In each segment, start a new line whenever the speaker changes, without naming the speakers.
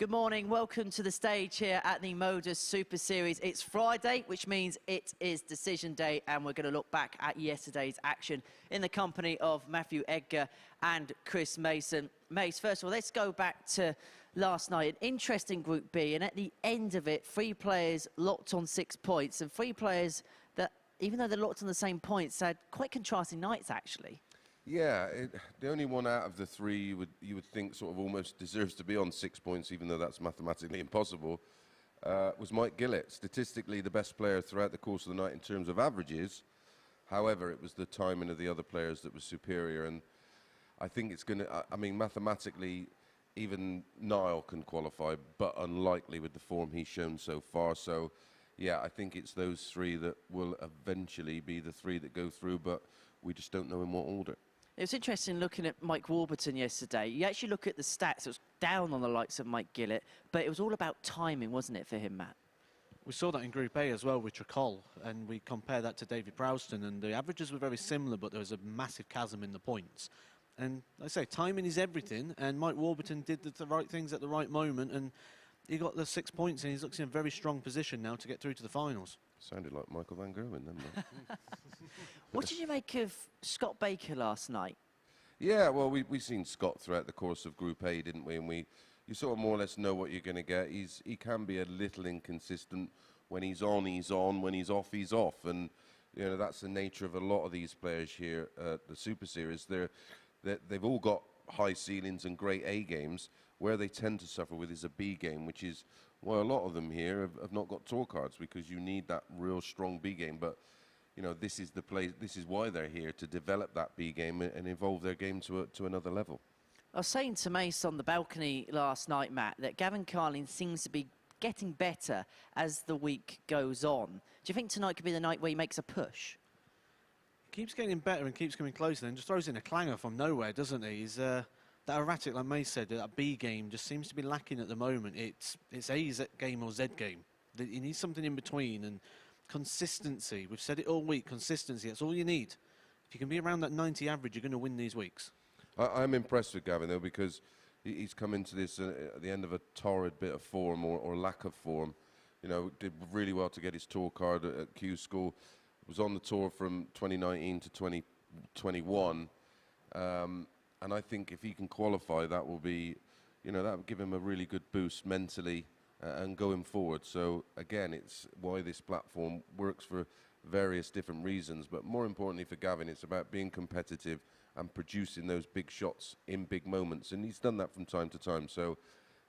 Good morning, welcome to the stage here at the MODUS Super Series. It's Friday, which means it is decision day, and we're going to look back at yesterday's action in the company of Matthew Edgar and Chris Mason. Mace, first of all, let's go back to last night. An interesting Group B, and at the end of it, 3 players locked on 6 points, and 3 players that, even though they're locked on the same points, had quite contrasting nights, actually.
Yeah, the only one out of the 3 you would think sort of almost deserves to be on 6 points, even though that's mathematically impossible, was Mike Gillett. Statistically, the best player throughout the course of the night in terms of averages. However, it was the timing of the other players that was superior, and I think it's going to, I mean, mathematically, even Niall can qualify, but unlikely with the form he's shown so far. So, yeah, I think it's those 3 that will eventually be the 3 that go through, but we just don't know in what order.
It was interesting looking at Mike Warburton yesterday. You actually look at the stats, it was down on the likes of Mike Gillett, but it was all about timing, wasn't it, for him, Matt?
We saw that in Group A as well with Treacle, and we compare that to Davy Proosten, and the averages were very similar, but there was a massive chasm in the points. And like I say, timing is everything, and Mike Warburton did the right things at the right moment, and he got the 6 points, and he looks in a very strong position now to get through to the finals.
Sounded like Michael Van Gerwen then.
What did you make of Scott Baker last night?
Yeah, well, we've seen Scott throughout the course of Group A, didn't we? And you sort of more or less know what you're going to get. He can be a little inconsistent. When he's on, he's on. When he's off, and you know that's the nature of a lot of these players here at the Super Series. They've all got high ceilings and great A games. Where they tend to suffer with is a B game, which is why a lot of them here have not got tour cards, because you need that real strong B game. But you know, this is the place. This is why they're here, to develop that B game and evolve their game to another level.
I was saying to Mace on the balcony last night, Matt, that Gavin Carlin seems to be getting better as the week goes on. Do you think tonight could be the night where he makes a push?
He keeps getting better and keeps coming closer, and just throws in a clanger from nowhere, doesn't he? He's that erratic, like May said, that B game just seems to be lacking at the moment. It's A game or Z game. He needs something in between, and consistency. We've said it all week, consistency, that's all you need. If you can be around that 90 average, you're going to win these weeks. I'm
impressed with Gavin, though, because he's come into this at the end of a torrid bit of form or lack of form. You know, did really well to get his tour card at Q School. Was on the tour from 2019 to 2021. And I think if he can qualify, that will be, you know, that will give him a really good boost mentally and going forward. So again, it's why this platform works for various different reasons. But more importantly for Gavin, it's about being competitive and producing those big shots in big moments. And he's done that from time to time. So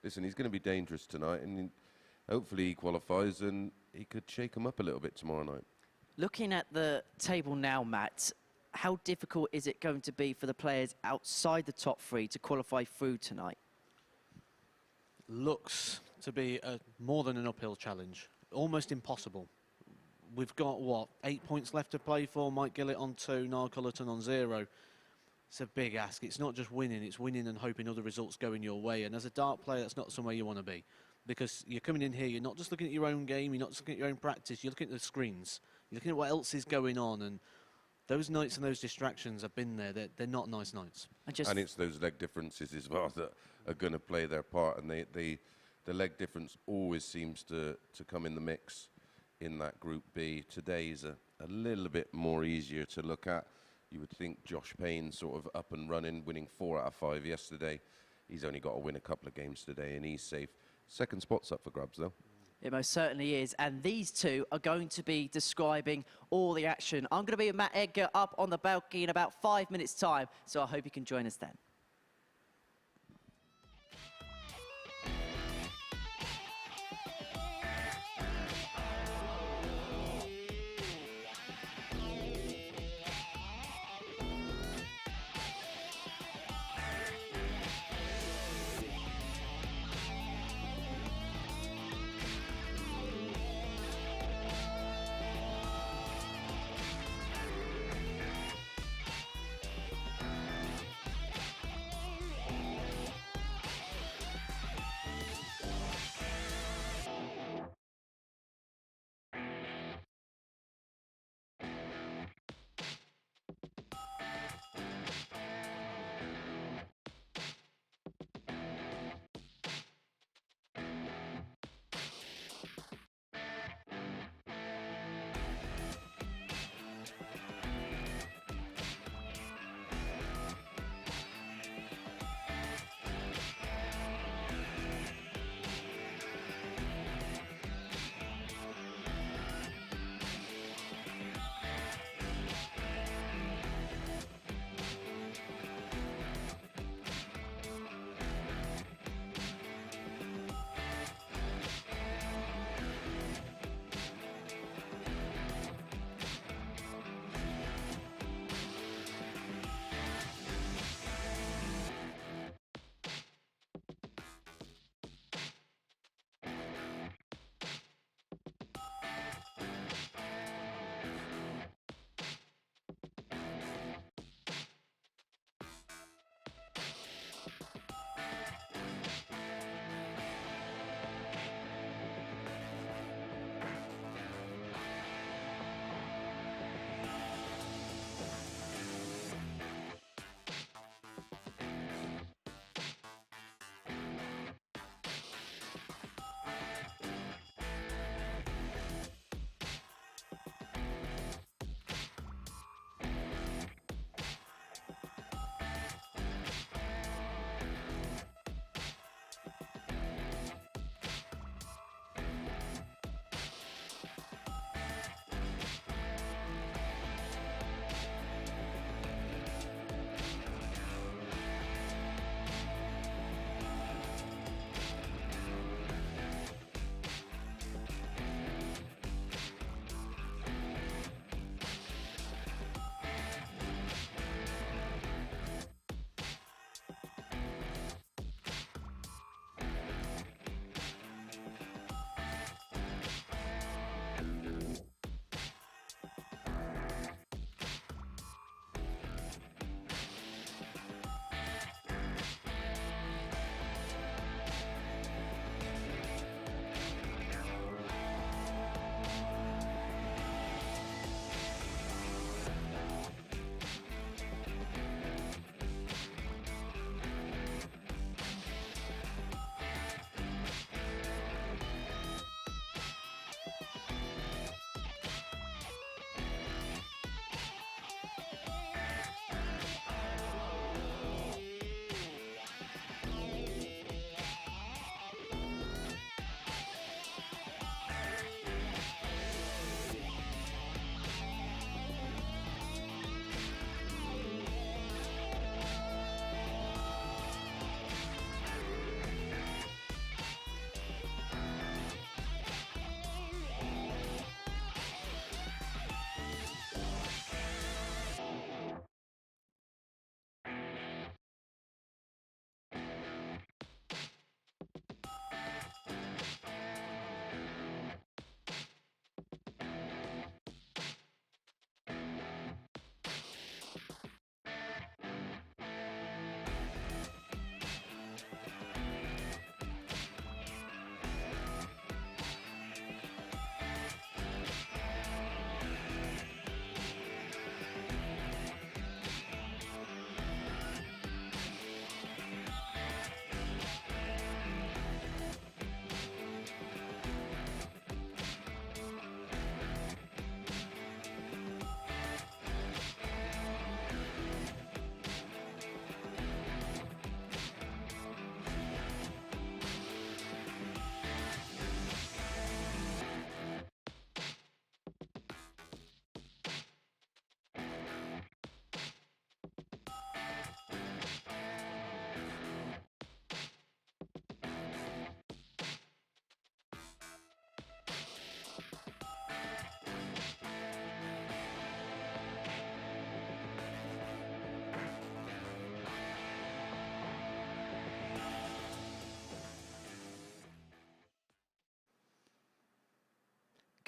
listen, he's going to be dangerous tonight, and hopefully he qualifies and he could shake him up a little bit tomorrow night.
Looking at the table now, Matt, how difficult is it going to be for the players outside the top 3 to qualify through tonight?
Looks to be more than an uphill challenge. Almost impossible. We've got, what, 8 points left to play for? Mike Gillett on 2, Niall Cullerton on 0. It's a big ask. It's not just winning, it's winning and hoping other results go in your way. And as a dart player, that's not somewhere you want to be. Because you're coming in here, you're not just looking at your own game, you're not just looking at your own practice, you're looking at the screens. You're looking at what else is going on, and those nights and those distractions have been there. They're not nice nights.
And it's those leg differences as well that are going to play their part. And the leg difference always seems to come in the mix in that Group B. Today is a little bit more easier to look at. You would think Josh Payne sort of up and running, winning 4 out of 5 yesterday. He's only got to win a couple of games today and he's safe. Second spot's up for grabs, though.
It most certainly is, and these 2 are going to be describing all the action. I'm going to be with Matt Edgar up on the balcony in about 5 minutes' time, so I hope you can join us then.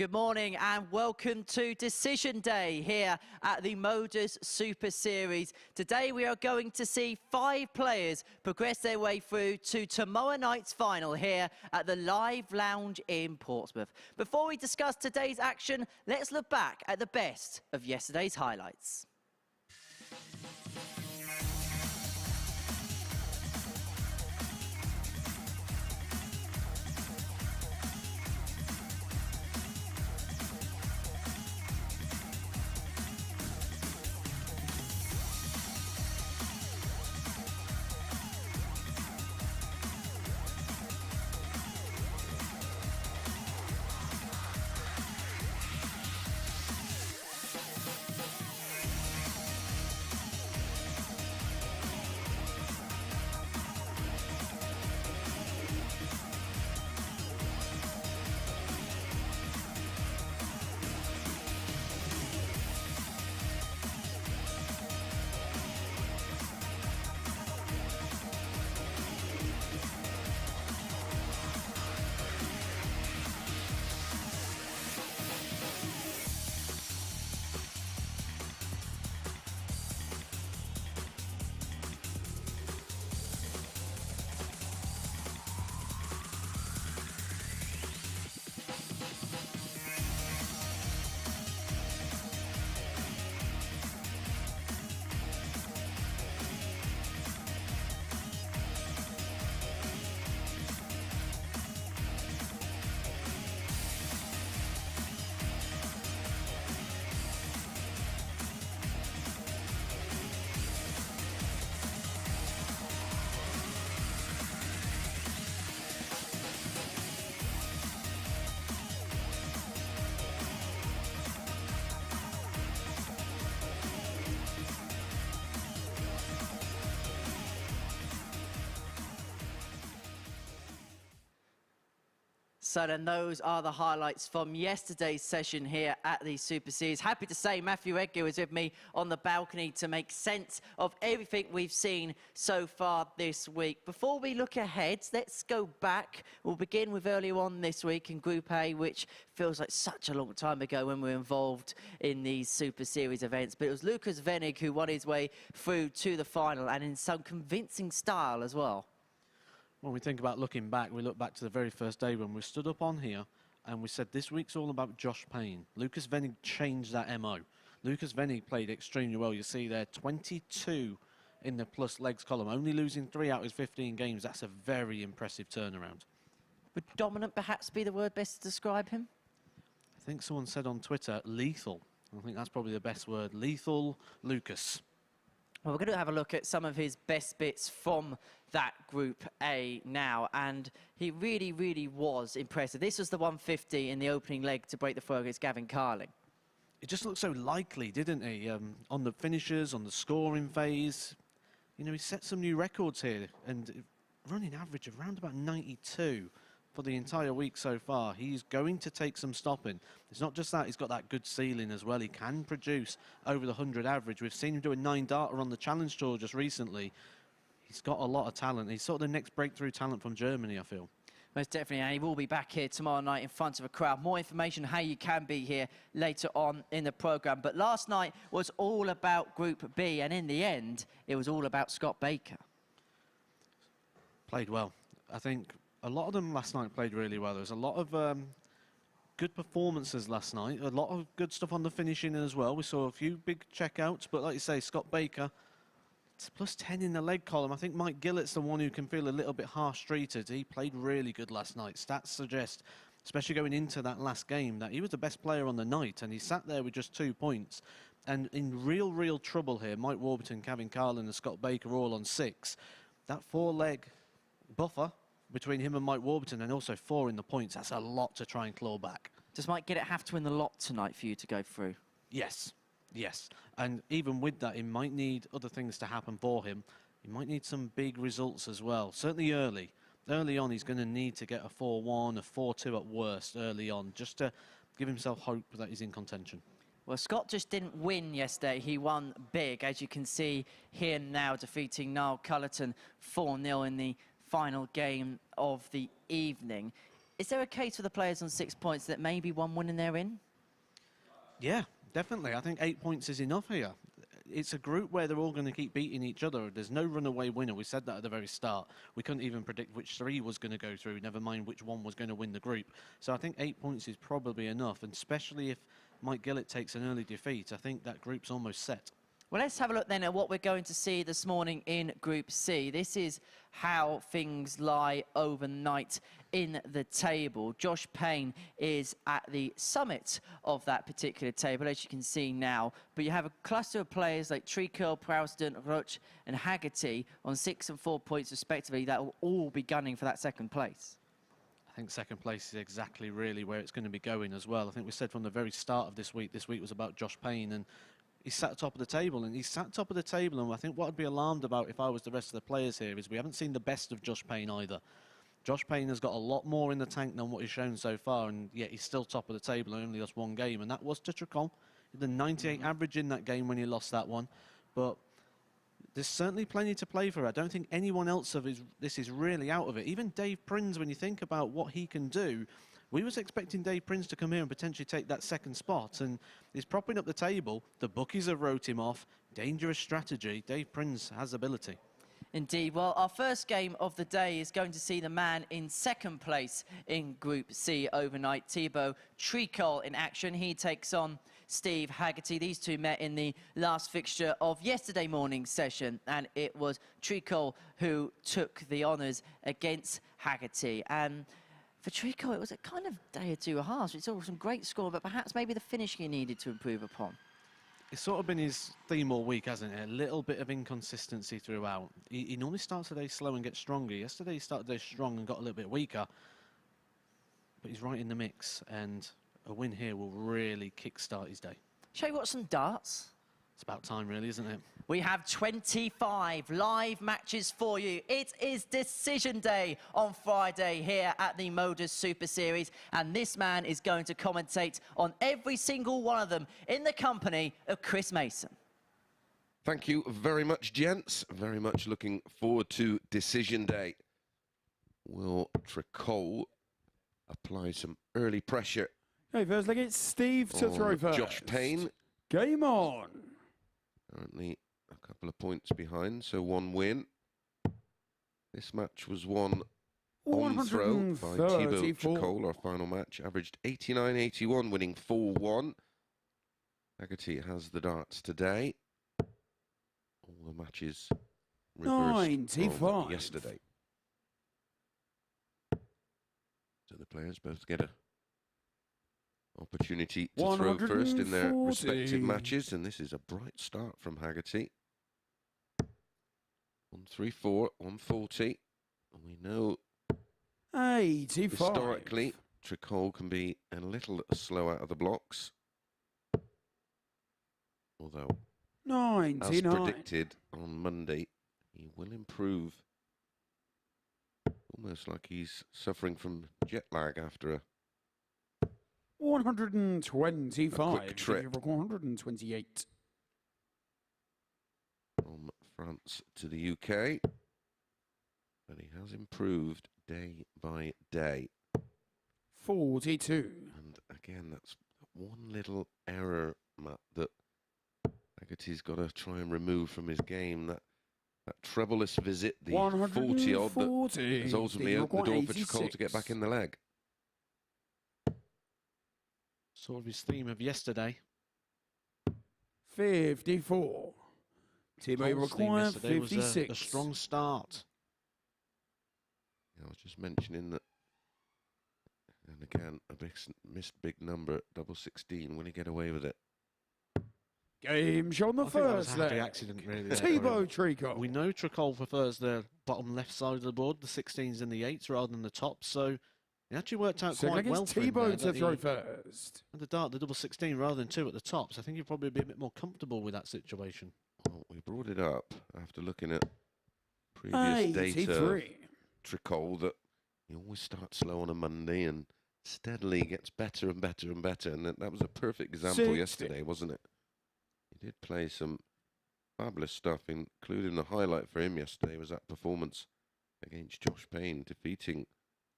Good morning and welcome to Decision Day here at the MODUS Super Series. Today we are going to see 5 players progress their way through to tomorrow night's final here at the Live Lounge in Portsmouth. Before we discuss today's action, let's look back at the best of yesterday's highlights. So then those are the highlights from yesterday's session here at the Super Series. Happy to say Matthew Edgar was with me on the balcony to make sense of everything we've seen so far this week. Before we look ahead, let's go back. We'll begin with earlier on this week in Group A, which feels like such a long time ago when we were involved in these Super Series events. But it was Lukas Venig who won his way through to the final, and in some convincing style as well.
When we think about looking back, we look back to the very first day when we stood up on here and we said this week's all about Josh Payne. Lukas Venig changed that MO. Lukas Venig played extremely well. You see there, 22 in the plus legs column, only losing 3 out of his 15 games. That's a very impressive turnaround.
Would dominant perhaps be the word best to describe him?
I think someone said on Twitter, lethal. I think that's probably the best word. Lethal Lukas.
Well, we're going to have a look at some of his best bits from that Group A now, and he really, really was impressive. This was the 150 in the opening leg to break the throw against Gavin Carling.
It just looked so likely, didn't he? On the finishes, on the scoring phase. You know, he set some new records here, and running average of around about 92 for the entire week so far. He's going to take some stopping. It's not just that, he's got that good ceiling as well. He can produce over the 100 average. We've seen him do a 9-darter on the Challenge Tour just recently. He's got a lot of talent. He's sort of the next breakthrough talent from Germany, I feel.
Most definitely, and he will be back here tomorrow night in front of a crowd. More information on how you can be here later on in the programme. But last night was all about Group B, and in the end, it was all about Scott Baker.
Played well. I think a lot of them last night played really well. There was a lot of good performances last night. A lot of good stuff on the finishing as well. We saw a few big checkouts, but like you say, Scott Baker, it's plus 10 in the leg column. I think Mike Gillett's the one who can feel a little bit harsh-treated. He played really good last night. Stats suggest, especially going into that last game, that he was the best player on the night, and he sat there with just 2 points. And in real trouble here, Mike Warburton, Gavin Carling and Scott Baker all on 6. That 4-leg buffer between him and Mike Warburton, and also 4 in the points, that's a lot to try and claw back.
Does Mike Gillett have to win the lot tonight for you to go through?
Yes, yes. And even with that, he might need other things to happen for him. He might need some big results as well, certainly early. Early on, he's going to need to get a 4-1, a 4-2 at worst early on, just to give himself hope that he's in contention.
Well, Scott just didn't win yesterday. He won big, as you can see here now, defeating Niall Cullerton 4-0 in the final game of the evening. Is there a case for the players on 6 points that maybe one win and they're in?
Yeah, definitely. I think 8 points is enough here. It's a group where they're all going to keep beating each other. There's no runaway winner. We said that at the very start. We couldn't even predict which 3 was going to go through, never mind which one was going to win the group. So I think 8 points is probably enough, and especially if Mike Gillett takes an early defeat, I think that group's almost set.
Well, let's have a look then at what we're going to see this morning in Group C. This is how things lie overnight in the table. Josh Payne is at the summit of that particular table, as you can see now. But you have a cluster of players like Treacle, Prowston, Roach and Haggerty on 6 and 4 points respectively that will all be gunning for that second place.
I think second place is exactly really where it's going to be going as well. I think we said from the very start of this week was about Josh Payne, and he's sat top of the table, and I think what I'd be alarmed about if I was the rest of the players here is we haven't seen the best of Josh Payne either. Josh Payne has got a lot more in the tank than what he's shown so far, and yet he's still top of the table and only lost 1 game, and that was to Treacle. The 98 average in that game when he lost that one, but there's certainly plenty to play for. I don't think anyone else of this is really out of it. Even Dave Prins, when you think about what he can do, we was expecting Dave Prins to come here and potentially take that second spot, and he's propping up the table. The bookies have wrote him off. Dangerous strategy. Dave Prins has ability.
Indeed. Well, our first game of the day is going to see the man in second place in Group C overnight, Thibault Tricole, in action. He takes on Steve Haggerty. These two met in the last fixture of yesterday morning's session, and it was Treacle who took the honours against Haggerty. And for Treacle, it was a kind of day or two halves. We saw some great score, but perhaps maybe the finishing he needed to improve upon.
It's sort of been his theme all week, hasn't it? A little bit of inconsistency throughout. He normally starts the day slow and gets stronger. Yesterday he started the day strong and got a little bit weaker. But he's right in the mix, and a win here will really kickstart his day.
Shall we watch some darts?
It's about time, really, isn't it?
We have 25 live matches for you. It is decision day on Friday here at the MODUS Super Series, and this man is going to commentate on every single one of them in the company of Chris Mason.
Thank you very much, gents. Very much looking forward to decision day. Will Treacle apply some early pressure?
Hey, first look, it's Steve to throw first.
Josh Payne.
Game on.
Currently a couple of points behind, so 1 win. This match was won on throw by Thibault Tricole, our final match. Averaged 89.81, winning 4-1. Haggerty has the darts today. All the matches reversed
95
from yesterday. So the players both get a opportunity to throw first in their respective matches, and this is a bright start from Haggerty. 134, 140. And we know
85.
historically Treacle can be a little slow out of the blocks. Although,
99.
as predicted on Monday, he will improve. Almost like he's suffering from jet lag after a
125.
A quick trip.
128.
From France to the UK. But he has improved day by day.
42.
And again, that's one little error, Matt, that Haggerty's got to try and remove from his game. That trebleless visit, the 40-odd, that has ultimately opened the door for Treacle to get back in the leg.
Sort of his theme of yesterday.
54. Thibault require 56.
Was a strong start.
I was just mentioning that, and again, a missed big number, double 16. Will he get away with it?
Game shot on the first leg.
Accident, really.
Thibault Tricole.
We know Treacle prefers the bottom left side of the board, the 16s and the 8s, rather than the top, so it actually worked out quite well for him.
Thibault to throw first.
And the dart, the double 16 rather than 2 at the top, so I think he'd probably be a bit more comfortable with that situation.
Well, we brought it up after looking at previous data. Treacle, that he always starts slow on a Monday and steadily gets better and better and better, and that was a perfect example yesterday, wasn't it? He did play some fabulous stuff, including the highlight for him yesterday was that performance against Josh Payne, defeating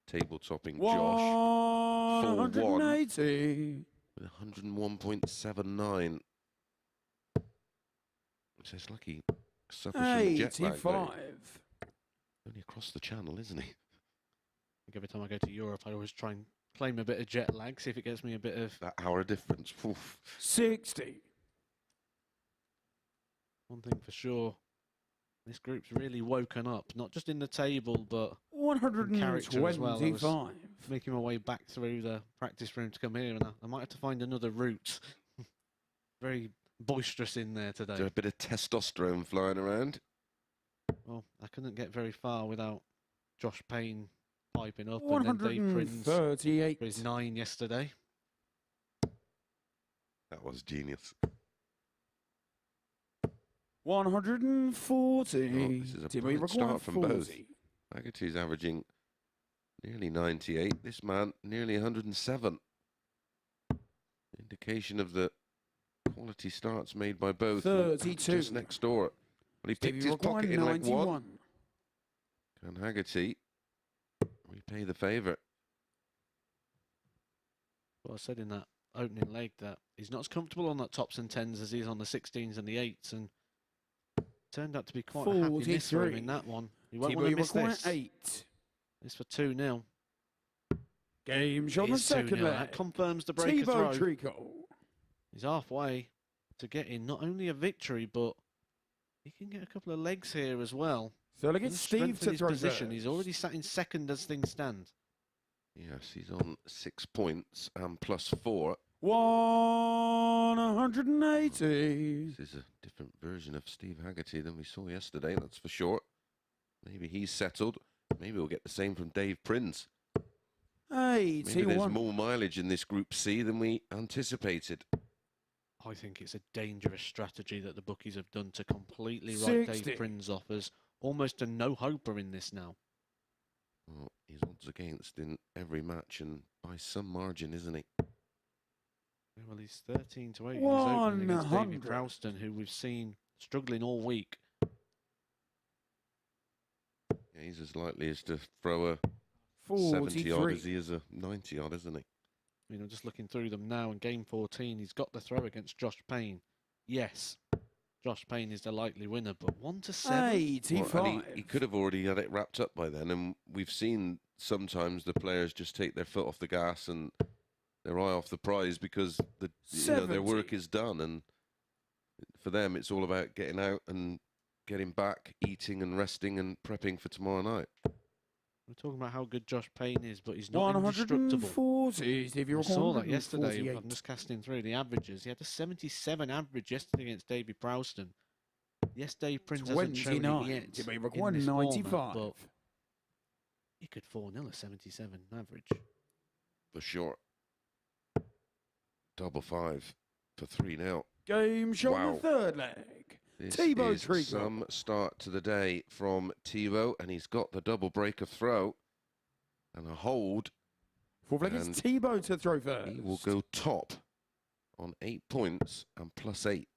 table-topping Josh.
180.
With 101.79. So it's like he suffers from jet lag.
85.
Only across the channel, isn't he?
Every time I go to Europe, I always try and claim a bit of jet lag, see if it gets me a bit of...
That hour difference. Oof.
60.
One thing for sure, this group's really woken up, not just in the table, but in character as well. I was making my way back through the practice room to come here, and I might have to find another route. Very boisterous in there today.
There's a bit of testosterone flying around.
Well, I couldn't get very far without Josh Payne piping up, and then Davy Proosten
138.
for his 9 yesterday.
That was genius.
140.
Oh, this is a bright start from both. Haggerty's averaging nearly 98. This man nearly 107. Indication of the quality starts made by both.
32.
Just next door. Well, he picked his pocket in like
91.
one. Can Haggerty repay the favourite?
Well, I said in that opening leg that he's not as comfortable on that tops and 10s as he is on the 16s and the 8s, and turned out to be quite a happy miss for him in that one. He won't want to miss this.
8.
It's for 2-0.
Game shot on the second leg.
That confirms the break of
Thibault
throw.
Tricole.
He's halfway to getting not only a victory, but he can get a couple of legs here as well.
So look at Steve to throw
position. He's already sat in second as things stand.
Yes, he's on 6 points and +4.
180.
This is a different version of Steve Haggerty than we saw yesterday, that's for sure. Maybe he's settled. Maybe we'll get the same from Dave Prins.
81.
Maybe there's more mileage in this Group C than we anticipated.
I think it's a dangerous strategy that the bookies have done to completely write
60.
Dave Prins off as almost a no-hoper in this now.
Well, he's odds against in every match, and by some margin, isn't he?
Yeah, well, he's 13-8 in his opening against Davy Proosten, who we've seen struggling all week.
Yeah, he's as likely as to throw a
43.
70-odd as he is a 90-odd, isn't he?
I mean, I'm just looking through them now. In game 14, he's got the throw against Josh Payne. Yes, Josh Payne is the likely winner, but 1-7.
85.
Well, and he could have already had it wrapped up by then, and we've seen sometimes the players just take their foot off the gas and their eye off the prize because their work is done, and for them it's all about getting out and getting back, eating and resting and prepping for tomorrow night.
We're talking about how good Josh Payne is, but he's not indestructible.
140.
I saw that yesterday. I'm just casting through the averages. He had a 77 average yesterday against Davy Proosten. Yes, Dave Prins hasn't shown it yet in this format, but he could 4-0 a 77 average.
For sure. Double 5 for 3-0.
Game shot
Wow.
on the third leg.
This
Thibault
is
Tricole.
some start to the day from Thibault, and he's got the double breaker throw and a hold.
Fourth leg is Thibault to throw first.
He will go top on 8 points and +8.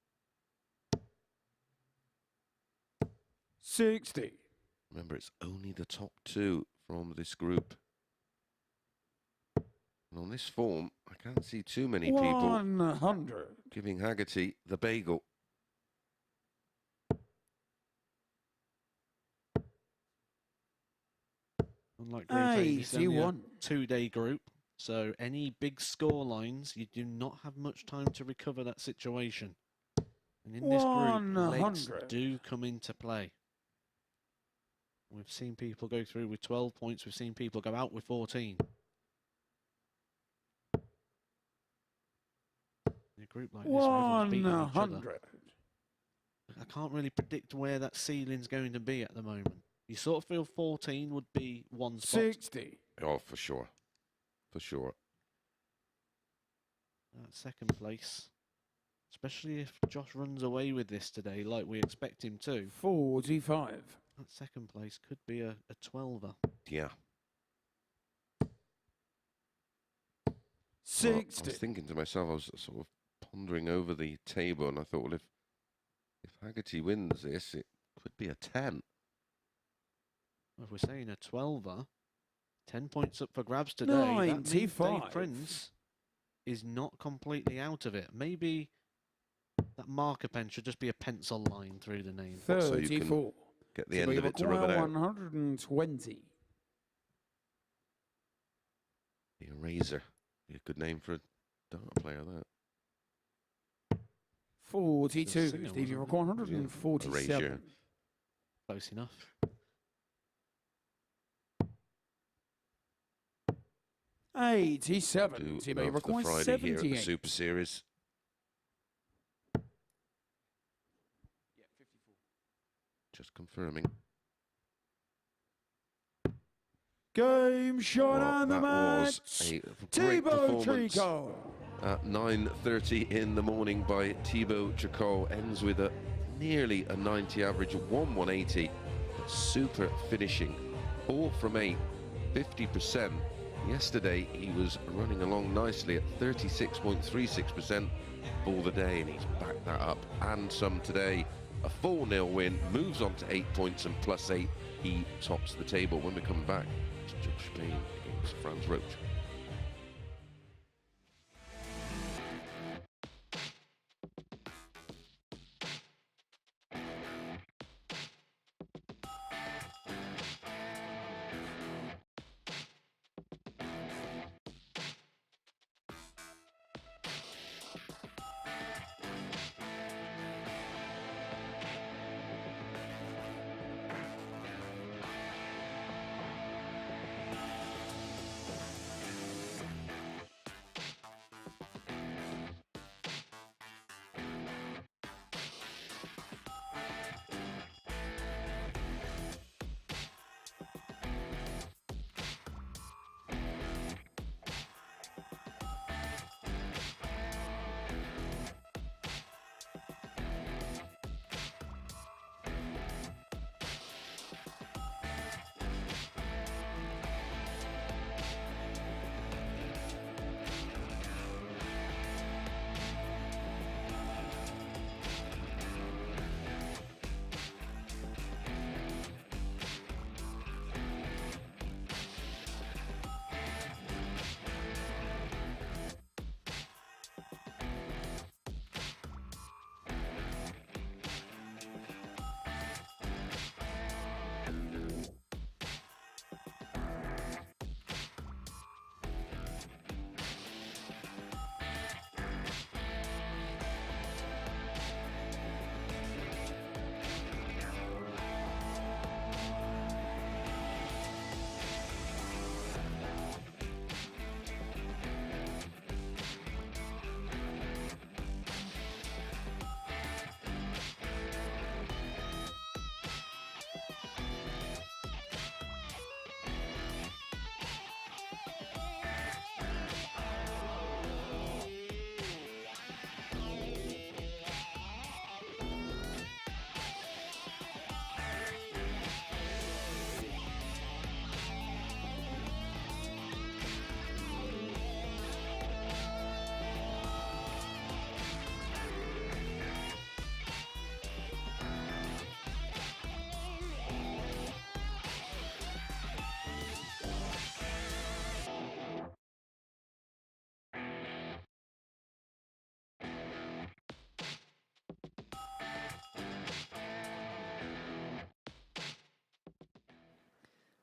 60.
Remember, it's only the top 2 from this group. And on this form, I can't see too many people
100.
giving Haggerty the bagel.
Unlike Group A, it's only a
81.
2-day group, so any big score lines, you do not have much time to recover that situation. And in this group, legs
100.
do come into play. We've seen people go through with 12 points. We've seen people go out with 14. In a group like this, where everyone's beating each other,
100.
I can't really predict where that ceiling's going to be at the moment. You sort of feel 14 would be one spot.
60.
Oh, for sure. For sure.
Second place. Especially if Josh runs away with this today, like we expect him to.
45.
That second place could be a 12er.
Yeah.
60.
Well, I was thinking to myself, I was sort of pondering over the table, and I thought, well, if Haggerty wins this, it could be a 10.
If we're saying a 12er, 10 points up for grabs today. That means
95.
Dave Prins is not completely out of it. Maybe that marker pen should just be a pencil line through the name.
34.
Get the end of it to rub it out.
120.
The Eraser. Be a good name for a dart player, that.
42. Stevie Rock 147.
Erasure.
Close enough.
87. Thibault
For the Friday
78.
here at the Super Series. Just confirming.
Game shot on the
that
match.
was a great
Thibault
performance
Tricole.
at 9:30 in the morning by Thibault Tricole. Ends with a nearly a 90 average, 1/180. Super finishing. 4 from 8, 50%. Yesterday he was running along nicely at 36.36% for the day, and he's backed that up and some today. A 4-0 win, moves on to 8 points and +8. He tops the table. When we come back, it's Josh Payne against Franz Roetzsch.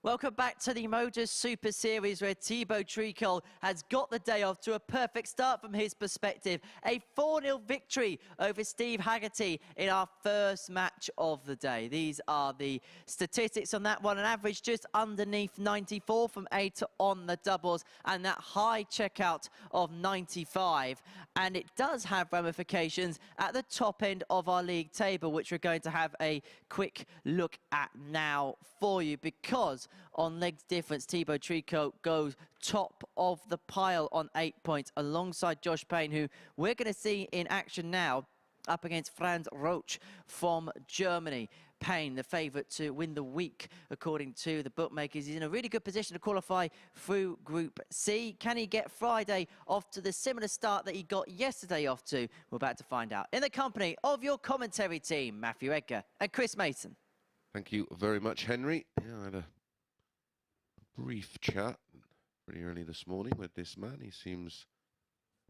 Welcome back to the MODUS Super Series, where Thibault Tricole has got the day off to a perfect start from his perspective. A 4-0 victory over Steve Haggerty in our first match of the day. These are the statistics on that one. An average just underneath 94 from 8 on the doubles, and that high checkout of 95. And it does have ramifications at the top end of our league table, which we're going to have a quick look at now for you, because on legs difference, Thibault Tricole goes top of the pile on 8 points, alongside Josh Payne, who we're going to see in action now up against Franz Roetzsch from Germany. Payne, the favourite to win the week, according to the bookmakers. He's in a really good position to qualify through Group C. Can he get Friday off to the similar start that he got yesterday off to? We're about to find out. In the company of your commentary team, Matthew Edgar and Chris Mason.
Thank you very much, Henry. Yeah, I had a brief chat pretty early this morning with this man. He seems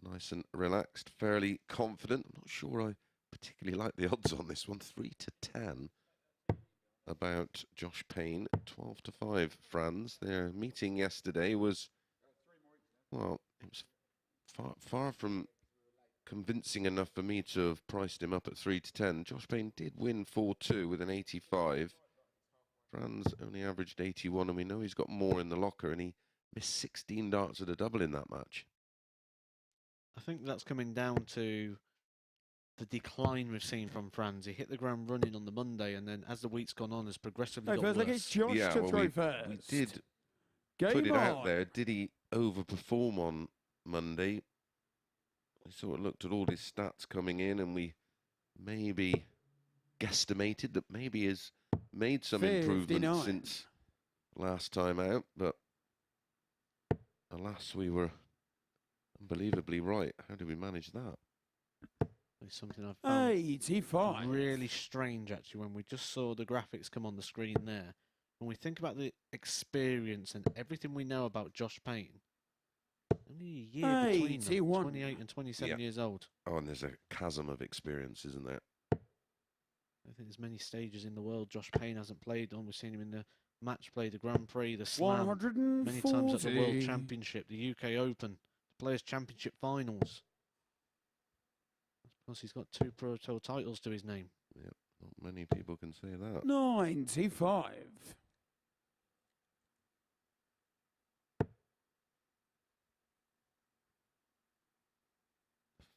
nice and relaxed, fairly confident. I'm not sure I particularly like the odds on this one. 3 to 10 about Josh Payne. 12 to 5 Franz. Their meeting yesterday was, well, it was far from convincing enough for me to have priced him up at 3 to 10. Josh Payne did win 4-2 with an 85. Franz only averaged 81, and we know he's got more in the locker, and he missed 16 darts at a double in that match.
I think that's coming down to the decline we've seen from Franz. He hit the ground running on the Monday, and then as the week's gone on, has progressively got worse.
It's Josh
Yeah,
to
well,
throw
we
first.
did
Game
put it out
on.
there. Did he overperform on Monday? We sort of looked at all his stats coming in, and we maybe guesstimated that maybe has made some
59.
improvement since last time out, but alas, we were unbelievably right. How did we manage that?
It's something I've found
85.
really strange, actually, when we just saw the graphics come on the screen there. When we think about the experience and everything we know about Josh Payne, only a year between them,
81.
28 and 27 years old.
Oh, and there's a chasm of experience, isn't there?
I think there's many stages in the world Josh Payne hasn't played on. We've seen him in the match play, the Grand Prix, the Slam,
140.
many times at the World Championship, the UK Open, the Players' Championship Finals. Plus, he's got 2 Pro Tour titles to his name.
Yep, not many people can say that.
95.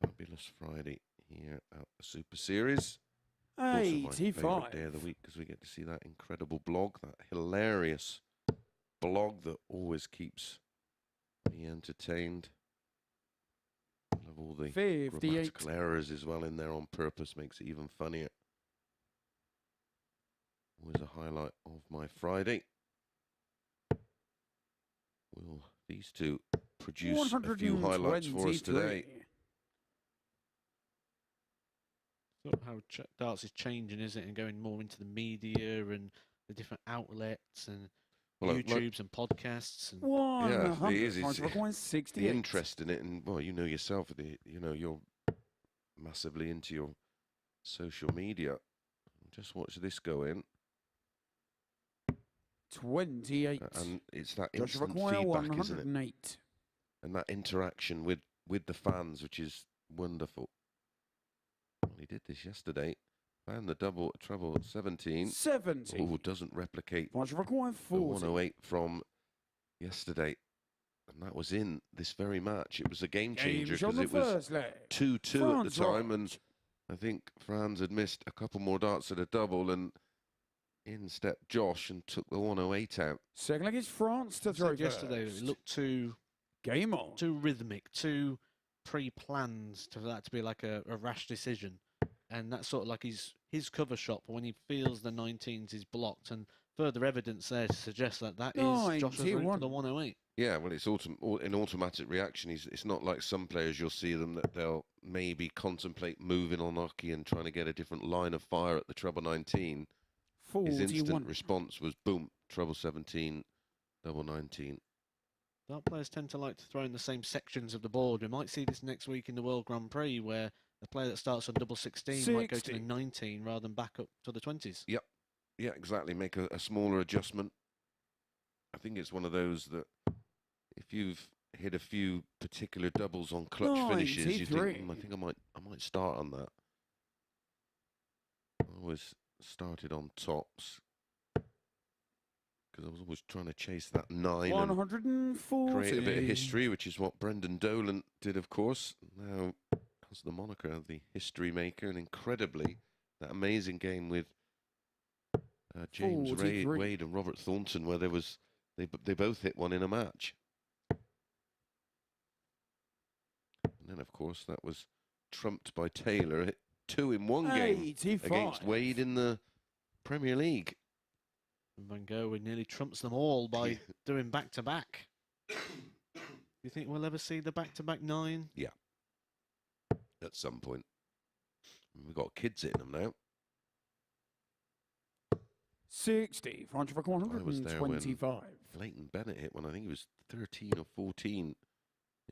Fabulous Friday here at the Super Series. Also my favourite
85.
day of the week because we get to see that incredible blog, that hilarious blog that always keeps me entertained. I love all the
58.
grammatical errors as well in there on purpose, makes it even funnier. Always a highlight of my Friday. Will these two produce a few highlights for us today?
123.
Look how darts is changing, isn't it? And going more into the media and the different outlets and YouTubes and podcasts. And
yeah, it is. It's
68.
the interest in it, and well, you know yourself. You're massively into your social media. Just watch this go in.
28.
And it's that
Joshua
instant
Coyle,
feedback, isn't it?
108.
And that interaction with the fans, which is wonderful. Well, he did this yesterday. Found the double treble at 17.
70.
Oh, doesn't replicate
Joshua Coyle,
the
40.
108 from yesterday. And that was in this very match. It was a game changer because it was 2-2 at the time. And I think Franz had missed a couple more darts at a double, and in stepped Josh and took the 108 out.
Second leg is France to throw
yesterday.
first.
It looked too
Game on.
too rhythmic, too pre-planned for that to be like a rash decision. And that's sort of like his cover shot when he feels the 19s is blocked, and further evidence there to suggest that is Josh's route to the 108.
Yeah, well, it's an automatic reaction. It's not like some players you'll see them that they'll maybe contemplate moving on Oki and trying to get a different line of fire at the treble 19.
41.
His instant response was boom, treble 17, double 19.
Dart players tend to like to throw in the same sections of the board. We might see this next week in the World Grand Prix, where the player that starts on double 16 might go to the 19 rather than back up to the 20s.
Yep. Yeah, exactly. Make a smaller adjustment. I think it's one of those that if you've hit a few particular doubles on clutch finishes, you think, I think I might start on that. I always started on tops because I was always trying to chase that 9 and create a bit of history, which is what Brendan Dolan did, of course. Now has the moniker of the history maker, and incredibly, that amazing game with James Wade and Robert Thornton, where they both hit one in a match. And then, of course, that was trumped by Taylor. Hit 2 in one game against Wade in the Premier League.
And Van Gogh nearly trumps them all by doing back-to-back. You think we'll ever see the back-to-back 9?
Yeah. At some point. We've got kids hitting them now.
60. Front for
I was there when
125.
Leighton Bennett hit one. I think he was 13 or 14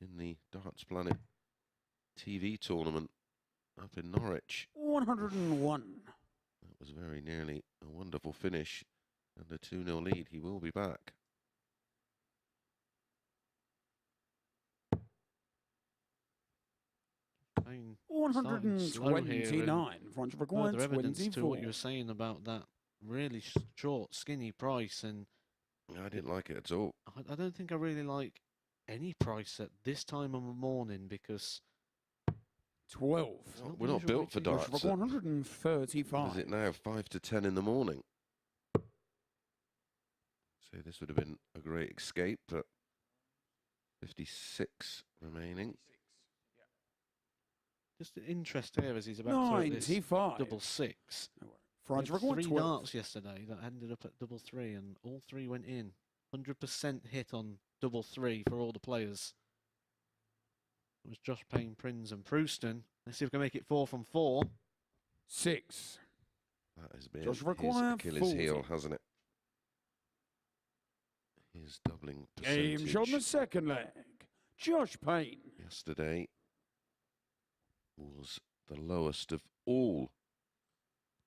in the Darts Planet TV tournament up in Norwich.
101.
That was very nearly a wonderful finish and a 2-0 lead. He will be back.
Payne
129. Front for
further evidence to
124.
what you were saying about that really short, skinny price, and
I didn't like it at all.
I don't think I really like any price at this time of the morning because
12.
We're not built for darts.
For 135.
What is it now? 5 to 10 in the morning. So this would have been a great escape, but 56 remaining.
just an interest here as he's about to hit this
95.
double six.
Front
We had
for
3
12.
darts yesterday that ended up at double three, and all 3 went in. 100% hit on double 3 for all the players. It was Josh, Payne, Prins and Prowston. Let's see if we can make it 4 from 4.
6.
That has been
Josh
his
require
Achilles
40.
heel, hasn't it? His doubling
Game
percentage
shot on the second leg. Josh Payne.
yesterday was the lowest of all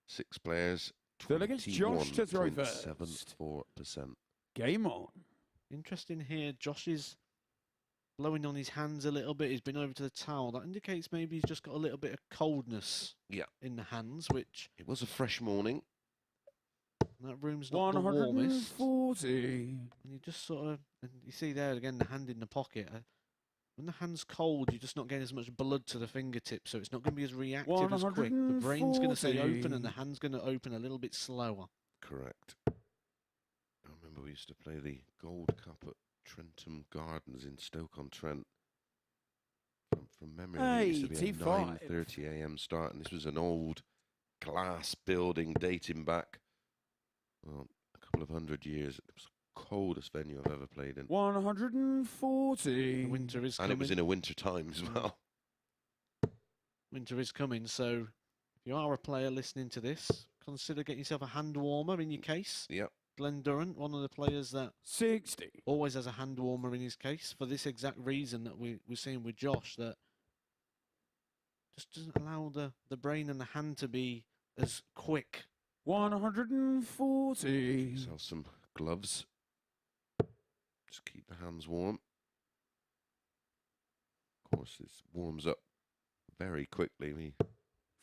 6 players.
Third against Josh to throw first.
21.74%.
Game on.
Interesting here, Josh is blowing on his hands a little bit. He's been over to the towel. That indicates maybe he's just got a little bit of coldness in the hands, which...
It was a fresh morning.
That room's not the warmest.
140.
And you just sort of... And you see there again, the hand in the pocket. When the hand's cold, you're just not getting as much blood to the fingertips, so it's not going to be as reactive as quick. The brain's going to stay open and the hand's going to open a little bit slower.
Correct. I remember we used to play the Gold Cup at Trentham Gardens in Stoke-on-Trent. From memory, I think it used to be a 9:30 AM start, and this was an old glass building dating back a couple of 100 years. It was the coldest venue I've ever played in.
140.
The winter is
And
coming.
it was in a winter time as well.
Winter is coming, so if you are a player listening to this, consider getting yourself a hand warmer in your case.
Yep.
Glenn Durrant, one of the players that
60.
always has a hand warmer in his case for this exact reason that we're seeing with Josh, that just doesn't allow the brain and the hand to be as quick.
140.
Sell some gloves. Just keep the hands warm. Of course, this warms up very quickly. We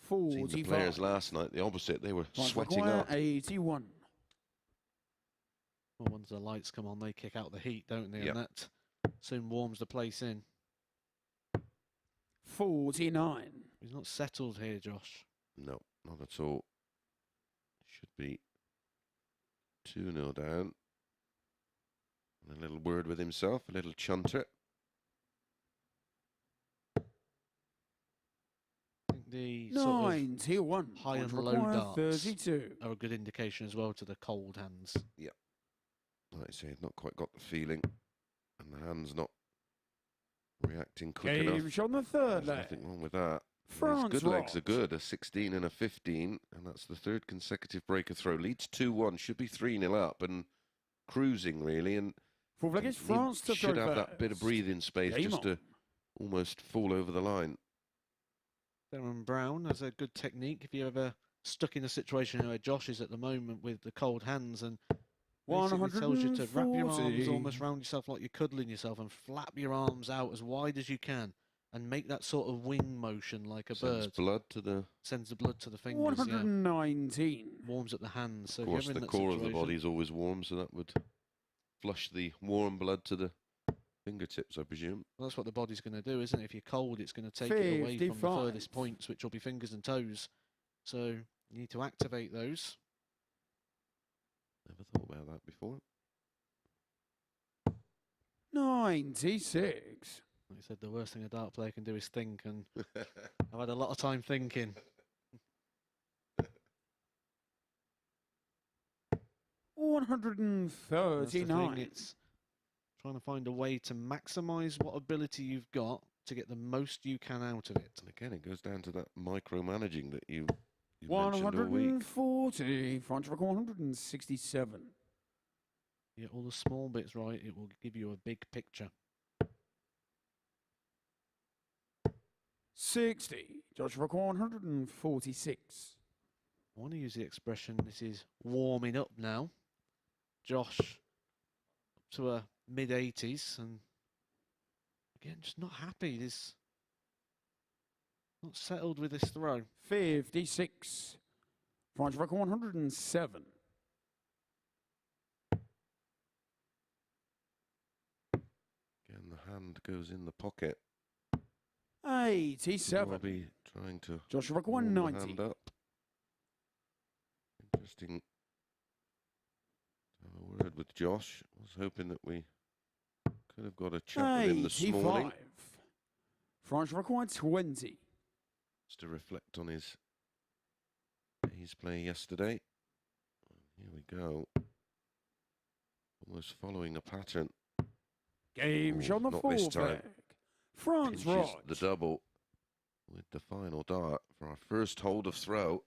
seen the players
45.
last night, the opposite. They were sweating up.
81.
Well, once the lights come on, they kick out the heat, don't they?
Yep.
And that soon warms the place in.
49.
He's not settled here, Josh.
No, not at all. Should be 2-0 down. And a little word with himself, a little chunter.
I think the sort of
91.
high and
Front
low
require
darts
32.
are a good indication as well to the cold hands.
Like I say, not quite got the feeling. And the hand's not reacting quick
Game
enough.
shot on the third
There's
leg.
nothing wrong with that. His
Franz
good legs are
Roetzsch.
good, a 16 and a 15, and that's the 3rd consecutive breaker throw. Leads 2-1, should be 3-0 up and cruising really, and
Fourth leg is France to
should
throw
have
first.
that bit of breathing space
Game
just
on.
to almost fall over the line.
Darren Brown has a good technique. If you're ever stuck in a situation where Josh is at the moment with the cold hands, and basically tells you to wrap your arms
140.
almost round yourself like you're cuddling yourself and flap your arms out as wide as you can and make that sort of wing motion like a
Sends
bird.
blood to the,
Sends the blood to the fingers, yeah.
119.
Warms up the hands. So
of
if you're
course,
ever in
the
that
core of the
situation-
body is always warm, so that would flush the warm blood to the fingertips, I presume.
Well, that's what the body's going to do, isn't it? If you're cold, it's going to take it away from the
55.
furthest points, which will be fingers and toes. So you need to activate those.
Never thought about that before.
96.
Like I said, the worst thing a dart player can do is think, and I've had a lot of time thinking. That's the thing,
139.
it's trying to find a way to maximise what ability you've got to get the most you can out of it.
And again, it goes down to that micromanaging that you you mentioned all week.
140. Franz Roetzsch 167.
Get all the small bits right, it will give you a big picture.
60. Josh Roetzsch 146.
I want to use the expression, this is warming up now. Josh up to a mid-80s, and again, just not happy. This not settled with this throw.
56. Franz Roetzsch 107.
Again, the hand goes in the pocket.
87.
I'll be trying to
Josh Roetzsch
warm the
190.
hand up. Interesting to have a word with Josh. I was hoping that we could have got a chat with him this morning.
85. Franz Roetzsch 20.
Just to reflect on his play yesterday. Here we go. Almost following a pattern.
Game shot on the
not
full
this time.
flag. Franz
Pinches
Roetzsch.
the double with the final dart for our first hold of throw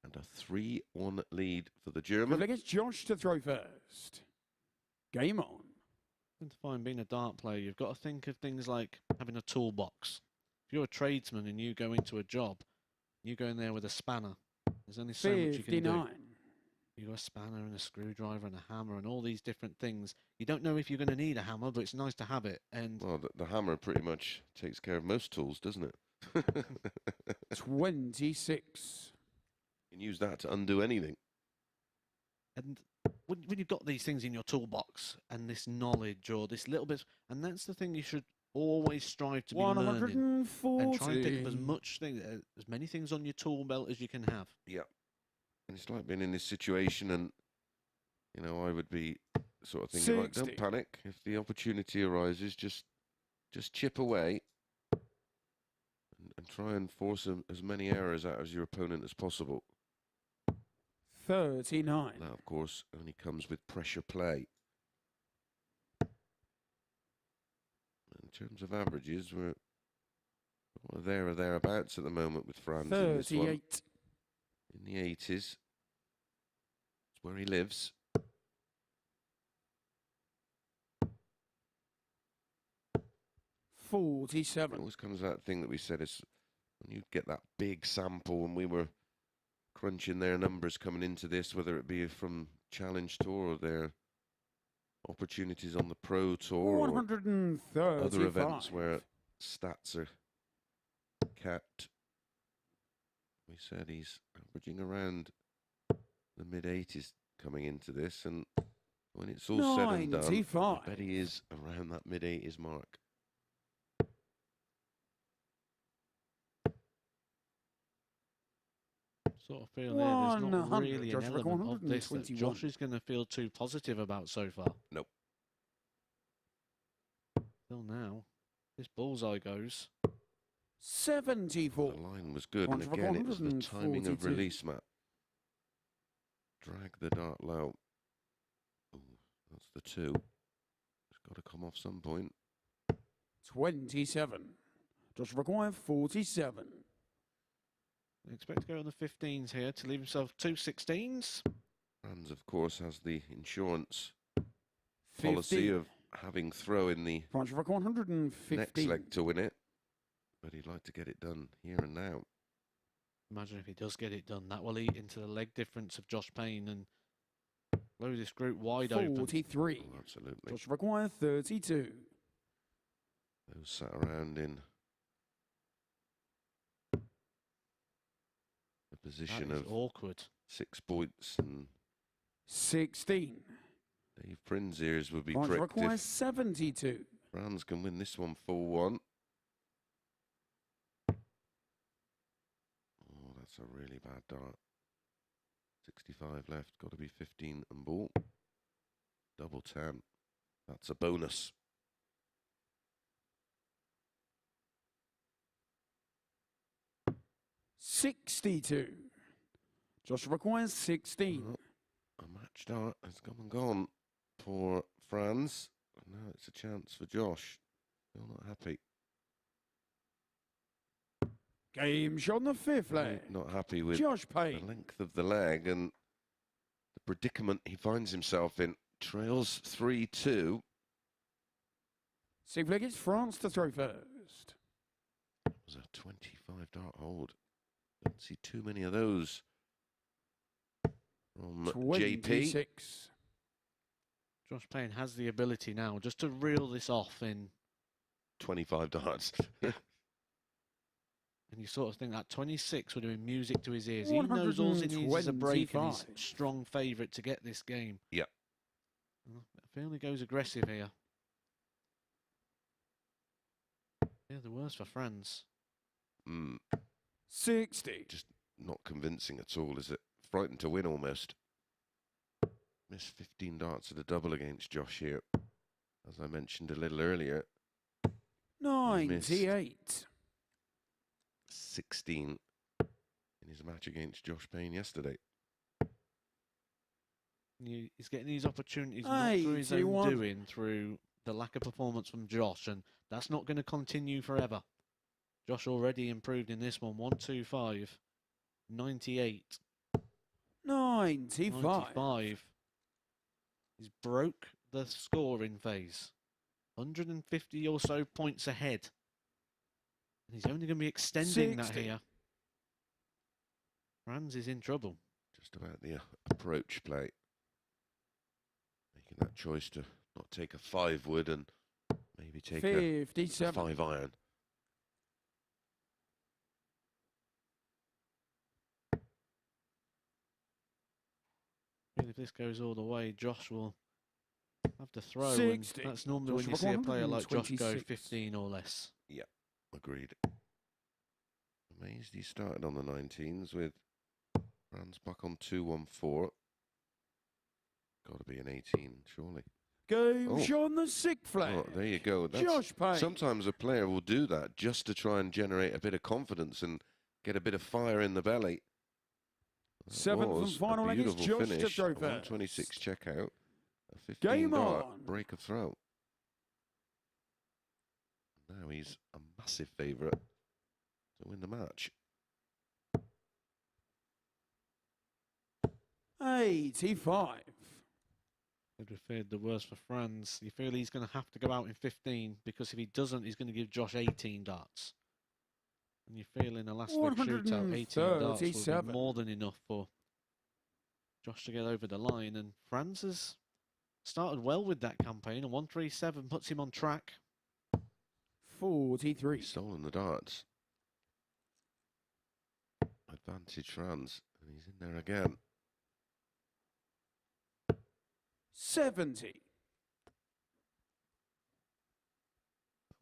and a 3-1 lead for the German.
Against Josh to throw first. Game on.
To find being a dart player, you've got to think of things like having a toolbox. If you're a tradesman and you go into a job, you go in there with a spanner. There's only so much you can do.
59.
You've got a spanner and a screwdriver and a hammer and all these different things. You don't know if you're going to need a hammer, but it's nice to have it. And
Well, the hammer pretty much takes care of most tools, doesn't it?
26.
You can use that to undo anything.
And when you've got these things in your toolbox and this knowledge or this little bit, and that's the thing you should always strive to be learning.
140.
And try and pick up as many things on your tool belt as you can have.
Yeah. And it's like being in this situation and, you know, I would be sort of thinking, like,
60.
don't panic. If the opportunity arises, just chip away and try and force as many errors out of your opponent as possible.
39.
That, of course, only comes with pressure play. In terms of averages, we're there or thereabouts at the moment with Franz in this one.
38.
In the 80s. It's where he lives. It
47.
always comes to that thing that we said is when you get that big sample, and we were crunching their numbers coming into this, whether it be from Challenge Tour or their opportunities on the Pro Tour or
135.
other events where stats are capped. We said he's averaging around the mid-80s coming into this, and when it's all said and done,
95.
I bet he is around that mid-80s mark.
Sort of feel there's not
100.
really an
Josh
element of this that
121.
Josh is going to feel too positive about so far.
Nope.
Till now, this bullseye goes.
74.
The line was good, and again, it was the timing of
142.
release, Matt. Drag the dart low. Ooh, that's the 2. It's got to come off some point.
27. Josh require 47.
I expect to go on the 15s here to leave himself 2 16s.
Franz, of course, has the insurance
50.
policy of having throw in the
Franz require 150.
next leg to win it, but he'd like to get it done here and now.
Imagine if he does get it done. That will eat into the leg difference of Josh Payne and blow this group wide open.
43.
Oh, absolutely.
Josh require 32.
Those sat around in the position
That is
of
awkward.
6 points, and
16.
Dave Prins' ears would be
Franz
pricked
require
if
72.
Franz can win this one 4-1. Oh, that's a really bad dart. 65 left, got to be 15 and ball. Double 10. That's a bonus.
$62. Josh requires 16.
Well, a match dart has come and gone for Franz. And now it's a chance for Josh. Still not happy.
Game shot on the 5th leg.
Not happy with
Josh
the
Payne.
length of the leg and the predicament he finds himself in. Trails 3-2.
6th leg is France to throw first.
It was a 25 dart hold. Don't see too many of those from JP.
26.
Josh Payne has the ability now just to reel this off in.
25 darts.
And you sort of think that 26 would have been music to his ears. He knows all he needs is a break and he's strong favourite to get this game.
Yeah.
Well, I feel he goes aggressive here. Yeah, the worst for Franz.
60.
Just not convincing at all, is it? Frightened to win almost. Missed 15 darts at a double against Josh here. As I mentioned a little earlier.
98.
16 in his match against Josh Payne yesterday.
He's getting these opportunities not through his own doing, through the lack of performance from Josh, and that's not going to continue forever. Josh already improved in this one. 125, 98,
95.
He's broke the scoring phase. 150 or so points ahead. And he's only going to be extending
60.
that here. Franz is in trouble.
Just about the approach play. Making that choice to not take a 5 wood and maybe take a 5 iron.
If this goes all the way, Josh will have to throw.
60.
And that's normally when you see a player like Josh go 15 or less.
Yeah, agreed. Amazed he started on the 19s with Franz back on 2-1-4. Got to be an 18, surely.
Game shot on the 6th flag.
Oh, there you go.
Josh Payne.
Sometimes a player will do that just to try and generate a bit of confidence and get a bit of fire in the belly.
7th and final leg is Josh to throw first.
126 checkout. A 15
Game
dart
on.
break of throw. Now he's a massive favourite to win the match.
85.
I'd have feared the worst for Franz. You feel he's going to have to go out in 15 because if he doesn't, he's going to give Josh 18 darts. And you feel in the last leg shootout, 18 darts will be more than enough for Josh to get over the line. And Franz has started well with that campaign. And 137 puts him on track.
43.
He's stolen the darts. Advantage Franz. And he's in there again.
70.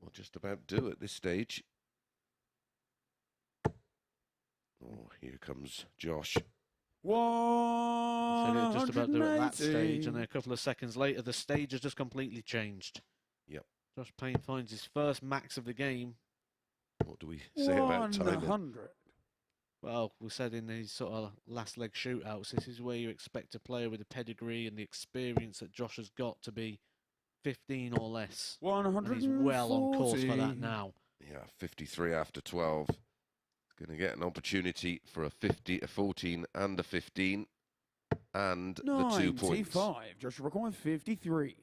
Will just about do at this stage. Oh, here comes Josh.
Said it just about do at that stage, and then a couple of seconds later, the stage has just completely changed.
Yep.
Josh Payne finds his first max of the game.
What do we say about timing?
100.
Well, we said in these sort of last leg shootouts, this is where you expect a player with the pedigree and the experience that Josh has got to be 15 or less.
140.
And he's well on course for that now.
Yeah, 53 after 12. Going to get an opportunity for a 50, a 14 and a 15. And the 2 points.
95. Josh requires 53.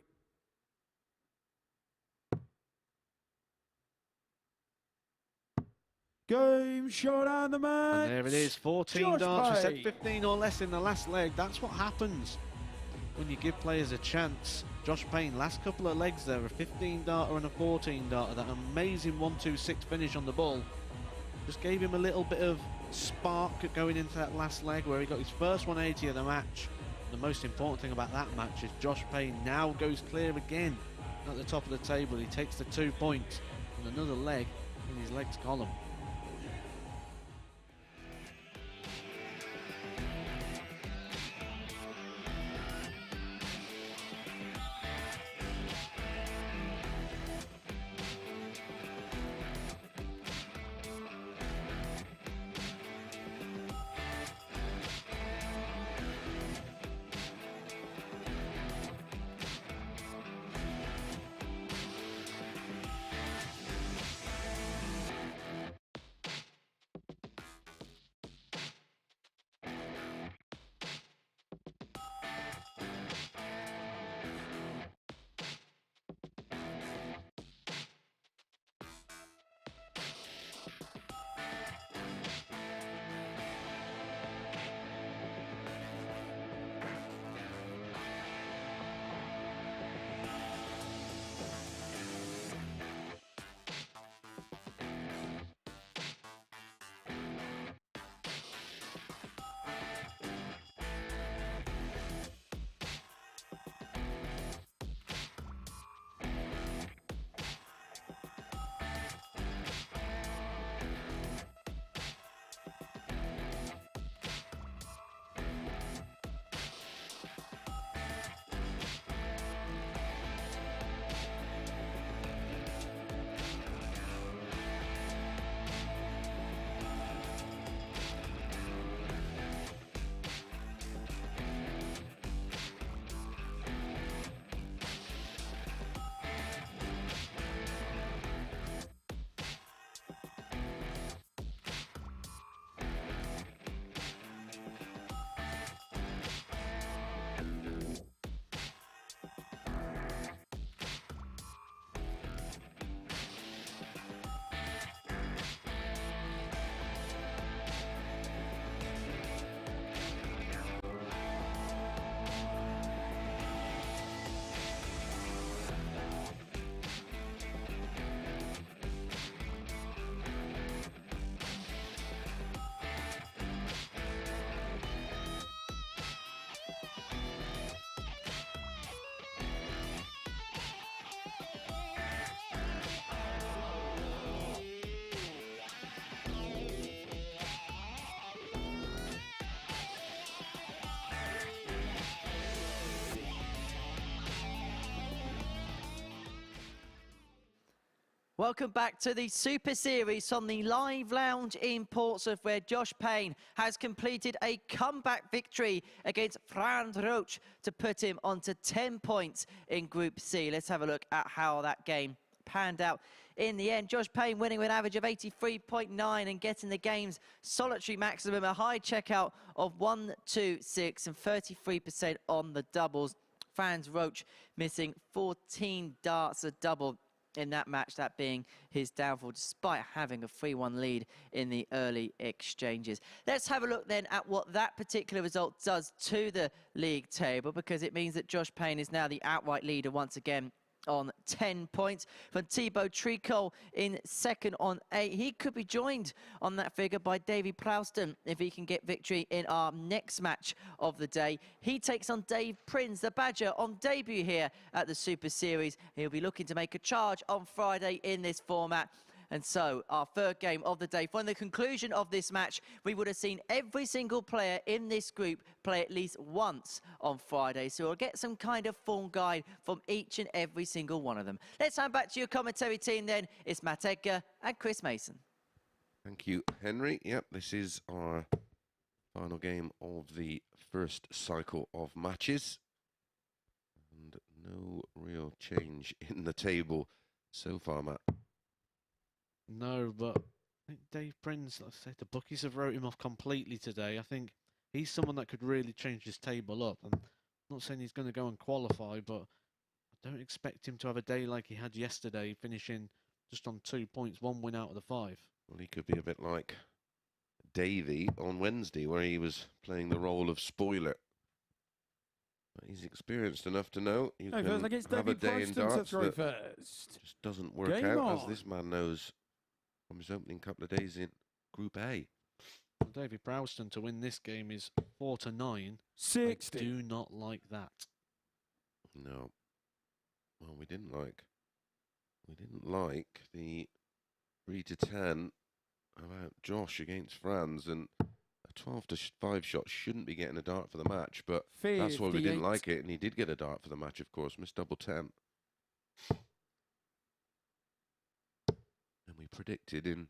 Game shot and the match.
And there it is, 14
Josh
darts. We said
Payne.
15 or less in the last leg. That's what happens when you give players a chance. Josh Payne, last couple of legs there, a 15 darter and a 14 darter. That amazing 1-2-6 finish on the ball just gave him a little bit of spark going into that last leg where he got his first 180 of the match. The most important thing about that match is Josh Payne now goes clear again at the top of the table. He takes the 2 points and another leg in his legs column.
Welcome back to the Super Series on the Live Lounge in Portsmouth, where Josh Payne has completed a comeback victory against Franz Roetzsch to put him onto 10 points in Group C. Let's have a look at how that game panned out in the end. Josh Payne winning with an average of 83.9 and getting the game's solitary maximum, a high checkout of 126 and 33% on the doubles. Franz Roetzsch missing 14 darts, a double in that match, that being his downfall, despite having a 3-1 lead in the early exchanges. Let's have a look then at what that particular result does to the league table, because it means that Josh Payne is now the outright leader once again on 10 points. From Thibault Tricole in second on 8. He could be joined on that figure by Davy Proosten if he can get victory in our next match of the day. He takes on Prins, the Badger, on debut here at the Super Series. He'll be looking to make a charge on Friday in this format. And so, our third game of the day. From the conclusion of this match, we would have seen every single player in this group play at least once on Friday. So we'll get some kind of form guide from each and every single one of them. Let's hand back to your commentary team then. It's Matt Edgar and Chris Mason.
Thank you, Henry. Yep, this is our final game of the first cycle of matches. And no real change in the table so far, Matt.
No, but I think Dave Prins, like I said, the bookies have wrote him off completely today. I think he's someone that could really change his table up. I'm not saying he's going to go and qualify, but I don't expect him to have a day like he had yesterday, finishing just on 2 points, 1 win out of the 5.
Well, he could be a bit like Davy on Wednesday, where he was playing the role of spoiler. But he's experienced enough to know you can have a day in darts that just doesn't work out, as this man knows from his opening couple of days in Group A.
Well, Davy Prowston to win this game is 4-9.
60.
I do not like that.
No. Well, we didn't like the 3-10 about Josh against Franz, and a 12-5 shot shouldn't be getting a dart for the match, but that's why we didn't like it, and he did get a dart for the match, of course, missed double 10. And we predicted in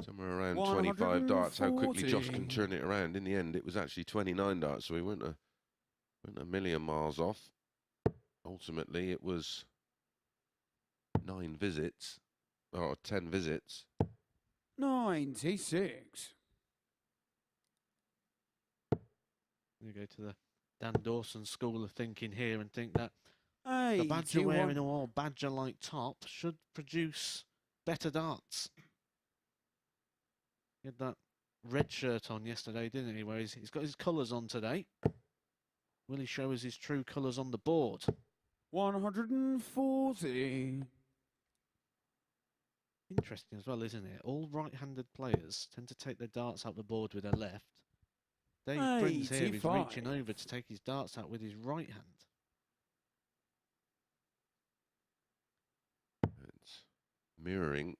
somewhere around 25 darts how quickly Josh can turn it around. In the end, it was actually 29 darts, so we weren't a million miles off. Ultimately, it was 9 visits, or 10 visits.
96.
You go to the Dan Dawson school of thinking here and think that the Badger wearing a more Badger-like top should produce better darts. He had that red shirt on yesterday, didn't he? Where he's got his colours on today. Will he show us his true colours on the board?
140.
Interesting as well, isn't it? All right-handed players tend to take their darts out the board with their left. Dave Prins here is reaching over to take his darts out with his right hand.
It's mirroring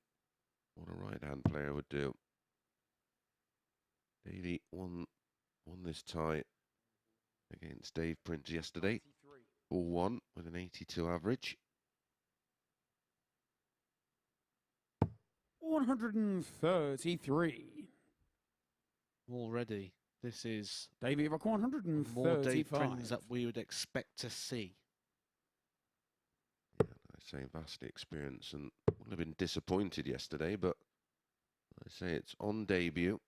what a right-hand player would do. Davy won this tie against Dave Prins yesterday. 4-1 with an 82 average.
133.
Already, this is
Davy Rock 135.
more Dave Prins that we would expect to see.
Yeah, I say vastly experienced, and would have been disappointed yesterday, but I say it's on debut.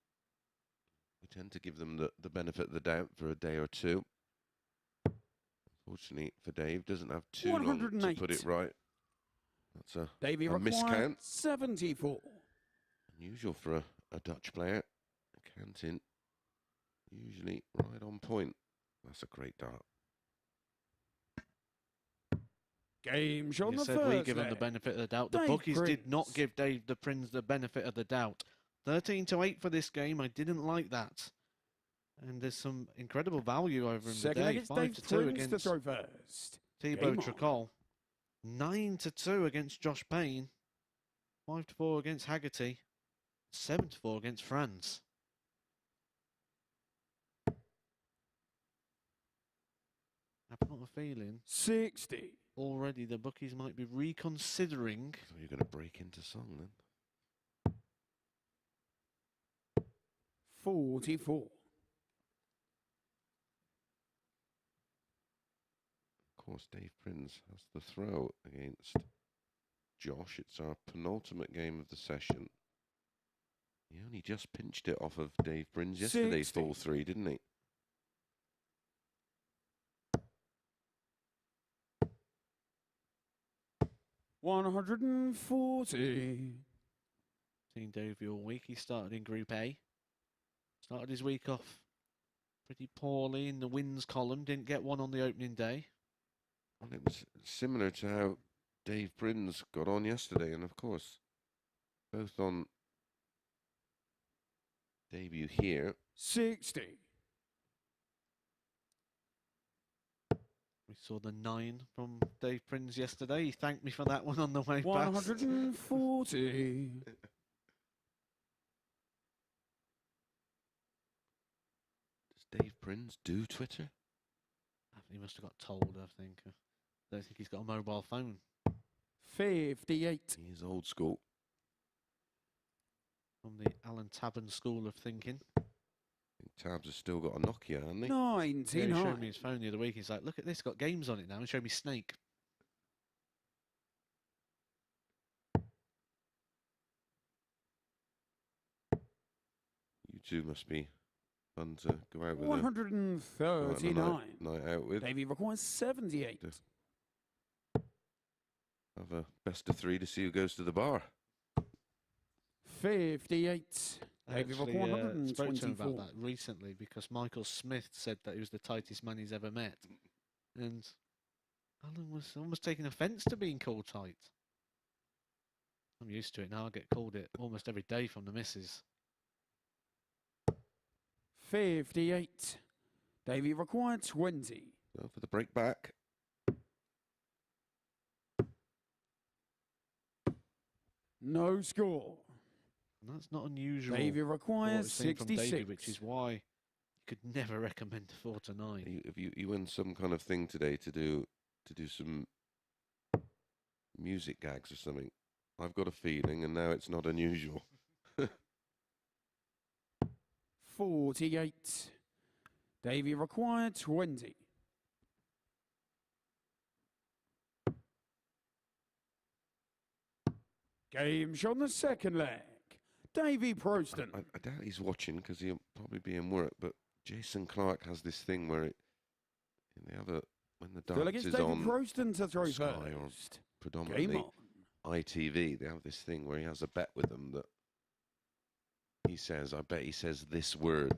We tend to give them the benefit of the doubt for a day or two. Unfortunately for Dave, doesn't have too long to put it right. That's a miscount.
74.
Unusual for a Dutch player. Counting usually right on point. That's a great dart.
Game shot on the
said
first
we give him the benefit of the doubt. The bookies did not give Dave the Prins the benefit of the doubt. 13-8 for this game. I didn't like that. And there's some incredible value over him today. 5-2 against Thibault Tricole. 9-2 against Josh Payne. 5-4 against Haggerty. 7-4 against Franz. I've got a feeling
60.
already the bookies might be reconsidering.
So you're going to break into song then?
44.
Of course, Dave Prins has the throw against Josh. It's our penultimate game of the session. He only just pinched it off of Dave Prins yesterday's
60.
fall 3, didn't he?
$140.
Seen Davy all week. He started in Group A. Started his week off pretty poorly in the wins column. Didn't get one on the opening day.
Well, it was similar to how Dave Prins got on yesterday, and of course, both on debut here.
60.
We saw the 9 from Dave Prins yesterday. He thanked me for that one on the way back.
140.
Does Dave Prins do Twitter?
He must have got told, I think. I don't think he's got a mobile phone.
58.
He is old school.
From the Alan Tabern school of thinking.
I think Tabs has still got a Nokia, hasn't he?
99.
Yeah, he showed me his phone the other week. He's like, look at this, got games on it now. And showed me Snake.
You two must be fun to go out with.
139.
Night out with.
Davy requires 78.
Have a best of 3 to see who goes to the bar.
58.
I
Davy
actually,
requires
spoke to him
124.
about that recently because Michael Smith said that he was the tightest man he's ever met. And Alan was almost taking offence to being called tight. I'm used to it now. I get called it almost every day from the missus.
58. Davy required 20.
Go for the break back.
No score.
And that's not unusual.
Davy
for what
requires
we've seen from Davy,
66.
which is why you could never recommend a 4 to 9.
If you win some kind of thing today to do some music gags or something, I've got a feeling, and now it's not unusual.
48. Davy required 20. Game shot on the second leg. Davy Proosten.
I doubt he's watching because he'll probably be in work. But Jason Clark has this thing where when the
Still
dance
against
is
Davy
on
Proosten to throw
Sky or
first.
predominantly
Game on.
ITV, they have this thing where he has a bet with them that he says, I bet he says this word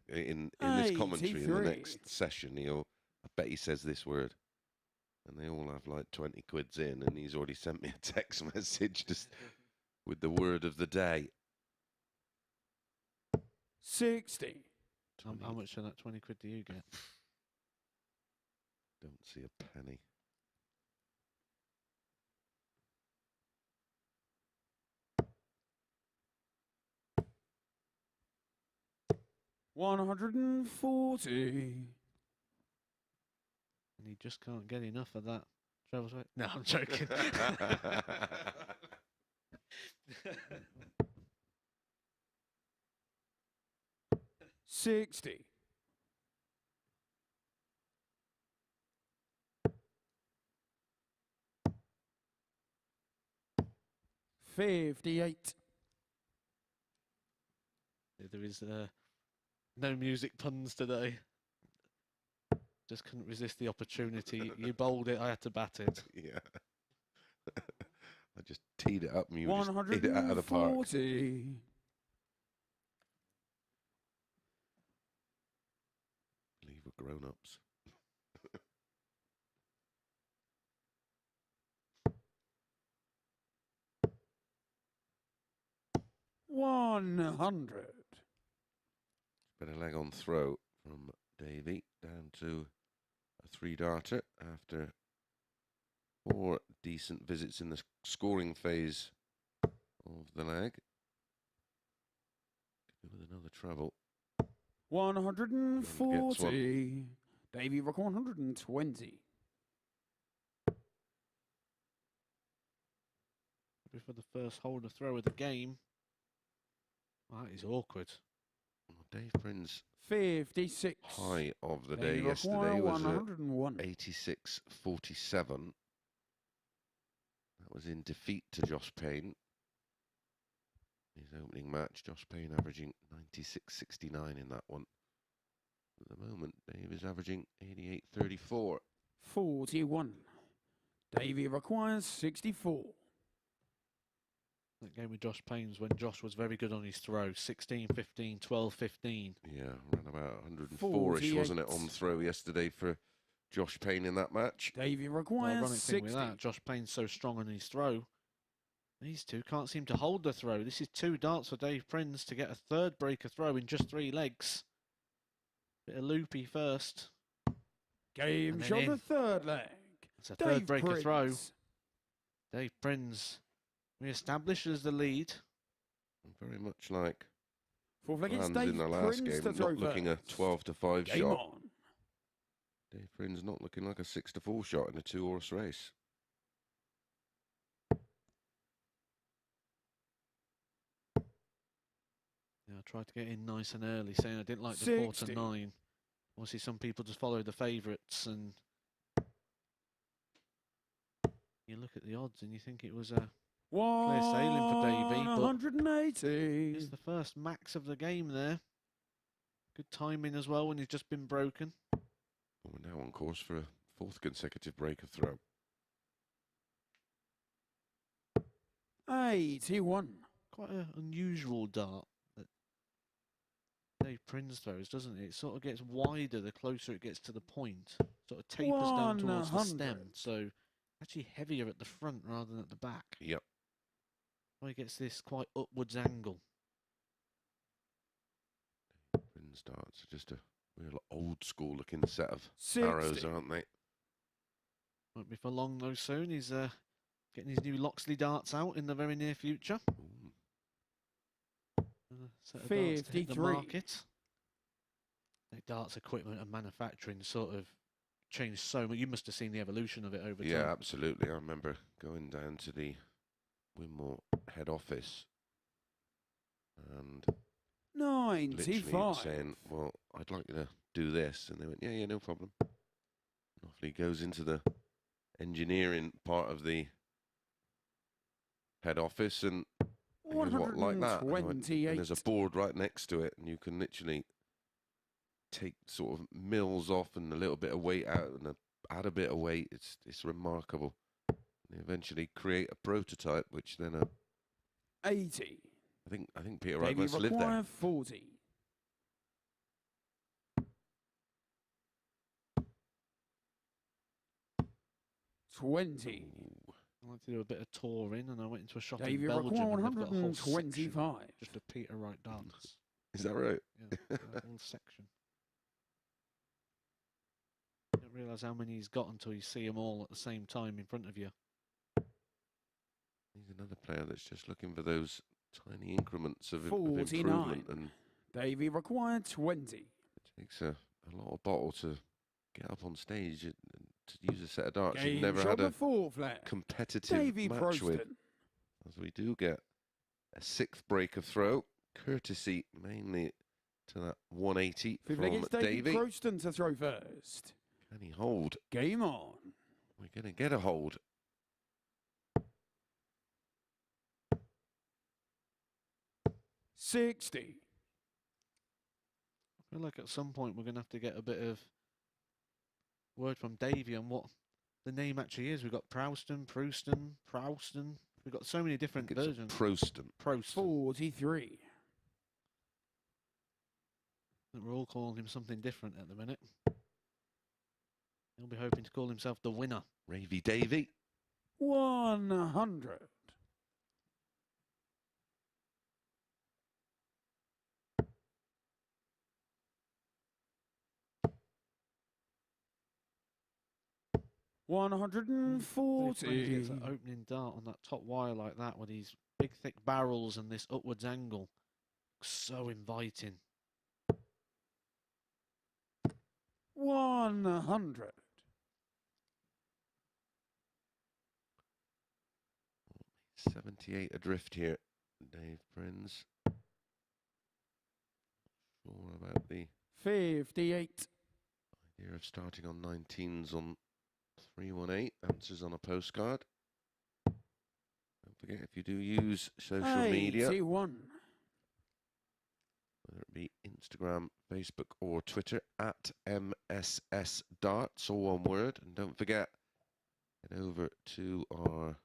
in this commentary in the next session. I bet he says this word. And they all have like 20 quids in, and he's already sent me a text message just with the word of the day.
60.
How much of that 20 quid do you get?
Don't see a penny.
$140.
And he just can't get enough of that. Travels away. No, I'm joking.
60. $58.
There is no music puns today. Just couldn't resist the opportunity. You bowled it, I had to bat it.
Yeah. I just teed it up and you just hit it out of the park.
140.
Believe we're grown-ups.
$100.
Better leg on throw from Davy down to a 3-darter after 4 decent visits in the scoring phase of the leg. With another treble.
140. Davy rock 120.
Before the first holder throw of the game. Well, that is awkward.
Well, Dave Prins'
56.
high of the
They
day yesterday
require
was
101.
86.47. That was in defeat to Josh Payne. His opening match, Josh Payne averaging 96.69 in that one. At the moment, Dave is averaging 88.34.
41. Davy requires 64.
That game with Josh Payne's when Josh was very good on his throw. 16-15, 12-15.
Yeah, ran about 104-ish, wasn't it, on throw yesterday for Josh Payne in that match.
Davy
The
requires
ironic
60.
thing with that, Josh Payne's so strong on his throw. These two can't seem to hold the throw. This is 2 darts for Dave Prins to get a third breaker throw in just 3 legs. Bit of loopy first.
Game
And then
shot
in.
the third leg.
It's a
Dave
third breaker
Prins.
throw. Dave Prins re-establishes the lead.
Very much like
Fourth leg, it's
Franz
Dave
in the last
Prins to
game,
throw
not looking a
first.
12-5
Game
shot.
on.
Dave Prins not looking like a 6-4 shot in a 2-horse race.
Yeah, I tried to get in nice and early, saying I didn't like the 4 to
60.
9. Obviously, some people just follow the favourites, and you look at the odds and you think it was a clear sailing for Davy, but
180.
it's the first max of the game there. Good timing as well when he's just been broken.
We're now on course for a 4th consecutive break of throw.
81.
Quite an unusual dart that Dave Prins throws, doesn't it? It sort of gets wider the closer it gets to the point. Sort of tapers down towards the
100.
stem, so actually heavier at the front rather than at the back.
Yep.
So he gets this quite upwards angle.
Prins darts are just a real old school looking set of
60.
arrows, aren't they?
Won't be for long though soon. He's getting his new Loxley darts out in the very near future.
Ooh.
Set of darts to hit the
53.
market. Like darts equipment and manufacturing sort of changed so much. You must have seen the evolution of it over time.
Yeah, absolutely. I remember going down to the Winmore head office and literally
95.
saying, well, I'd like you to do this. And they went, yeah, no problem. And off he goes into the engineering part of the head office and he goes, what, like that? And I went, and there's a board right next to it and you can literally take sort of mills off and a little bit of weight out and add a bit of weight. It's remarkable. They eventually create a prototype, which then
80.
I think Peter
Davy
Wright lived there.
require 40. $20.
I like to do a bit of touring, and I went into a shop
Davy
in Belgium.
require
And they've got a whole section
125.
just of Peter Wright darts.
Is that right?
Yeah, a whole section. You don't realise how many he's got until you see them all at the same time in front of you.
He's another player that's just looking for those tiny increments of
49.
improvement, and
Davy required 20.
it takes a lot of bottle to get up on stage and to use a set of darts you've never had a
fourth leg.
competitive
Davy
match with.
Proosten.
As we do get a 6th break of throw, courtesy mainly to that 180
Fifth leg,
from
it's Davy
Davy.
Proosten to throw first.
Can he hold?
Game on.
We're going to get a hold.
$60.
I feel like at some point we're going to have to get a bit of word from Davy on what the name actually is. We've got Prowston, Prowston. We've got so many different
It's
versions.
Prowston.
Prowston.
43.
We're all calling him something different at the minute. He'll be hoping to call himself the winner.
Ravy Davy.
100.
Dave Prins
140.
gets that opening dart on that top wire like that with these big thick barrels and this upwards angle. So inviting.
100.
78 adrift here, Dave Prins. Sure about the
58.
idea of starting on 19s on 318. Answers on a postcard. Don't forget, if you do use social media,
81.
whether it be Instagram, Facebook, or Twitter, at MSS Darts, all one word. And don't forget, head over to our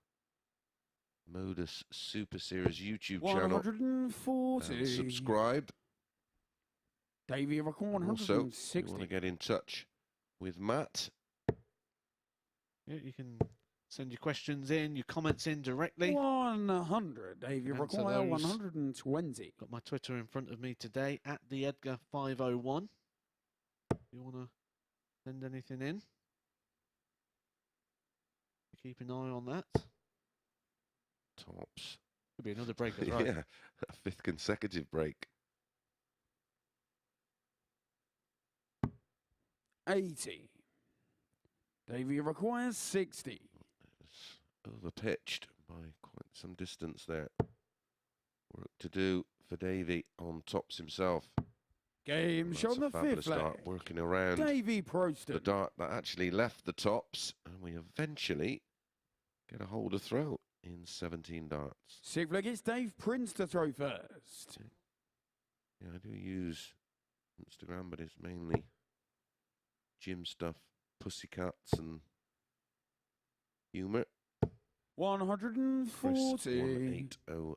MODUS Super Series YouTube channel
140.
and subscribe.
Davy record
And also, if you
160.
want to get in touch with Matt,
Yeah, you can send your questions in, your comments in directly.
100. Davy
Answer
require
those.
120.
Got my Twitter in front of me today, at the Edgar 501. If you want to send anything in, keep an eye on that.
tops.
Could be another break as well.
Yeah, a 5th consecutive break.
80. Davy requires 60.
It's overpitched by quite some distance there. Work to do for Davy on tops himself.
Game
That's
shot on
a
the 5th
fabulous
leg.
start, working around
Davy
the
Proosten.
dart that actually left the tops, and we eventually get a hold of throw in 17 darts.
6th leg, it's Dave Prins to throw first.
Yeah, I do use Instagram, but it's mainly gym stuff, pussycats and humour.
140.
180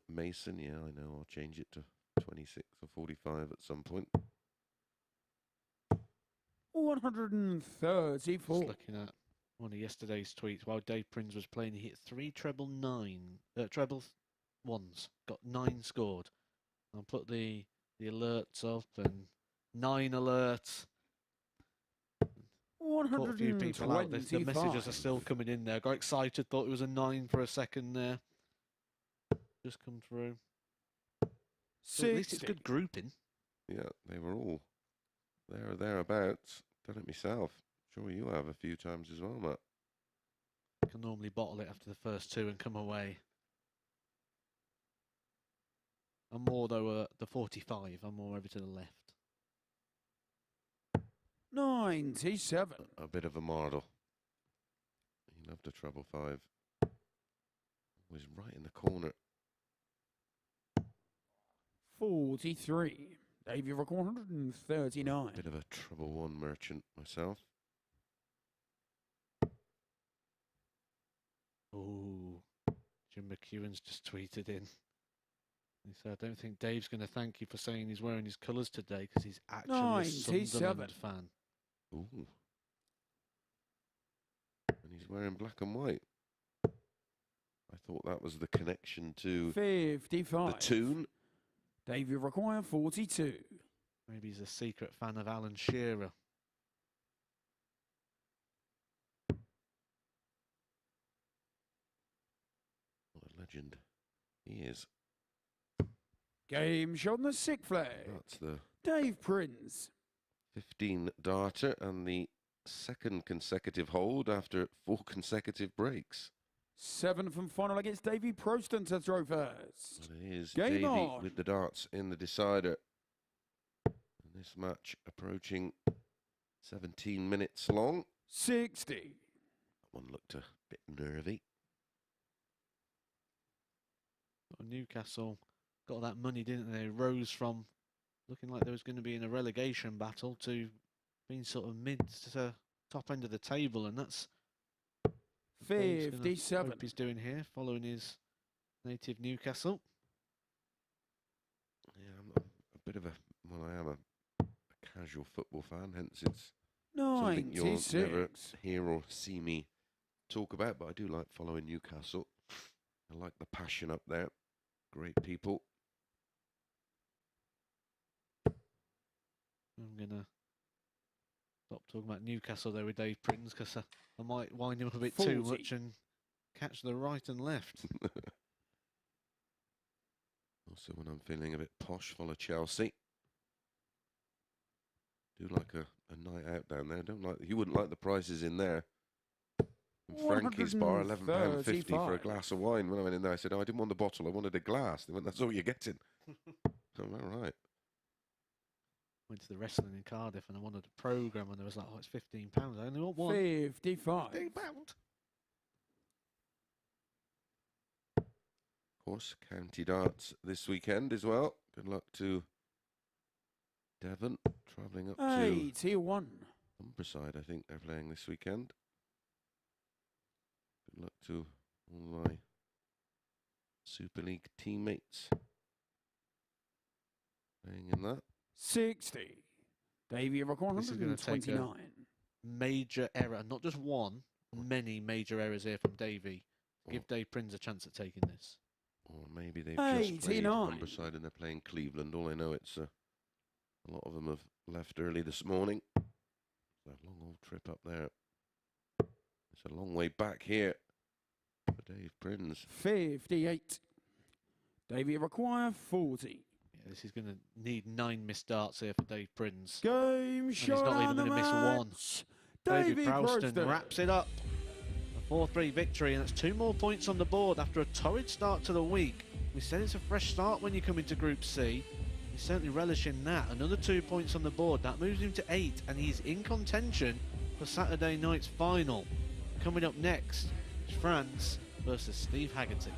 Mason, yeah, I know, I'll change it to 26 or 45 at some point.
134.
Just looking at one of yesterday's tweets, while Dave Prins was playing, he hit 3 treble ones, got 9 scored. I'll put the alerts up, and 9 alerts. Caught a few people out. The messages are still coming in there. Got excited, thought it was a 9 for a second there. Just come through. So at least it's good grouping.
Yeah, they were all there or thereabouts. Done it myself. Sure you have a few times as well, Matt.
I can normally bottle it after the first 2 and come away. I'm more, though, the 45. I'm more over to the left.
97.
A bit of a model. He loved a treble 5. Was right in the corner.
43. Davy Rock 139.
Bit of a treble 1 merchant myself.
Oh, Jim McEwen's just tweeted in. He said, I don't think Dave's going to thank you for saying he's wearing his colours today, because he's actually a
97.
Sunderland fan.
Ooh. And he's wearing black and white. I thought that was the connection to
55.
the tune.
Davy require 42.
Maybe he's a secret fan of Alan Shearer.
What a legend he is.
Game shot on the 6th flag.
That's the
Dave Prins.
15 darter and the 2nd consecutive hold after 4 consecutive breaks.
7th and final against Davy Proosten to throw first.
And it is
Game
Davy
on.
with the darts in the decider. And this match approaching 17 minutes long.
60.
That one looked a bit nervy.
Newcastle got that money, didn't they? Rose from looking like there was going to be in a relegation battle to being sort of mid to top end of the table, and that's what Dave's gonna
57.
hope he's doing here, following his native Newcastle.
Yeah, I'm a bit of a, well, I am a casual football fan, hence it's something you'll never
96.
hear or see me talk about, but I do like following Newcastle. I like the passion up there. Great people.
I'm going to stop talking about Newcastle there with Dave Prins, because I might wind him up a bit too
40.
much and catch the right and left.
Also, when I'm feeling a bit posh, follow Chelsea. Do like a night out down there. Don't like, you wouldn't like the prices in there. in Frankie's bar, £11.50 for a glass of wine. When I went in there, I said, oh, I didn't want the bottle, I wanted a glass. They went, that's all you're getting. So, all right.
Went to the wrestling in Cardiff and I wanted a programme and there was like, oh, it's £15. I only want one.
55.
£15.
Of course, county darts this weekend as well. Good luck to Devon, travelling up to
81.
Humberside, I think they're playing this weekend. Good luck to all my Super League teammates playing in that.
60. Davy requires
This is going to take a major error, not just one, many major errors here from Davy. Give Dave Prins a chance at taking this.
Or maybe they've just played
89.
Humberside and they're playing Cleveland. All I know, it's a lot of them have left early this morning. It's a long old trip up there. It's a long way back here for Dave Prins.
58. Davy require 40.
Yeah, this is going to need 9 missed darts here for Dave Prins.
Game shot.
He's not even going to miss one. Davy Prowston
Proosten
wraps it up. A 4-3 victory, and that's 2 more points on the board after a torrid start to the week. We said it's a fresh start when you come into Group C. He's certainly relishing that. Another 2 points on the board. That moves him to 8, and he's in contention for Saturday night's final. Coming up next is Franz versus Steve Haggerty.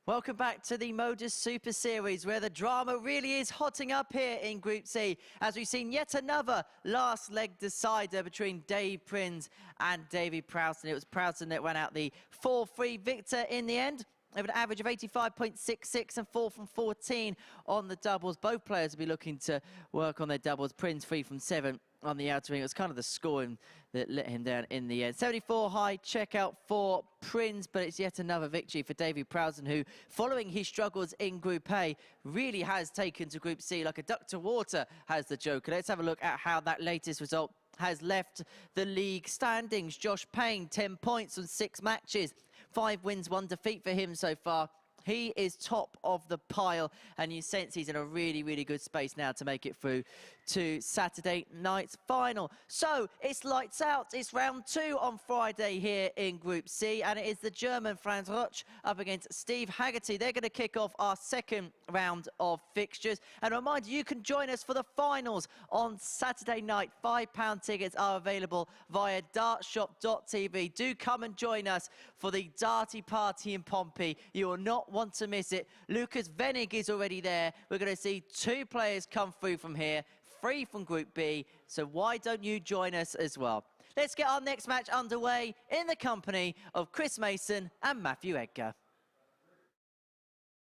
Welcome back to the MODUS Super Series, where the drama really is hotting up here in Group C, as we've seen yet another last leg decider between Dave Prins and Davy Proosten. It was Prowston that went out the 4-3 victor in the end, with an average of 85.66 and 4 from 14 on the doubles. Both players will be looking to work on their doubles. Prins 3 from 7 on the outer ring. It was kind of the scoring that let him down in the end. 74 high checkout for Prins, but it's yet another victory for Davy Proosten, who, following his struggles in Group A, really has taken to Group C like a duck to water, has the Joker. Let's have a look at how that latest result has left the league standings. Josh Payne, 10 points on 6 matches. 5 wins, 1 defeat for him so far. He is top of the pile, and you sense he's in a really, really good space now to make it through to Saturday night's final. So it's lights out. It's round 2 on Friday here in Group C, and it is the German Franz Roetzsch up against Steve Haggerty. They're going to kick off our second round of fixtures. And a reminder, you can join us for the finals on Saturday night. £5 tickets are available via dartshop.tv. Do come and join us for the Darty Party in Pompey. You will not want to miss it. Lucas Venig is already there. We're going to see 2 players come through from here, 3 from Group B, so why don't you join us as well? Let's get our next match underway in the company of Chris Mason and Matthew Edgar.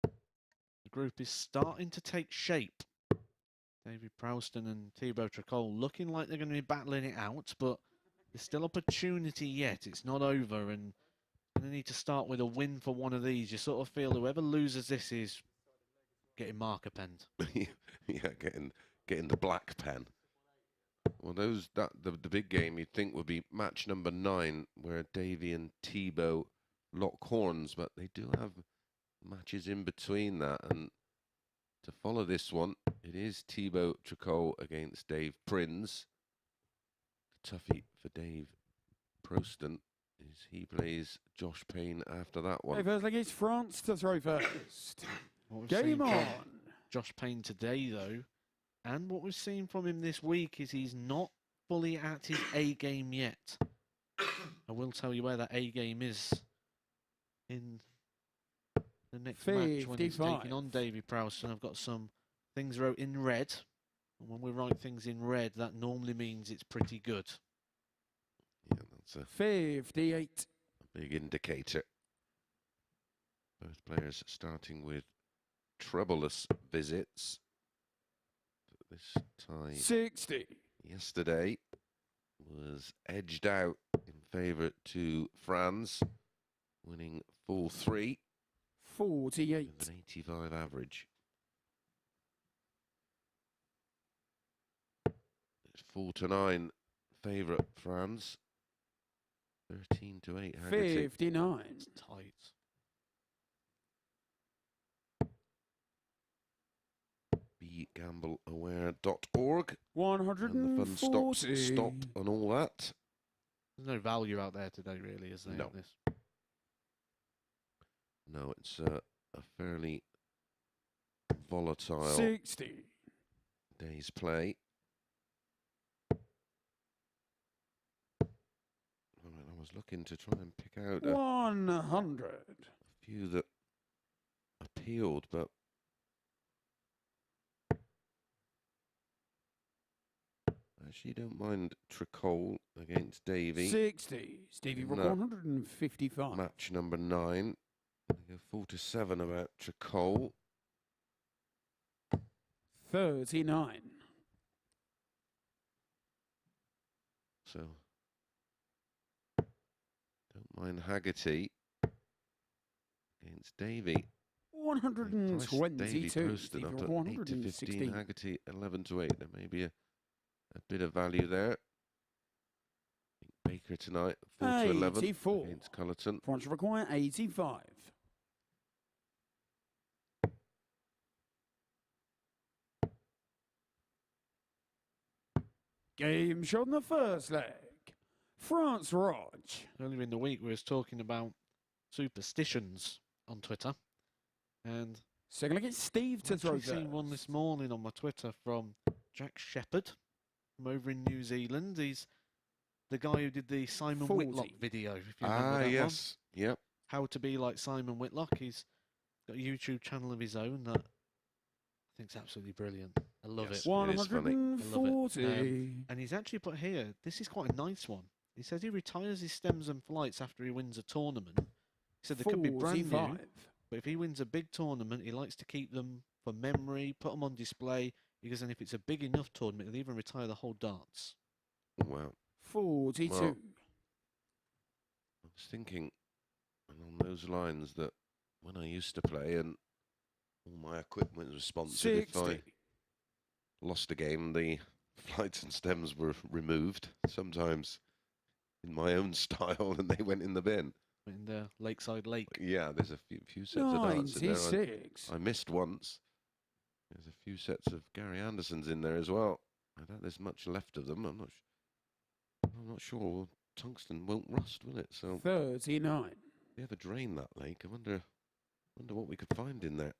The group is starting to take shape. Davy Proosten and Thibault Tricole looking like they're going to be battling it out, but there's still opportunity yet. It's not over, and they need to start with a win for one of these. You sort of feel whoever loses this is getting marker penned.
Yeah, getting the black pen. Well, the big game you'd think would be match number 9, where Davy and Thibault lock horns, but they do have matches in between that. And to follow this one, it is Thibault Tricole against Dave Prins. The toughie for Dave Prowston is he plays Josh Payne after that one.
First against France to throw first.
Game
on.
Josh Payne today, though, and what we've seen from him this week is he's not fully at his A game yet. I will tell you where that A game is in the next match when he's taking on Davy Proosten. I've got some things wrote in red, and when we write things in red, that normally means it's pretty good.
Yeah, that's a
58.
big indicator. Both players starting with troubleless visits. This tie
60.
yesterday was edged out in favour to Franz, winning 4-3
48.
with an 85 average. It's 4-9 favourite Franz. 13-8 Haggerty.
59.
It's tight.
BeGambleAware.org.
140.
And the fun stop on all that.
There's no value out there today, really, is there?
No.
on this?
No, it's a fairly volatile
60.
day's play. I was looking to try and pick out a
100.
few that appealed, but actually don't mind Tricole against Davy.
60. Stevie Rock
No.
155.
Match number 9. I go 4-7 about Treacle.
39.
So don't mind Haggerty against Davy.
122.
Davy
Stevie
Proosten
Rock
up to 8-15.
116.
Haggerty 11-8. There may be a bit of value there. Baker tonight 4-11
84.
against Cullerton.
Points require 85. Game shot in the first leg. Franz Roetzsch.
Earlier in the week, we was talking about superstitions on Twitter, and
Second against Steve to
I've
throw
actually seen one this morning on my Twitter from Jack Shepherd from over in New Zealand. He's the guy who did the Simon
40.
Whitlock video, if you remember that
Yes.
one.
Yep.
How to be like Simon Whitlock. He's got a YouTube channel of his own that I think's absolutely brilliant. I love
Yes.
it.
It is funny.
140.
And he's actually put here, this is quite a nice one. He says he retires his stems and flights after he wins a tournament. He said they could be brand new,
45.
but if he wins a big tournament, he likes to keep them for memory, put them on display. Because then if it's a big enough tournament, he'll even retire the whole darts.
Wow.
42.
Well, I was thinking along those lines that when I used to play and all my equipment was sponsored, if I
60.
lost a game, the flights and stems were removed, sometimes in my own style, and they went in the bin.
In the Lakeside Lake.
Yeah, there's a few sets of darts in there.
96.
I missed once. There's a few sets of Gary Andersons in there as well. I don't think there's much left of them. I'm not sure. Well, tungsten won't rust, will it? So
39.
if you ever drain that lake, I wonder what we could find in there.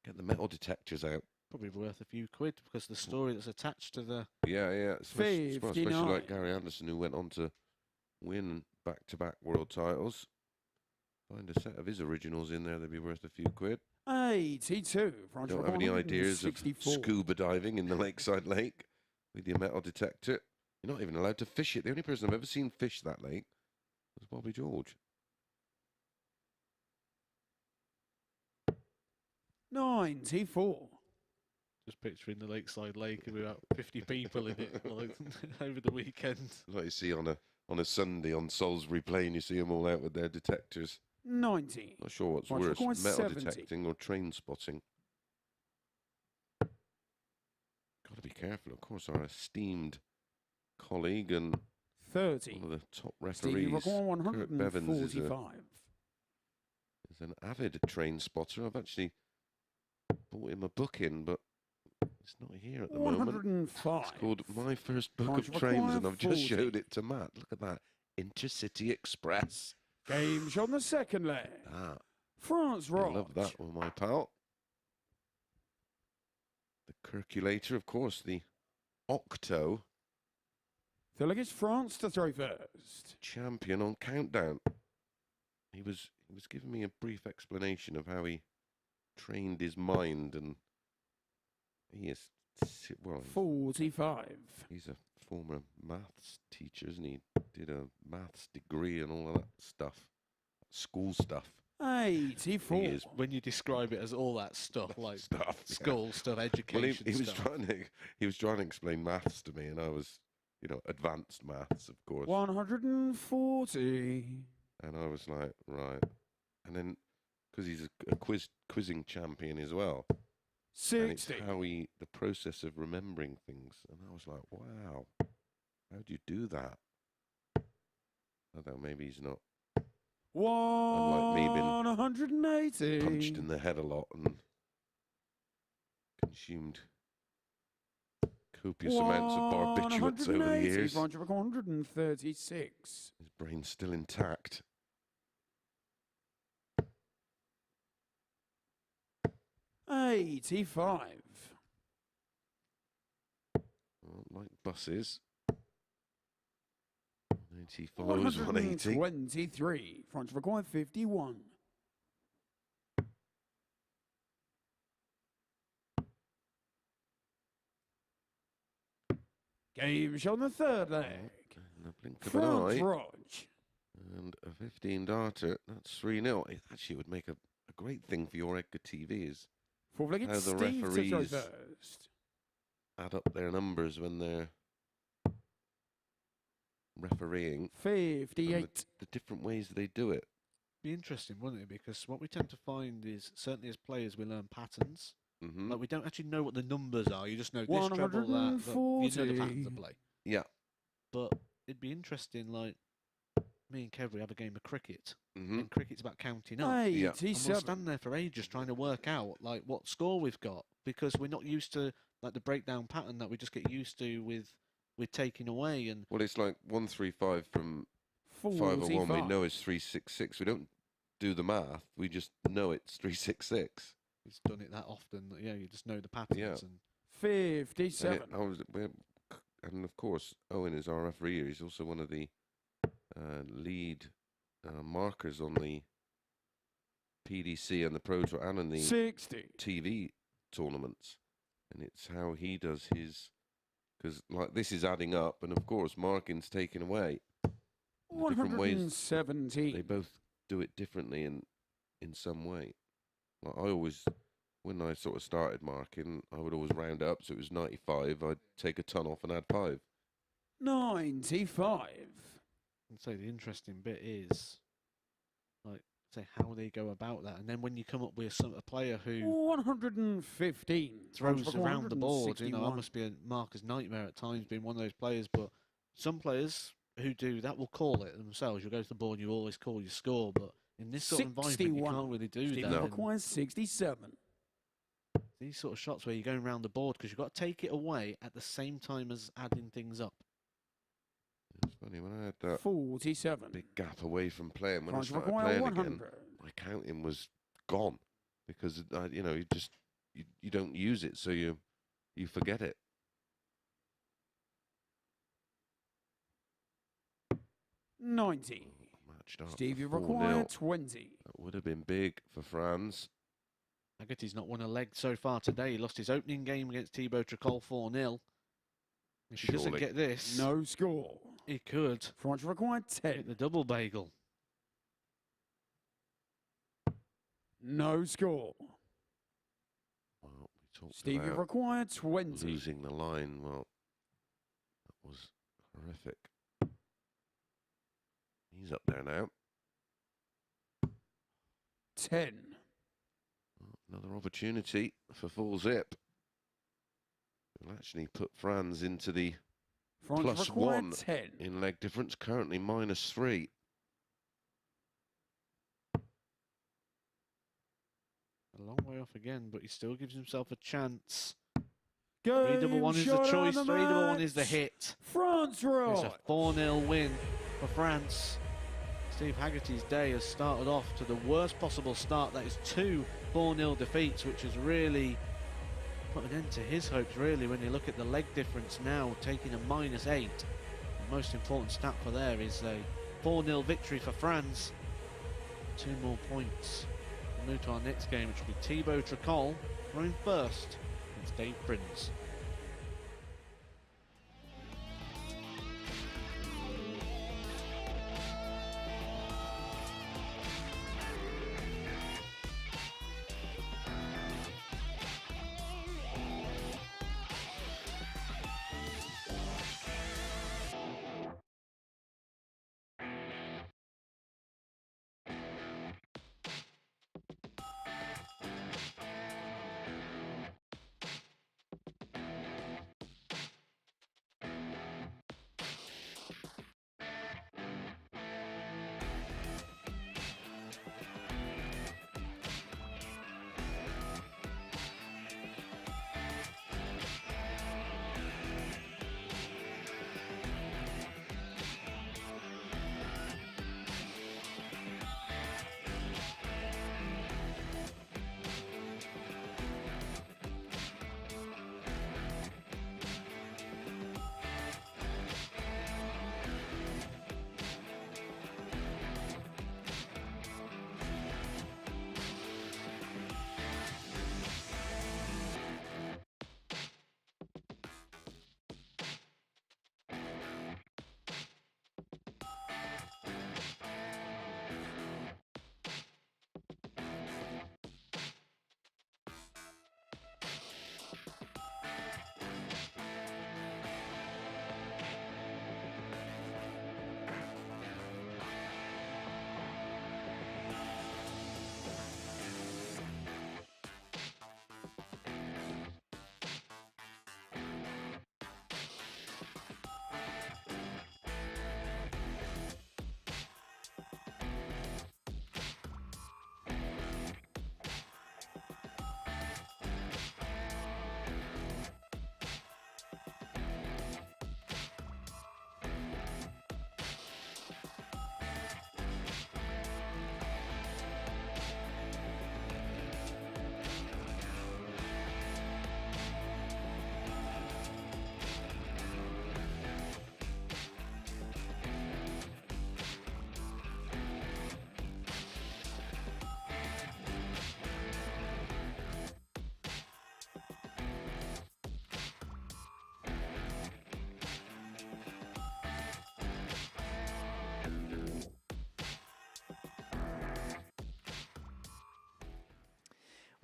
Get the metal detectors out.
Probably worth a few quid because the story that's attached to the...
Yeah. Especially
59.
like Gary Anderson, who went on to win back-to-back world titles. Find a set of his originals in there, they'd be worth a few quid.
82.
You don't have any ideas of scuba diving in the Lakeside Lake with your metal detector? You're not even allowed to fish it. The only person I've ever seen fish that lake was Bobby George.
94.
Just picturing the Lakeside Lake with about 50 people in it like, over the weekend.
Like you see on a Sunday on Salisbury Plain, you see them all out with their detectors.
90.
Not sure what's
Right,
worse,
we're
metal
going 70.
detecting or train spotting. Got to be careful, of course. Our esteemed colleague and
30.
one of the top
Stevie
referees,
Rockwell,
Kurt Bevins, is
145.
an avid train spotter. I've actually bought him a book in, but it's not here at the moment.
105.
It's called My First Book
Points
of Trains,
required,
and I've just
40.
showed it to Matt. Look at that. Intercity Express.
Games on the second leg.
Ah,
Franz
I love
Roetzsch.
that one, my pal. The Circulator, of course, the Octo
The leg is France to throw first.
champion on Countdown. He was giving me a brief explanation of how he trained his mind, and he is, well,
45.
he's a former maths teacher, isn't he? Did a maths degree and all of that stuff, school stuff.
84.
He is
When you describe it as all that stuff, like
stuff. Yeah.
school stuff,
Well,
education
he was
stuff.
trying to explain maths to me, and I was, advanced maths, of course.
140.
And I was like, right. And then, because he's a quizzing champion as well, and it's
60.
the process of remembering things. And I was like, wow, how do you do that? I don't know, maybe he's not unlike me, been
180.
punched in the head a lot and consumed copious amounts of barbiturates over the years.
136.
His brain's still intact.
85.
Well, like buses. 90 follows 180.
123. France required 51. Games on the third leg.
In a blink of
Franz
an eye.
Roetzsch.
And a 15 darter. That's 3-0. It actually would make a great thing for your Edgar TVs.
Fourth leg, it's
How the
Steve to throw
referees
first.
add up their numbers when they're refereeing.
58.
And the different ways they do it.
Be interesting, wouldn't it? Because what we tend to find is, certainly as players, we learn patterns.
Mm-hmm.
Like, we don't actually know what the numbers are. You just know this treble, that. But you know the patterns of play.
Yeah.
But it'd be interesting, like, me and Kev, we have a game of cricket.
Mm-hmm.
And cricket's about counting up. And
87.
we'll stand there for ages trying to work out, like, what score we've got. Because we're not used to, like, the breakdown pattern that we just get used to with taking away. And
Well, it's like 135 from 501. We know it's 366. We don't do the math. We just know it's 366.
he's done it that often that, you just know the patterns.
Yeah.
And
57.
And of course, Owen is our referee here. He's also one of the lead markers on the PDC and the Pro Tour and on the
60.
TV tournaments. And it's how he does his, because like this is adding up, and of course marking's taken away. The different ways
117.
they both do it differently in some way. Like I always, when I sort of started marking, I would always round up, so it was 95. I'd take a ton off and add 5.
95.
I'd say the interesting bit is, like, say how they go about that. And then when you come up with a player who
115.
throws around the board, you know, that
161.
must be a marker's nightmare at times, being one of those players. But some players who do that will call it themselves. You'll go to the board, you always call your score, but in this sort of environment, you
61.
can't really do
Stephen
that.
requires 67.
These sort of shots where you're going around the board because you've got to take it away at the same time as adding things up.
It's funny, when I had that
47.
big gap away from playing, when I
Franz
started
require
playing
100.
again, my counting was gone because you know, you don't use it, so you forget it.
90.
Matched up.
Steve, you
4-0.
require 20.
That would have been big for Franz.
Haggerty's not won a leg so far today. He lost his opening game against Thibault Tricole 4-0. If he doesn't
Surely.
get this,
No score.
he could
France required 10.
hit the double bagel.
No score.
Well, we talked
Steve, you
about
require 20.
losing the line. Well, that was horrific. He's up there now.
10.
Another opportunity for full zip. Will actually put Franz into the
France
plus
required
1
10.
in leg difference, currently -3.
A long way off again, but he still gives himself a chance.
Game
3-1 is the
shot
choice,
on the
3-1 is the
match.
hit.
France
It's a
Roetzsch.
4-0 win for France. Steve Haggerty's day has started off to the worst possible start. That is 2 4-0 defeats, which has really put an end to his hopes, really, when you look at the leg difference now, taking a -8. The most important stat for there is a 4-0 victory for France. 2 more points. We'll move to our next game, which will be Thibault Tricole throwing first against Davy Proosten.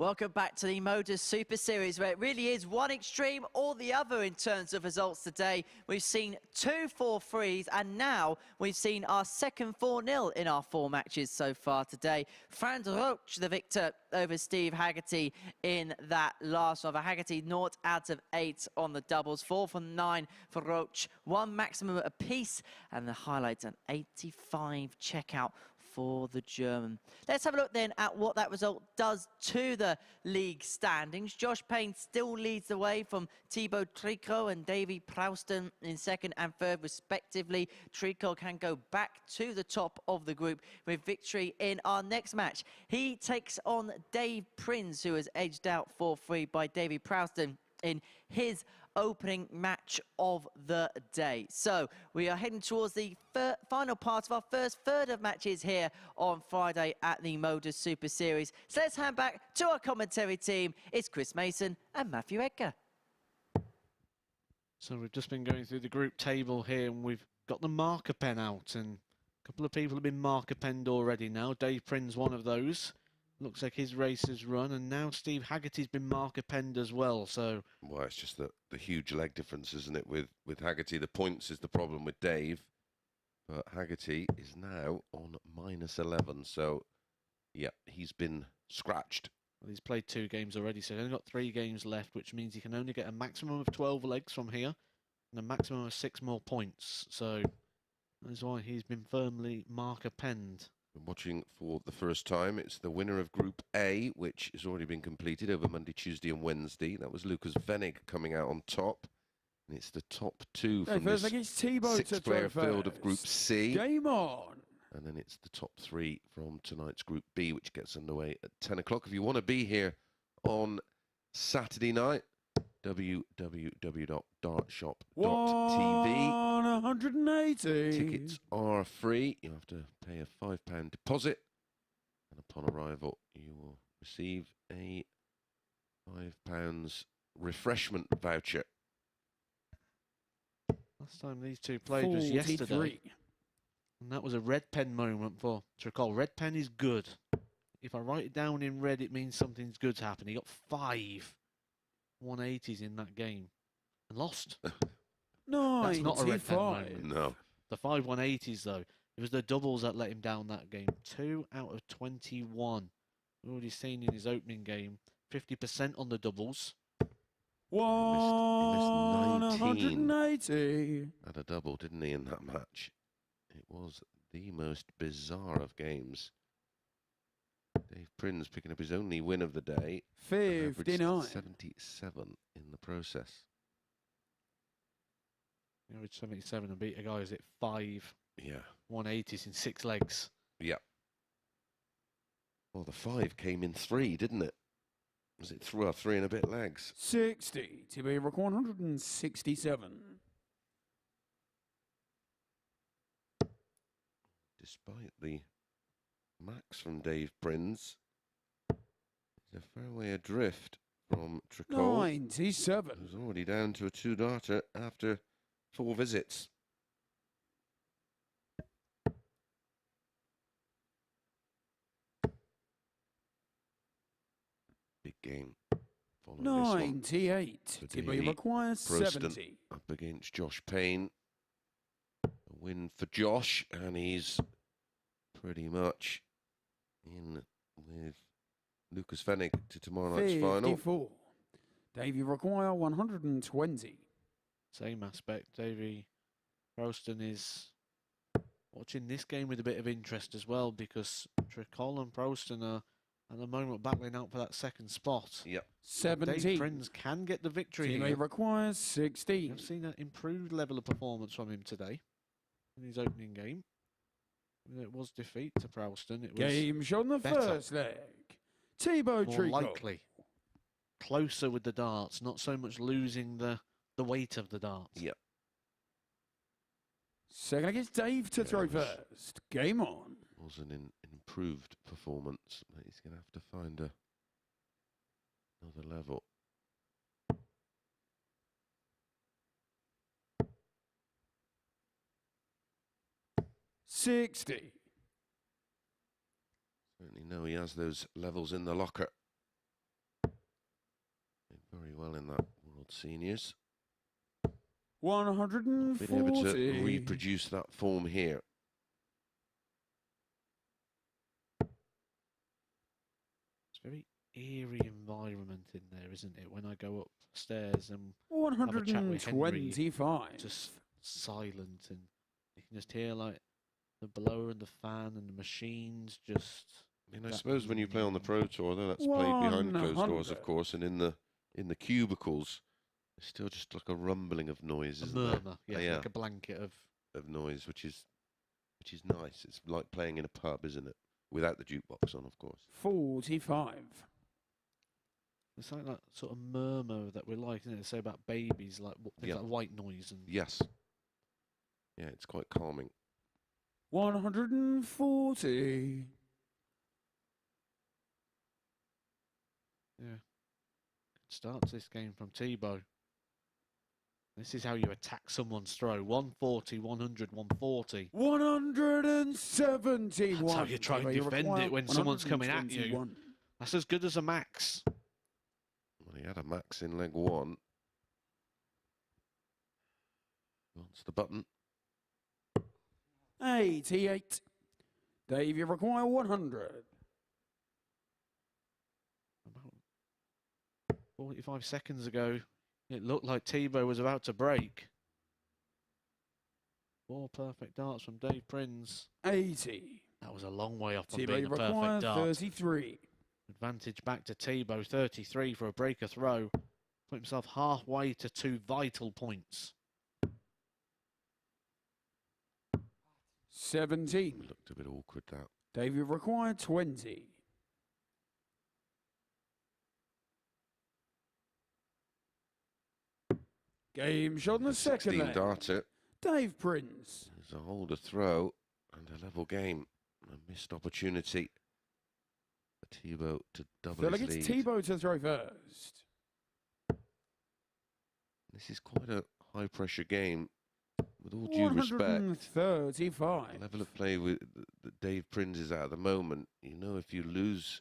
Welcome back to the MODUS Super Series, where it really is one extreme or the other in terms of results today. We've seen 2 4-3s, and now we've seen our second 4-0 in our 4 matches so far today. Franz Roetzsch, the victor over Steve Haggerty in that last over. Haggerty 0 out of 8 on the doubles, 4 from 9 for Roach, 1 maximum apiece, and the highlights an 85 checkout for the German. Let's have a look then at what that result does to the league standings. Josh Payne still leads the way from Thibault Tricole and Davy Proosten in 2nd and 3rd respectively. Treacle can go back to the top of the group with victory in our next match. He takes on Prins, who was edged out 4-3 by Davy Proosten in his opening match of the day. So we are heading towards the final part of our first third of matches here on Friday at the MODUS Super Series. So let's hand back to our commentary team. It's Chris Mason and Matthew Edgar.
So we've just been going through the group table here, and we've got the marker pen out, and a couple of people have been marker penned already now. Dave Prins, one of those. Looks like his race has run, and now Steve Haggerty's been marker penned as well. So,
well, it's just the huge leg difference, isn't it? With Haggerty, the points is the problem with Dave, but Haggerty is now on -11. So, yeah, he's been scratched.
well, he's played 2 games already, so he's only got 3 games left, which means he can only get a maximum of 12 legs from here and a maximum of 6 more points. So that's why he's been firmly marker penned.
Watching for the first time, it's the winner of Group A, which has already been completed over Monday, Tuesday and Wednesday. That was Lucas Venig coming out on top. And it's the top 2 from this 6-player field of Group C.
Game on!
And then it's the top 3 from tonight's Group B, which gets underway at 10 o'clock. If you want to be here on Saturday night, www.dartshop.tv.
180.
Tickets are free. You have to pay a £5 deposit, and upon arrival you will receive a £5 refreshment voucher.
Last time these 2 played was yesterday, and that was a red pen moment for Tricole. Red pen is good. If I write it down in red, it means something's good's happened. He got 5 180s in that game and lost. That's not a red pen moment.
No.
The 5 180s, though, it was the doubles that let him down that game. 2 out of 21. We've already seen in his opening game, 50% on the doubles.
180.
Had a double, didn't he, in that match? It was the most bizarre of games. Dave Prins picking up his only win of the day.
59.
77 in the process.
He averaged 77 and beat a guy who's at 5
Yeah.
180s in 6 legs.
Yeah. Well, the 5 came in 3, didn't it? Was it 3 and a bit legs?
60 to be 167.
Despite the max from Dave Prins, he's a fair way adrift from Tricole.
97.
Who's already down to a 2-darter after 4 visits. Big game. Following
98 to be requires 70.
Up against Josh Payne. A win for Josh, and he's pretty much in with Lucas Venig to tomorrow night's final.
54. Davy require 120.
Same aspect. Davy Proosten is watching this game with a bit of interest as well, because Tricole and Prowston are at the moment battling out for that 2nd spot.
Yep.
17.
Dave Prins can get the victory
Team
here.
A requires 16.
I've seen an improved level of performance from him today in his opening game. It was defeat to Prowston. It was
Game shot on the
better.
first leg. Thibault
more
Tricole.
likely. Closer with the darts, not so much losing the weight of the darts.
Yep.
Second against Dave to throw first. Game on.
Was an improved performance, but he's going to have to find another level.
60.
Certainly know he has those levels in the locker. very well in that World Seniors.
140.
Been able to reproduce that form here.
It's a very eerie environment in there, isn't it? When I go upstairs and
125.
just silent, and you can just hear like the blower and the fan and the machines just.
And I suppose when you play on the Pro Tour, though, that's played behind closed doors, of course, and in the cubicles, it's still just like a rumbling of noise, isn't there?
Murmur, yeah, like a blanket of
noise, which is nice. It's like playing in a pub, isn't it? Without the jukebox on, of course.
45.
It's like that sort of murmur that we like, isn't it? They say about babies, like things like white noise and.
Yes. Yeah, it's quite calming.
140.
Yeah. Good start to this game from Thibault. This is how you attack someone's throw. 140, 100, 140.
171.
That's how you try and defend it when someone's coming at you. That's as good as a max.
Well, he had a max in leg one. Wants the button.
88. Dave, you require 100.
About 45 seconds ago, it looked like Thibault was about to break. 4 perfect darts from Dave Prins.
80.
That was a long way off from
Thibault,
being
you
a perfect
require
dart.
33.
Advantage back to Thibault, 33 for a breaker throw. Put himself halfway to 2 vital points.
17.
Looked a bit awkward, that.
Dave, you require 20. Game shot in the second
16
leg.
darter.
Dave Prins.
There's a hold, a throw, and a level game. A missed opportunity for Thibault to double
Feel
his
like
lead.
it's Thibault to throw first.
This is quite a high-pressure game. With all due respect,
135.
the level of play that Dave Prins is at the moment, you know, if you lose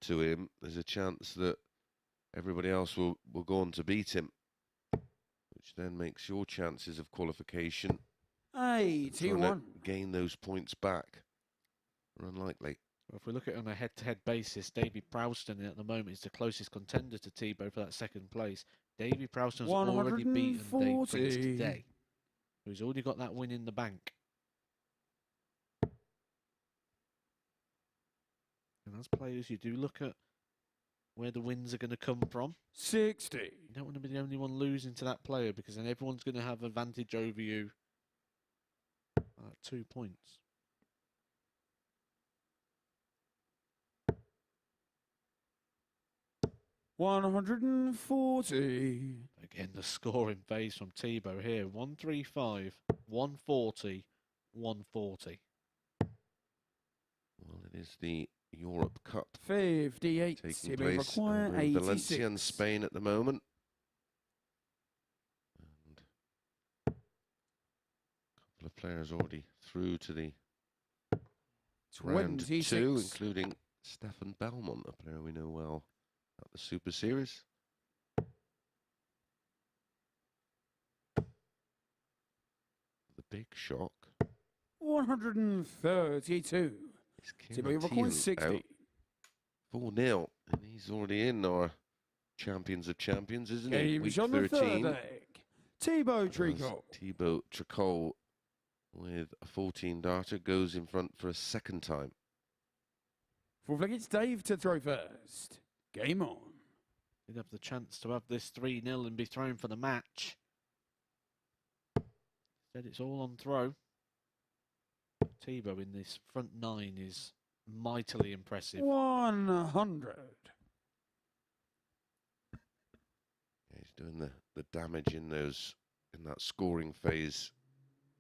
to him, there's a chance that everybody else will go on to beat him, which then makes your chances of qualification, trying
81.
to gain those points back, are unlikely.
Well, if we look at it on a head-to-head basis, Davy Proosten at the moment is the closest contender to Thibault for that second place. Davy Prowston's already beaten Dave Prins today. So he's already got that win in the bank. And as players, you do look at where the wins are going to come from.
60.
You don't want to be the only one losing to that player, because then everyone's going to have advantage over you at 2 points.
$140.
Again, the scoring phase from Thibault here. 135, 140, 140.
Well, it is the Europe Cup
58.
taking
Thibault
place
require
over in
86.
Valencia in Spain at the moment. And a couple of players already through to the round
26.
2, including Stefan Belmont, a player we know well at the Super Series. The big shock.
132. Thibault requires 60.
4-0, and he's already in our Champions of Champions, isn't he?
Game
Week
shot on the third
13.
leg. Thibault Tricole.
Thibault Tricole with a 14 darter goes in front for a second time.
Fourth leg, it's Dave to throw first. Game on.
He'd have the chance to have this 3-0 and be thrown for the match. Said it's all on throw. Thibault in this front 9 is mightily impressive.
100.
Yeah, he's doing the damage in that scoring phase,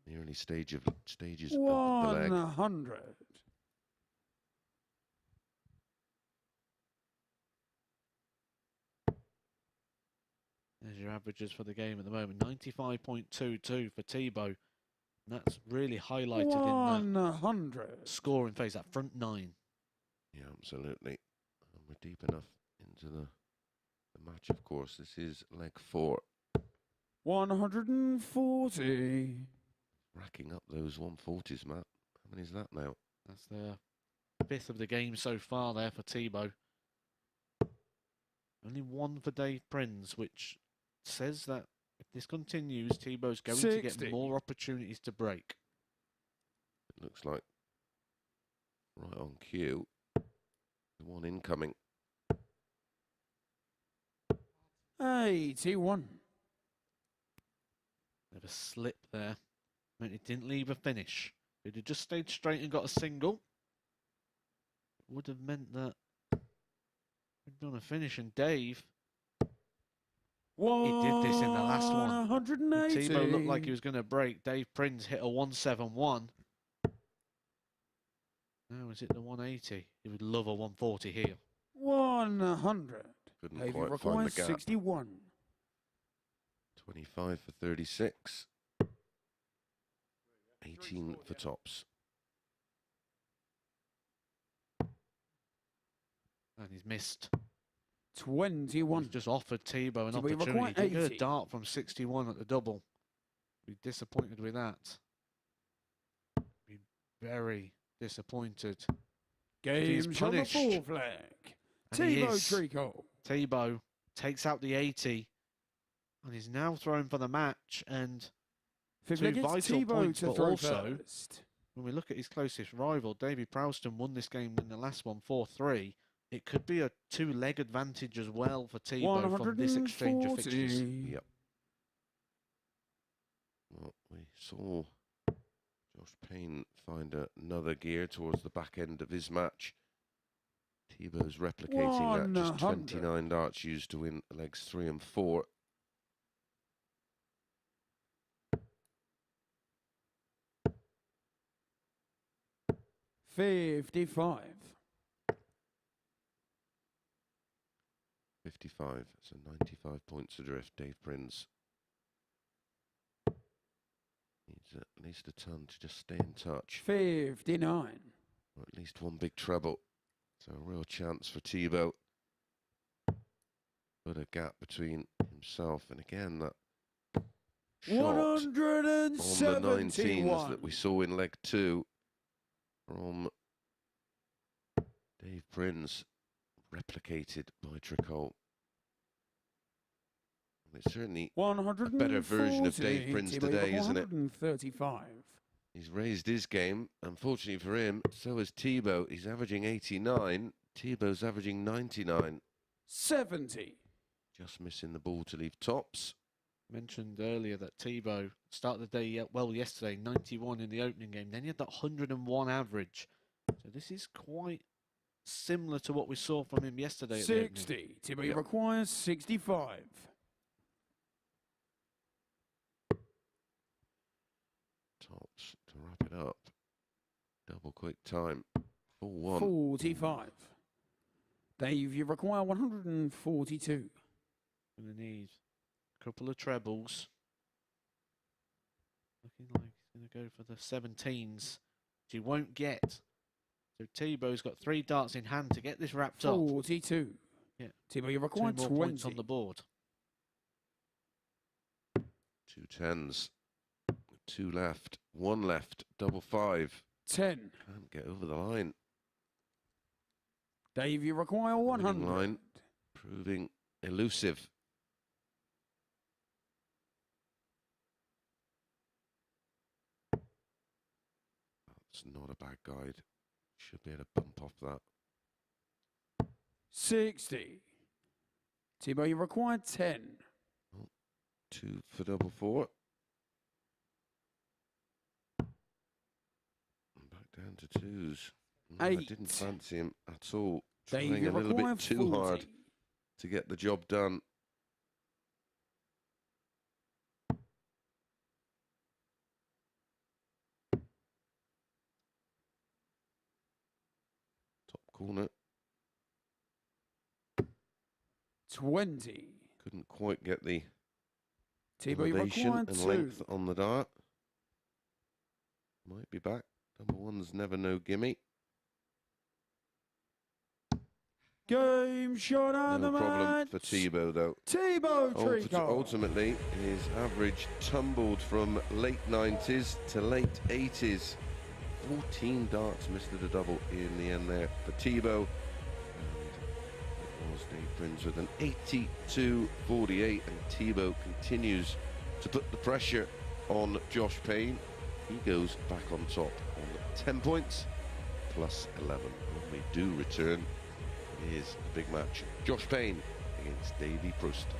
the early stages of the leg.
100.
There's your averages for the game at the moment. 95.22 for Thibault. And that's really highlighted in that
100.
scoring phase, that front 9.
Yeah, absolutely. And we're deep enough into the the match, of course. This is leg 4.
140.
Racking up those 140s, Matt. How many is that now?
That's the 5th of the game so far there for Thibault. Only 1 for Dave Prins, which says that if this continues, Thibault's going to get more opportunities to break.
It looks like right on cue. The one incoming.
81.
Bit of a slip there. Meant it didn't leave a finish. If it had just stayed straight and got a single, it would have meant that we'd done a finish. And Dave, he did this in the last one.
180.
Thibault looked like he was going to break. Dave Prins hit a 171. Now is it the 180? He would love a 140 here.
100.
Couldn't
Davy
quite find the
requires
gap.
61.
25 for 36. 18 for tops.
And he's missed.
21.
He's just offered Thibault an
Thibault
opportunity.
require
He could get
80.
a dart from 61 at the double. Be disappointed with that. Be very disappointed.
Game's on the
punished.
4th leg.
And he
Thibault
is.
Tricole.
Thibault takes out the 80 and is now thrown for the match. And
5th
two
leg, it's
vital
Thibault
points,
to
but
throw
also
first.
when we look at his closest rival, Davy Proosten won this game in the last one 4-3. It could be a 2-leg advantage as well for Thibault from this exchange of fixtures.
140.
Yep. Well, we saw Josh Payne find another gear towards the back end of his match. Thibault's replicating that, just
100.
29 darts used to win legs 3 and 4.
$55.
55, so 95 points adrift. Dave Prins needs at least a ton to just stay in touch.
59.
Or at least one big treble. So a real chance for Thibault. Put a gap between himself and again that shot on the 19s that we saw in leg 2 from Dave Prins, replicated by Treacle. It's certainly a better version of Dave Prins today, isn't it?
135.
He's raised his game. Unfortunately for him, so has Thibault. He's averaging 89. Thibault's averaging 99.
70.
Just missing the ball to leave tops.
Mentioned earlier that Thibault started the day well yesterday, 91 in the opening game. Then he had that 101 average. So this is quite similar to what we saw from him yesterday.
60. Thibault requires 65.
Tops to wrap it up. Double quick time. 4-1.
45. Dave, you require 142.
Going to need a couple of trebles. Looking like he's going to go for the 17s, which he won't get. So Thibault's got 3 darts in hand to get this wrapped up.
42.
Yeah.
Thibault, you
2
require
more
20.
points on the board.
2 10s. 2 left. 1 left. Double 5.
10.
Can't get over the line.
Dave, you require 100.
Line proving elusive. That's not a bad guide. Should be able to bump off that.
60. Thibault, you require 10.
2 for double 4. Back down to 2s. No, I
8.
didn't fancy him at all.
Dave,
Trying
you
a little
require
bit too
40.
hard to get the job done. Top corner.
20.
Couldn't quite get the
Thibault, you
elevation
require
and
2.
length on the dart. Might be back. Number 1's never no gimme.
Game shot on
No
the
problem
match.
for Thibault, though.
Thibault Tricole.
Ultimately, his average tumbled from late 90s to late 80s. 14 darts, missed it a double in the end there for Thibault. And it was Davy Proosten with an 82-48, and Thibault continues to put the pressure on Josh Payne. He goes back on top on 10 points, plus 11. When we do return, here's the big match. Josh Payne against Davy Proosten.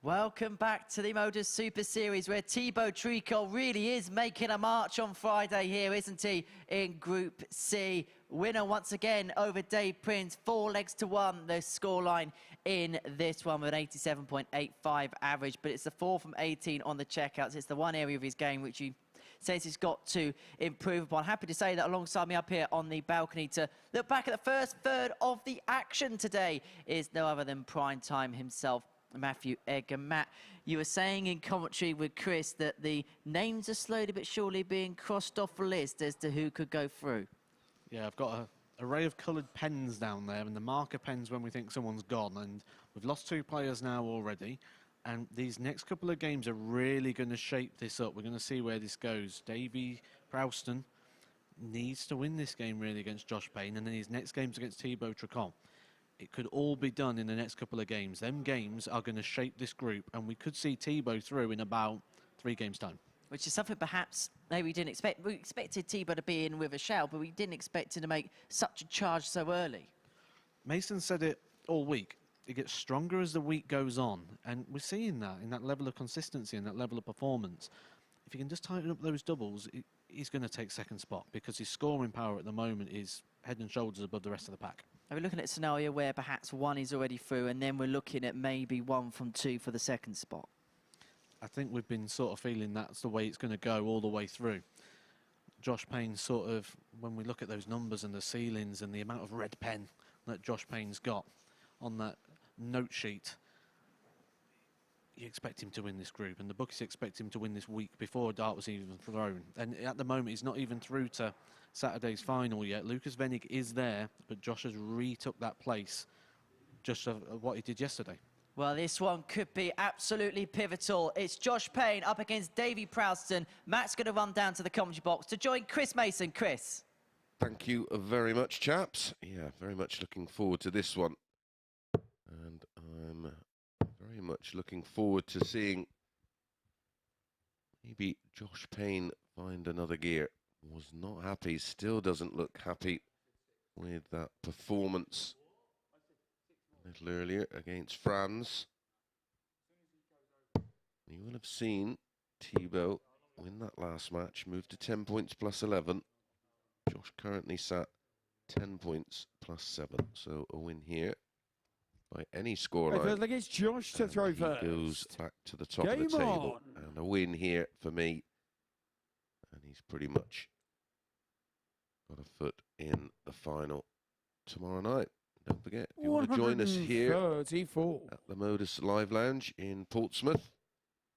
Welcome back to the MODUS Super Series, where Thibault Tricole really is making a march on Friday here, isn't he, in Group C. Winner once again over Dave Prins, 4 legs to 1, the scoreline in this one with an 87.85 average. But it's the 4 from 18 on the checkouts. It's the one area of his game which he says he's got to improve upon. Happy to say that alongside me up here on the balcony to look back at the first third of the action today is no other than Prime Time himself, Matthew Edgar. Matt, you were saying in commentary with Chris that the names are slowly but surely being crossed off the list as to who could go through.
Yeah, I've got an array of coloured pens down there, and the marker pens when we think someone's gone. And we've lost 2 players now already. And these next couple of games are really going to shape this up. We're going to see where this goes. Davy Proosten needs to win this game really against Josh Payne, and then his next game's against Thibault Tricole. It could all be done in the next couple of games. Them games are going to shape this group, and we could see Thibault through in about 3 games' time.
Which is something perhaps maybe we didn't expect. We expected Thibault to be in with a shout, but we didn't expect him to make such a charge so early.
Mason said it all week. It gets stronger as the week goes on, and we're seeing that in that level of consistency and that level of performance. If he can just tighten up those doubles, he's going to take second spot, because his scoring power at the moment is head and shoulders above the rest of the pack.
Are we looking at a scenario where perhaps 1 is already through, and then we're looking at maybe 1 from 2 for the second spot?
I think we've been sort of feeling that's the way it's going to go all the way through. Josh Payne sort of, when we look at those numbers and the ceilings and the amount of red pen that Josh Payne's got on that note sheet, you expect him to win this group, and the bookies expect him to win this week before a dart was even thrown. And at the moment, he's not even through to Saturday's final yet. Lucas Venig is there, but Josh has retook that place just of what he did yesterday.
Well, this one could be absolutely pivotal. It's Josh Payne up against Davy Proosten. Matt's going to run down to the commentary box to join Chris Mason. Chris.
Thank you very much, chaps. Yeah, very much looking forward to this one. And I'm very much looking forward to seeing maybe Josh Payne find another gear. Was not happy, still doesn't look happy with that performance a little earlier against Franz. You will have seen Thibault win that last match, move to 10 points plus 11. Josh currently sat 10 points plus 7, so a win here by any scoreline.
I feel like it's Josh to throw first.
He goes back to the top of the table, and a win here for me. And he's pretty much got a foot in the final tomorrow night. Don't forget, if you want to join us here at the MODUS Live Lounge in Portsmouth,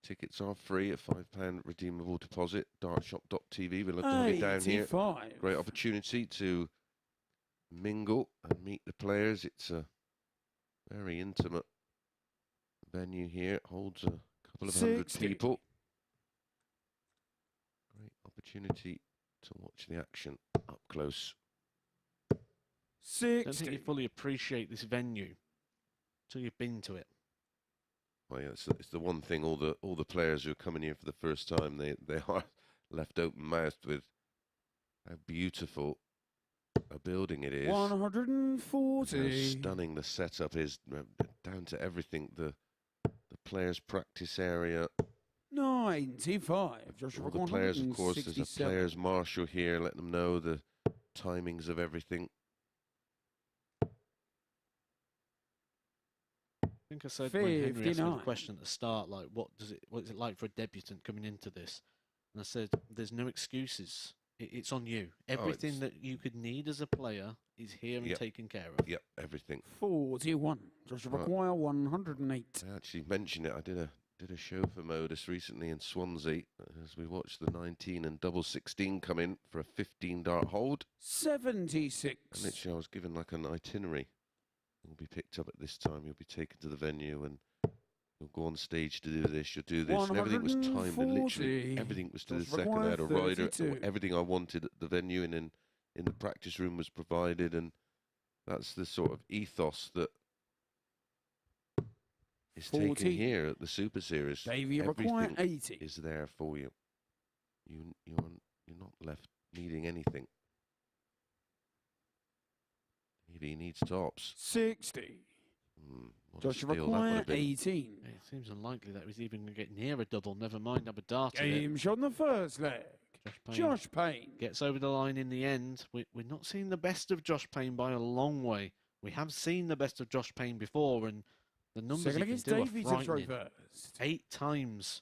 tickets are free at £5 redeemable deposit. Dartshop.tv. We'd love to have you down here. Great opportunity to mingle and meet the players. It's a very intimate venue here. Holds a couple of 100 people. Great opportunity to watch the action up close.
I don't think you fully appreciate this venue until you've been to it.
Well, yeah, it's the one thing all the players who are coming here for the first time, they are left open-mouthed with how beautiful a building it is.
140.
How stunning the setup is, down to everything. The players' practice area.
95.
All the players, of course, there's a players' marshal here, letting them know the timings of everything.
I think I said when Henry asked me the question at the start, like, what is it like for a debutant coming into this? And I said, there's no excuses. It's on you. Everything that you could need as a player is here and taken care of.
Yep, everything.
41. Joshua McGuire, 108.
I actually mentioned it. I did a show for Modus recently in Swansea as we watched the 19 and double 16 come in for a 15 dart hold.
76.
And literally I was given like an itinerary. You'll be picked up at this time, you'll be taken to the venue, and you'll go on stage to do this, you'll do this. And everything was timed, and literally everything was to the second. I had a rider, everything I wanted at the venue and in the practice room was provided, and that's the sort of ethos that is taken here at the Super Series.
Davy Proosten, 80.
Is there for you. You're not left needing anything. He needs tops.
60.
Joshua
McGuire, 18.
It seems unlikely that he's even going to get near a double, never mind have a dart in
Game shot on the first leg. Josh Payne
gets over the line in the end. We're not seeing the best of Josh Payne by a long way. We have seen the best of Josh Payne before, and the numbers he can do are frightening. 8 times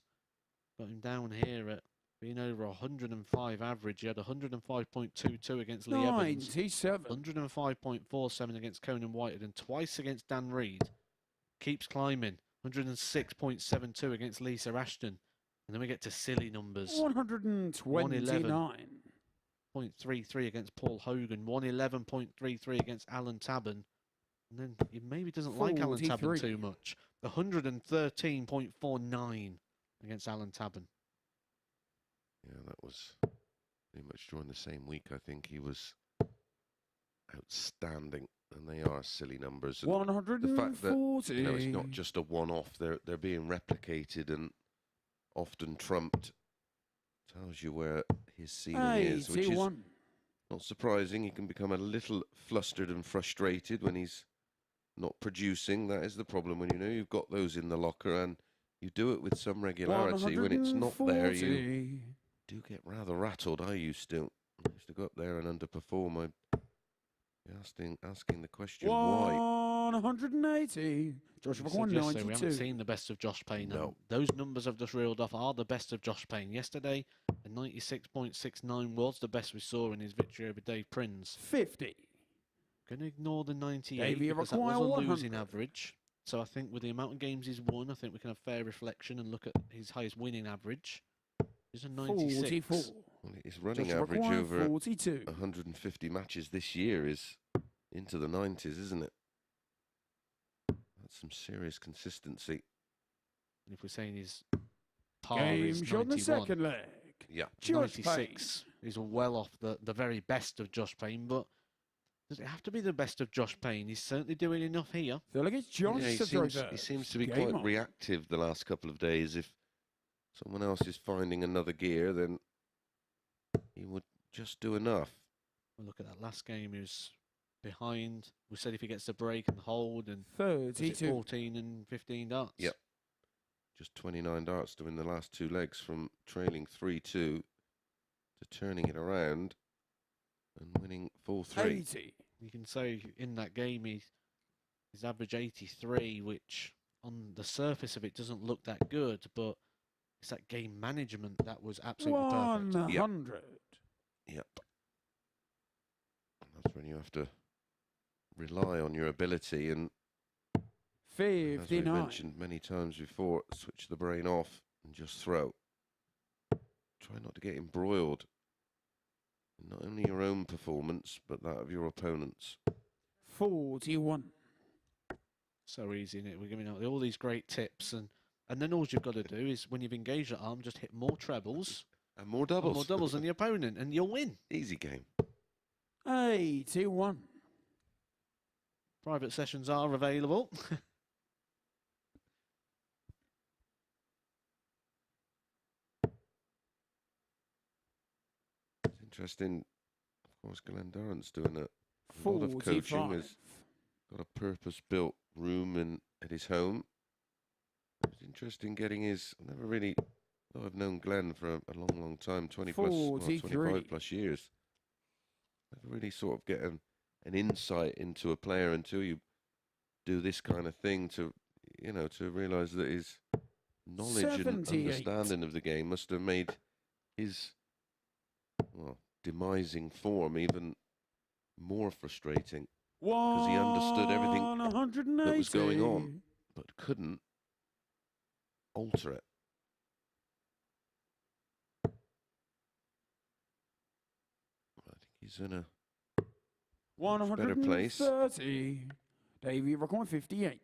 got him down here at being over 105 average. He had 105.22 against Lee Evans, 105.47 against Conan Whitehead, and twice against Dan Reed. Keeps climbing, 106.72 against Lisa Ashton. And then we get to silly numbers. 129.33 against Paul Hogan, 111.33 against Alan Tabben. And then he maybe doesn't like Alan Tabben too much. 113.49 against Alan Tabben.
Yeah, that was pretty much during the same week. I think he was outstanding, and they are silly numbers. And
140.
The fact that it's not just a one-off; they're being replicated and often trumped. Tells you where his ceiling is, which is not surprising. He can become a little flustered and frustrated when he's not producing. That is the problem when you've got those in the locker and you do it with some regularity. When it's not there, you do get rather rattled. I used to go up there and underperform. I'm asking the question why.
180. Joshua McGuire, 92.
We haven't seen the best of Josh Payne.
No.
Those numbers I've just reeled off are the best of Josh Payne. Yesterday, a 96.69 was the best we saw in his victory over Dave Prins.
50.
Going to ignore the 98 because that was a losing average. So I think with the amount of games he's won, I think we can have fair reflection and look at his highest winning average. He's a 96.
44.
Well, his running
Joshua
average
Maguire,
over
42.
150 matches this year is into the 90s, isn't it? That's some serious consistency.
And if we're saying his par
Game
is
shot in the
91,
second leg.
Yeah.
Josh
96 is well off the very best of Josh Payne, but does it have to be the best of Josh Payne? He's certainly doing enough here.
So look, it's Josh
Yeah, he
to throw
seems to be
Game
quite
on.
reactive the last couple of days. If someone else is finding another gear, then he would just do enough.
Well, look at that last game. He was behind. We said if he gets the break and hold, and was it
32.
14 and 15 darts.
Yep. Just 29 darts to win the last two legs, from trailing 3-2 to turning it around and winning 4-3.
80.
You can say in that game he's average 83, which on the surface of it doesn't look that good, but it's that game management that was absolutely perfect.
100.
Yep. And that's when you have to rely on your ability, and as we've
59.
mentioned many times before, switch the brain off and just throw. Try not to get embroiled in not only your own performance, but that of your opponents.
41.
So easy, isn't it? We're giving out all these great tips, and then all you've got to do is, when you've engaged that arm, just hit more trebles
And more doubles.
more doubles than the opponent, and you'll win.
Easy game.
81.
Private sessions are available.
It's interesting. Of course, Glenn Durrant's doing a lot of coaching.
45.
Has got a purpose-built room at his home. It's interesting getting his. I've never really, though I've known Glenn for a long, long time, 20 plus, well,
43.
25 plus years. Never really sort of get an insight into a player until you do this kind of thing to, to realise that his knowledge and
78.
understanding of the game must have made his, well, demising form even more frustrating, because he understood everything that was going on, but couldn't alter it. I think he's in a much better place.
130. Davy Proosten, 58.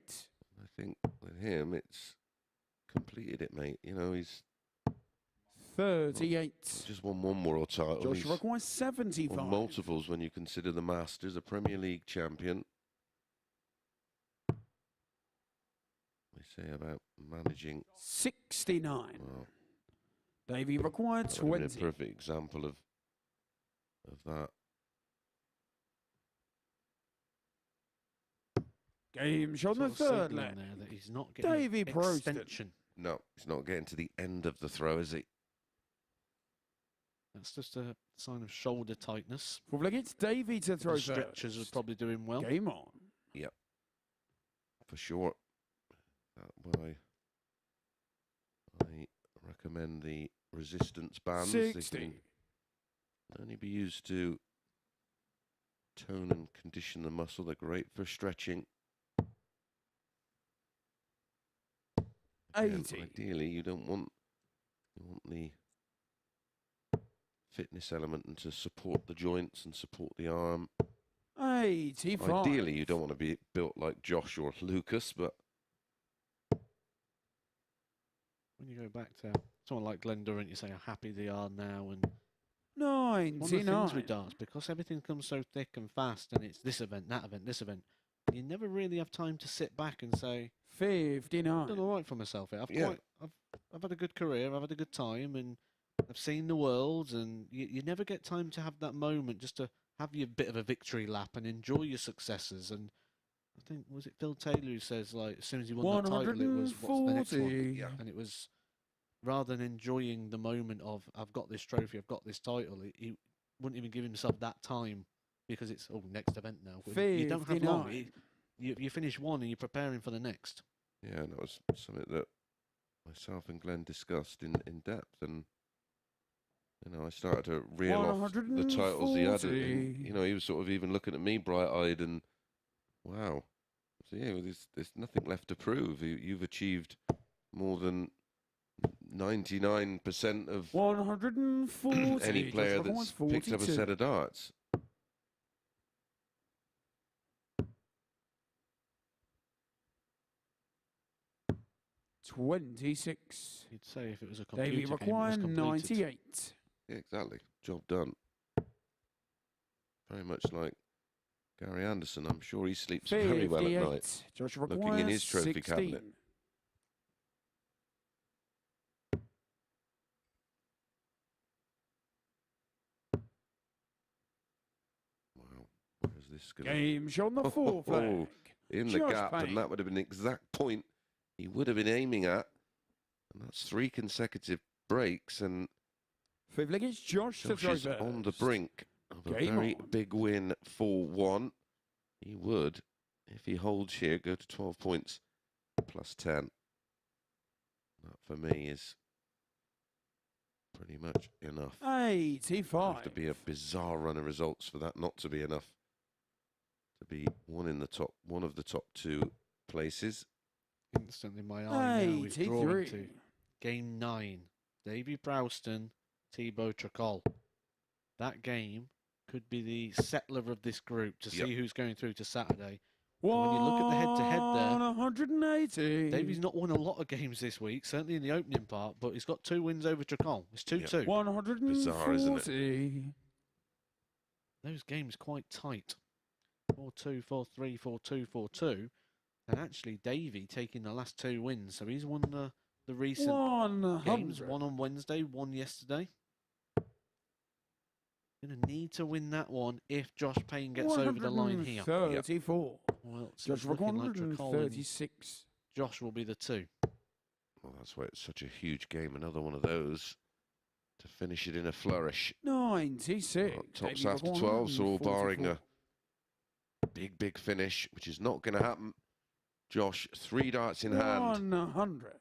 I think with him, it's completed it, mate. He's
38.
just won one world title.
Josh
He's
Roetzsch, 75.
won multiples when you consider the Masters, a Premier League champion. We say about managing.
69.
Well,
Davy Proosten,
that would have
20.
been a perfect example of that.
Game shot in the
Sort of
third
signalling
leg.
there that he's not getting
Davy Proosten.
extension.
No, he's not getting to the end of the throw, is he?
That's just a sign of shoulder tightness.
Fourth leg, it's Davy to throw
The stretchers are
first.
probably doing well.
Game on.
Yep, for sure. Why I recommend the resistance bands. They
60.
can only be used to tone and condition the muscle. They're great for stretching. Again,
80.
ideally, you want the fitness element and to support the joints and support the arm.
85.
Ideally, you don't want to be built like Josh or Lucas, but
When you go back to someone like Glenn Durrant, you say how happy they are now, and one of the
99.
things with darts, because everything comes so thick and fast, and it's this event, that event, this event, you never really have time to sit back and say, I've
59.
done all right for myself here.
Yeah.
I've had a good career, I've had a good time, and I've seen the world, and you never get time to have that moment just to have your bit of a victory lap and enjoy your successes. And I think, was it Phil Taylor who says, like, as soon as he won that title, it was, what's the next one?
140.
Yeah.
And it was, rather than enjoying the moment of, I've got this trophy, I've got this title, he wouldn't even give himself that time, because it's, next event now. You don't have long.
59.
You finish one and you're preparing for the next.
yeah, and that was something that myself and Glenn discussed in depth, and I started to reel off the titles he had, and,
140.
he was sort of even looking at me bright-eyed, and wow, So yeah, well, there's nothing left to prove. You've achieved more than 99% of
140.
any player that's picked up a set of darts.
26.
You'd say if it was a computer
Davy
game, it was
require
completed.
98.
Yeah, exactly. Job done. Very much like Gary Anderson. I'm sure he sleeps very well at night,
Josh
looking
requires
in his trophy
16.
cabinet. Wow, where's this going?
Game shot on the fourth leg.
In the
Josh
gap,
Payne.
and that would have been the exact point he would have been aiming at. And that's 3 consecutive breaks, and
Fifth leg is Josh to
Josh
throw
is
first.
on the brink of a
Game
very
on.
big win for 1. He would, if he holds here, go to 12 points plus 10. That for me is pretty much enough.
85.
Have to be a bizarre run of results for that not to be enough to be one of the top 2 places.
Instantly, my eye now is drawn
83.
to game 9. Davy Proosten, Thibault Tricole. That game could be the settler of this group to see who's going through to Saturday. And when you look at the head-to-head there,
180.
Davy's not won a lot of games this week, certainly in the opening part, but he's got 2 wins over Tricole. It's 2-2.
140.
Bizarre, isn't it?
Those games quite tight. 4-2, 4-3, 4-2, 4-2. And actually, Davy taking the last 2 wins. So he's won the recent
100.
games. 1 on Wednesday, 1 yesterday. Going to need to win that one if Josh Payne gets over the line here.
134.
Well, it's
Josh
looking like Tricole and
136.
Josh will be the 2.
Well, that's why it's such a huge game. Another one of those to finish it in a flourish.
96.
Well, tops
Davy
after 12, so all
144.
barring a big finish, which is not going to happen. Josh, 3 darts in hand
100.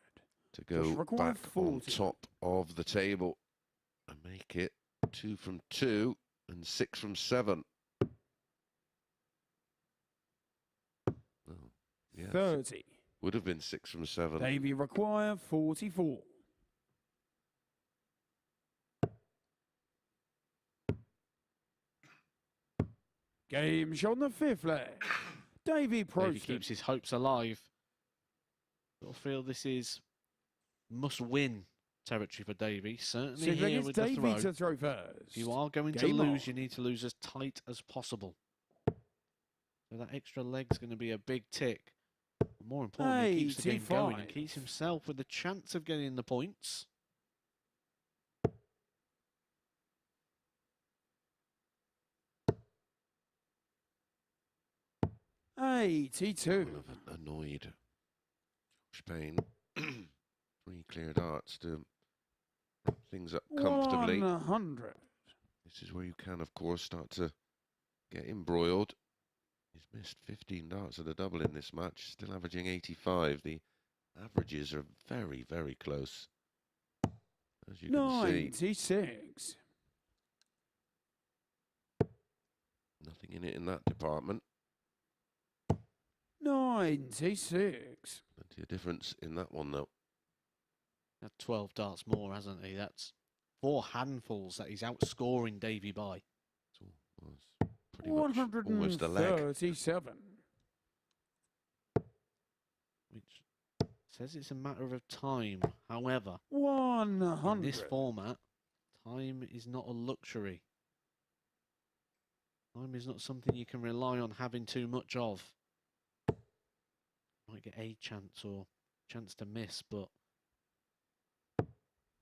to go
required
back on
40.
top of the table and make it 2 from 2 and 6 from 7. Oh, yes.
30.
Would have been 6 from 7.
Davy require 44. Game shot on the fifth leg. Davy
Davy
Proosten.
keeps his hopes alive. I feel this is must-win territory for Davy. Certainly
Sixth leg
here
is
with
Davy
the throw.
to throw first.
If you are going to
Game
lose,
on.
you need to lose as tight as possible. So that extra leg's going to be a big tick. But more importantly, it keeps the game going and
85.
keeps himself with the chance of getting the points.
$82.
Annoyed Josh Payne. 3 clear darts to wrap things up comfortably.
100.
This is where you can, of course, start to get embroiled. He's missed 15 darts at a double in this match, still averaging 85. The averages are very, very close, as you can see.
96.
Nothing in it in that department.
96.
Plenty of difference in that one, though.
Had 12 darts more, hasn't he? That's 4 handfuls that he's outscoring Davy by.
So was pretty much almost a leg.
137.
Which says it's a matter of time. However,
100.
in this format, time is not a luxury. Time is not something you can rely on having too much of. Might get a chance or chance to miss, but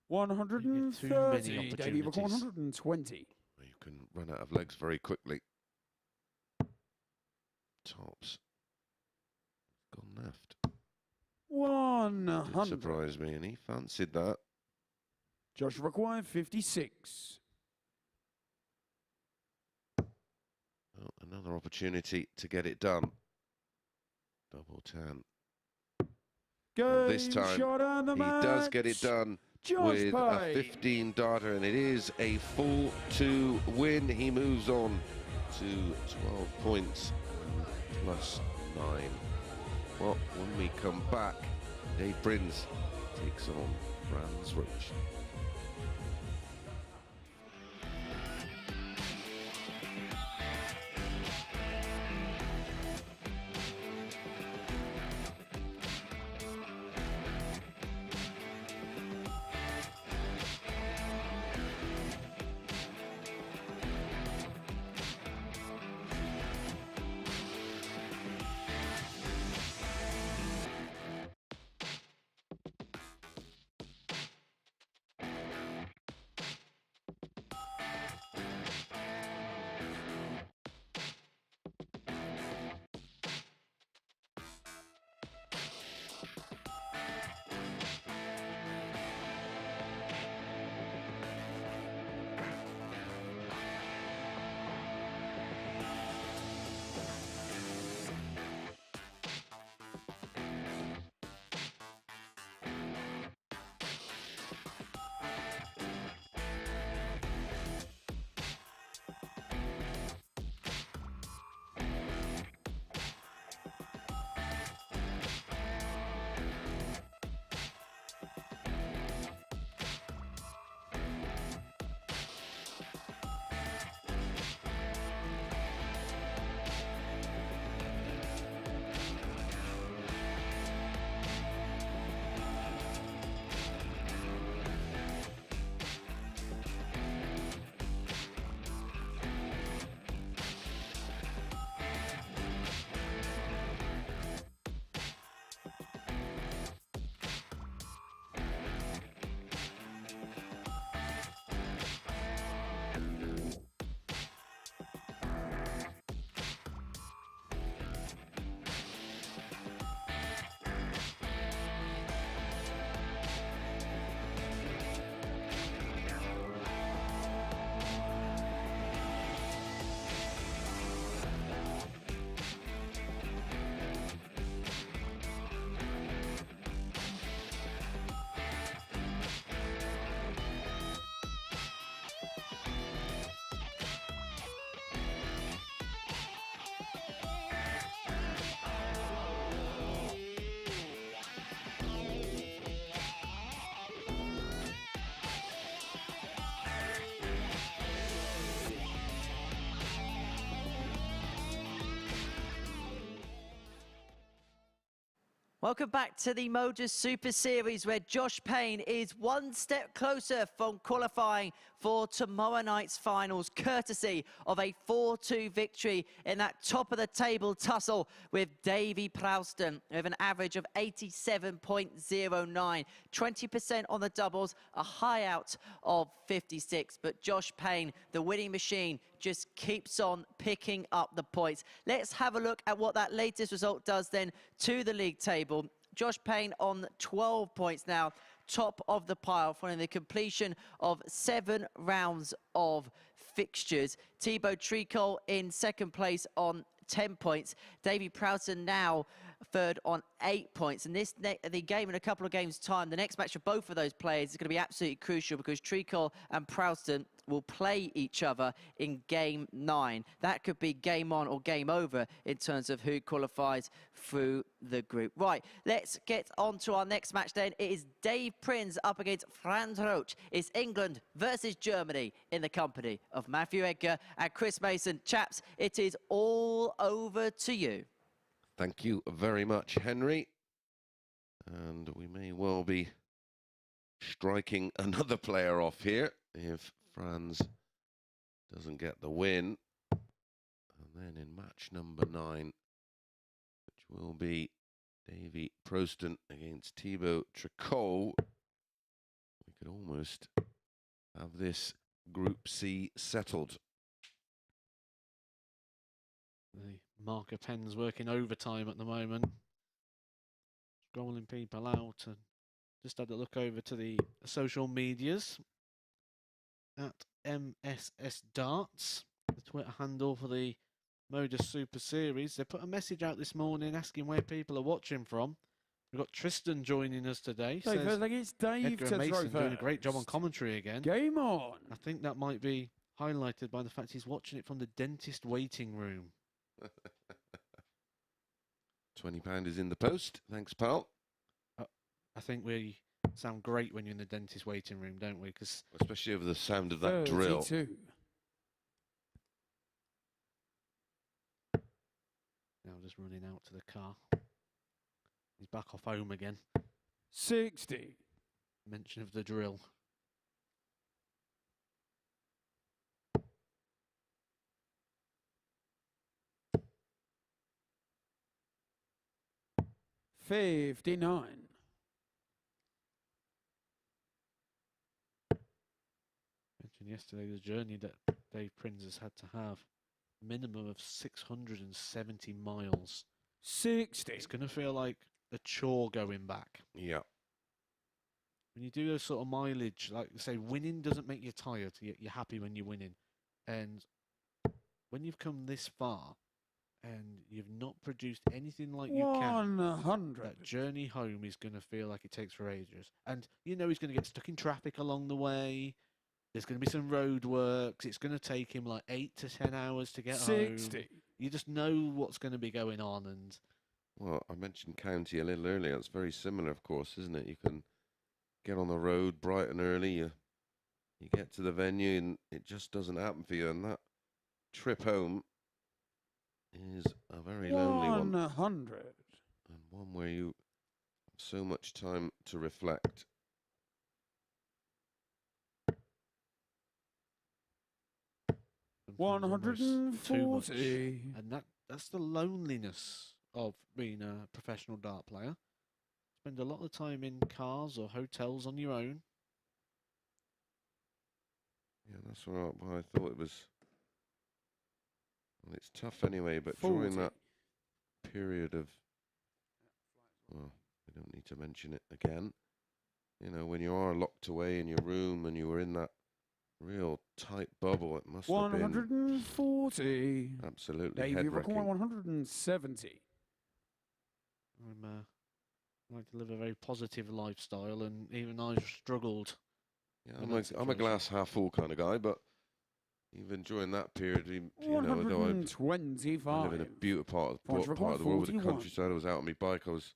130. Davy Rook
opportunities.
120.
You can run out of legs very quickly. Tops. Gone left. Did
100.
surprise me, and he fancied that.
Josh required 56.
Well, another opportunity to get it done. Double 10.
Game
This time,
shot and the
he
match.
does get it done
Josh
with a
Payne.
15 darter, and it is a full 2 win. He moves on to 12 points and plus 9. Well, when we come back, Dave Prins takes on Franz Roetzsch.
Welcome back to the MODUS Super Series, where Josh Payne is one step closer from qualifying for tomorrow night's finals, courtesy of a 4-2 victory in that top-of-the-table tussle with Davy Proosten, with an average of 87.09, 20% on the doubles, a high out of 56. But Josh Payne, the winning machine, just keeps on picking up the points. Let's have a look at what that latest result does then to the league table. Josh Payne on 12 points now, top of the pile following the completion of 7 rounds of fixtures. Thibault Tricole in second place on 10 points. Davy Proosten now third on 8 points. And the game in a couple of games' time, the next match for both of those players is going to be absolutely crucial, because Treacle and Prowston will play each other in game 9. That could be game on or game over in terms of who qualifies through the group. Right, let's get on to our next match then. It is Dave Prins up against Franz Roetzsch. It's England versus Germany in the company of Matthew Edgar and Chris Mason. Chaps, it is all over to you.
Thank you very much, Henry. And we may well be striking another player off here if Franz doesn't get the win. And then in match number 9, which will be Davy Proosten against Thibault Tricole, we could almost have this Group C settled.
The marker pen's working overtime at the moment. Scrolling people out, and just had a look over to the social medias at MSS Darts, the Twitter handle for the MODUS Super Series. They put a message out this morning asking where people are watching from. We've got Tristan joining us today.
Dave, I think it's Dave
Edgar
to
Mason
throw
doing a great
first.
job on commentary again.
Game on.
I think that might be highlighted by the fact he's watching it from the dentist waiting room.
£20 is in the post. Thanks, pal.
I think we sound great when you're in the dentist waiting room, don't we? Because
Especially over the sound of that drill.
32.
now just running out to the car. He's back off home again.
60.
Mention of the drill.
$59.
Mentioned yesterday the journey that Dave Prins has had to have. Minimum of 670 miles.
60.
It's going to feel like a chore going back.
Yeah.
When you do those sort of mileage, like I say, winning doesn't make you tired. You're happy when you're winning. And when you've come this far and you've not produced anything like you can,
100.
that journey home is going to feel like it takes for ages. And you know he's going to get stuck in traffic along the way. There's going to be some road works. It's going to take him like 8 to 10 hours to get
60.
home. You just know what's going to be going on. And
Well, I mentioned county a little earlier. It's very similar, of course, isn't it? You can get on the road bright and early. You get to the venue and it just doesn't happen for you. And that trip home is a very lonely one.
100.
And one where you have so much time to reflect.
sometimes almost too much.
140.
And that's the loneliness of being a professional dart player. Spend a lot of time in cars or hotels on your own.
Yeah, that's why I thought it was. Well, it's tough anyway, but during
40.
that period of, well, we don't need to mention it again. You know, when you are locked away in your room and you were in that real tight bubble, it must have been
140.
absolutely
Davy
head-wrecking.
Proosten 170.
I like to live a very positive lifestyle, and even I struggled.
Yeah,
in
I'm
that
a
situation.
glass half full kind of guy, but even during that period, you know, although I live in
125.
a beautiful part of
Points
the world with the
41.
countryside, I was out on my bike, I was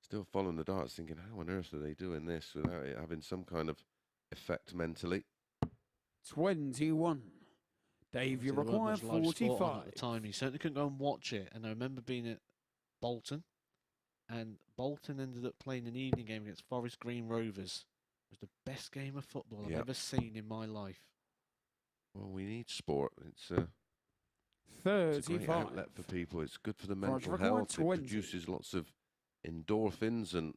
still following the darts thinking, how on earth are they doing this without it having some kind of effect mentally?
21. Dave, you
There weren't
require
much live sport on
45.
at the time. You certainly couldn't go and watch it. And I remember being at Bolton, and Bolton ended up playing an evening game against Forest Green Rovers. It was the best game of football I've
Yep.
ever seen in my life.
Well, we need sport. It's a great
35.
outlet for people. It's good for the
Points
mental
required
health.
20.
It produces lots of endorphins and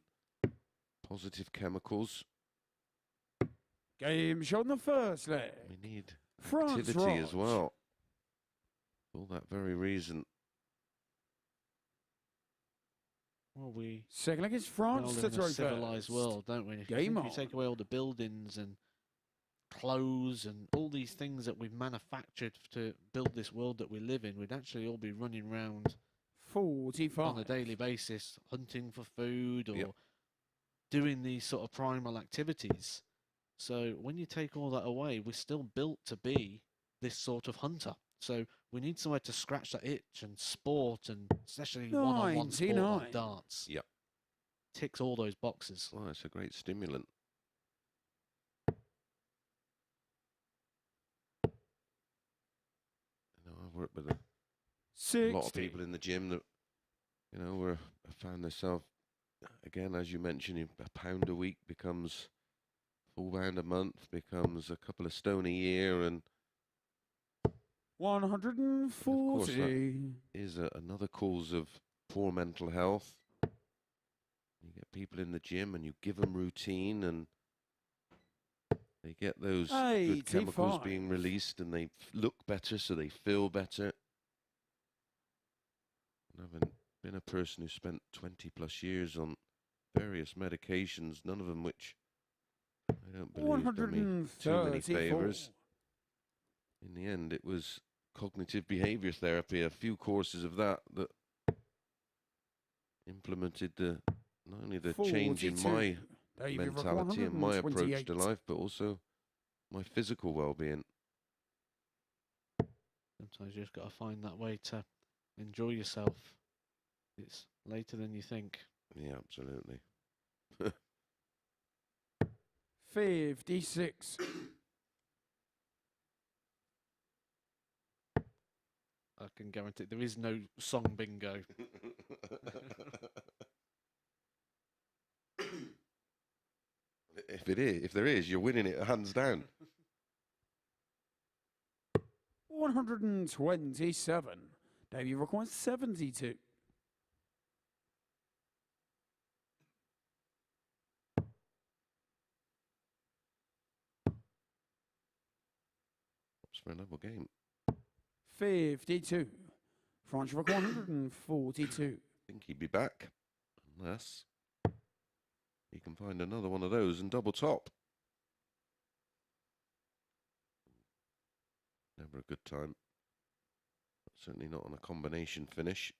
positive chemicals.
Game show on the first leg.
We need
Franz
activity as
Roetzsch.
well. For all that very reason.
Well, we
Second leg is
now
France to
live in
throw
a civilized
first.
world, don't we? And if you
Game
think
on.
you take away all the buildings and clothes and all these things that we've manufactured to build this world that we live in, we'd actually all be running around
45.
on a daily basis, hunting for food or
Yep.
doing these sort of primal activities. So when you take all that away, we're still built to be this sort of hunter. So we need somewhere to scratch that itch, and sport, and especially one-on-one sport
99.
like darts.
Yep.
Ticks all those boxes.
Well, it's a great stimulant. You know, I've worked with a
60.
lot of people in the gym that, you know, were found themselves, again, as you mentioned, a pound a week becomes £4 a month, becomes a couple of stone a year, and
140.
is another cause of poor mental health. You get people in the gym and you give them routine and they get those good chemicals
85.
being released and they look better, so they feel better. And having been a person who spent 20 plus years on various medications, none of them which I don't believe done me too many
134.
favours. In the end, it was cognitive behaviour therapy, a few courses of that implemented not only the change in
42.
my
Davy
mentality and my approach to
128.
life, but also my physical well-being.
Sometimes you just got to find that way to enjoy yourself. It's later than you think.
Yeah, absolutely.
56.
I can guarantee there is no song bingo.
If there is, you're winning it hands down.
127. Davy requires 72.
For a level game.
52. Franz requires 142.
I think he'd be back, unless he can find another one of those and double top. Never a good time. Certainly not on a combination finish.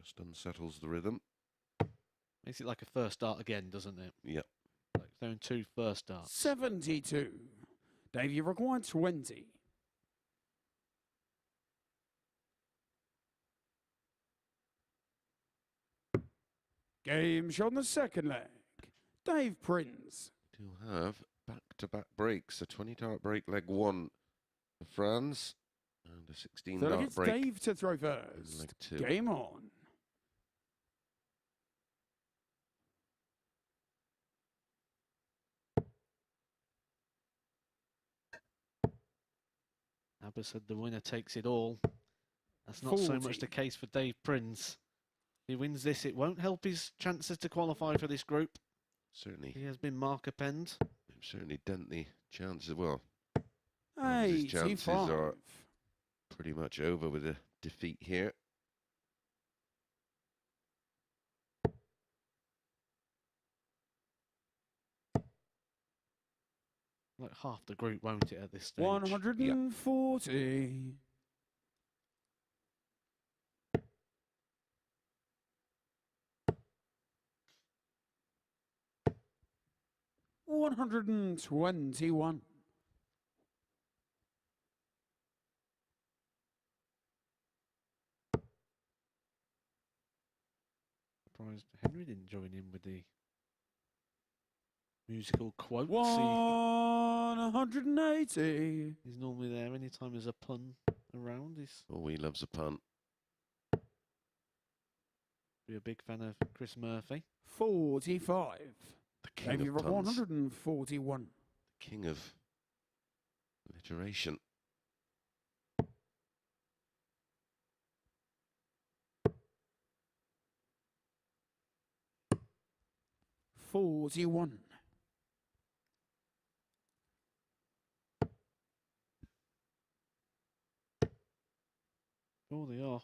Just unsettles the rhythm.
Makes it like a first start again, doesn't it?
Yep.
Like throwing 2 first starts.
72. Davy required 20. Game shot on the second leg. Dave Prins.
Do have back-to-back breaks. A 20-dart break, leg 1 for Franz, and a
So
16-dart
it's
break.
Dave to throw
in
first.
leg 2.
Game on.
Abba said the winner takes it all. That's not so
40.
much the case for Dave Prins. If he wins this, it won't help his chances to qualify for this group.
Certainly,
He has been marker penned.
certainly dent the chances. Well, his chances
85.
are pretty much over with a defeat here.
Like half the group, won't it, at this stage?
140. $121.
Surprised Henry didn't join in with the musical quotes.
180.
He's normally there anytime there's a pun around. He's
Oh, he loves a punt.
be a big fan of Chris Murphy.
45.
The king
Davy
of
Rock
puns.
141.
The king of alliteration.
$41.
Oh, they are.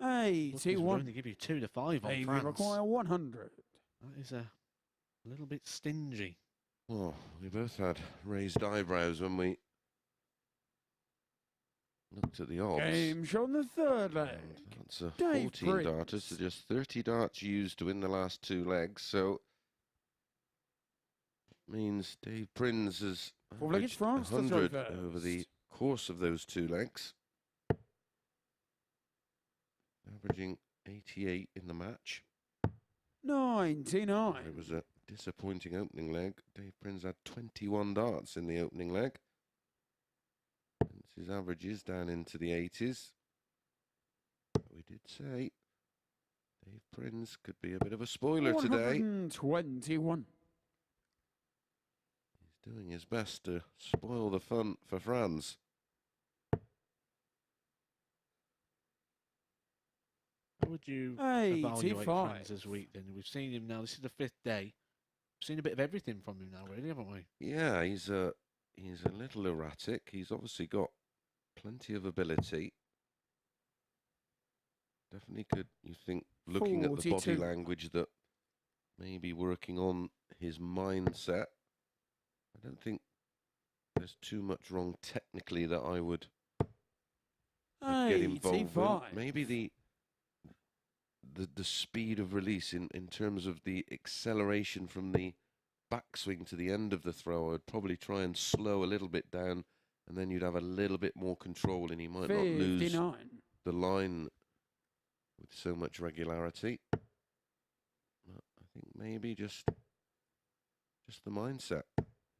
Lucky we'll
81.
only give you 2 to 5 on
Davy
France.
require 100.
That is a little bit stingy.
Oh, we both had raised eyebrows when we looked at the odds.
Game shot on the third leg.
And that's a
Dave
14 darters
Prins.
to just 30 darts used to win the last 2 legs. So means Dave Prins has
Four-legged
averaged
France to throw
100 over the course of those 2 legs. Averaging 88 in the match.
99.
It was a disappointing opening leg. Dave Prins had 21 darts in the opening leg. And his averages down into the 80s. But we did say Dave Prins could be a bit of a spoiler today.
121.
He's doing his best to spoil the fun for Franz.
How would you evaluate
85.
Franz this week then? We've seen him now. This is the 5th day. We've seen a bit of everything from him now, really, haven't we?
Yeah, he's a little erratic. He's obviously got plenty of ability. Definitely could, you think, looking at the body
42.
language, that maybe working on his mindset. I don't think there's too much wrong technically that I would get involved
85.
in. Maybe the speed of release in terms of the acceleration from the backswing to the end of the throw, I would probably try and slow a little bit down, and then you'd have a little bit more control, and he might not lose
59.
the line with so much regularity. But I think maybe just the mindset.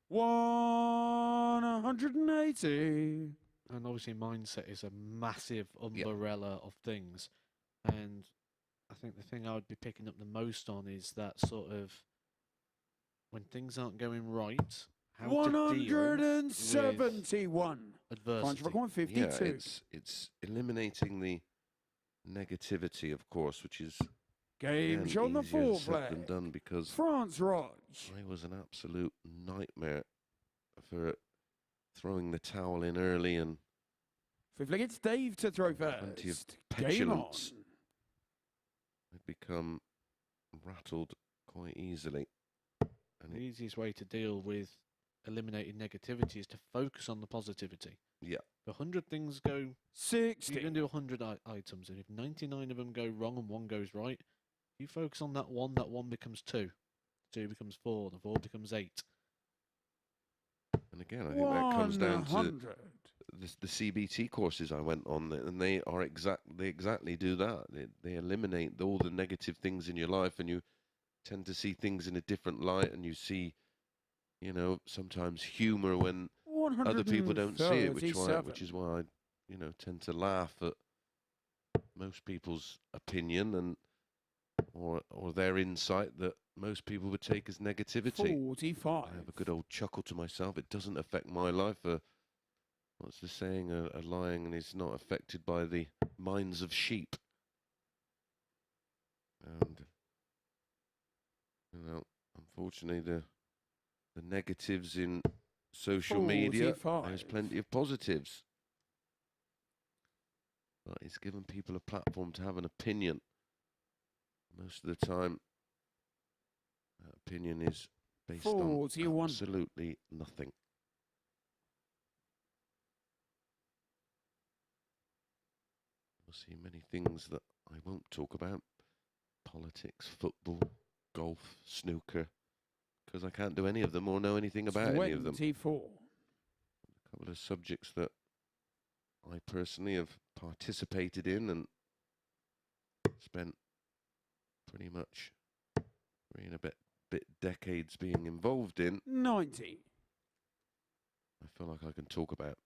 180.
And obviously mindset is a massive umbrella of things. And I think the thing I would be picking up the most on is that sort of when things aren't going right, how to deal
171.
with adversity.
Franz Roetzsch, 52.
Yeah, it's eliminating the negativity, of course, which is
Game shot on the
easier
fourth
said than
leg.
done, because
Franz Roetzsch.
I was an absolute nightmare for throwing the towel in early, and
Fifth leg, it's Dave to throw
plenty of
first. Game on.
petulance. I'd become rattled quite easily. And
The easiest way to deal with eliminating negativity is to focus on the positivity.
yeah,
If 100 things go,
60.
you can do 100 items, and if 99 of them go wrong and one goes right, you focus on that one becomes 2. 2 becomes 4, the 4 becomes 8.
and again, I think that comes down to
100.
the CBT courses I went on, and they exactly do that. They eliminate all the negative things in your life, and you tend to see things in a different light, and you see, you know, sometimes humor when other people don't see it, which is why I, you know, tend to laugh at most people's opinion and or their insight that most people would take as negativity.
45.
I have a good old chuckle to myself. It doesn't affect my life. What's the saying? A lion is not affected by the minds of sheep. And you know, unfortunately, the negatives in social media,
45.
there's plenty of positives. But it's given people a platform to have an opinion. Most of the time, that opinion is based
41.
on absolutely nothing. We'll see many things that I won't talk about. Politics, football, golf, snooker, because I can't do any of them or know anything about any of them.
24.
A couple of subjects that I personally have participated in and spent pretty much 3 and a bit decades being involved in.
90.
I feel like I can talk about,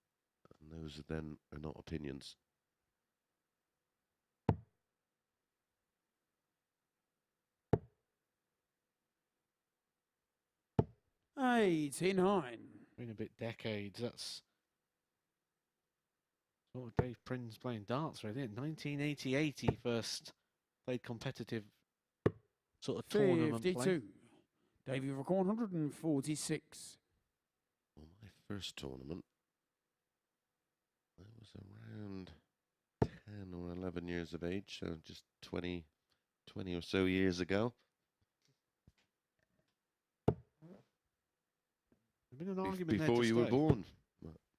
and those then are not opinions.
$89.
Been a bit decades. That's sort of Dave Prins playing darts, right? 1988 he first played competitive sort of tournament play.
52. Davy Proosten, 146.
Well, my first tournament, I was around 10 or 11 years of age, so just 20 or so years ago.
There's been an argument
Before
there to
you were
stay.
born.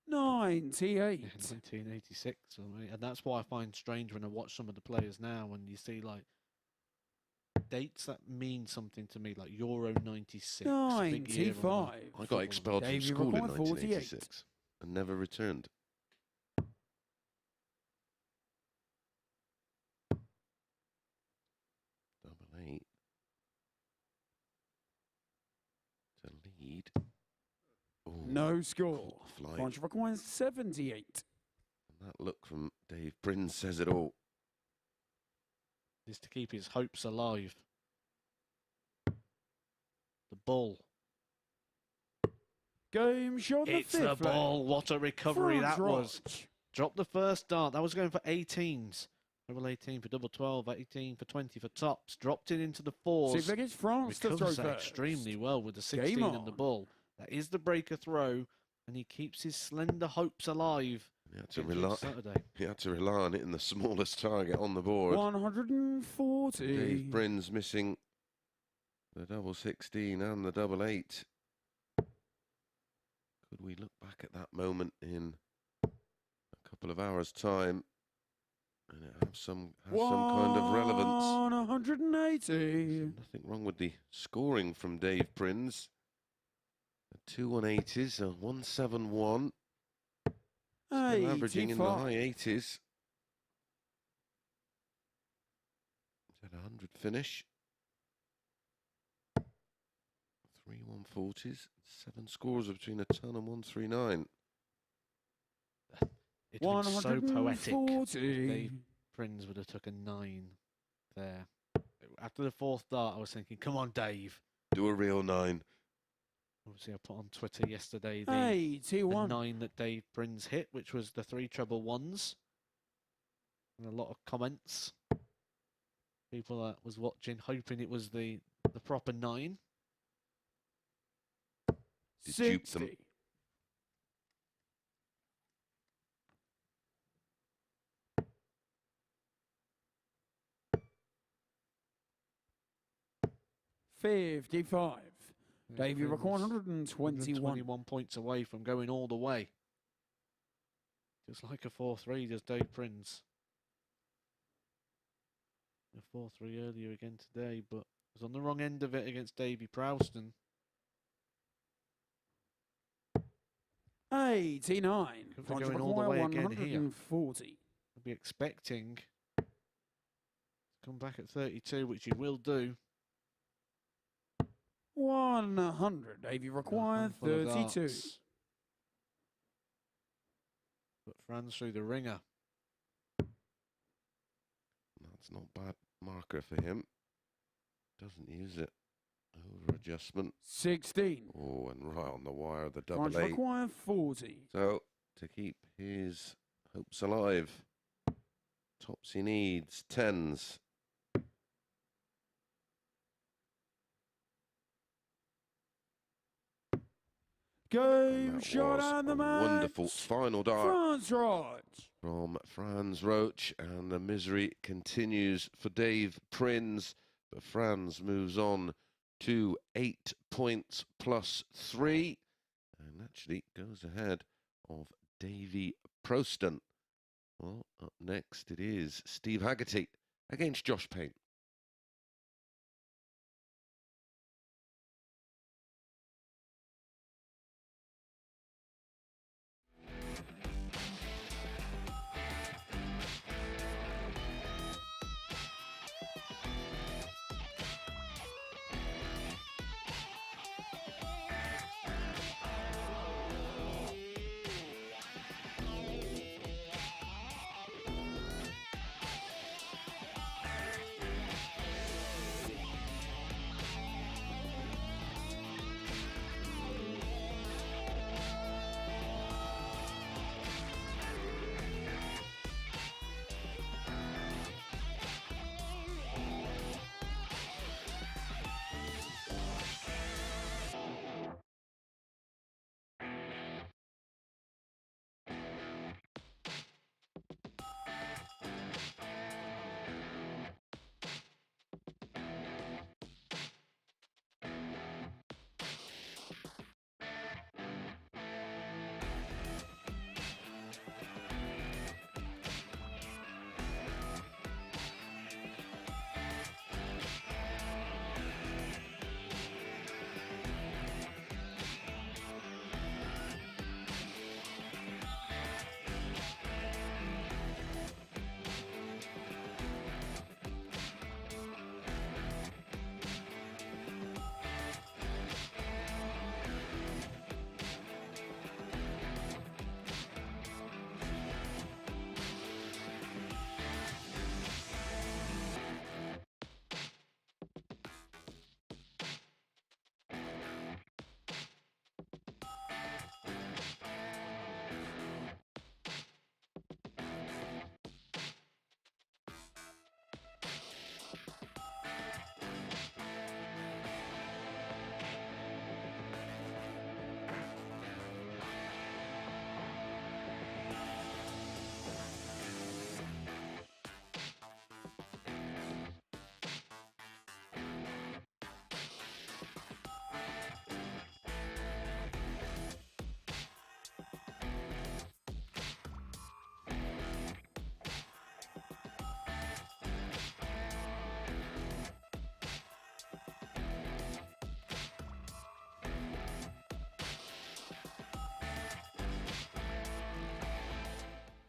98.
Yeah, 1986. And that's why I find strange when I watch some of the players now, when you see like dates that mean something to me, like Euro 96. big year on
95.
I got
football.
expelled from
Davy
school in
Proosten, 48.
1986 and never returned. Double 8 to lead. Ooh,
No score.
caught the flight.
Franz Roetzsch, 78.
And that look from Dave Prins says it all.
Is to keep his hopes alive. The ball.
Game shot the
It's
fifth
the
leg.
ball. What a recovery
Franz
that was.
Roetzsch.
Dropped the first dart. That was going for 18s. Double 18 for double 12, 18 for 20 for tops. Dropped it into the fours.
Sixth leg, it's France to throw
Recovers that
first.
extremely well with the 16 and the
on.
ball. That is the breaker throw, and he keeps his slender hopes alive.
He had to
Get through
rely.
Saturday.
He had to rely on hitting the smallest target on the board.
140.
Dave Prins missing the double 16 and the double 8. Could we look back at that moment in a couple of hours' time and it have some kind of relevance?
180.
Nothing wrong with the scoring from Dave Prins. A 2 180s, a 171. Still averaging in the high 80s. had a 100 finish. 3 140s, 7 scores between a ton and 139.
It was so poetic.
140.
Dave Prins would have took a 9 there. After the 4th dart, I was thinking, come on, Dave.
Do a real 9.
Obviously, I put on Twitter yesterday the
81.
9 that Dave Prins hit, which was the 3 treble 1s. And a lot of comments. People that was watching, hoping it was the proper 9.
Dupe them.
60. $55. Davy record 121
points away from going all the way. Just like a 4-3, does Dave Prins. A 4-3 earlier again today, but was on the wrong end of it against Davy Prowston.
89.
Could be going all the way again here.
140.
I'll be expecting to come back at 32, which he will do.
100. Davy required 32.
But Franz through the ringer.
That's not bad marker for him. Doesn't use it. Over adjustment.
16.
Oh, and right on the wire, the double
Franz
8.
required 40.
So, to keep his hopes alive, tops he needs, 10s.
Game shot and the match.
Wonderful final dart
Franz Roetzsch.
from Franz Roetzsch, and the misery continues for Dave Prins, but Franz moves on to 8 points plus 3, and actually goes ahead of Davy Proosten. Well, up next it is Steve Haggerty against Josh Payne.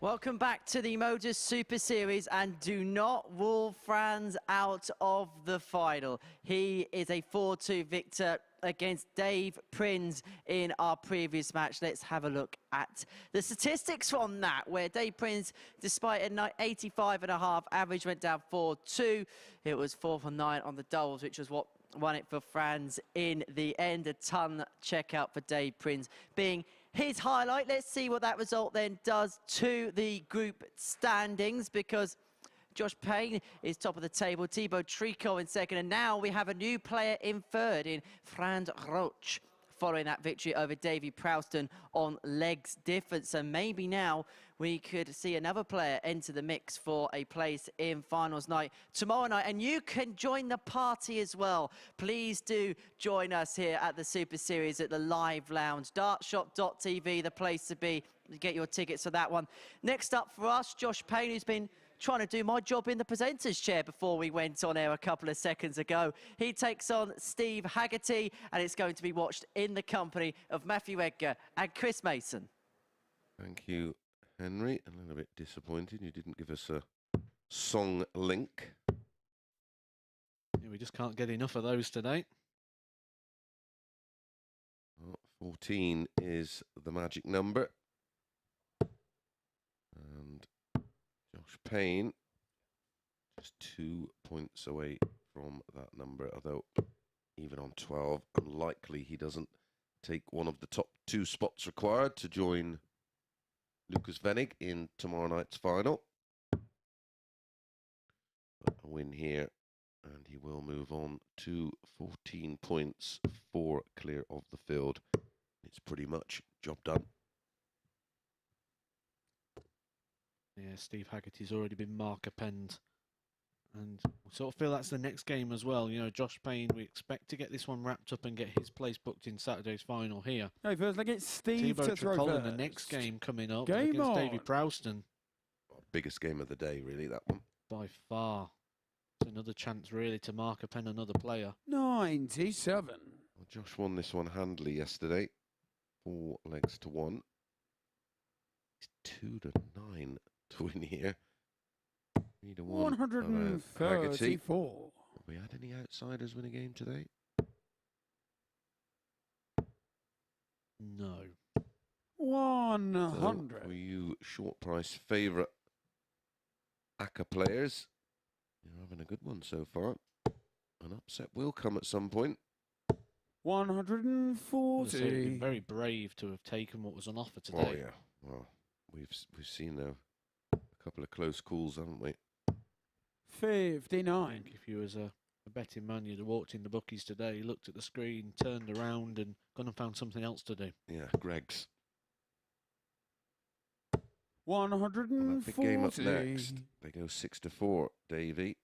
Welcome back to the MODUS Super Series, and do not rule Franz out of the final. He is a 4-2 victor against Davy Proosten in our previous match. Let's have a look at the statistics from that, where Davy Proosten, despite an 85.5 average, went down 4-2. It was 4 for 9 on the doubles, which was what won it for Franz in the end. A ton checkout for Davy Proosten being his highlight. Let's see what that result then does to the group standings, because Josh Payne is top of the table, Thibault Tricole in second, and now we have a new player in third in Franz Roetzsch, following that victory over Davy Proosten on legs difference. So maybe now we could see another player enter the mix for a place in finals night tomorrow night. And you can join the party as well. Please do join us here at the Super Series at the Live Lounge. Dartshop.tv, the place to be. Get your tickets for that one. Next up for us, Josh Payne, who's been trying to do my job in the presenter's chair before we went on air a couple of seconds ago. He takes on Steve Haggerty, and it's going to be watched in the company of Matthew Edgar and Chris Mason.
Thank you, Henry. A little bit disappointed you didn't give us a song link.
Yeah, we just can't get enough of those today.
14 is the magic number. And Josh Payne just 2 points away from that number, although even on 12, unlikely he doesn't take one of the top 2 spots required to join Lucas Venig in tomorrow night's final. But a win here, and he will move on to 14 points, 4 clear of the field. It's pretty much job done.
Yeah, Steve Haggerty's already been marker penned, and we sort of feel that's the next game as well. You know, Josh Payne, we expect to get this one wrapped up and get his place booked in Saturday's final here.
No, first I get Steve
Thibault
to throw
Tricole
first.
in the next game coming up
Game
against
on.
Davy Proosten.
Biggest game of the day, really, that one.
By far. It's another chance, really, to marker pen another player.
97.
Well, Josh won this one handily yesterday. 4 legs to 1. It's 2 to 9 to win here. 3 to 1. Haggerty.
134.
Have we had any outsiders win a game today?
No.
100.
So for you short price favourite ACCA players, you're having a good one so far. An upset will come at some point.
140.
They've been very brave to have taken what was on offer today.
Oh yeah, well, we've seen a couple of close calls, haven't we?
59.
I think if you was a betting man, you'd have walked in the bookies today, looked at the screen, turned around and gone and found something else to do.
Yeah, Greg's.
140.
Big game up next. They go 6 to 4. Davy,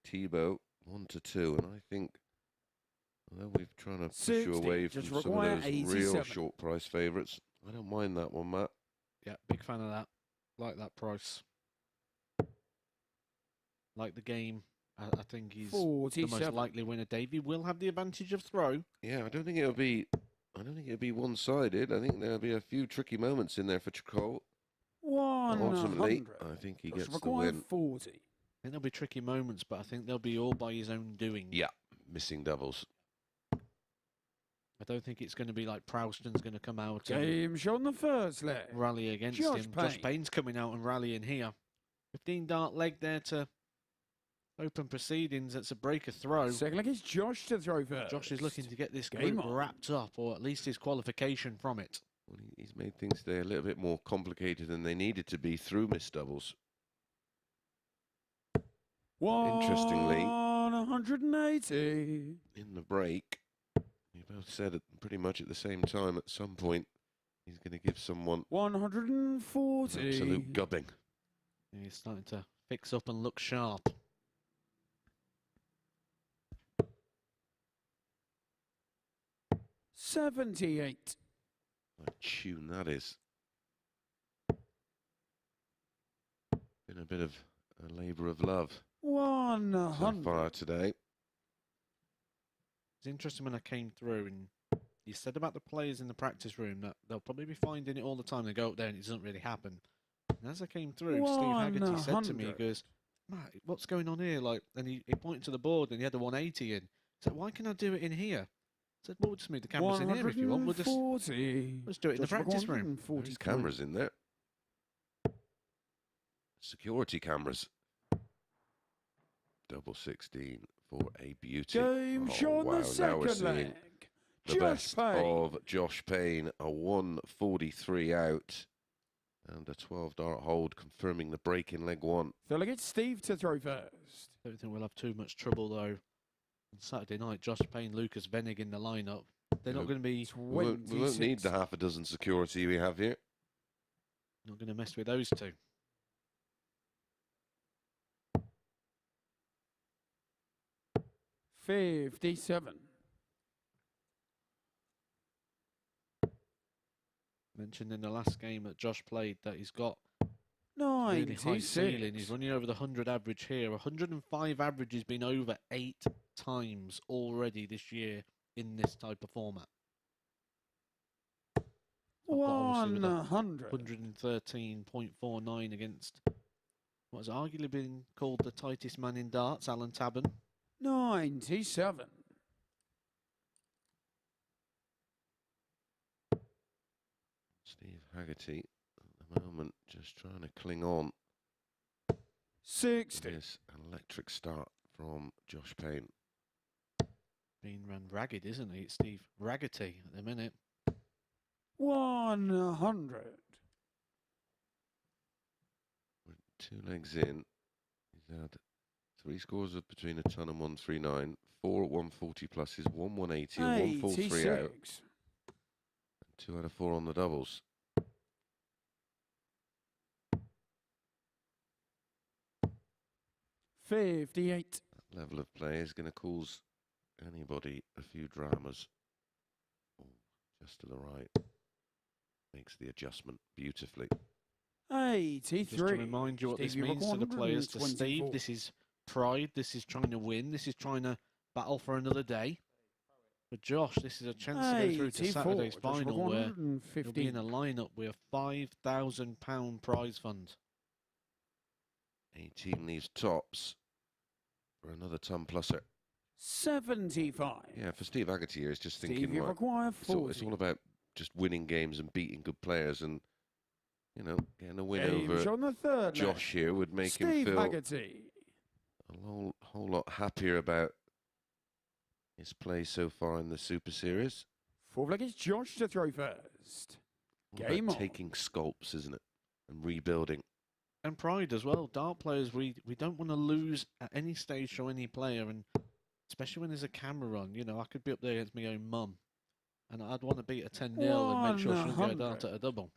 Thibault 1 to 2, and I think, although we've trying to push you away from
just
some of
require
those
87.
real short price favourites, I don't mind that one, Matt.
Yeah, big fan of that. Like that price. Like the game. I think he's the
47.
most likely winner. Davy will have the advantage of throw.
Yeah, I don't think it'll be one-sided. I think there'll be a few tricky moments in there for Tricole.
100.
Ultimately, I think he
Just
gets the
require
win.
40.
I think there'll be tricky moments, but I think they'll be all by his own doing.
Yeah, missing doubles.
I don't think it's going to be like Prowston's going to come out and
Game shot on the first leg.
rally against
Josh
him.
Payne.
Josh Payne's coming out and rallying here. 15 dart leg there to open proceedings. That's a breaker throw.
Second leg is Josh to throw first.
Josh is looking to get this
Game
group
on.
wrapped up, or at least his qualification from it.
Well, he's made things today a little bit more complicated than they needed to be through missed doubles. Interestingly,
180.
in the break, you both said it pretty much at the same time. At some point, he's going to give someone
140.
an absolute gubbing.
Yeah, he's starting to fix up and look sharp.
$78.
What a tune that is. Been a bit of a labour of love so
100.
far today.
It's interesting when I came through and you said about the players in the practice room that they'll probably be finding it all the time. They go up there and it doesn't really happen. And as I came through, Steve Haggerty said to me, he
100.
goes, Matt, what's going on here? Like, and he pointed to the board and he had the 180 in. He said, why can I do it in here? I said, well, we'll just move the cameras in here if you want. We'll just do it in the practice room.
There's cameras in there. Security cameras. Double 16 for a beauty.
Game shot
wow,
the
now
second
we're seeing
leg.
the
Josh
best
Payne.
of Josh Payne, a 143 out and a 12-dart hold, confirming the break in leg one.
So look at Steve to throw first.
Don't think we'll have too much trouble, though. On Saturday night, Josh Payne, Lucas Venig in the lineup. They're not going to be...
We won't need the half a dozen security we have here.
Not going to mess with those two.
$57.
Mentioned in the last game that Josh played that he's got really high ceiling.
96.
He's running over the 100 average here. 105 average has been over 8 times already this year in this type of format. But obviously with a
100.
113.49 against what has arguably been called the tightest man in darts, Alan Tabben.
97.
Steve Haggerty at the moment just trying to cling on.
60.
This electric start from Josh Payne.
Being ran ragged, isn't he? It's Steve Raggerty at the minute.
100.
With 2 legs in, he's had 3 scores of between a ton and 139, 4 at 140 pluses, 1 180 and 143 out,
86.
and 2 out of 4 on the doubles.
$58.
That level of play is going to cause anybody a few dramas. Oh, just to the right. Makes the adjustment beautifully.
83.
Just to remind you what this
Stevie
means to the players, to
124.
Steve, this is pride, this is trying to win, this is trying to battle for another day. For Josh, this is a chance to go through to
84.
Saturday's
Just
final where he'll
150.
be in a lineup with a £5,000 prize fund.
18 leaves tops for another ton pluser.
75.
Yeah, for Steve Haggerty here, it's just thinking,
Steve, you
right,
require 40.
it's all about just winning games and beating good players, and you know, getting a win
Games
over
on the third leg.
Josh here would make him
Steve
feel
Haggerty.
a whole lot happier about his play so far in the Super Series.
Fourth leg is Josh to throw first.
All
Game
about
on.
taking sculpts, isn't it, and rebuilding.
And pride as well. Dart players, we don't want to lose at any stage to any player, and especially when there's a camera on. You know, I could be up there against my own mum, and I'd want to beat a 10-0 and make sure she doesn't get a dart at a double.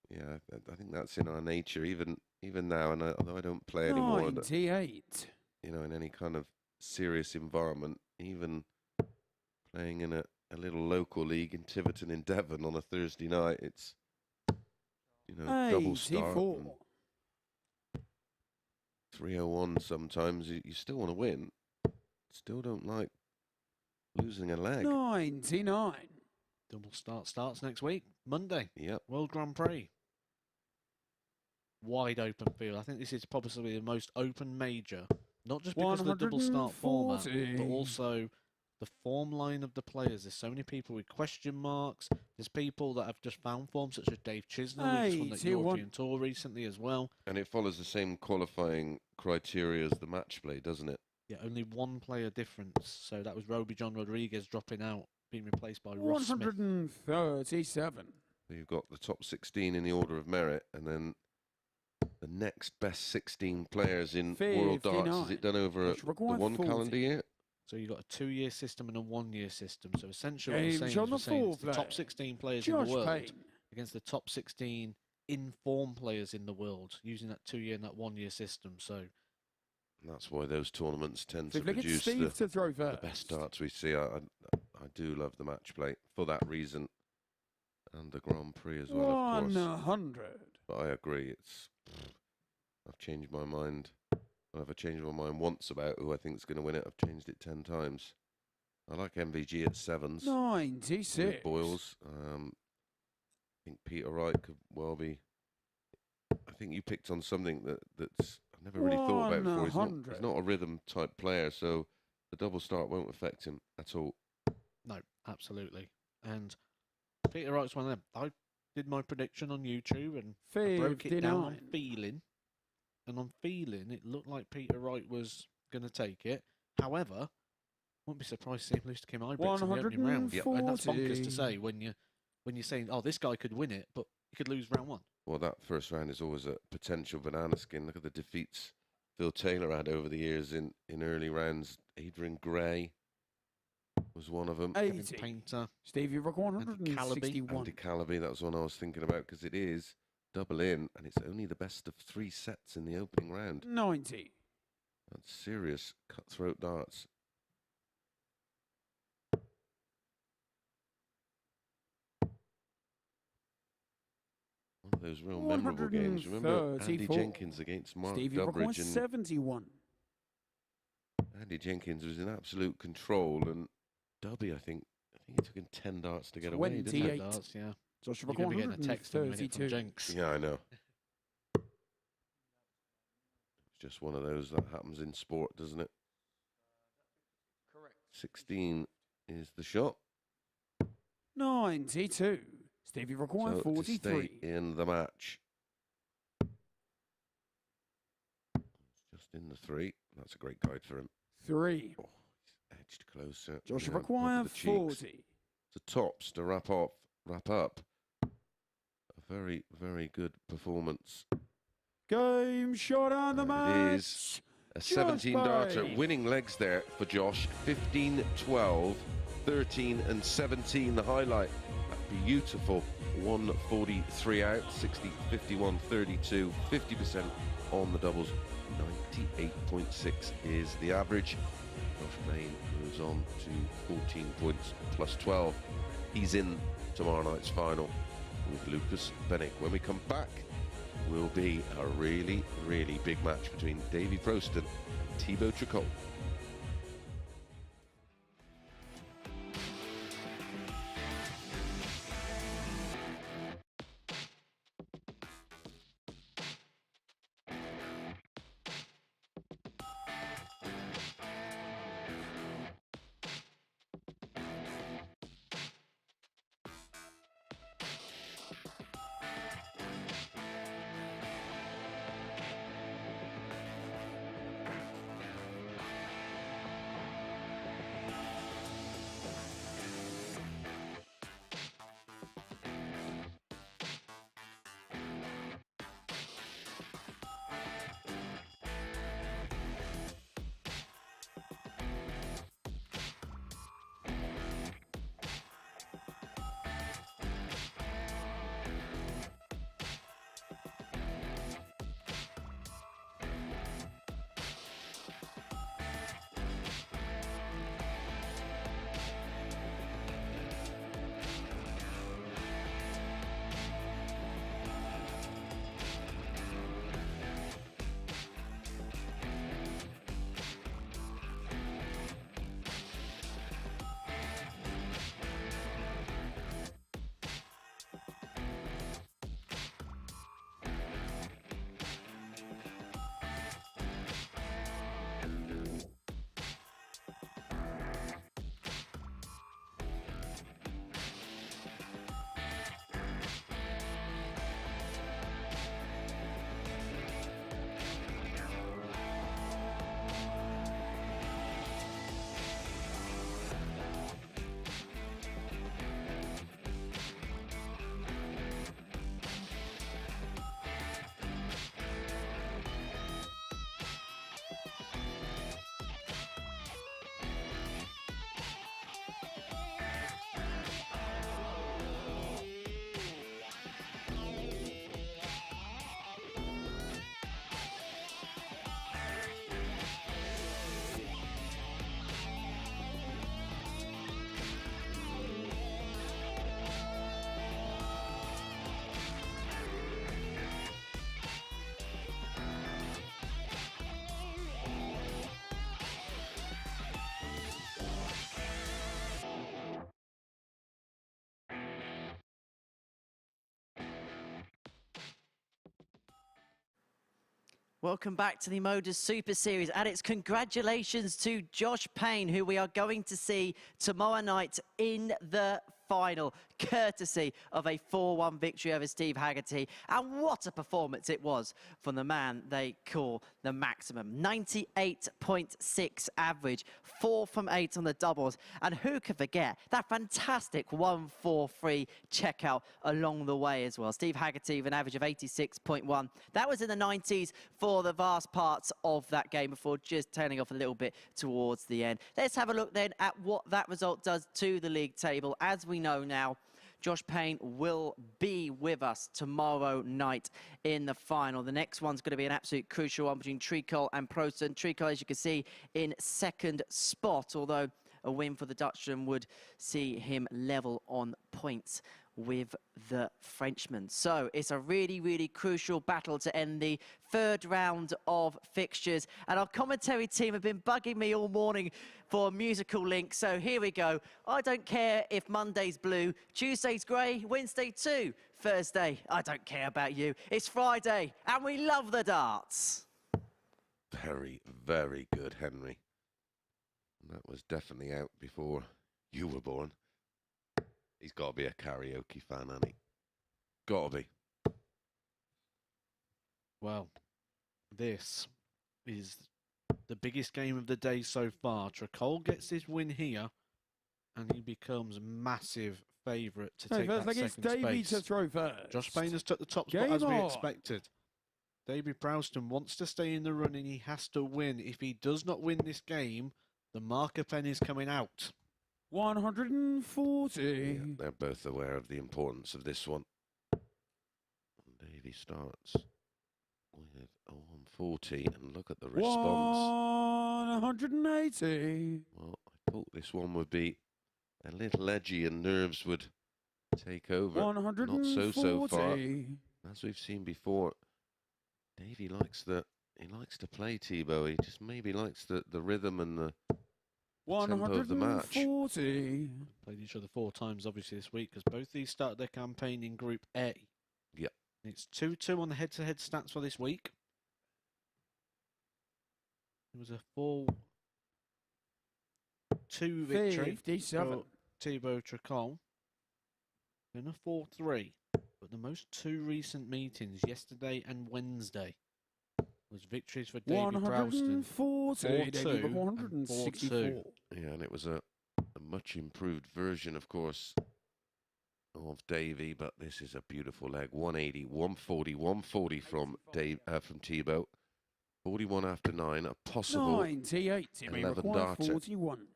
Yeah, I think that's in our nature, even now. And although I don't play anymore,
98.
you know, in any kind of serious environment, even playing in a little local league in Tiverton in Devon on a Thursday night, it's, you know, double start.
84.
301 sometimes, you still want to win. Still don't like losing a leg.
99.
Double start starts next week, Monday.
Yep.
World Grand Prix. Wide open field. I think this is possibly the most open major, not just because of the double start format,
140.
but also the form line of the players. There's so many people with question marks. There's people that have just found form, such as Dave Chisnell, who just won the
81.
European Tour recently as well.
And it follows the same qualifying criteria as the match play, doesn't it?
Yeah, only one player difference. So that was Roby John Rodriguez dropping out, being replaced by Ross Smith.
137.
So you've got the top 16 in the order of merit, and then the next best 16 players in World Darts.
59.
Is it done over
Which
the
require
one
40.
calendar year?
So you've got a 2-year system and a 1-year system. So essentially what
Games
we're saying
on
is
the
we're saying it's
fourth
the top
leg.
16 players
Josh
in the world
Payne.
against the top 16 in-form players in the world using that 2-year and that 1-year system. So
And that's why those tournaments tend
So
to
if we get
produce
Steve to throw
the
first.
best darts we see. I do love the match play for that reason, and the Grand Prix as well, of course.
100.
But I agree, I've changed my mind. Well, if I changed my mind once about who I think is going to win it, I've changed it 10 times. I like MVG at 7s.
96.
With Boyles. think Peter Wright could well be. I think you picked on something that's I've never really thought about before. He's not a rhythm type player, so the double start won't affect him at all.
No, absolutely. And Peter Wright's one of them. I did my prediction on YouTube and I broke it down on feeling. And on feeling, it looked like Peter Wright was going to take it. However, wouldn't be surprised to see him lose to Kim Ibrix in the opening round.
Yep.
And that's bonkers to say when you're saying, oh, this guy could win it, but he could lose round 1.
Well, that first round is always a potential banana skin. Look at the defeats Phil Taylor had over the years in early rounds. Adrian Gray was one of them.
80.
Painter.
Stevie Rock 161.
Andy Calaby, that was one I was thinking about because it is double in and it's only the best of 3 sets in the opening round.
90.
That's serious cutthroat darts. One of those real memorable games. Remember Andy Jenkins against Mark
Stevie
Durbridge?
Rock 71.
Andy Jenkins was in absolute control, and Dubby, I think he took in 10 darts to get away, didn't he?
28
darts, yeah.
Joshua
You're going to be getting a text in a minute from
132.
Jenks.
Yeah, I know. It's just one of those that happens in sport, doesn't it?
Correct.
16 is the shot.
92. Stevie Rock
So
43.
to stay in the match. Just in the 3. That's a great guide for him.
3.
Oh, he's edged closer.
Joshua
Over
Rock
the cheeks.
40.
The tops to wrap up. A very, very good performance.
Game shot on the match.
It is a 17 darter. Winning legs there for Josh. 15, 12, 13 and 17. The highlight. That beautiful 143 out. 60, 51, 32. 50% on the doubles. 98.6 is the average. Josh Payne moves on to 14 points plus 12. He's in tomorrow night's final with Lucas Bennick. When we come back, will be a really, really big match between Davy Proosten and Thibault Tricole.
Welcome back to the MODUS Super Series, and it's congratulations to Josh Payne, who we are going to see tomorrow night in the final, courtesy of a 4-1 victory over Steve Haggerty. And what a performance it was from the man they call the maximum. 98.6 average, 4 from 8 on the doubles. And who can forget that fantastic 1-4-3 checkout along the way as well. Steve Haggerty with an average of 86.1. That was in the 90s for the vast parts of that game before just turning off a little bit towards the end. Let's have a look then at what that result does to the league table. As we know now, Josh Payne will be with us tomorrow night in the final. The next one's going to be an absolute crucial one between Treacle and Prowston. Treacle, as you can see, in second spot, although a win for the Dutchman would see him level on points with the Frenchman. So it's a really, really crucial battle to end the third round of fixtures. And our commentary team have been bugging me all morning for a musical link. So here we go. I don't care if Monday's blue, Tuesday's grey, Wednesday too, Thursday, I don't care about you. It's Friday and we love the darts.
Very, very good, Henry. That was definitely out before you were born. He's got to be a karaoke fan, hasn't he? Got to be.
Well, this is the biggest game of the day so far. Tricole gets his win here, and he becomes massive favourite to take that second
Davy
space.
to throw first.
Josh Payne has took the top spot as we expected. Davy Proosten wants to stay in the running. He has to win. If he does not win this game, the marker pen is coming out.
140.
Yeah, they're both aware of the importance of this one. Davy starts with a 140, and look at the response.
180.
Well, I thought this one would be a little edgy and nerves would take over.
140.
Not so far. As we've seen before, Davy likes to play Thibault. He just maybe likes the rhythm and the tempo of the match.
140.
Played each other 4 times, obviously, this week, because both these started their campaign in Group A.
Yep.
It's 2-2 on the head-to-head stats for this week. It was a 4-2 victory
57.
for Thibault Tricole. Then a 4-3. But the most 2 recent meetings, yesterday and Wednesday, was victories for Davy Prowston.
140.
164.
Yeah, and it was a much improved version, of course, of Davy, but this is a beautiful leg. 180, 140, 140 from Thibault. 41 after 9, a possible
98.
11 darter.
41.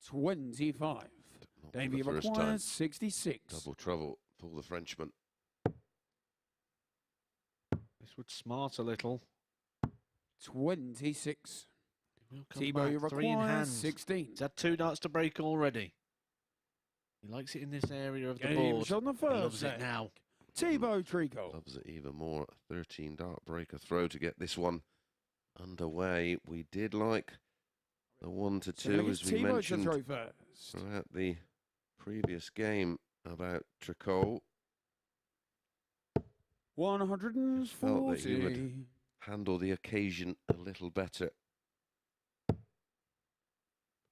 $25. Davy requires 66.
Double trouble for the Frenchman.
This would smart a little.
26.
Thibault
Thibault
three in
requires
hand.
16.
He's had 2 darts to break already. He likes it in this area of the
Game's
board.
on the
He loves
first
it now.
Thibault Tricole.
Loves it even more. 13 dart breaker throw to get this one underway. We did like the 1-2, as we mentioned throughout the previous game about Tricole.
140.
Felt that he would handle the occasion a little better.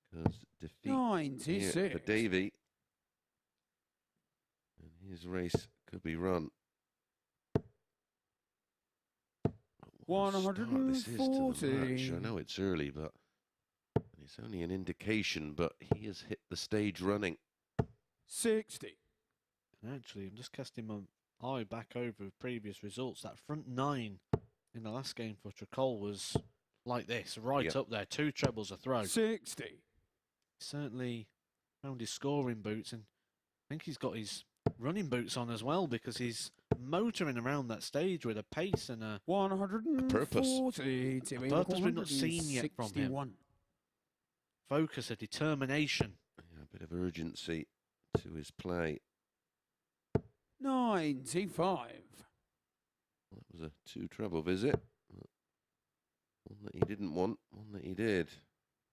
Because defeat
96.
here for Davy. And his race could be run. What a start this is to the match. I know it's early, but it's only an indication, but he has hit the stage running.
60.
And actually, I'm just casting my eye back over previous results. That front 9 in the last game for Tricole was like this, right up there. 2 trebles a throw.
60.
Certainly found his scoring boots, and I think he's got his running boots on as well, because he's motoring around that stage with a pace and a
140.
A purpose we've not seen yet from him. Focus, a determination.
Yeah, a bit of urgency to his play.
95.
That was a 2 treble visit. One that he didn't want, one that he did.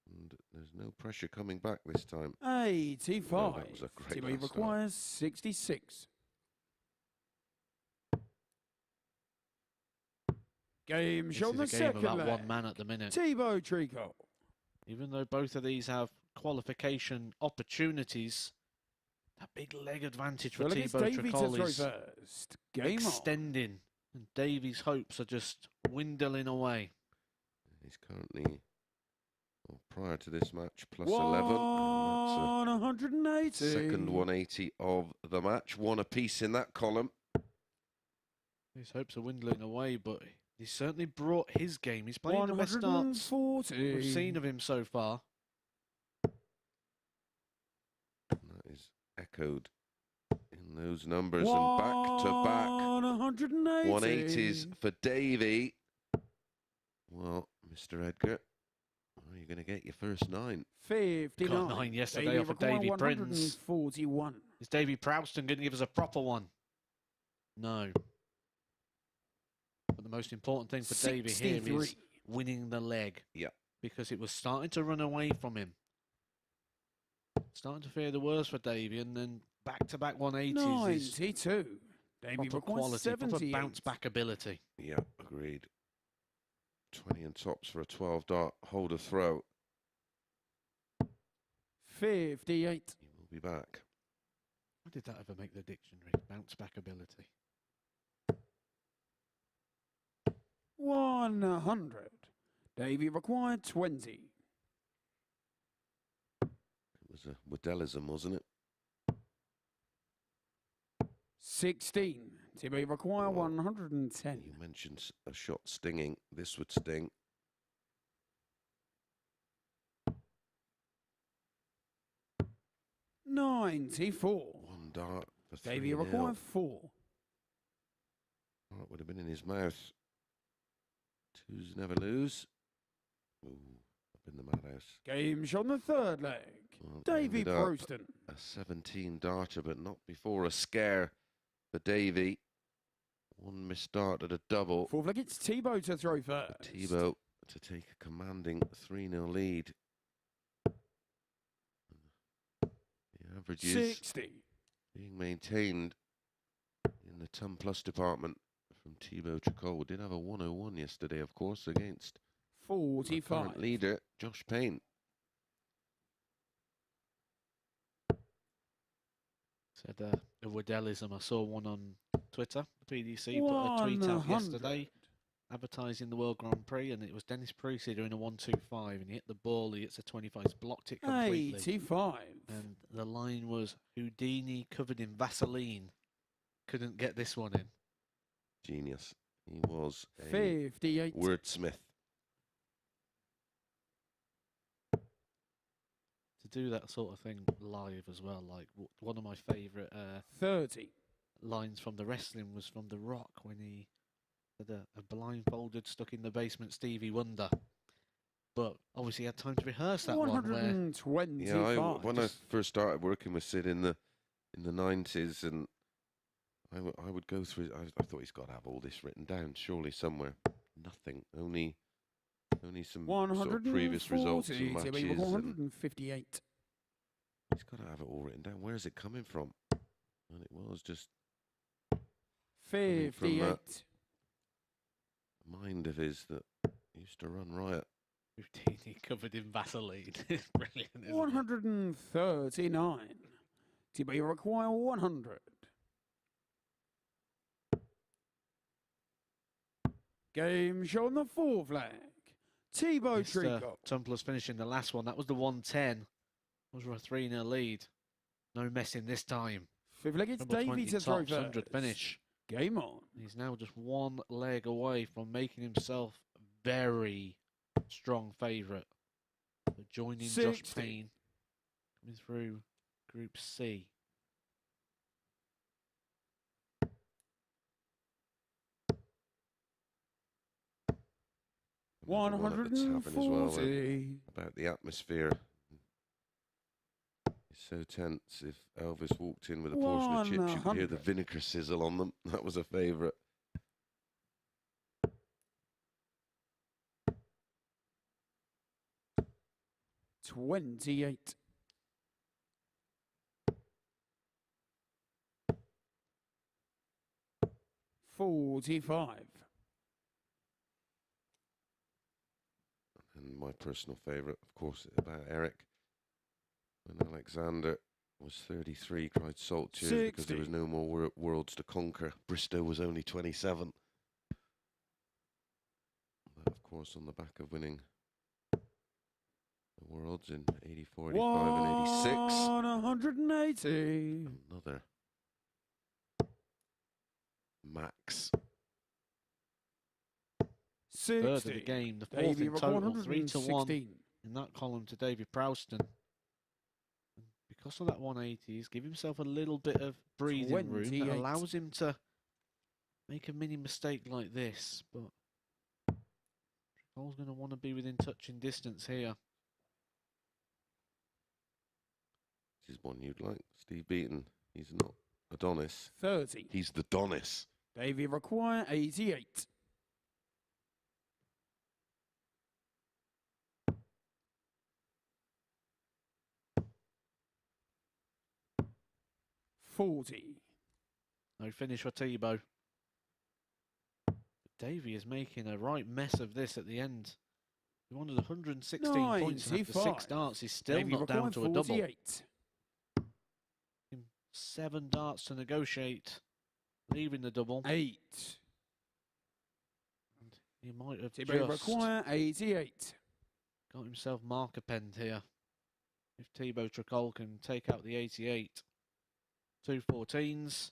And there's no pressure coming back this time.
85.
Oh, that was a great
Thibault
last start.
requires 66. Game
This
shown
is
the
a game
second
about
leg.
one man at the minute.
Thibault Tricole.
Even though both of these have qualification opportunities, that big leg advantage for Thibault
Davy to
Tricole
throw
is
first. Game
extending, and Davy's hopes are just dwindling away.
He's currently, well, prior to this match, plus
on.
11. And that's
180.
a second 180 of the match. One apiece in that column.
His hopes are dwindling away, but he's certainly brought his game. He's playing the best starts
140.
we've seen of him so far.
And that is echoed in those numbers. And back to back
180.
180s for Davy. Well, Mr. Edgar, are you going to get your first 9?
59.
Got 9 yesterday off of Davy Prins.
141.
Is Davy Prowston going to give us a proper one? No. But the most important thing for Davy here is winning the leg.
Yeah.
Because it was starting to run away from him. Starting to fear the worst for Davy, and then back-to-back 180s
92. Davy
proper
requires
quality,
78.
proper bounce-back ability.
Yeah, agreed. 20 and tops for a 12-dart holder throw.
58.
He will be back.
How did that ever make the dictionary? Bounce-back ability.
100. Davy required 20.
It was a Woodellism, wasn't it?
16. Thibault require
Well,
110.
You mentioned a shot stinging. This would sting.
$94.
One dart for
Davy
3-0.
require 4.
Oh, it would have been in his mouth. 2s never lose. Ooh, up in the madhouse.
Game shot on the third leg.
Well,
Davy
ended up
Proosten.
a 17 darter, but not before a scare for Davy. One missed dart at a double.
Fourth leg, it's Thibault to throw first.
Thibault to take a commanding 3-0 lead. The averages
60.
being maintained in the Tum Plus department from Thibault Tricole. Did have a 101 yesterday, of course, against our
45.
current leader, Josh Payne.
Said a Woodellism. I saw one on Twitter. The PDC put a tweet out
100.
yesterday advertising the World Grand Prix, and it was Dennis Prusy doing a 125, and he hit the ball, he hits a 25, he's blocked it completely.
85.
And the line was Houdini covered in Vaseline. Couldn't get this one in.
Genius. He was a
58.
wordsmith.
To do that sort of thing live as well, like one of my favourite
30.
lines from the wrestling was from The Rock when he had a blindfolded, stuck in the basement Stevie Wonder. But obviously he had time to rehearse that one.
125.
Yeah, when I first started working with Sid in the 90s, and I would go through. I thought he's got to have all this written down, surely somewhere. Nothing. Only some sort of previous results and matches.
158.
He's got to have it all written down. Where is it coming from? And it was just
58.
mind of his that used to run riot.
Houdini covered in Vaseline. It's brilliant, isn't it?
139. Thibault, you require 100. Game show on the fourth leg. Thibault Tricole.
Tumblers finishing the last one. That was the 110. Was for a 3-0 lead. No messing this time.
Fifth leg, it's
Number
Davy
20
to throw
tops, 100
first.
finish.
Game on.
He's now just one leg away from making himself very strong favourite. Joining
60.
Josh Payne coming through Group C.
One hundred and
140.
about the atmosphere. It's so tense. If Elvis walked in with a portion of chips, you could hear the
100.
vinegar sizzle on them. That was a favourite.
28. $45.
And my personal favourite, of course, about Eric. When Alexander was 33, cried salt tears because there was no more worlds to conquer. Bristow was only 27. That, of course, on the back of winning the worlds in 84, 85 and 86.
180.
Another Max.
60.
Third of the game, the fourth
Davy
in total, 3-1
116.
in that column to Davy Proosten. Because of that 180, he's give himself a little bit of breathing room that
28.
allows him to make a mini mistake like this. But Tricole's going to want to be within touching distance here.
This is one you'd like. Steve Beaton. He's not Adonis.
30.
He's the Donis.
Davy require 88. $40.
No finish for Thibault. Davy is making a right mess of this at the end. He wanted 116 points and after 6 darts he's still
Davy
not down to a double.
48.
7 darts to negotiate, leaving the double.
8.
And he might have
Thibault
just
require 88.
got himself marker penned here. If Thibault Tricole can take out the 88. 2 14s.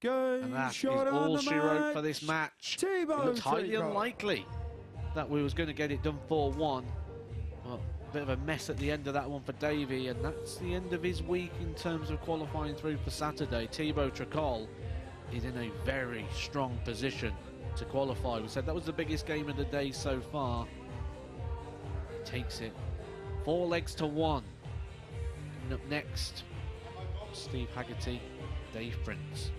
Good
And that is
shot on
all
the
she wrote for this
match.
match. It
Thibault
looked highly
Tricole.
unlikely that we was going to get it done 4-1. Well, a bit of a mess at the end of that one for Davy, and that's the end of his week in terms of qualifying through for Saturday. Thibault Tricole is in a very strong position to qualify. We said that was the biggest game of the day so far. He takes it 4 legs to 1. Coming up next, Steve Haggerty, Dave Prince.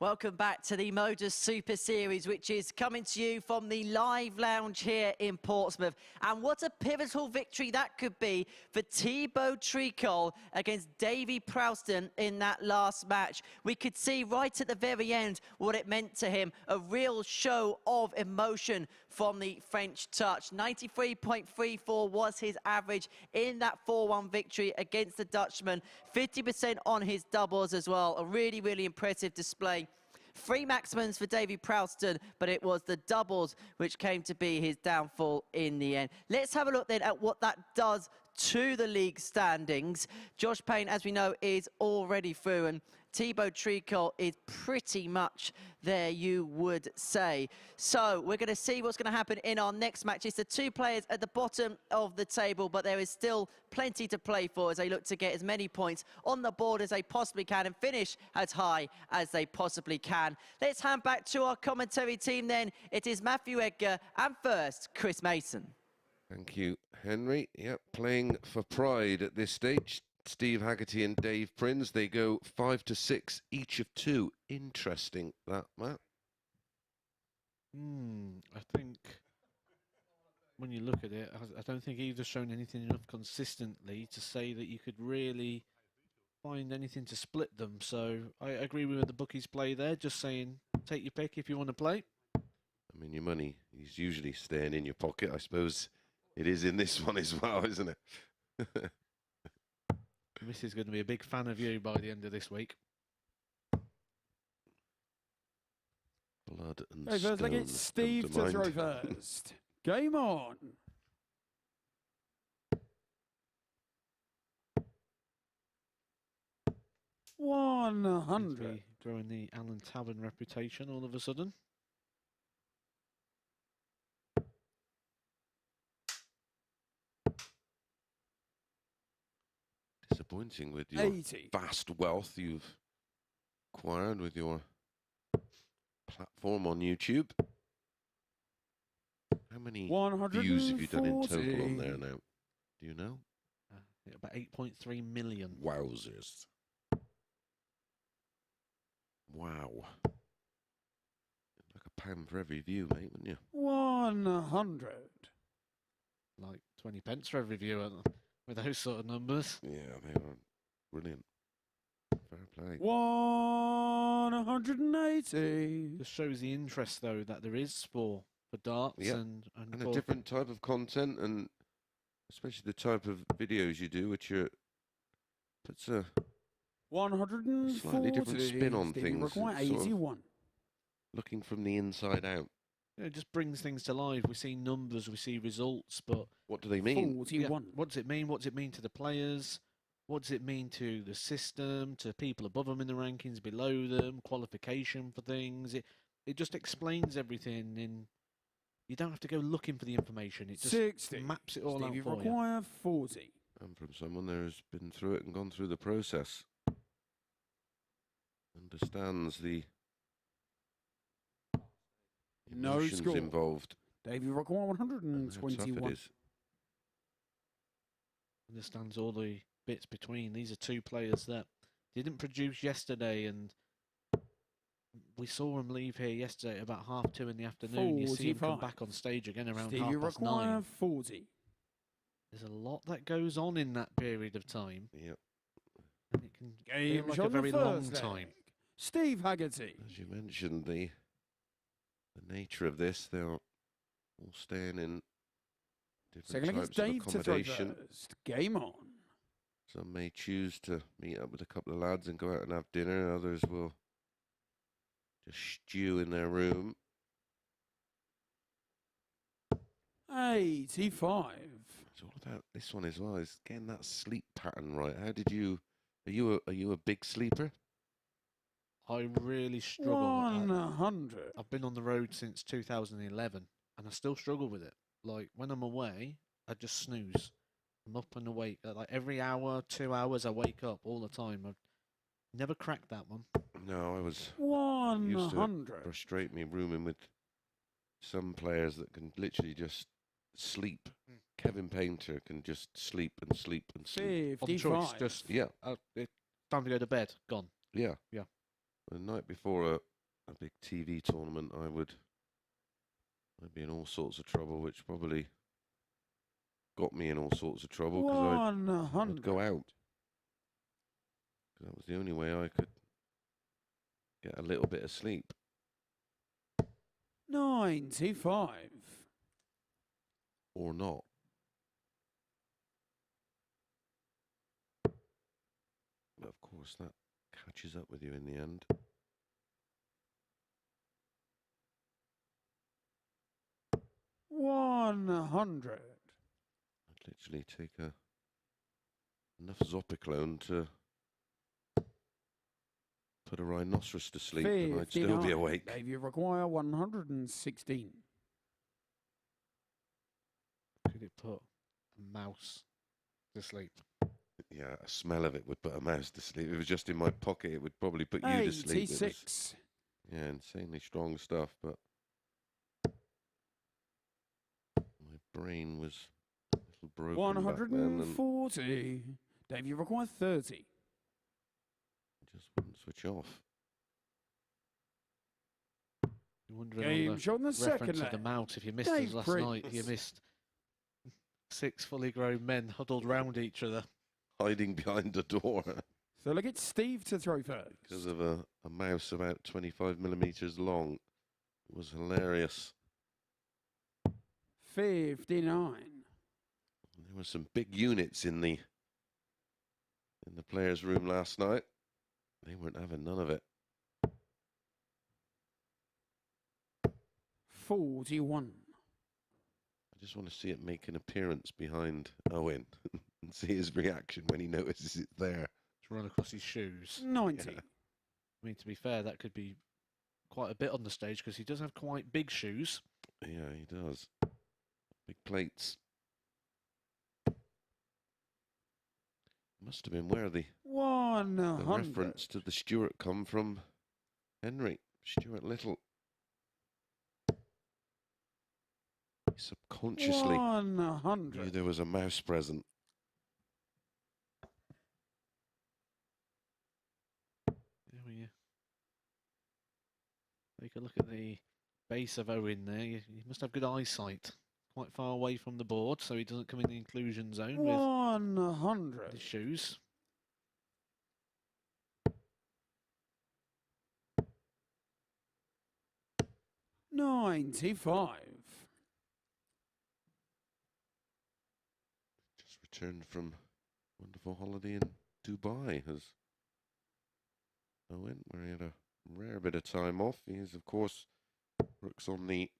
Welcome back to the MODUS Super Series, which is coming to you from the live lounge here in Portsmouth. And what a pivotal victory that could be for Thibault Tricole against Davy Proosten in that last match. We could see right at the very end what it meant to him, a real show of emotion from the French touch. 93.34 was his average in that 4-1 victory against the Dutchman. 50% on his doubles as well. A really, really impressive display. 3 maximums for Davy Proosten, but it was the doubles which came to be his downfall in the end. Let's have a look then at what that does to the league standings. Josh Payne, as we know, is already through, and Thibault Tricole is pretty much there, you would say. So we're going to see what's going to happen in our next match. It's the 2 players at the bottom of the table, but there is still plenty to play for as they look to get as many points on the board as they possibly can and finish as high as they possibly can. Let's hand back to our commentary team then. It is Matthew Edgar and first, Chris Mason.
Thank you, Henry. Yep, playing for pride at this stage. Steve Haggerty and Dave Prins, they go 5-6, each of 2. Interesting, that, Matt.
I think when you look at it, I don't think either's shown anything enough consistently to say that you could really find anything to split them. So I agree with the bookies play there, just saying take your pick if you want to play.
I mean, your money is usually staying in your pocket. I suppose it is in this one as well, isn't it?
This is going to be a big fan of you by the end of this week.
Blood and
Hey, first,
stones
it's Steve to throw first. Game on.
He's
100.
throwing the Alan Tavern reputation all of a sudden.
Disappointing with your
80.
vast wealth you've acquired with your platform on YouTube. How many views have you done in total on there now? Do you know?
About 8.3 million.
Wowzers. Wow. Like a pound for every view, mate, wouldn't you?
100.
Like 20 pence for every view with those sort of numbers.
Yeah, they are brilliant. Fair play.
180.
Just shows the interest, though, that there is for darts
Yep.
and
And
for
a different type of content, and especially the type of videos you do, which puts a
140.
slightly different spin on
Stevie
things.
Require
It's sort of
81.
looking from the inside out.
it just brings things to life. We see numbers, we see results, but
What do they mean?
41.
what does it mean? What does it mean to the players? What does it mean to the system, to people above them in the rankings, below them, qualification for things? It just explains everything in. You don't have to go looking for the information. It just
60.
maps it all
Stevie
out for you.
Require 40.
And from someone there who's been through it and gone through the process. Understands the
No
emotions
score.
involved.
Davy Require
And how tough
121.
it is.
Understands all the bits between. These are 2 players that didn't produce yesterday, and we saw him leave here yesterday at about 2:30 in the afternoon. You see him come
45.
back on stage again around
Stevie
9:30.
Require 40.
There's a lot that goes on in that period of time,
Yep.
and it can feel
Game
like
shot
a very long
first
time.
leg. Steve Haggerty.
As you mentioned, the nature of this, they're all staying in different
Second leg is
types of
Dave to throw
accommodation.
first. Game on.
Some may choose to meet up with a couple of lads and go out and have dinner. Others will just stew in their room.
85.
It's all about this one as well. Is getting that sleep pattern right. How did you? Are you a big sleeper?
I really struggle.
100.
I've been on the road since 2011, and I still struggle with it. Like, when I'm away, I just snooze. I'm up and awake. Like, every hour, 2 hours, I wake up all the time. I've never cracked that one.
No, I was used to
100.
frustrate me rooming with some players that can literally just sleep. Kevin Painter can just sleep and sleep and sleep.
On choice,
55.
just
Yeah,
it's time to go to bed. Gone.
yeah,
Yeah.
The night before a big TV tournament, I'd be in all sorts of trouble, which probably got me in all sorts of trouble because I'd go out. 'Cause that was the only way I could get a little bit of sleep.
95.
Or not. But of course, that catches up with you in the end.
$100.
I'd literally take enough Zopiclone to put a rhinoceros to sleep and I'd still be awake.
Dave, you require 116.
Could it put a mouse to sleep?
Yeah, a smell of it would put a mouse to sleep. If it was just in my pocket, it would probably put you to sleep.
86.
Yeah, insanely strong stuff, but my brain was a little broken back then and
140. Dave, you require 30.
just wouldn't switch off.
You're wondering
Game
on the
shot in the second
reference of the
leg.
mount. If you missed
Dave
us last
Prins.
night, you missed 6 fully grown men huddled round each other.
Hiding behind a door
So look at Steve to throw first.
because of a mouse about 25 millimeters long. It was hilarious.
59.
There were some big units in the players' room last night. They weren't having none of it.
41.
I just want to see it make an appearance behind Owen and see his reaction when he notices it's there.
To run across his shoes.
90.
Yeah.
I mean, to be fair, that could be quite a bit on the stage because he does have quite big shoes.
Yeah, he does. Big plates. Must have been where the
100.
reference to the Stuart come from. Henry, Stuart Little. He subconsciously
100.
knew there was a mouse present.
There we take a look at the base of Owen there. He must have good eyesight. Quite far away from the board, so he doesn't come in the inclusion zone with
100.
his shoes.
$95.
Just returned from a wonderful holiday in Dubai, as Owen, where he had a rare bit of time off. He is, of course, works on the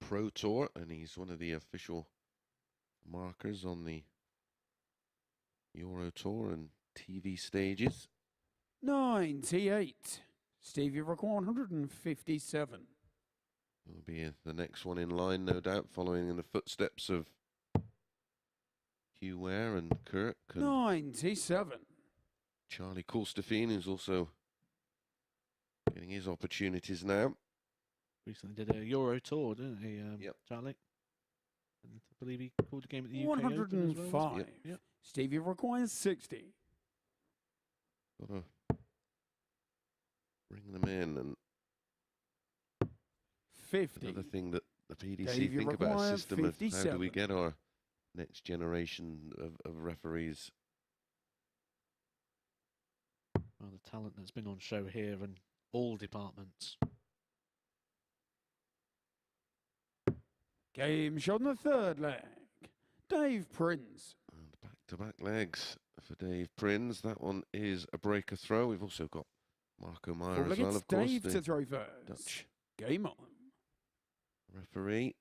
Pro Tour, and he's one of the official markers on the Euro Tour and TV stages.
98. Steve, you require 157.
Will be the next one in line, no doubt, following in the footsteps of Hugh Ware and Kirk and
97.
Charlie Coulstefine, who's also getting his opportunities now.
Recently did a Euro tour, didn't he,
Yep.
Charlie? And I believe he called a game at the UK Open as well.
105.
Yep. Yep.
Steve, you require 60.
Gotta bring them in, and
50.
another thing that the PDC
Dave, you
think about a
require
system of how do
57.
we get our next generation of referees.
Well, the talent that's been on show here in all departments.
Game shot in the third leg. Dave Prins.
And back-to-back legs for Dave Prins. That one is a breaker throw. We've also got Marco Meyer as well, of course,
Dave
the
to throw first.
Dutch
Game on.
referee.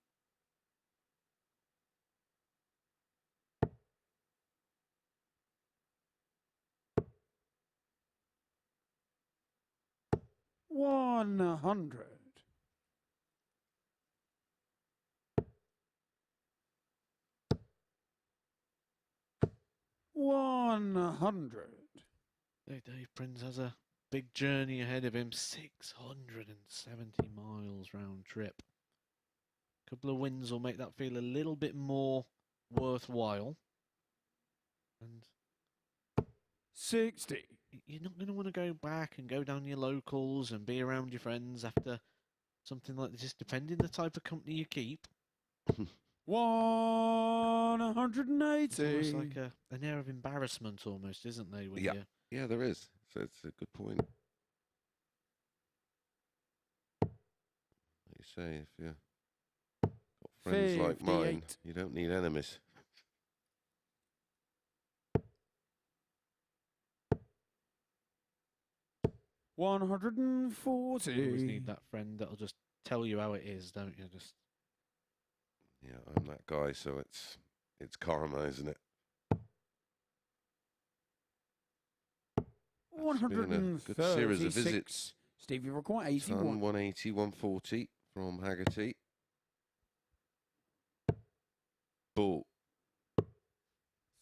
$100. $100.
Dave Prins has a big journey ahead of him. 670 miles round trip. A couple of wins will make that feel a little bit more worthwhile. And
60.
you're not going to want to go back and go down your locals and be around your friends after something like this, depending the type of company you keep.
180.
It's almost like an air of embarrassment, almost, isn't there? When
Yeah.
you
Yeah, there is. So it's a good point. Like you say, if you've got friends like mine,
58.
you don't need enemies.
you always
140.
need that friend that'll just tell you how it is, don't you? Just
Yeah, I'm that guy, so it's karma, isn't it? It's been a good series of
136.
visits.
Steve, you require
Son,
81.
180, 140 from Haggerty. Bull.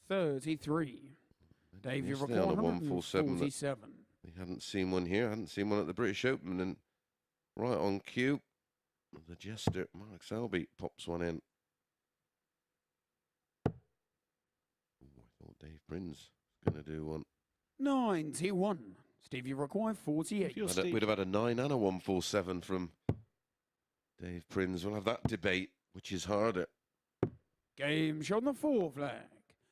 33. Dave, you
Yesterday
require
on a 147 that
147.
we hadn't seen one here. Hadn't seen one at the British Open. And right on cue, the jester, Mark Selby, pops one in. Ooh, I thought Dave Prins was going to do one.
91. Steve, you require 48.
We'd have had a 9 and a 147 from Dave Prins. We'll have that debate, which is harder.
Game shot on the 4 flag.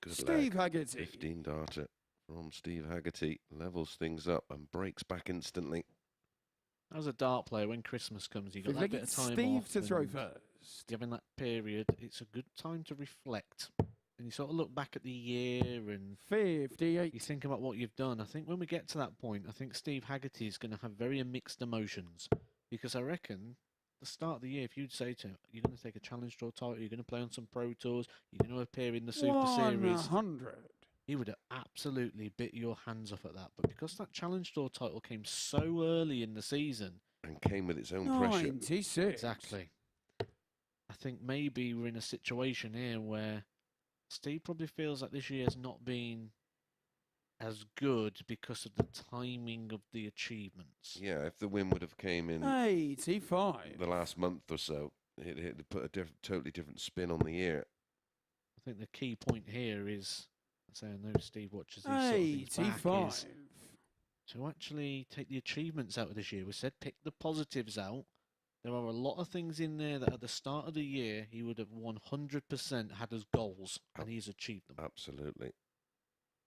Good
Steve
leg.
Haggerty.
15 darter from Steve Haggerty. Levels things up and breaks back instantly.
as a dart player, when Christmas comes, you've got that bit of time
Steve
off
to throw
and
first.
Given that period, it's a good time to reflect. And you sort of look back at the year and
58.
you think about what you've done. I think when we get to that point, I think Steve Haggerty is going to have very mixed emotions. Because I reckon the start of the year, if you'd say to him, you're going to take a Challenge Tour title, you're going to play on some Pro Tours, you're going to appear in the Super Series,
100.
he would have absolutely bit your hands off at that. But because that Challenge Tour title came so early in the season,
And came with its own pressure.
96.
exactly, I think maybe we're in a situation here where Steve probably feels like this year's not been as good because of the timing of the achievements.
Yeah, if the win would have came in
85.
the last month or so, it put a totally different spin on the year.
I think the key point here is, I say I know Steve watches these sort of things back,
85.
is to actually take the achievements out of this year. We said pick the positives out. There are a lot of things in there that at the start of the year he would have 100% had as goals, and he's achieved them.
Absolutely.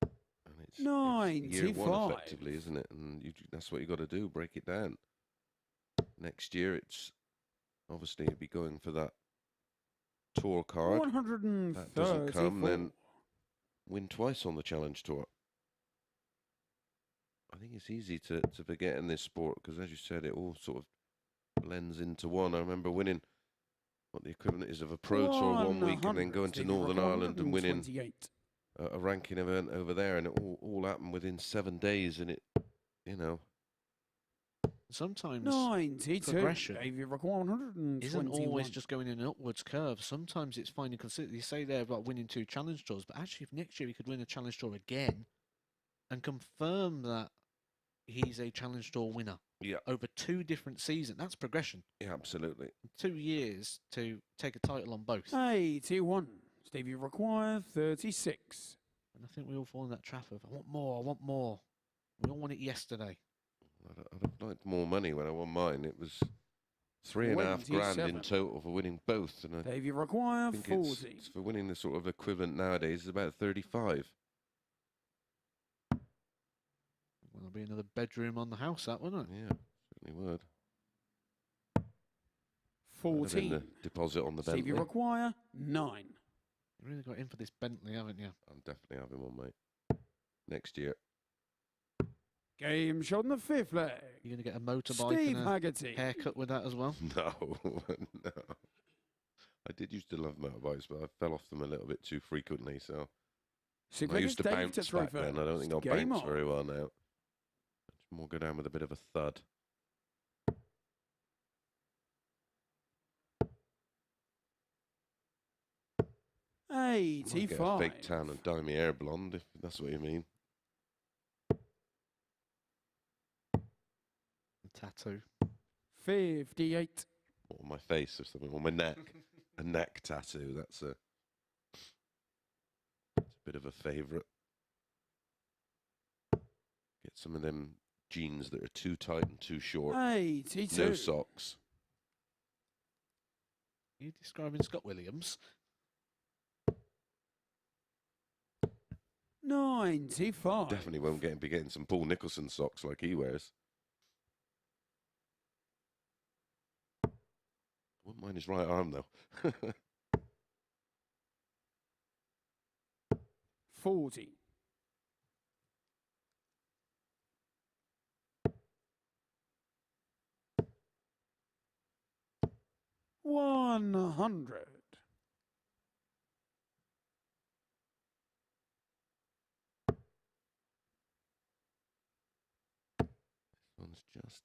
And it's year
95.
one, effectively, isn't it? And that's what you got to do, break it down. Next year, it's obviously you'd be going for that tour card.
134.
That doesn't come, then win twice on the Challenge Tour. I think it's easy to forget in this sport because, as you said, it all sort of blends into one. I remember winning what the equivalent is of a Pro Tour 1 week and then going to Northern Ireland and winning a ranking event over there, and it all happened within 7 days, and it, you know.
Sometimes
92.
progression
Davy require 121.
isn't always just going in an upwards curve. Sometimes it's finding consistency. You say there about winning 2 Challenge Tours, but actually if next year he could win a Challenge Tour again and confirm that he's a Challenge Tour winner over 2 different seasons, that's progression.
Yeah, absolutely.
2 years to take a title on both.
81. Stevie require 36.
And I think we all fall in that trap of, I want more, I want more. We all want it yesterday.
I'd have liked more money when I won mine. It was 3.5 grand in
27.
total for winning both. And I
Davy require
think
40.
it's for winning the sort of equivalent nowadays is about 35.
Well, there'll be another bedroom on the house, that, wouldn't it?
Yeah, certainly would. That'd have been
14.
the deposit on the
Stevie
Bentley.
require 9.
You really got in for this Bentley, haven't you?
I'm definitely having one, mate. Next year.
Game shot on the 5th leg.
You're going to get a motorbike
Steve
and a
Haggerty.
haircut with that as well?
No, no. I did used to love motorbikes, but I fell off them a little bit too frequently. So I used to bounce back then. I don't think I'll
Game
bounce
on.
very well now. Just more go down with a bit of a thud. Might get a
85.
fake tan and dye my hair blonde, if that's what you mean.
Tattoo.
58.
Or on my face or something, or my neck. A neck tattoo, that's a bit of a favourite. Get some of them jeans that are too tight and too short.
82.
No socks.
Are you describing Scott Williams?
95.
Definitely won't be getting some Paul Nicholson socks like he wears. Wouldn't mind his right arm though.
40. 100.
One's just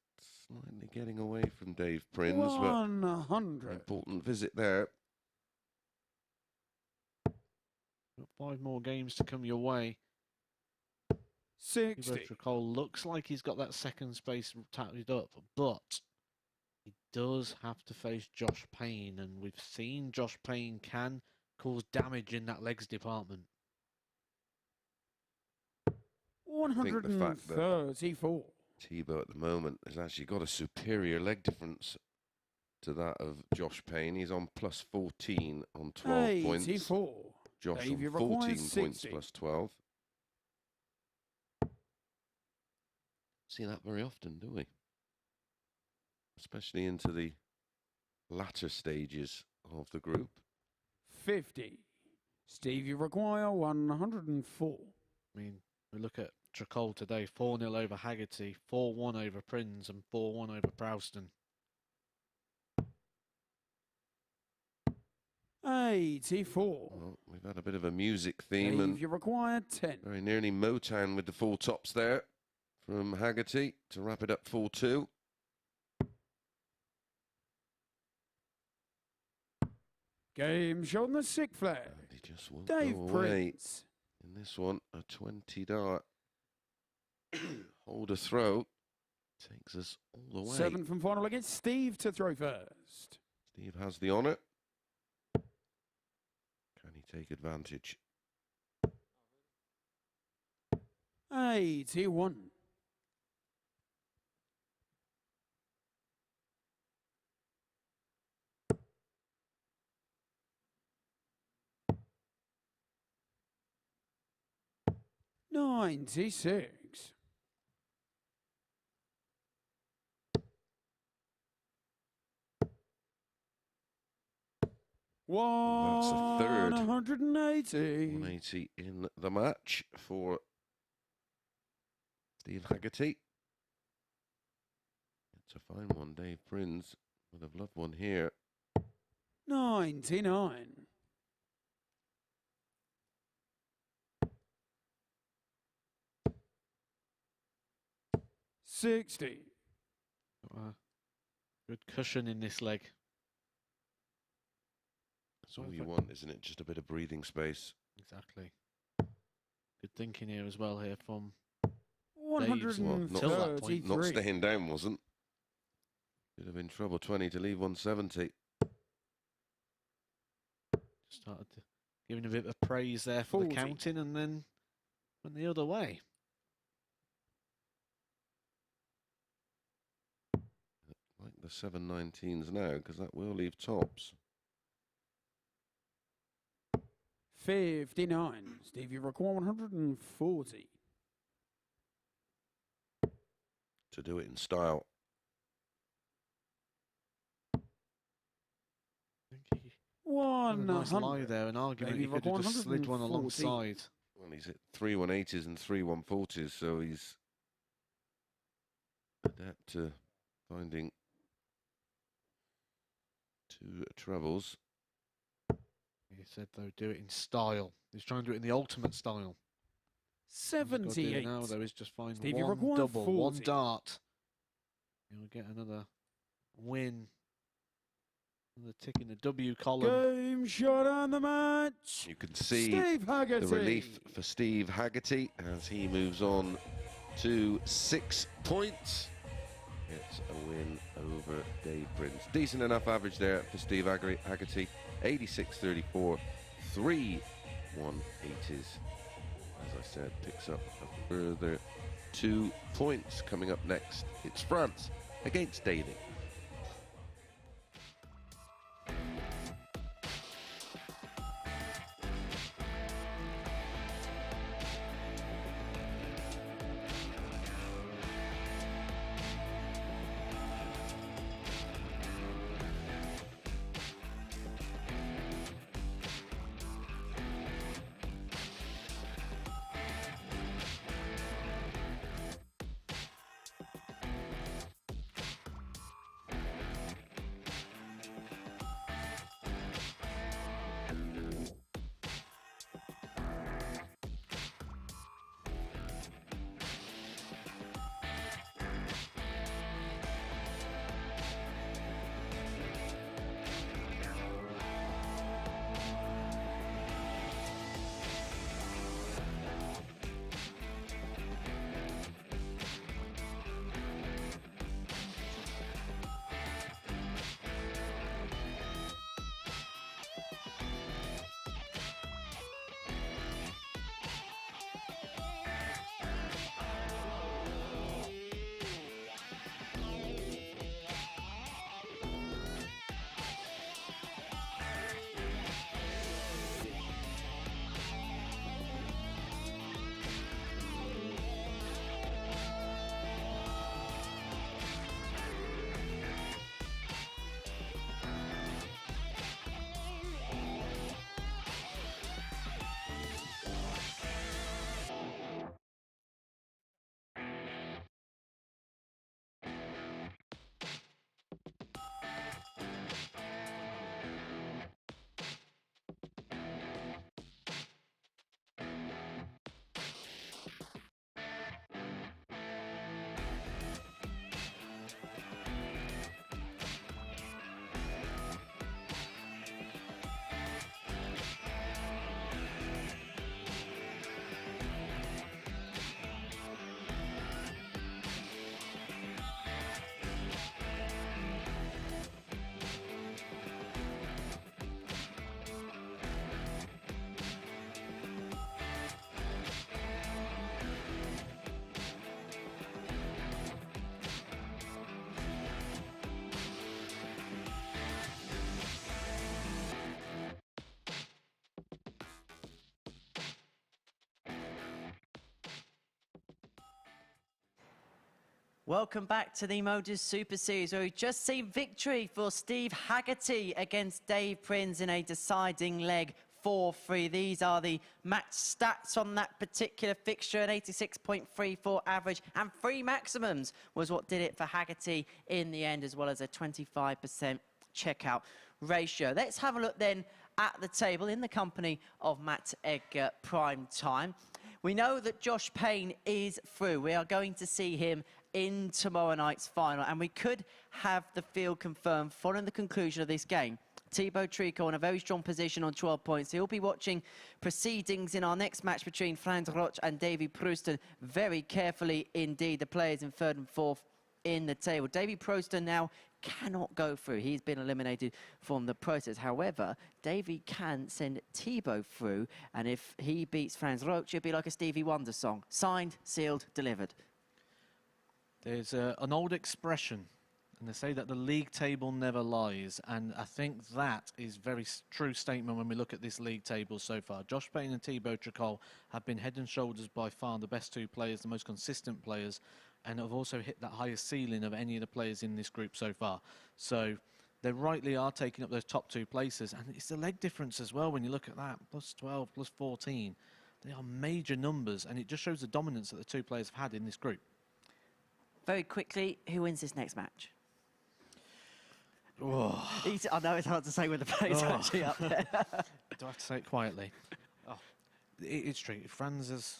slightly getting away from Dave Prins, but
100.
important visit there.
Got 5 more games to come your way.
60.
Thibault Tricole looks like he's got that second space tatted up, but he does have to face Josh Payne, and we've seen Josh Payne can cause damage in that legs department.
134.
Thibault at the moment has actually got a superior leg difference to that of Josh Payne. He's on plus 14 on 12 points.
84.
Josh
Davy
on 14
requires
points
60.
plus 12. See that very often, do we? Especially into the latter stages of the group.
50. Steve, you require 104.
I mean, we look at Tricole today, 4-0 over Haggerty, 4-1 over Prins, and 4-1 over Prowston.
84.
Well, we've had a bit of a music theme,
Dave,
and
you require 10.
very nearly Motown with the full tops there from Haggerty to wrap it up 4-2.
Game shot on the sick flag.
And he just won't
Dave
go away.
Prins.
In this one, a 20 dart. Hold a throw. Takes us all the way.
7 from final against Steve to throw first.
Steve has the honour. Can he take advantage?
81. 96. 180.
180 in the match for Steve Haggerty. It's a fine one. Dave Prins would have loved one here.
99. 60.
Good cushion in this leg.
That's all you want, isn't it? Just a bit of breathing space.
Exactly. Good thinking here as well here from
133.
Not staying down wasn't. Could have been trouble. 20 to leave 170.
Started giving a bit of praise there for
40.
the counting, and then went the other way.
Like the 719s now, because that will leave tops.
59. Steve, you require 140.
To do it in style.
I think he had a nice lie
100.
there, an argument
Maybe
he could have just slid one
140.
alongside.
Well, he's at 3 180s and 3 140s, so he's adept to finding 2 trebles.
He said, though, do it in style. He's trying to do it in the ultimate style.
78.
Now, though, is just find
Steve, you
one
require
double,
40.
one dart. He'll get another win. Another tick in the W column.
Game shot on the match.
You can see
Steve Haggerty.
the relief for Steve Haggerty as he moves on to 6 points. It's a win over Dave Prins. Decent enough average there for Steve Haggerty. 86.34, 3 180s. As I said, picks up a further 2 points. Coming up next, it's France against Davy.
Welcome back to the MODUS Super Series, where we've just seen victory for Steve Haggerty against Dave Prins in a deciding leg 4-3. These are the match stats on that particular fixture. An 86.34 average and 3 maximums was what did it for Haggerty in the end, as well as a 25% checkout ratio. Let's have a look then at the table in the company of Matt Edgar Prime Time. We know that Josh Payne is through. We are going to see him in tomorrow night's final, and we could have the field confirmed following the conclusion of this game. Thibault Tricole in a very strong position on 12 points. He'll be watching proceedings in our next match between Franz Roetzsch and Davy Proosten very carefully indeed. The players in 3rd and 4th in the table. Davy Proosten now cannot go through. He's been eliminated from the process. However, Davy can send Thibault through, and if he beats Franz Roetzsch, it'll be like a Stevie Wonder song. Signed, sealed, delivered.
There's an old expression, and they say that the league table never lies, and I think that is a very true statement when we look at this league table so far. Josh Payne and Thibault Tricole have been head and shoulders by far the best 2 players, the most consistent players, and have also hit that highest ceiling of any of the players in this group so far. So they rightly are taking up those top 2 places, and it's the leg difference as well when you look at that, plus 12, plus 14. They are major numbers, and it just shows the dominance that the 2 players have had in this group.
Very quickly, who wins this next match?
Oh.
I know it's hard to say with the players actually up there.
Do I have to say it quietly? It's true. Franz has,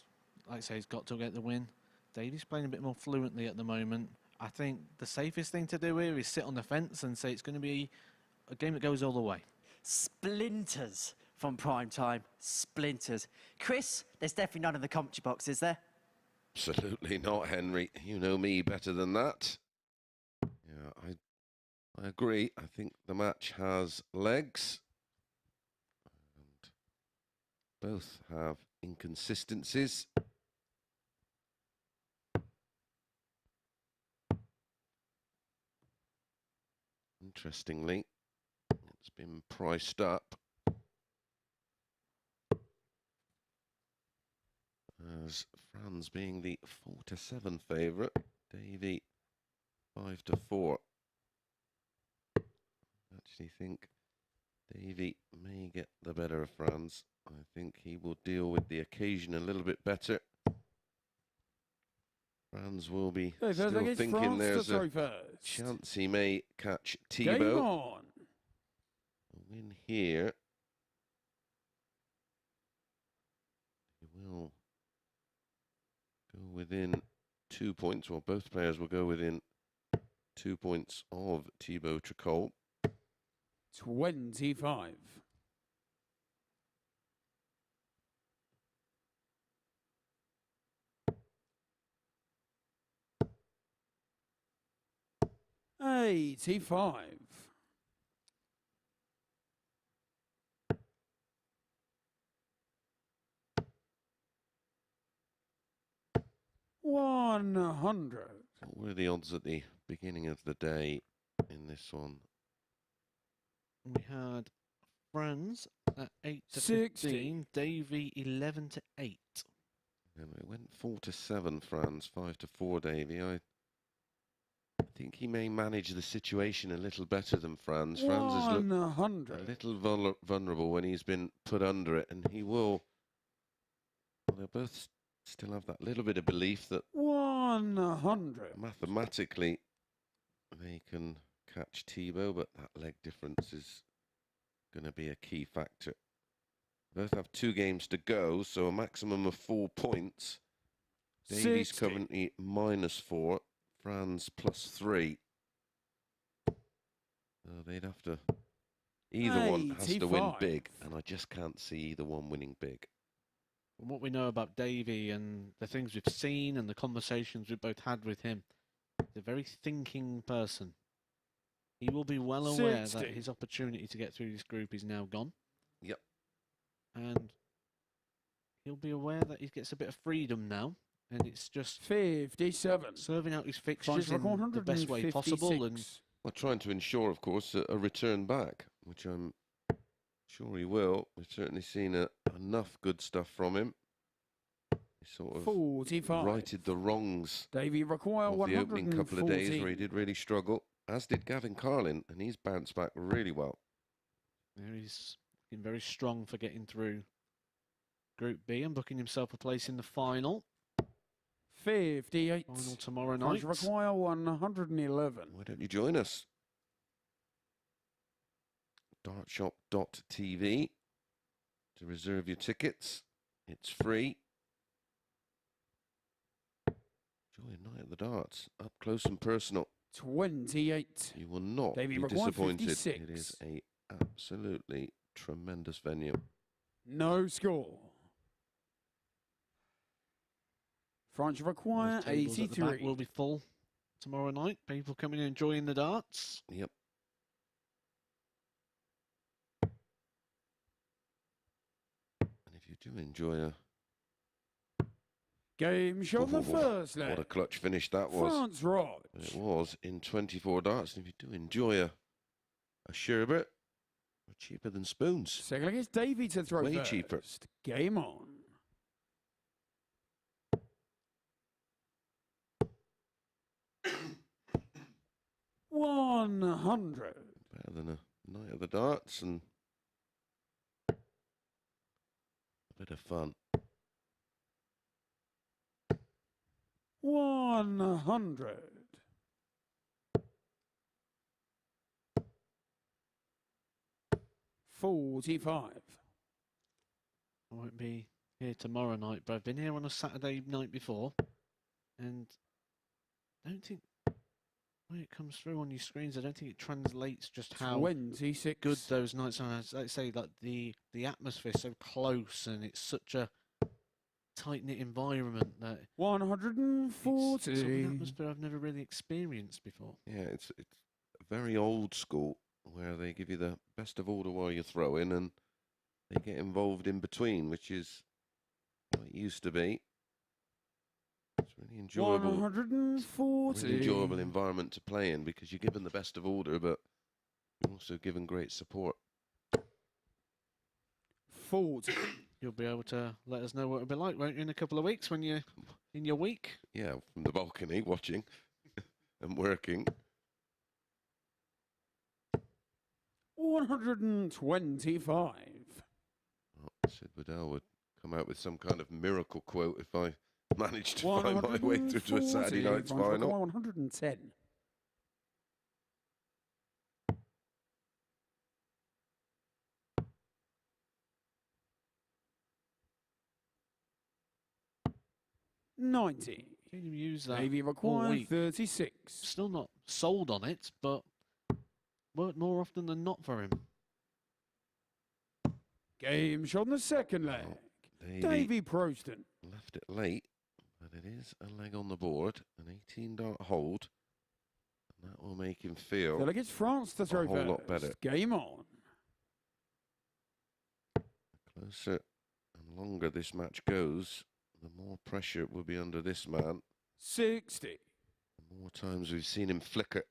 like I say, he's got to get the win. Davy's playing a bit more fluently at the moment. I think the safest thing to do here is sit on the fence and say it's going to be a game that goes all the way.
Splinters from Prime Time. Splinters. Chris, there's definitely none in the commentary box, is there?
Absolutely not, Henry. You know me better than that. Yeah, I agree. I think the match has legs. And both have inconsistencies. Interestingly, it's been priced up as Franz being the 4-7 favourite, Davy 5-4. Actually think Davy may get the better of Franz. I think he will deal with the occasion a little bit better. Franz will be still thinking there's a chance he may catch Thibault. A win here. He will go within 2 points, or both players will go within 2 points of Thibault Tricole.
25. $85. 100.
What were the odds at the beginning of the day in this one?
We had Franz at 8-15,
60.
Davy 11-8.
And it went 4-7, Franz, 5-4, Davy. I think he may manage the situation a little better than Franz. Franz has looked a little vulnerable when he's been put under it, and he will. Well, they'll both still have that little bit of belief that
100.
mathematically they can catch Thibault, but that leg difference is going to be a key factor. Both have 2 games to go, so a maximum of 4 points. Davy's currently -4, Franz +3. They'd have to. Either one has to win big, and I just can't see either one winning big.
From what we know about Davy and the things we've seen and the conversations we've both had with him, he's a very thinking person. He will be well aware that his opportunity to get through this group is now gone.
Yep.
And he'll be aware that he gets a bit of freedom now, and it's just
57.
Serving out his fixtures in the best way possible, and
well, trying to ensure, of course, a return back, which I'm sure he will. We've certainly seen enough good stuff from him. He sort of
45.
righted the wrongs
Davy require
of the opening couple of days where he did really struggle, as did Gavin Carlin, and he's bounced back really well.
He's been very strong for getting through Group B and booking himself a place in the final.
58.
Final tomorrow night.
Require 111.
Why don't you join us? Dartshop.tv to reserve your tickets. It's free. Enjoy a night at the darts, up close and personal.
28.
You will not
Davy
be disappointed.
56.
It is a absolutely tremendous venue.
No score. Franz require
Those tables at the back
83.
will be full tomorrow night. People coming and enjoying the darts.
Yep. And if you do enjoy a
Game shot the first leg.
what a clutch finish that was.
Franz Roetzsch.
It was in 24 darts. And if you do enjoy a sherbet, we're cheaper than spoons.
Second leg is Davy to throw
Way
first.
cheaper.
Game on. $100.
Better than a night of the darts and a bit of fun.
100. $45.
I won't be here tomorrow night, but I've been here on a Saturday night before, and I don't think when it comes through on your screens, I don't think it translates just how
26.
good those nights are. As I say, like the atmosphere's so close, and it's such a tight-knit environment that
140.
it's sort of an atmosphere I've never really experienced before.
Yeah, it's very old school, where they give you the best of order while you're throwing, and they get involved in between, which is what it used to be. It's really enjoyable.
140.
Really enjoyable environment to play in because you're given the best of order, but You're also given great support.
40.
You'll be able to let us know what it'll be like, won't you, in a couple of weeks when you're in your week?
Yeah, from the balcony, watching and working.
125.
Oh, Sid Waddell would come out with some kind of miracle quote if I managed to find my way through to a Saturday night's final.
110. 90.
Can you use that
Davy
all
required
week?
36.
Still not sold on it, but worked more often than not for him.
Game shot in the second leg. Davy Proosten.
Left it late, but it is a leg on the board, an 18-dart hold, and that will make him feel
Delegates France to throw
whole
first.
lot better.
Game on.
closer and longer this match goes, the more pressure will be under this man.
60.
The more times we've seen him flicker.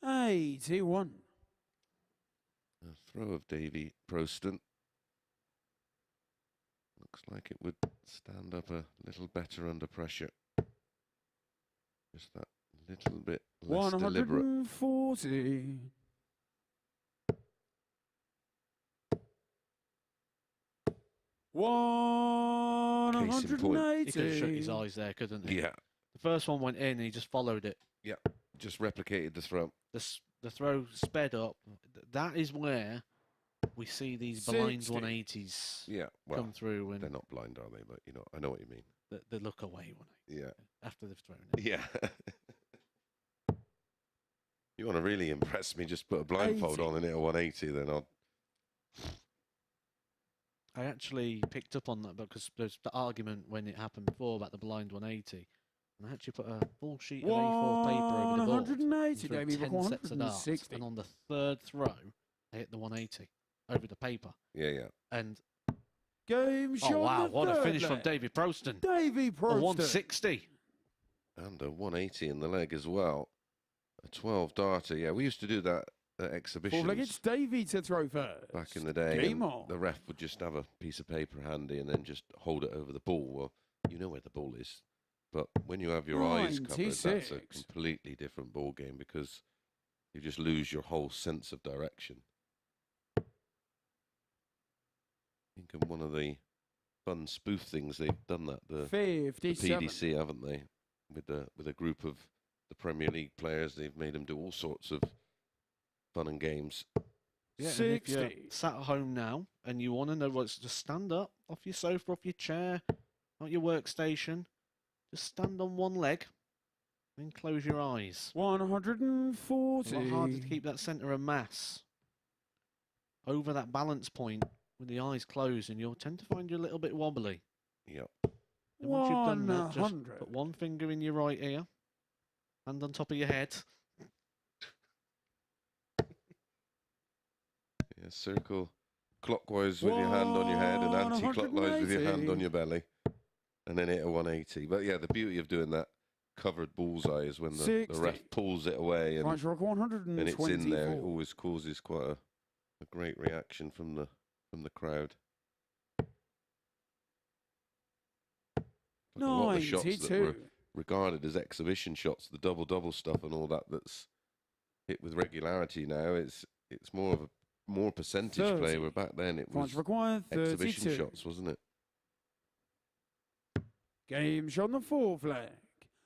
$81.
A throw of Davy Proosten. Looks like it would stand up a little better under pressure. Just that little bit less deliberate.
140.
Case in point.
180.
He could have shut his eyes there, couldn't he?
Yeah,
The first one went in, he just followed it.
yeah. Just replicated the throw.
The throw sped up. That is where we see these blind
60.
180s
Yeah, well,
come through,
they're
and
not blind, are they? But, you know, I know what you mean.
the look away 180
Yeah.
after they've thrown it.
Yeah. You want to really impress me, just put a blindfold
80.
on and hit a 180, then I'll...
I actually picked up on that because there's the argument when it happened before about the blind 180. And I actually put a full sheet of A4 paper over the board.
180,
threw
Davy,
10 sets of darts,
160.
and on the third throw, I hit the 180 over the paper.
Yeah, yeah.
And
Game shot.
oh wow,
the
what a
third
finish from
leg.
Davy Proosten!
Davy
A
Proosten.
160.
And a 180 in the leg as well. A 12-darter. Yeah, we used to do that at exhibitions.
Four-leg, it's Davy to throw first.
Back in the day,
Game
and
on.
the ref would just have a piece of paper handy and then just hold it over the ball. Well, you know where the ball is. But when you have your eyes covered, that's a
96.
completely different ball game because you just lose your whole sense of direction. I think of one of the fun spoof things they've done that the
57.
PDC, haven't they? With a group of the Premier League players, they've made them do all sorts of fun and games.
Yeah, and if you're
60.
sat at home now and you want to know what's, just stand up off your sofa, off your chair, not your workstation. Just stand on one leg and close your eyes.
140.
A lot harder to keep that centre of mass over that balance point with the eyes closed, and you'll tend to find you a little bit wobbly.
Yep.
And once you've done that, just
100.
put one finger in your right ear, hand on top of your head.
Yeah, circle clockwise with your hand on your head and anti-clockwise with your hand on your belly. And then hit a 180. But yeah, the beauty of doing that covered bullseye is when the ref
60.
pulls it away and
Punch rock 124.
it's in there. It always causes quite a great reaction from the crowd. Like a lot of the shots that were
92.
regarded as exhibition shots, the double stuff and all that that's hit with regularity now. It's more of a more percentage
30.
play. Where back then it was
Punch required
exhibition
32.
shots, wasn't it?
Game shot on the fourth leg.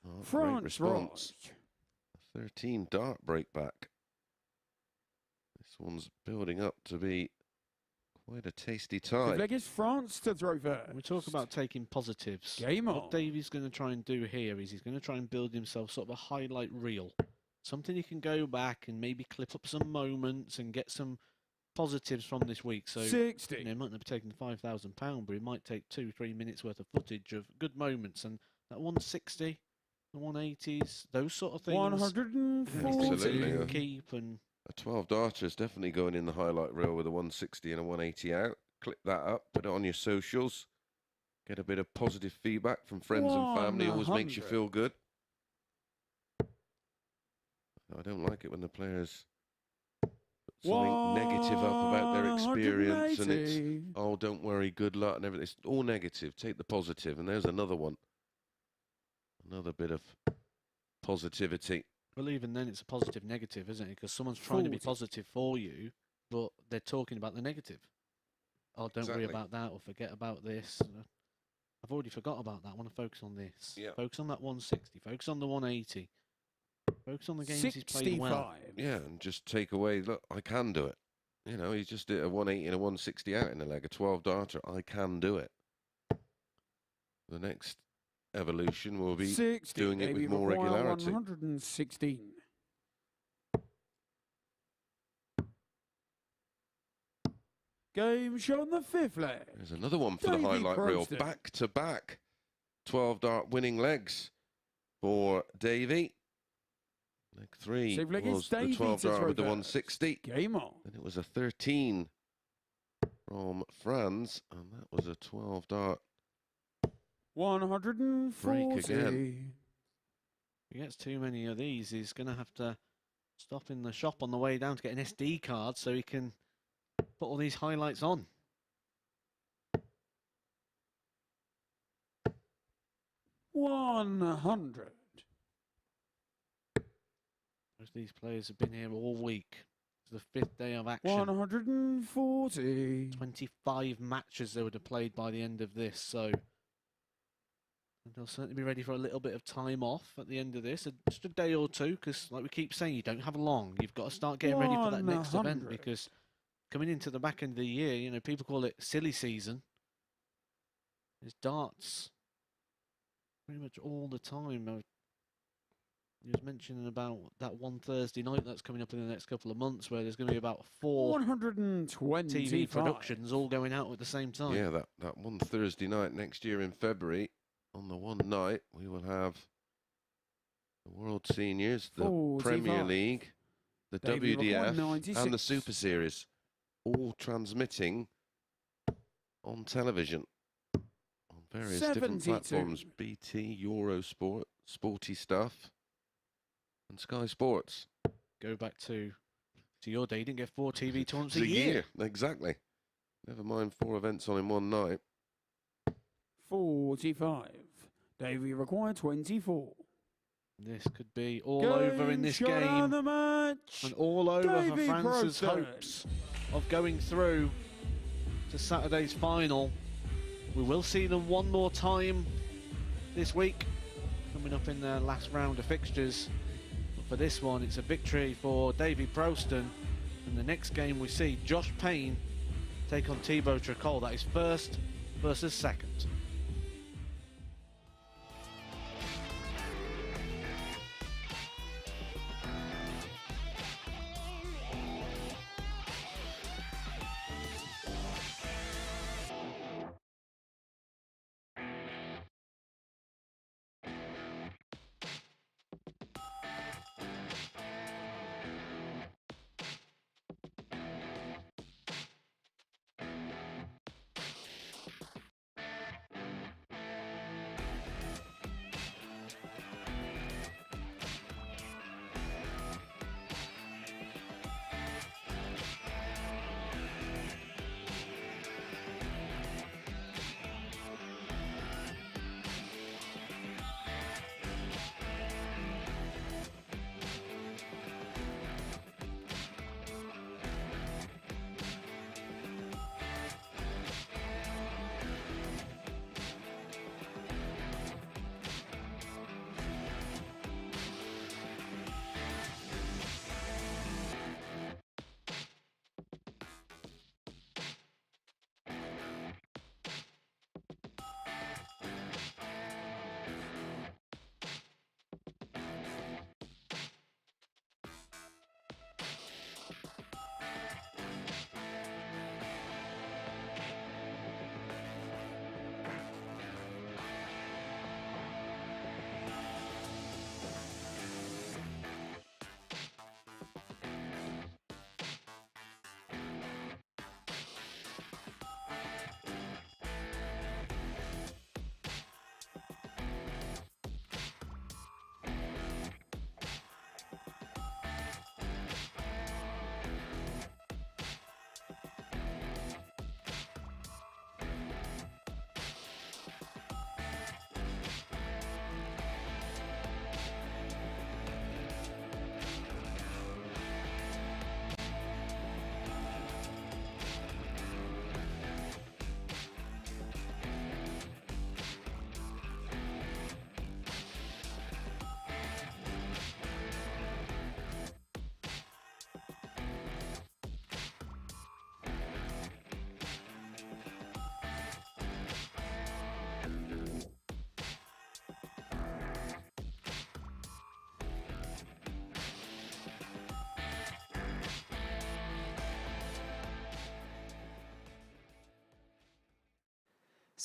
Oh, great
Franz
response.
Roetzsch.
13 dart break back. This one's building up to be quite a tasty
Fifth
tie.
leg is France to throw first.
We talk about taking positives.
Game on.
What Davy's going to try and do here is he's going to try and build himself sort of a highlight reel. Something you can go back and maybe clip up some moments and get some positives from this week. So
60.
you know, he might not be taking £5,000, but he might take 2-3 minutes worth of footage of good moments. And that 160, the 180s, those sort of things.
140.
Absolutely, yeah.
Keep and
A 12 darter is definitely going in the highlight reel with a 160 and a 180 out. Clip that up, put it on your socials. Get a bit of positive feedback from friends and family. Always makes you
100.
feel good. I don't like it when the players put something negative up about their experience and it's,
180.
oh, don't worry, good luck and everything. It's all negative. Take the positive. And there's another one. Another bit of positivity.
Well, even then, it's a positive negative, isn't it? Because someone's trying to be
40.
positive for you, but they're talking about the negative. Oh, don't worry
Exactly.
about that or forget about this. I've already forgot about that. I want to focus on this.
Yeah.
Focus on that 160. Focus on the 180. Focus on the games he's played well.
65.
Yeah, and just take away, look, I can do it. You know, he just did a 180 and a 160 out in the leg, a 12 darter. I can do it. The next evolution will be
60.
doing it with
Davy
more
require
regularity.
116. Game show on the 5th leg.
There's another one for
Davy
the highlight reel.
Proosten.
Back to back 12 dart winning legs for Davy. Leg 3
Save leg is
was the
Davy
12
to
dart
throw
with the
first.
160.
Game on.
Then it was a 13 from Franz, and that was a 12 dart.
140.
again.
If he gets too many of these, he's going to have to stop in the shop on the way down to get an SD card so he can put all these highlights on.
$100.
Most of these players have been here all week. It's the 5th day of action.
140.
25 matches they would have played by the end of this, so they'll certainly be ready for a little bit of time off at the end of this. Just a day or two, because like we keep saying, you don't have long. You've got to start getting ready for that next event,
100.
because coming into the back end of the year, you know, people call it silly season. There's darts pretty much all the time. He was mentioning about that one Thursday night that's coming up in the next couple of months, where there's going to be about 4
120
TV productions all going out at the same time.
Yeah, that one Thursday night next year in February. On the one night, we will have the World Seniors, the
45.
Premier League, the
Davy required
WDF,
96.
and the Super Series, all transmitting on television on various different
72.
platforms: BT, Eurosport, Sporty Stuff, and Sky Sports.
Go back to your day, you didn't get 4 TV tournaments a year.
Exactly. Never mind 4 events on in one night.
45. Davy required 24.
This could be all over in this
shot
game,
on the match.
and all over for
Davy
France's
Proosten.
hopes of going through to Saturday's final. We will see them one more time this week, coming up in their last round of fixtures. But for this one, it's a victory for Davy Proosten, and the next game we see Josh Payne take on Thibault Tricole. That is first versus second.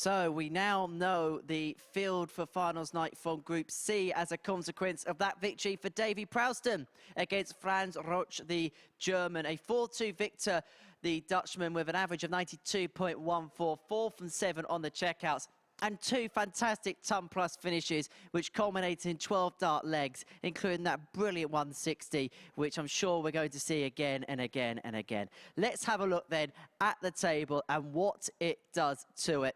So we now know the field for finals night from Group C as a consequence of that victory for Davy Proosten against Franz Roetzsch, the German. A 4-2 victor, the Dutchman, with an average of 92.14, 4 from 7 on the checkouts. And 2 fantastic ton-plus finishes, which culminated in 12 dart legs, including that brilliant 160, which I'm sure we're going to see again and again and again. Let's have a look then at the table and what it does to it.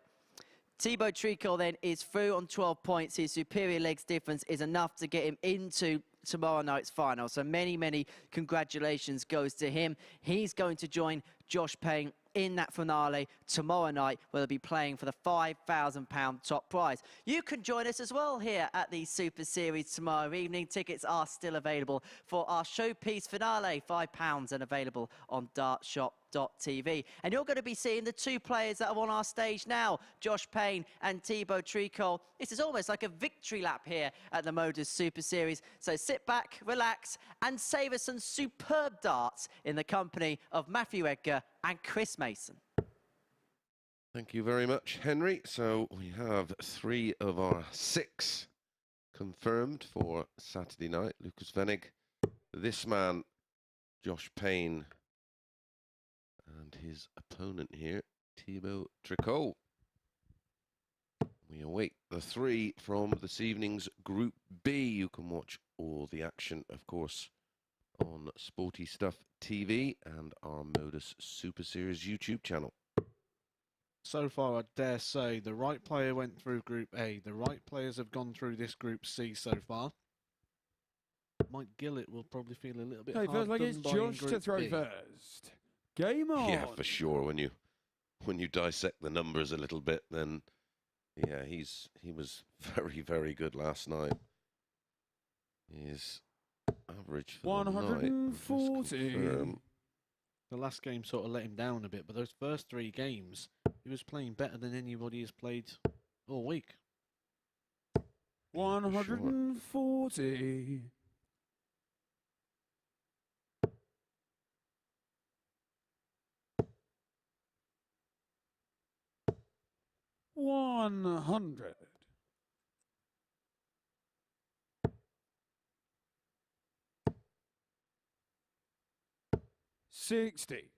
Thibault Tricole then is through on 12 points. His superior legs difference is enough to get him into tomorrow night's final. So many congratulations goes to him. He's going to join Josh Payne in that finale tomorrow night, where they'll be playing for the £5,000 top prize. You can join us as well here at the Super Series tomorrow evening. Tickets are still available for our showpiece finale, £5 and available on dartshop.tv. And you're going to be seeing the 2 players that are on our stage now, Josh Payne and Thibault Tricole. This is almost like a victory lap here at the MODUS Super Series. So sit back, relax, and savour some superb darts in the company of Matthew Edgar and Chris Mason.
Thank you very much, Henry. So we have 3 of our 6 confirmed for Saturday night. Lucas Venig, this man, Josh Payne, and his opponent here, Thibault Tricole. We await the 3 from this evening's Group B. You can watch all the action, of course, on Sporty Stuff TV and our MODUS Super Series YouTube channel.
So far, I dare say the right player went through Group A. The right players have gone through this Group C so far. Mike Gillett will probably feel a little bit hard
first leg
done
it's
by in
Josh to
Group
throw
B.
first. Game on.
Yeah, for sure. When you dissect the numbers a little bit, then yeah, he was very good last night. His average for
140.
The last game sort of let him down a bit, but those first 3 games, he was playing better than anybody has played all week.
140. 100. 60.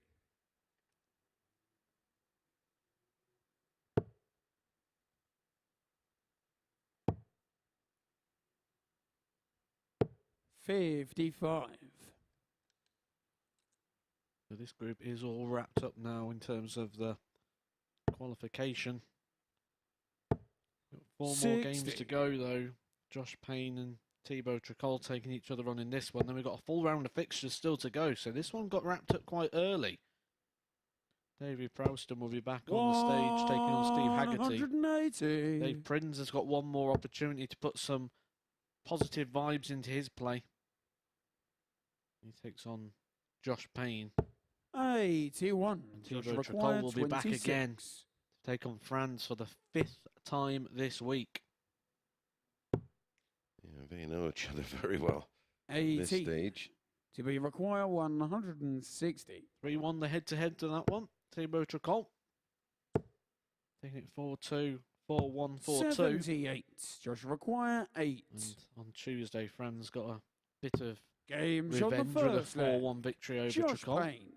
55.
So this group is all wrapped up now in terms of the qualification. Got 4 more games to go though. Josh Payne and Thibault Tricole taking each other on in this one. Then we've got a full round of fixtures still to go. So this one got wrapped up quite early. Davy Proosten will be back on the stage taking on Steve Haggerty.
180.
Dave Prins has got one more opportunity to put some positive vibes into his play. He takes on Josh Payne.
81.
Thibault Tricole will be back again to take on Franz for the 5th time this week.
Yeah, they know each other very well at
80.
this stage.
To be require 160.
3-1 the head-to-head to that one. Thibault Tricole taking it 4-2, 4-1, 4-2.
78. Josh require 8.
And on Tuesday, Franz got a bit of
Game shot the
revenge with a
first leg.
4-1 victory over
Josh
Tricole.
Payne.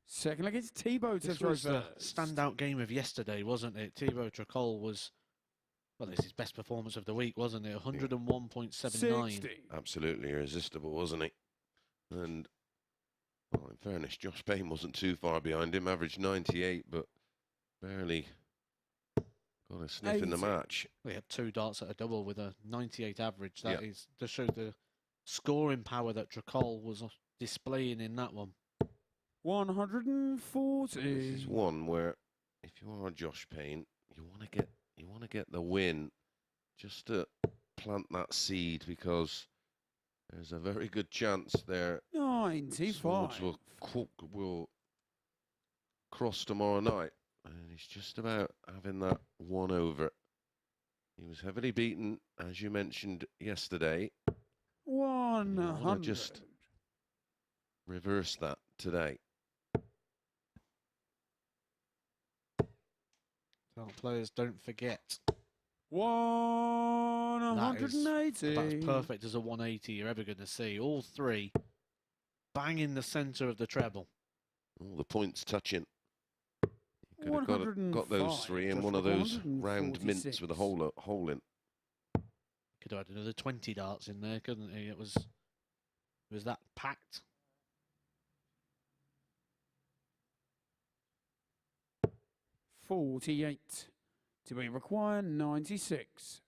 Second leg, it's Thibault to
This
throw
was the
first.
standout game of yesterday, wasn't it? Thibault Tricole was, well, this is his best performance of the week, wasn't it? 101.79.
60.
Absolutely irresistible, wasn't he? And, well, in fairness, Josh Payne wasn't too far behind him, averaged 98, but barely got a sniff in the
80.
match.
We had 2 darts at a double with a 98 average. That is to show the scoring power that Tricole was displaying in that one.
140.
This is one where, if you are Josh Payne, you want to get the win, just to plant that seed, because there's a very good chance there
95.
Swords will cross tomorrow night, and he's just about having that one over. He was heavily beaten, as you mentioned yesterday.
100.
Just reverse that today.
Players, don't forget.
180.
About as perfect as a 180 you're ever going to see. All three bang in the centre of the treble.
All the points touching. You could have got those three in one of those round mints with a hole in.
Could have had another 20 darts in there, couldn't he? It was that packed.
$48 to be required. 96.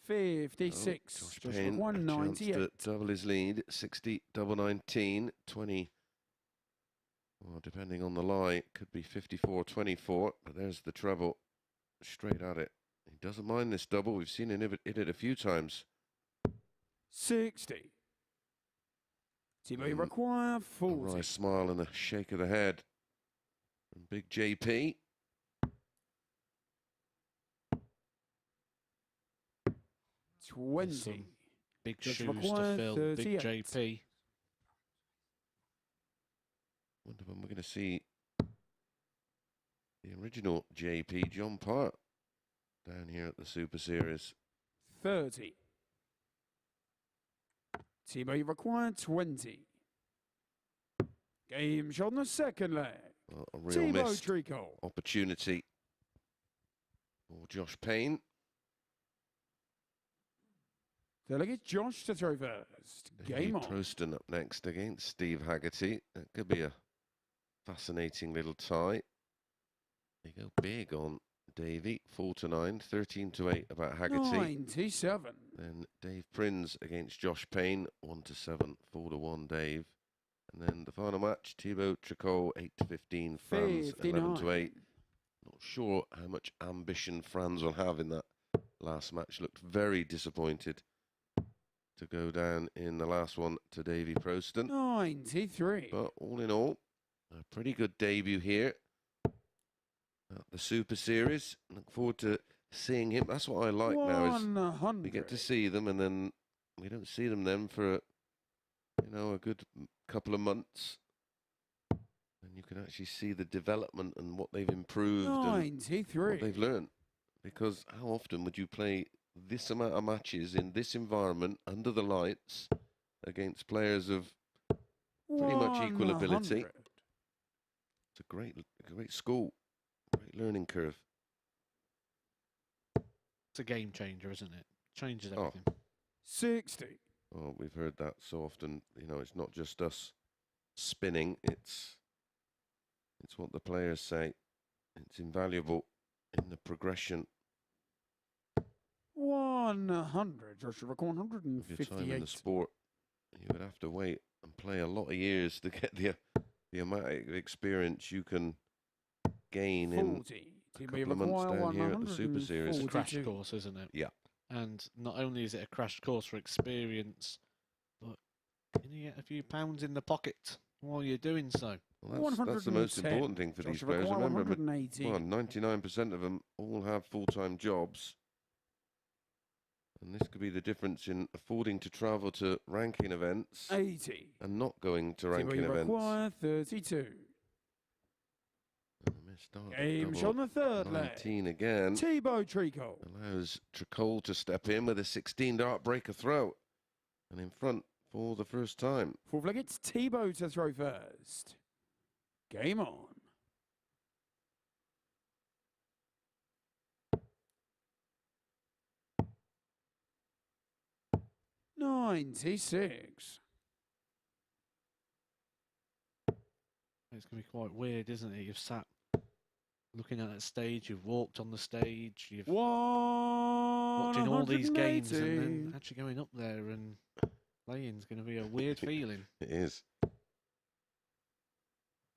$56.
Josh
Just
Payne,
required.
a chance
98.
to double his lead. 60, double 19, 20. Well, depending on the lie, it could be 54-24. But there's the treble, straight at it. He doesn't mind this double. We've seen him hit it a few times.
60. To be required.
A
40.
wry smile and a shake of the head from Big JP.
20.
Big
Just
shoes to
required.
fill.
38.
Big JP.
Wonder when we're going to see the original JP, John Part, down here at the Super Series.
30. To be required. 20. Game shot on the second leg.
Well, a real
Thibault
missed
Tricole.
opportunity for Josh Payne.
Delegate Josh to throw first.
Davy
Game on.
Proosten up next against Steve Haggerty. That could be a fascinating little tie. They go big on Davy, 4-9, 13-8 about Haggerty.
97.
Then Dave Prins against Josh Payne, 1-7, 4-1 Dave. And then the final match, Thibault Tricole, 8-15, Franz, 11-8. Not sure how much ambition Franz will have in that last match. Looked very disappointed to go down in the last one to Davy Proosten.
93.
But all in all, a pretty good debut here at the Super Series. Look forward to seeing him. That's what I like now, is
100.
we get to see them and then we don't see them then for, a good couple of months. And you can actually see the development and what they've improved and
93.
what they've learned. Because how often would you play this amount of matches in this environment under the lights against players of pretty much equal ability?
100.
It's a great school, great learning curve.
It's a game changer, isn't it? Changes everything.
60.
Oh, we've heard that so often. It's not just us spinning. It's what the players say. It's invaluable in the progression
100. Joshua
of your time in
158.
the sport. You would have to wait and play a lot of years to get the amount of experience you can gain in
40.
a couple of months down here at the Super Series.
It's a crash course, isn't it?
Yeah.
And not only is it a crash course for experience, but you get a few pounds in the pocket while you're doing so.
Well, that's the most
110.
important thing for these
Joshua
players. Remember,
180.
99% of them all have full-time jobs. And this could be the difference in affording to travel to ranking events
80.
and not going to ranking events.
Require 32.
And a missed start.
Game
Double
shot on the third leg.
19 again.
Thibault Tricole.
Allows Tricole to step in with a 16-dart breaker throw. And in front for the first time.
Fourth leg, it's Thibault to throw first. Game on. 96.
It's going to be quite weird, isn't it? You've sat looking at that stage, you've walked on the stage, you've watching all these games, and then actually going up there and playing is going to be a weird feeling.
It is.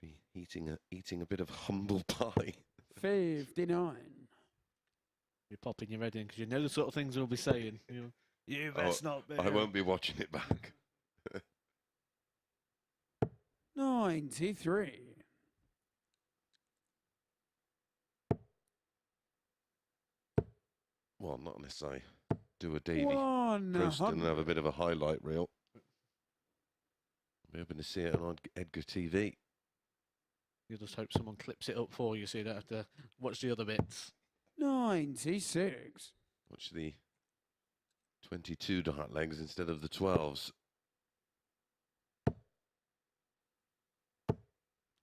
Be eating a bit of humble pie.
59.
You're popping your head in because you know the sort of things we'll be saying. You best not be.
I won't be watching it back.
93.
Well, not unless I do a Davy Proosten and have a bit of a highlight reel. Be hoping to see it on Edgar TV.
You just hope someone clips it up for you so you don't have to watch the other bits.
96.
Watch the 22 dart legs instead of the 12s.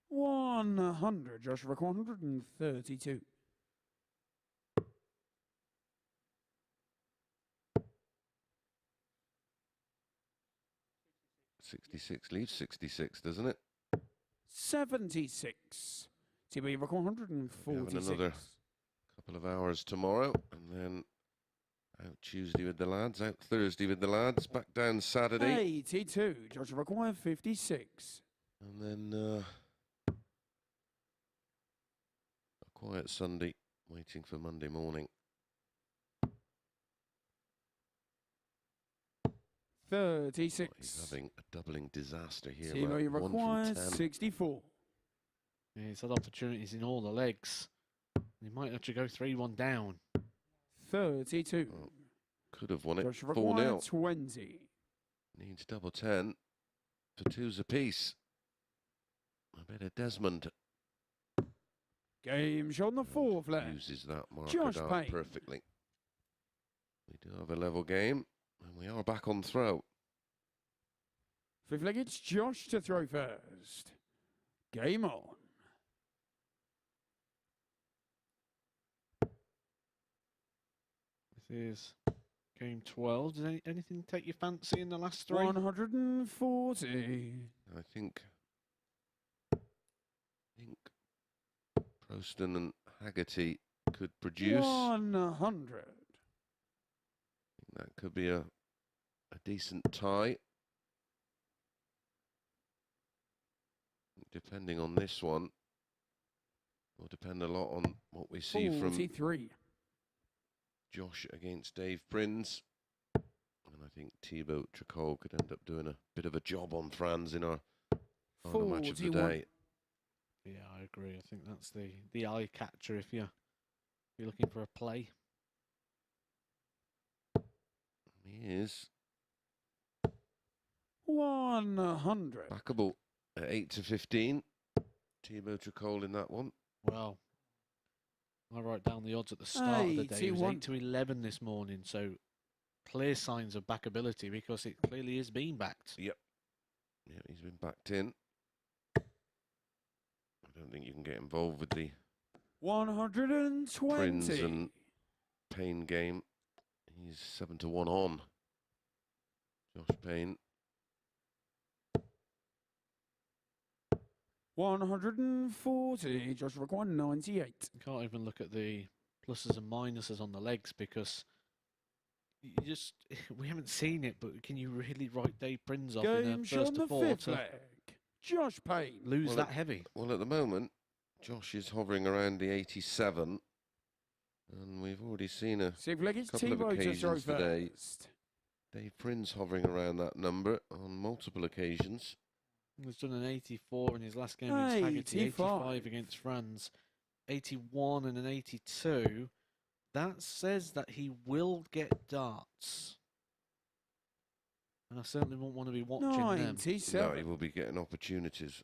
100. Joshua 132.
66 leaves 66, doesn't it?
76. Thibault Tricole 146.
Having another couple of hours tomorrow, and then out Tuesday with the lads, out Thursday with the lads, back down Saturday.
82. Joshua Tricole 56.
And then a quiet Sunday, waiting for Monday morning.
36.
He's having a doubling disaster here.
Thibault Tricole 64.
Yeah, he's had opportunities in all the legs. He might have to go 3-1 down.
32.
Well, could have won it
Joshua
4-0.
20.
Needs double 10 for twos apiece. I bet a Desmond
Game shot on the fourth leg.
uses that marker
Josh
dart
Payne.
perfectly. We do have a level game, and we are back on throw.
Fifth leg, it's Josh to throw first. Game on.
This is game 12. Does anything take your fancy in the last three?
140.
I think Prowston and Haggerty could produce.
100.
That could be a decent tie. Depending on this one, will depend a lot on what we see from
43.
Josh against Dave Prins. And I think Thibault Tricole could end up doing a bit of a job on Franz in our final match of the
41.
day.
Yeah, I agree. I think that's the eye catcher if you're looking for a play.
He is
100.
backable at 8 to 15. Thibault Tricole in that one.
Well, I wrote down the odds at the start of the day. It was
81.
8 to 11 this morning, so clear signs of backability because it clearly is being backed.
Yep. Yeah, he's been backed in. I don't think you can get involved with the
120.
Prins and Payne game. He's 7 to 1 on. Josh Payne.
140. Josh Tricole 98.
You can't even look at the pluses and minuses on the legs because we haven't seen it, but can you really write Dave Prins off in a
Game shot
first
on
to
the
four
fifth
to
leg. Josh Payne.
lose
Well,
that heavy?
Well, at the moment, Josh is hovering around the 87. And we've already seen a
Sixth leg, it's
couple of
Thibault to throw
occasions today.
first.
Dave Prins hovering around that number on multiple occasions.
He's done an 84 in his last game against Haggerty,
85.
85 against Franz, 81 and an 82. That says that he will get darts. And I certainly won't want to be watching them.
97.
No, he will be getting opportunities.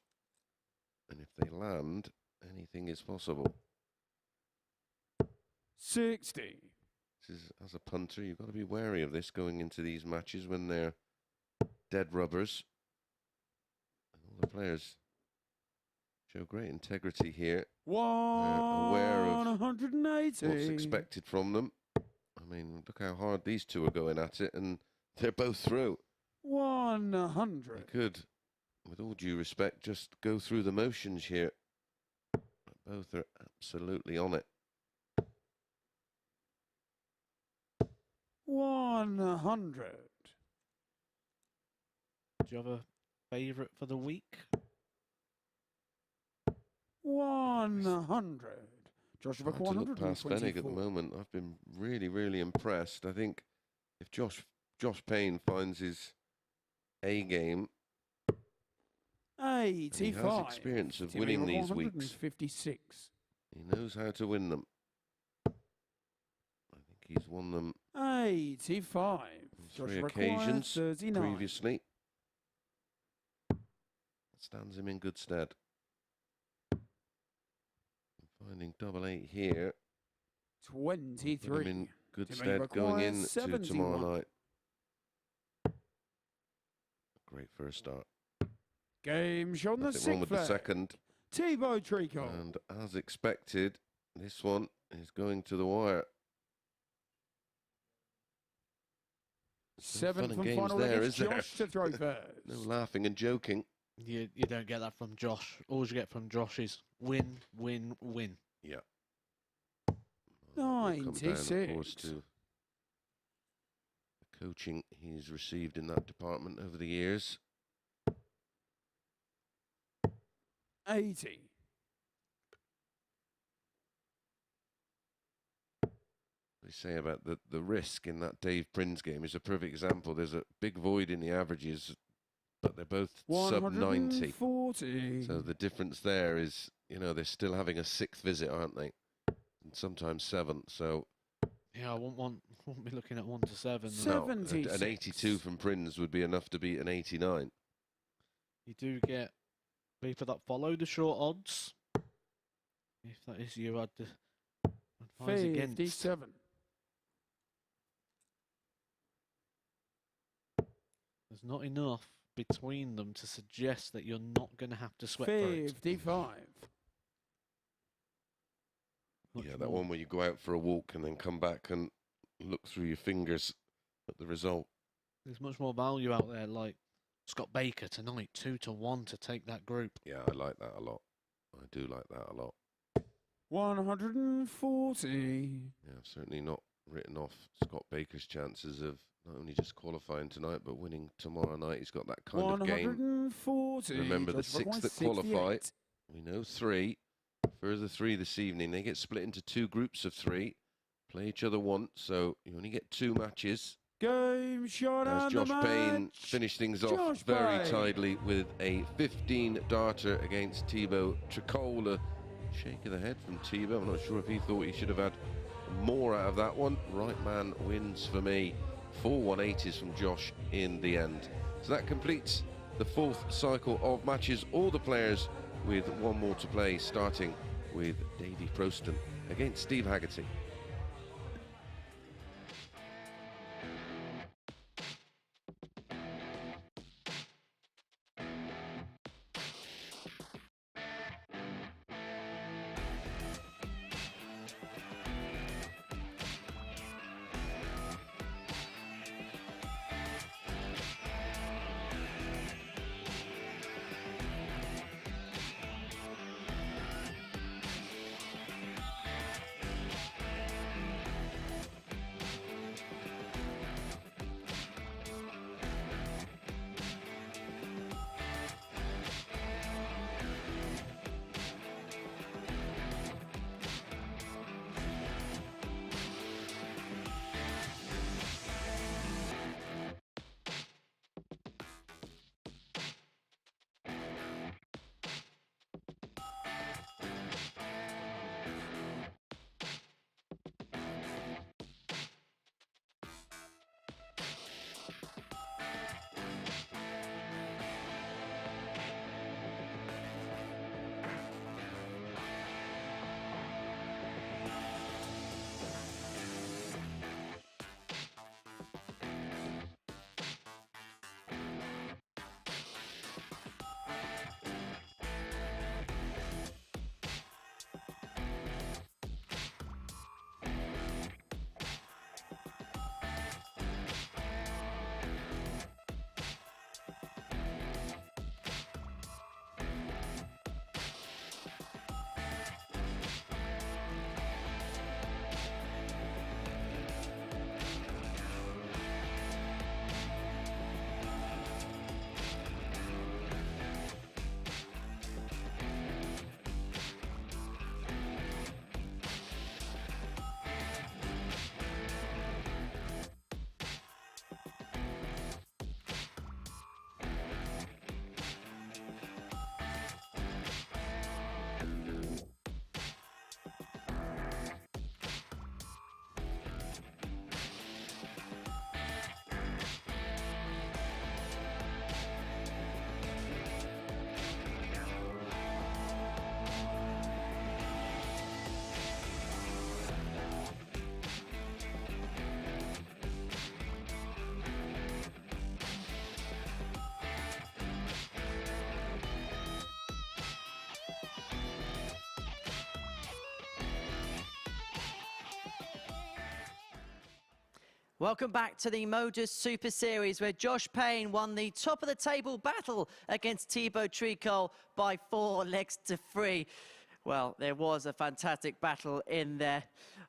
And if they land, anything is possible.
60.
This is, as a punter, you've got to be wary of this going into these matches when they're dead rubbers. And all the players show great integrity here. aware of
180.
What's expected from them. I mean, look how hard these two are going at it, and they're both through.
100.
They could, with all due respect, just go through the motions here. But both are absolutely on it.
100.
Do you have a favourite for the week?
100. Joshua
Hard to look past Fennig at the
124.
moment. I've been really, really impressed. I think if Josh Payne finds his A game, and he
85.
has experience of winning these weeks.
156.
He knows how to win them. I think he's won them
85. Josh
Three
requires
occasions
39.
previously. Stands him in good stead. Finding double 8 here.
23.
Put him in good
Timmy
stead going in
requires
to tomorrow
71.
night. Great first start.
Game shot on the
Nothing wrong with the
flag.
second.
Thibault Tricole.
And as expected, this one is going to the wire.
Seventh
fun and
and
games
final
there,
against
is there?
Josh to throw first.
No laughing and joking.
You don't get that from Josh. All you get from Josh is win, win, win.
Yeah. Well, that will come down, of
96.
course, to the coaching he's received in that department over the years.
80.
They say about the risk in that Dave Prins game is a perfect example. There's a big void in the averages, but they're both sub 90.
140.
So the difference there is, you know, they're still having a 6th visit, aren't they? And sometimes 7th. So
Yeah, I won't be looking at 1 to 7.
no,
76.
an 82 from Prins would be enough to beat an 89.
You do get people that follow the short odds. If that is you, I'd advise against.
57.
There's not enough between them to suggest that you're not going to have to sweat for it.
55.
Much
Yeah, that
more.
one where you go out for a walk and then come back and look through your fingers at the result.
There's much more value out there, like Scott Baker tonight, 2 to 1 to take that group.
Yeah, I like that a lot. I do like that a lot.
140.
Yeah, I've certainly not written off Scott Baker's chances of not only just qualifying tonight, but winning tomorrow night. He's got that kind of game.
140.
Remember, the
Josh
6
requires
that qualify,
68.
we know 3. Further 3 this evening. They get split into 2 groups of 3. Play each other once, so you only get 2 matches.
Game shot
As
and
Josh
the
Payne
match.
finished things off
Josh
very
Payne.
tidily with a 15 darter against Thibault Tricole. A shake of the head from Thibault. I'm not sure if he thought he should have had more out of that one. Right man wins for me. 4 180s from Josh in the end. So that completes the 4th cycle of matches. All the players with 1 more to play, starting with Davy Proosten against Steve Haggerty.
Welcome back to the MODUS Super Series, where Josh Payne won the top-of-the-table battle against Thibault Tricole by 4 legs to 3. Well, there was a fantastic battle in there.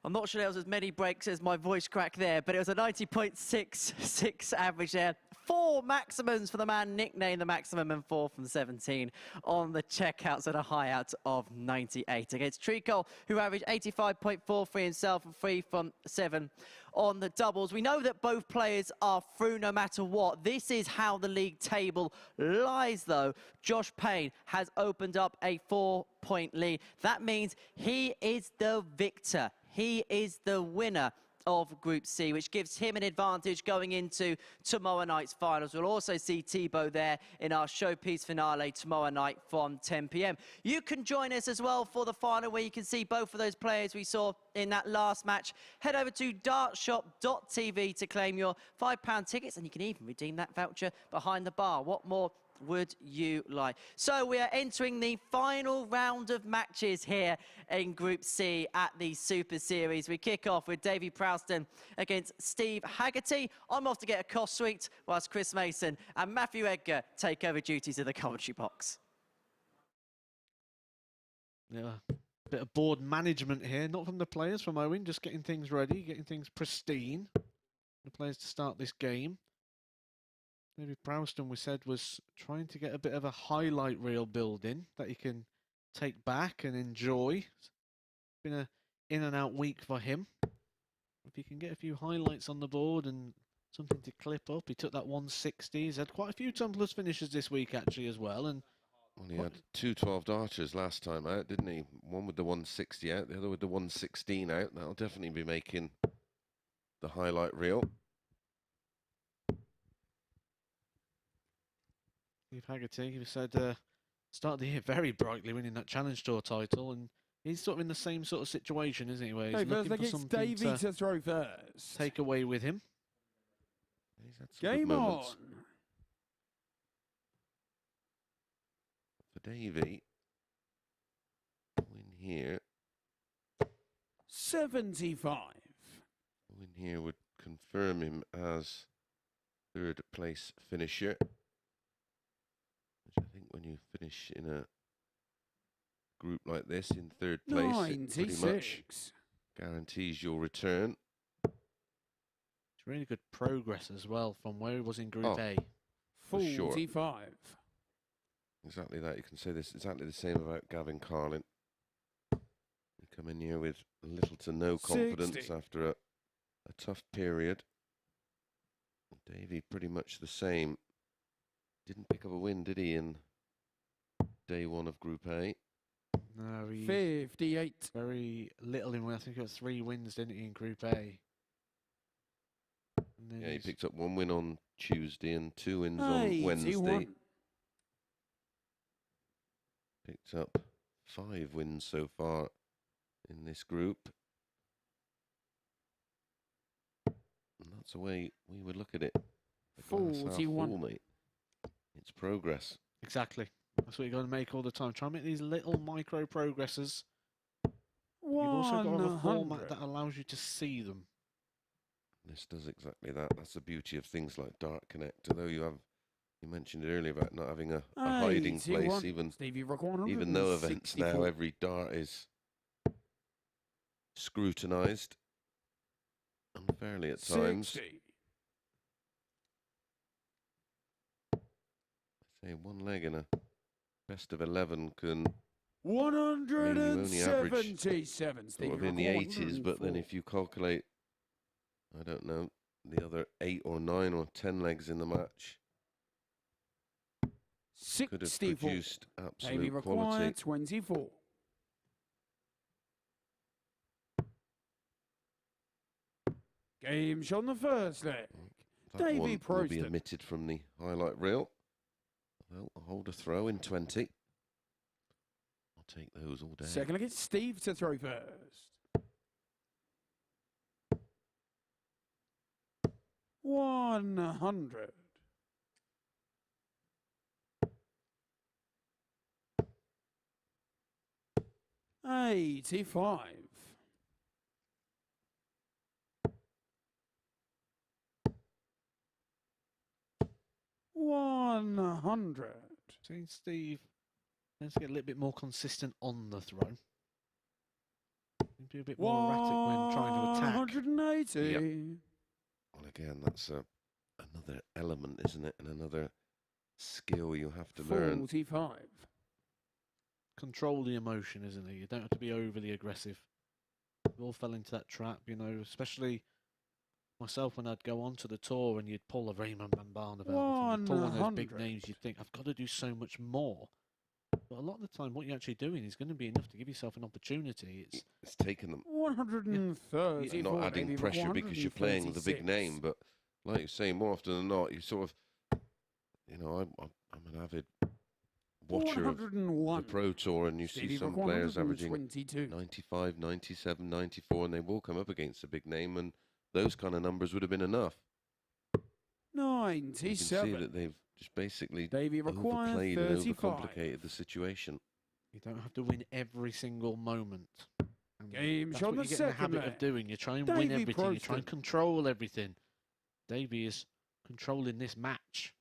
I'm not sure there was as many breaks as my voice crack there, but it was a 90.66 average there. 4 maximums for the man nicknamed the maximum and 4 from 17 on the checkouts at a high out of 98 against Treacle, who averaged 85.43 himself and 3 from 7 on the doubles. We know that both players are through no matter what. This is how the league table lies, though. Josh Payne has opened up a 4-point lead. That means he is the victor. He is the winner of Group C, which gives him an advantage going into tomorrow night's finals. We'll also see Thibault there in our showpiece finale tomorrow night from 10 p.m. You can join us as well for the final, where you can see both of those players we saw in that last match. Head over to dartshop.tv to claim your £5 tickets, and you can even redeem that voucher behind the bar. What more would you like? So we are entering the final round of matches here in Group C at the Super Series. We kick off with Davy Proosten against Steve Haggerty. I'm off to get a cost suite, whilst Chris Mason and Matthew Edgar take over duties in the commentary box.
Yeah, a bit of board management here, not from the players, from Owen, just getting things ready, getting things pristine. The players to start this game. Maybe Prowston, we said, was trying to get a bit of a highlight reel build in that he can take back and enjoy. It's been a in and out week for him. If he can get a few highlights on the board and something to clip up. He took that 160. He's had quite a few tumblers finishes this week actually as well. And
well, he had 2 12 archers last time out, didn't he? One with the 160 out, the other with the 116 out. That'll definitely be making the highlight reel.
Steve Haggerty, he said, started the year very brightly, winning that Challenge Tour title, and he's sort of in the same sort of situation, isn't he? Where he's looking for something
Davy to throw first.
Take away with him.
He's had some
Game
good
on.
moments. For Davy, win here.
75.
Win here would confirm him as 3rd place finisher. I think when you finish in a group like this in 3rd place, it pretty much guarantees your return.
It's really good progress as well from where he was in Group A.
45.
Sure. Exactly that. You can say this exactly the same about Gavin Carlin. You come in here with little to no confidence
60.
after a tough period. Davy pretty much the same. Didn't pick up a win, did he, in day 1 of Group A?
No,
58.
Very little in. I think he got 3 wins, didn't he, in Group A?
Yeah, he picked up 1 win on Tuesday and 2 wins on Wednesday. Picked up 5 wins so far in this group. And that's the way we would look at it. The glass half full, mate. It's progress.
Exactly. That's what you're going to make all the time. Try and make these little micro progresses. You've also got to have a format that allows you to see them.
This does exactly that. That's the beauty of things like Dart Connect. Although you mentioned it earlier about not having a hiding place, even though events now, every dart is scrutinised unfairly at times.
60.
I say 1 leg in a best of 11 can
177.
sort of in the 80s, but then if you calculate, I don't know, the other 8 or 9 or 10 legs in the match, could have produced absolute quality.
24. Game shot on the first leg.
That
Davy
one will be
Proosten.
omitted from the highlight reel. Well, I'll hold a throw in 20. I'll take those all day.
Second leg, it's Steve to throw first. 100. $85. 100.
See, Steve, let's get a little bit more consistent on the throw. Be a bit more erratic when trying to attack.
180.
Yep. Well, again, that's another element, isn't it? And another skill you have to learn.
45.
Control the emotion, isn't it? You don't have to be overly aggressive. We all fell into that trap, you know, especially myself when I'd go onto the tour and you'd pull a Raymond Bambana belt and you'd pull one of those big
100.
names, you'd think, I've got to do so much more. But a lot of the time, what you're actually doing is going to be enough to give yourself an opportunity.
It's taking them.
130.
Not adding pressure because you're playing the big name, but like you say, more often than not, you sort of, you know, I'm an avid watcher of the Pro Tour, and you see some players averaging 95, 97, 94, and they will come up against a big name, and those kind of numbers would have been enough.
97.
You can see that they've just basically
Davy requires
overplayed and
35.
overcomplicated the situation.
You don't have to win every single moment. And
Game
that's
shot
what
the
you get in the
second
habit
leg.
of doing. You try and win
Davy
everything. You try and
Proosten.
control everything. Davy is controlling this match.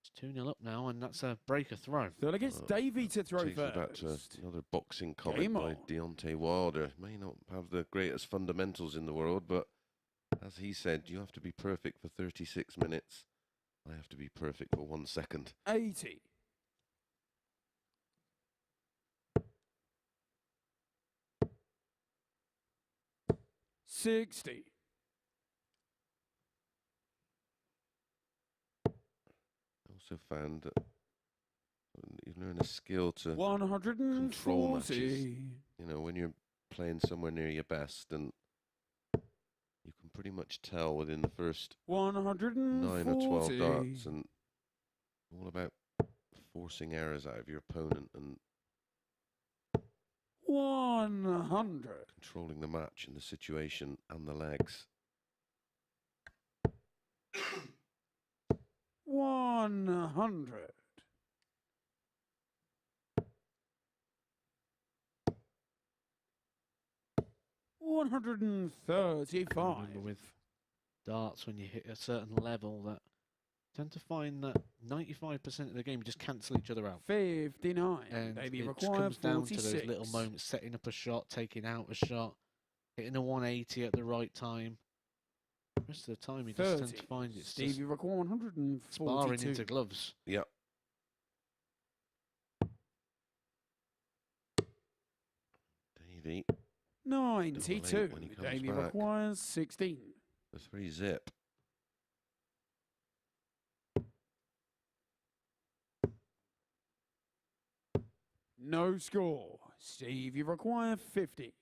It's 2-0 up now, and that's a breaker throw.
So it gets Davy to throw
Takes us back to
first.
another boxing comment
Game
by
on.
Deontay Wilder. May not have the greatest fundamentals in the world, but as he said, you have to be perfect for 36 minutes. I have to be perfect for 1 second.
80. $60.
Also found that you learn a skill to control matches.
140.
You know, when you're playing somewhere near your best, and you can pretty much tell within the first
140.
9 or 12 darts, and all about forcing errors out of your opponent and
100.
controlling the match and the situation and the legs.
100. 135.
Remember with darts, when you hit a certain level, that tend to find that 95% of the game just cancel each other out.
59.
And
Davy
it
requires
comes down
46.
to those little moments, setting up a shot, taking out a shot, hitting a 180 at the right time. The rest of the time, you just tend
30.
to find it's
Stevie
just
require 142.
sparring into gloves.
Yep. Davy,
92.
when he comes
Davy
back.
requires 16.
the 3-zip.
No score. Stevie require 50.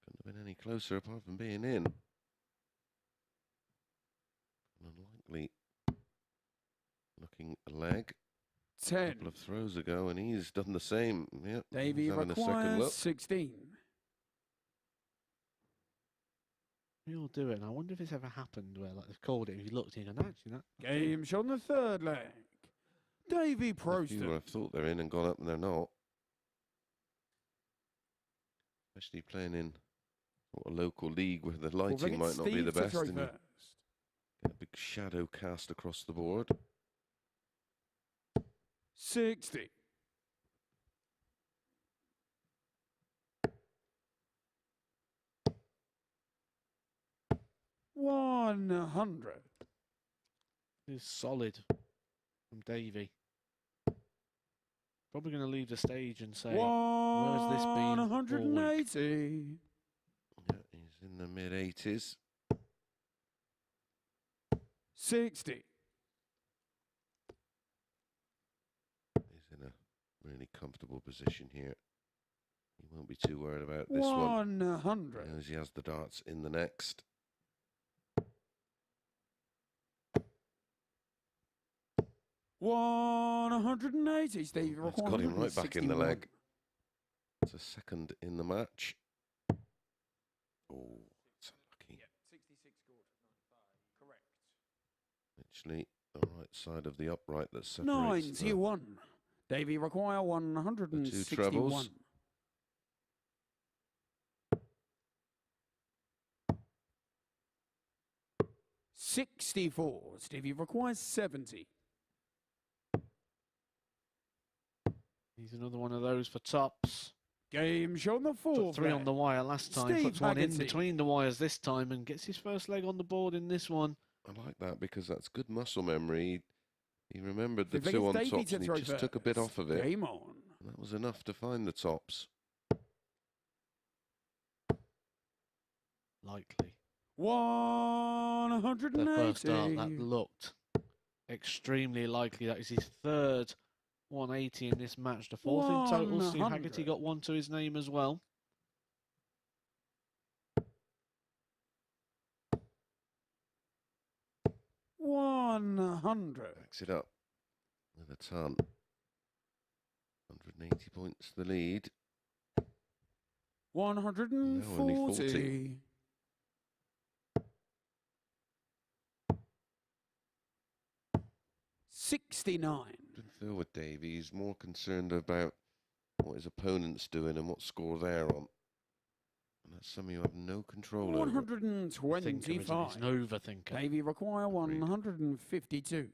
Couldn't have been any closer apart from being in. An unlikely looking leg. A
10.
couple of throws ago, and he's done the same. Yep.
Davy
he's having a second
requires
look.
16.
We all do it, and I wonder if it's ever happened where, like, they've called it, and you looked in and actually that.
Game shot on the third leg. Davy
A few would
Proosten.
have thought they're in and gone up, and they're not. Especially playing in a local league where the
We'll
lighting
get
might not be
Steve
the
to
best,
throw
and you
first.
get a big shadow cast across the board.
60. $100.
It's solid from Davy. Probably going to leave the stage and say, where's this been all week?
180.
Yeah, he's in the mid-80s.
60.
He's in a really comfortable position here. He won't be too worried about this one.
100.
As he has the darts in the next.
$180. Stevie
That's got him right back in the
161.
leg. It's a second in the match. Oh, it's unlucky.
66 scored. Correct.
Literally the right side of the upright that separates
91. Davy require 161.
trebles.
$64. Stevie requires 70.
He's another one of those for tops.
Game shot on the
Put
fourth
3 on
leg.
the wire last time.
Steve
Puts one in
Haggerty.
between the wires this time and gets his first leg on the board in this one.
I like that because that's good muscle memory. He remembered the
Fifth leg
two
is
on
Davy
tops
to
and he
throw
just took a bit
first.
off of it.
Game on.
And that was enough to find the tops.
Likely.
180.
The first start, that looked extremely likely. That is his third 180 in this match. The fourth in total. Steve
100.
Haggerty got one to his name as well.
$100.
Backs it up with a ton. 180 points the lead.
140. 69.
Didn't feel with Davy. He's more concerned about what his opponent's doing and what score they're on. And that's something you have no control over.
125.
He's an overthinker.
Davy require 152.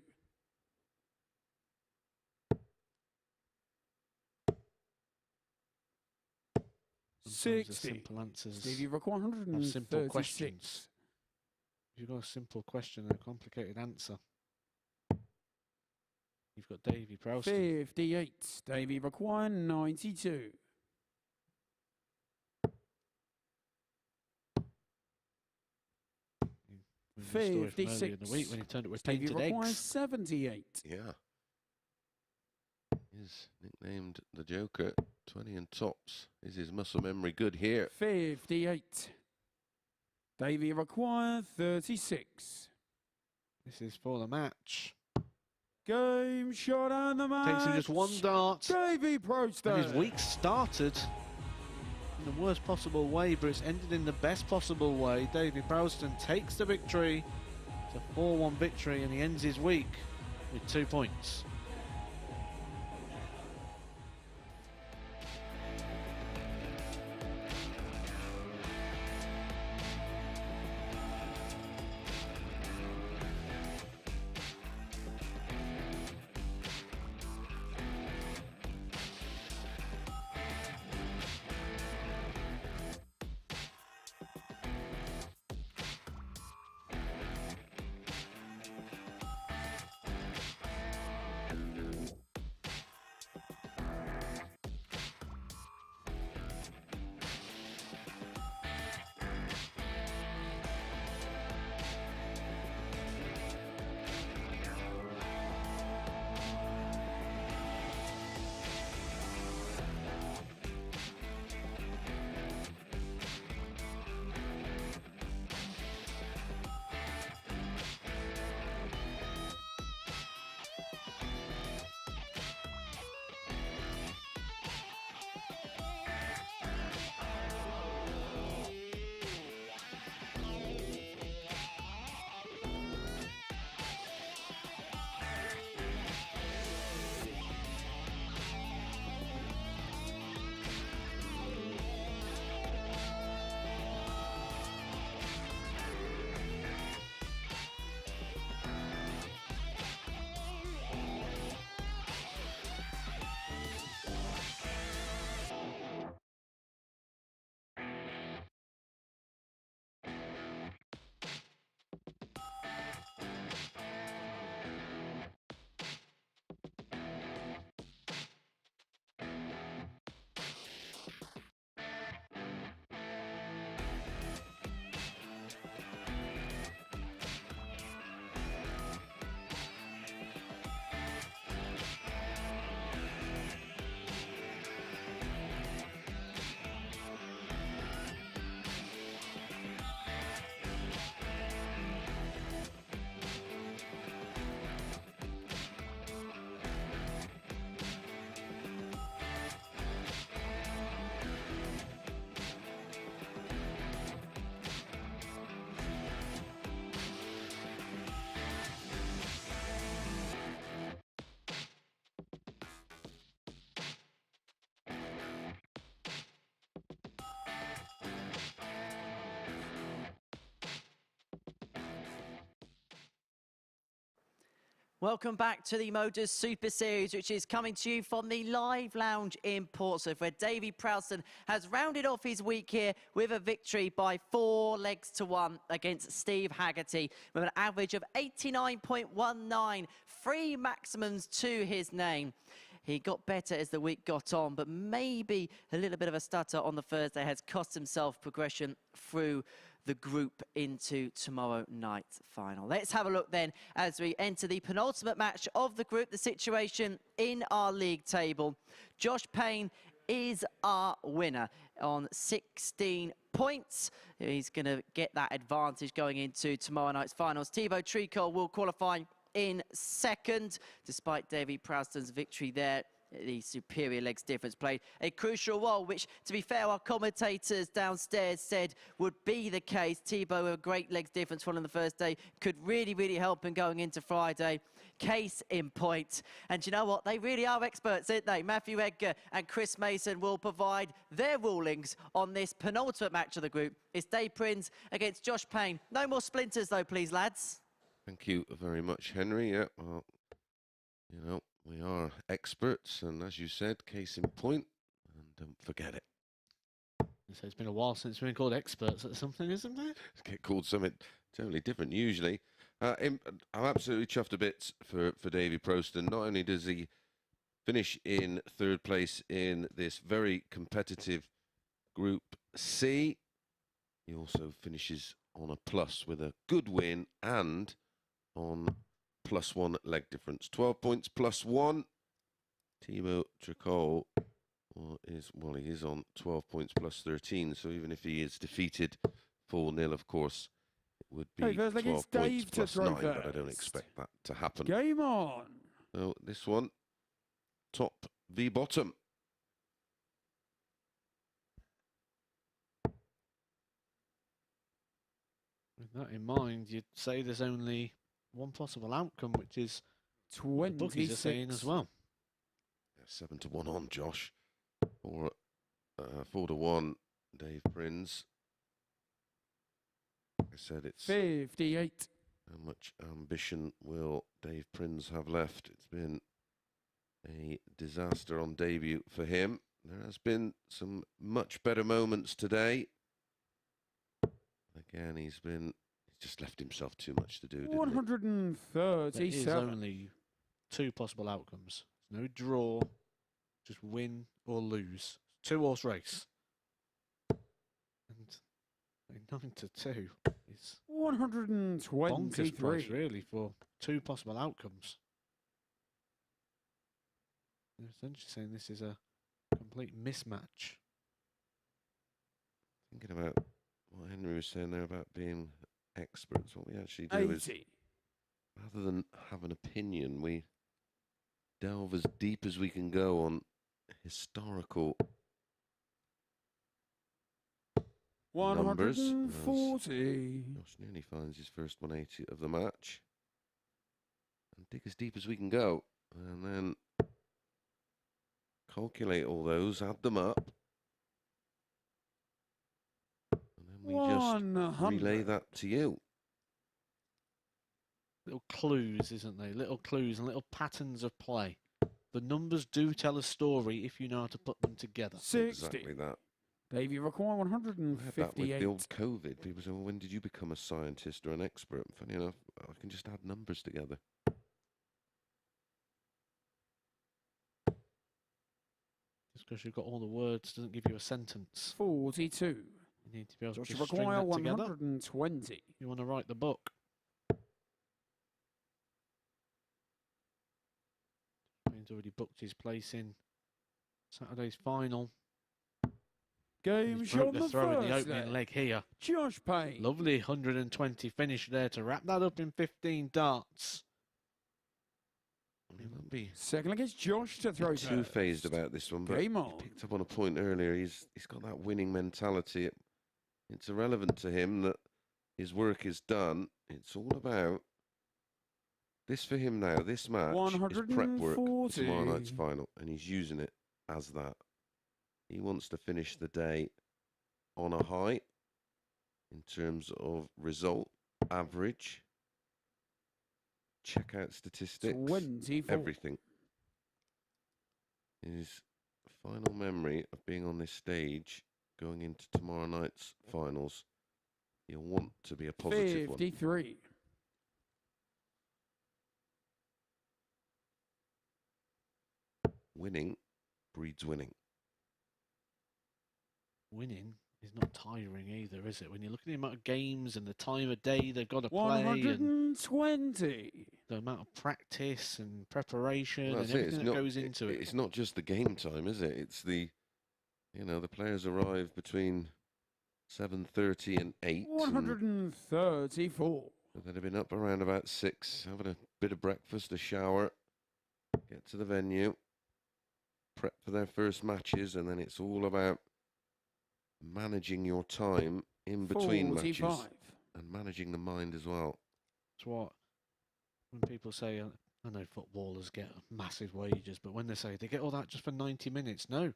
Sometimes the
60.
simple answers
Stevie require
have simple
136.
questions. You've got a simple question and a complicated answer. You've got Davy Proosten.
58. Davy require 92.
Story from earlier in the week when he turned it with
Davy
painted
requires
eggs.
78.
Yeah. He's nicknamed the Joker. 20 and tops. Is his muscle memory good here?
58. Davy require 36.
This is for the match.
Game shot and the match.
Takes him just one dart.
Davy Proosten.
And his week started in the worst possible way, but it's ended in the best possible way. Davy Proosten takes the victory. It's a 4-1 victory, and he ends his week with 2 points.
Welcome back to the MODUS Super Series, which is coming to you from the Live Lounge in Portsmouth, where Davy Proosten has rounded off his week here with a victory by 4 legs to 1 against Steve Haggerty, with an average of 89.19, 3 maximums to his name. He got better as the week got on, but maybe a little bit of a stutter on the Thursday has cost himself progression through the group into tomorrow night's final. Let's have a look then as we enter the penultimate match of the group, the situation in our league table. Josh Payne is our winner on 16 points. He's going to get that advantage going into tomorrow night's finals. Thibault Tricole will qualify in second, despite Davy Proosten's victory there. The superior legs difference played a crucial role, which, to be fair, our commentators downstairs said would be the case. Thibault, with a great legs difference following the first day, could really help him going into Friday. Case in point. And you know what? They really are experts, aren't they? Matthew Edgar and Chris Mason will provide their rulings on this penultimate match of the group. It's Dave Prins against Josh Payne. No more splinters, though, please, lads.
Thank you very much, Henry. Yeah, well, you know, we are experts, and as you said, case in point, and don't forget it.
So it's been a while since we've been called experts at something, isn't it?
Get called something totally different usually. I'm absolutely chuffed to bits for Davy Proosten. Not only does he finish in 3rd place in this very competitive Group C, he also finishes on a plus with a good win and on +1 leg difference. 12 points +1. Thibault Tricole he is on 12 points +13. So even if he is defeated 4-0, of course, it would be 12 points +9. But I don't expect that to happen.
Game on.
So this one, top v bottom.
With that in mind, you'd say there's only one possible outcome, which is
26.
the bookies are saying as well.
7 to 1 on Josh. 4 to 1, Dave Prins. I said it's
58.
How much ambition will Dave Prins have left? It's been a disaster on debut for him. There has been some much better moments today. Again, he's just left himself too much to do, didn't he?
137.
There is only 2 possible outcomes. There's no draw, just win or lose. 2-horse race. And a 9 to 2 is
123.
bonkers price, really, for 2 possible outcomes. They're essentially saying this is a complete mismatch.
Thinking about what Henry was saying there about being experts, what we actually do
80.
is, rather than have an opinion, we delve as deep as we can go on historical numbers.
140.
Josh nearly finds his first 180 of the match. And dig as deep as we can go. And then calculate all those, add them up. We just relay that to you.
Little clues, isn't they? Little clues and little patterns of play. The numbers do tell a story if you know how to put them together.
60.
Exactly that.
Davey require 158.
That with the old COVID, people say, well, when did you become a scientist or an expert? And funny enough, I can just add numbers together.
Just because you've got all the words doesn't give you a sentence.
42.
You need to be able
Josh
to just string
require
that together.
120.
You want to write the book. Payne's already booked his place in Saturday's final.
Game
He's
shot
broke the throw in the opening leg here.
Josh Payne.
Lovely 120 finish there to wrap that up in 15 darts.
He won't be
Second against Josh to throw
too phased about this one, but
Game
he
on.
picked up on a point earlier. He's got that winning mentality. It's irrelevant to him that his work is done. It's all about this for him now. This match is prep work for tomorrow night's final, and he's using it as that. He wants to finish the day on a high in terms of result, average. check out statistics,
24.
everything. His final memory of being on this stage going into tomorrow night's finals, you'll want to be a positive
53.
one. Winning breeds winning.
Winning is not tiring either, is it? When you look at the amount of games and the time of day they've got to play, and
120.
the amount of practice and preparation
Well,
and
that's it.
everything that goes into it.
It's not just the game time, is it? It's the, the players arrive between 7:30 and 8.
134.
They'd have been up around about 6, having a bit of breakfast, a shower, get to the venue, prep for their first matches, and then it's all about managing your time in between
45.
matches and managing the mind as well.
It's what, when people say, I know footballers get massive wages, but when they say they get all that just for 90 minutes, no.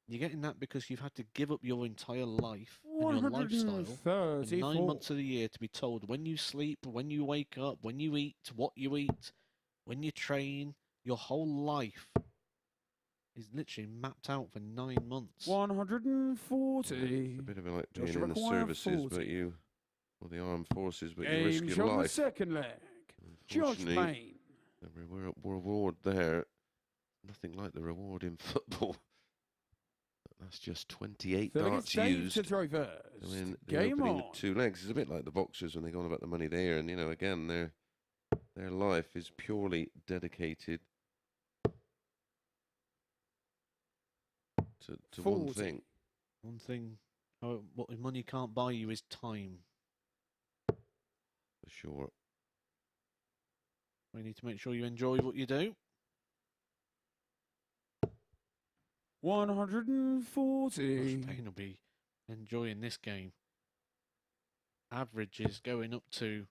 You're getting that because you've had to give up your entire life and your lifestyle for 9 months of the year to be told when you sleep, when you wake up, when you eat, what you eat, when you train. Your whole life is literally mapped out for 9 months.
140.
It's a bit of like
Josh
being in the
require
services,
40.
or the armed forces, but you risk
Games
your
on the
life.
second leg. Josh
Unfortunately,
Payne.
the reward there, nothing like the reward in football. That's just 28 darts used.
To throw first.
I mean, the
Game
opening
on.
of 2 legs is a bit like the boxers when they go on about the money there, and again, their life is purely dedicated to one
40.
thing.
One thing, what money can't buy you is time.
For sure.
You need to make sure you enjoy what you do.
140.
Payne will be enjoying this game. Average is going up to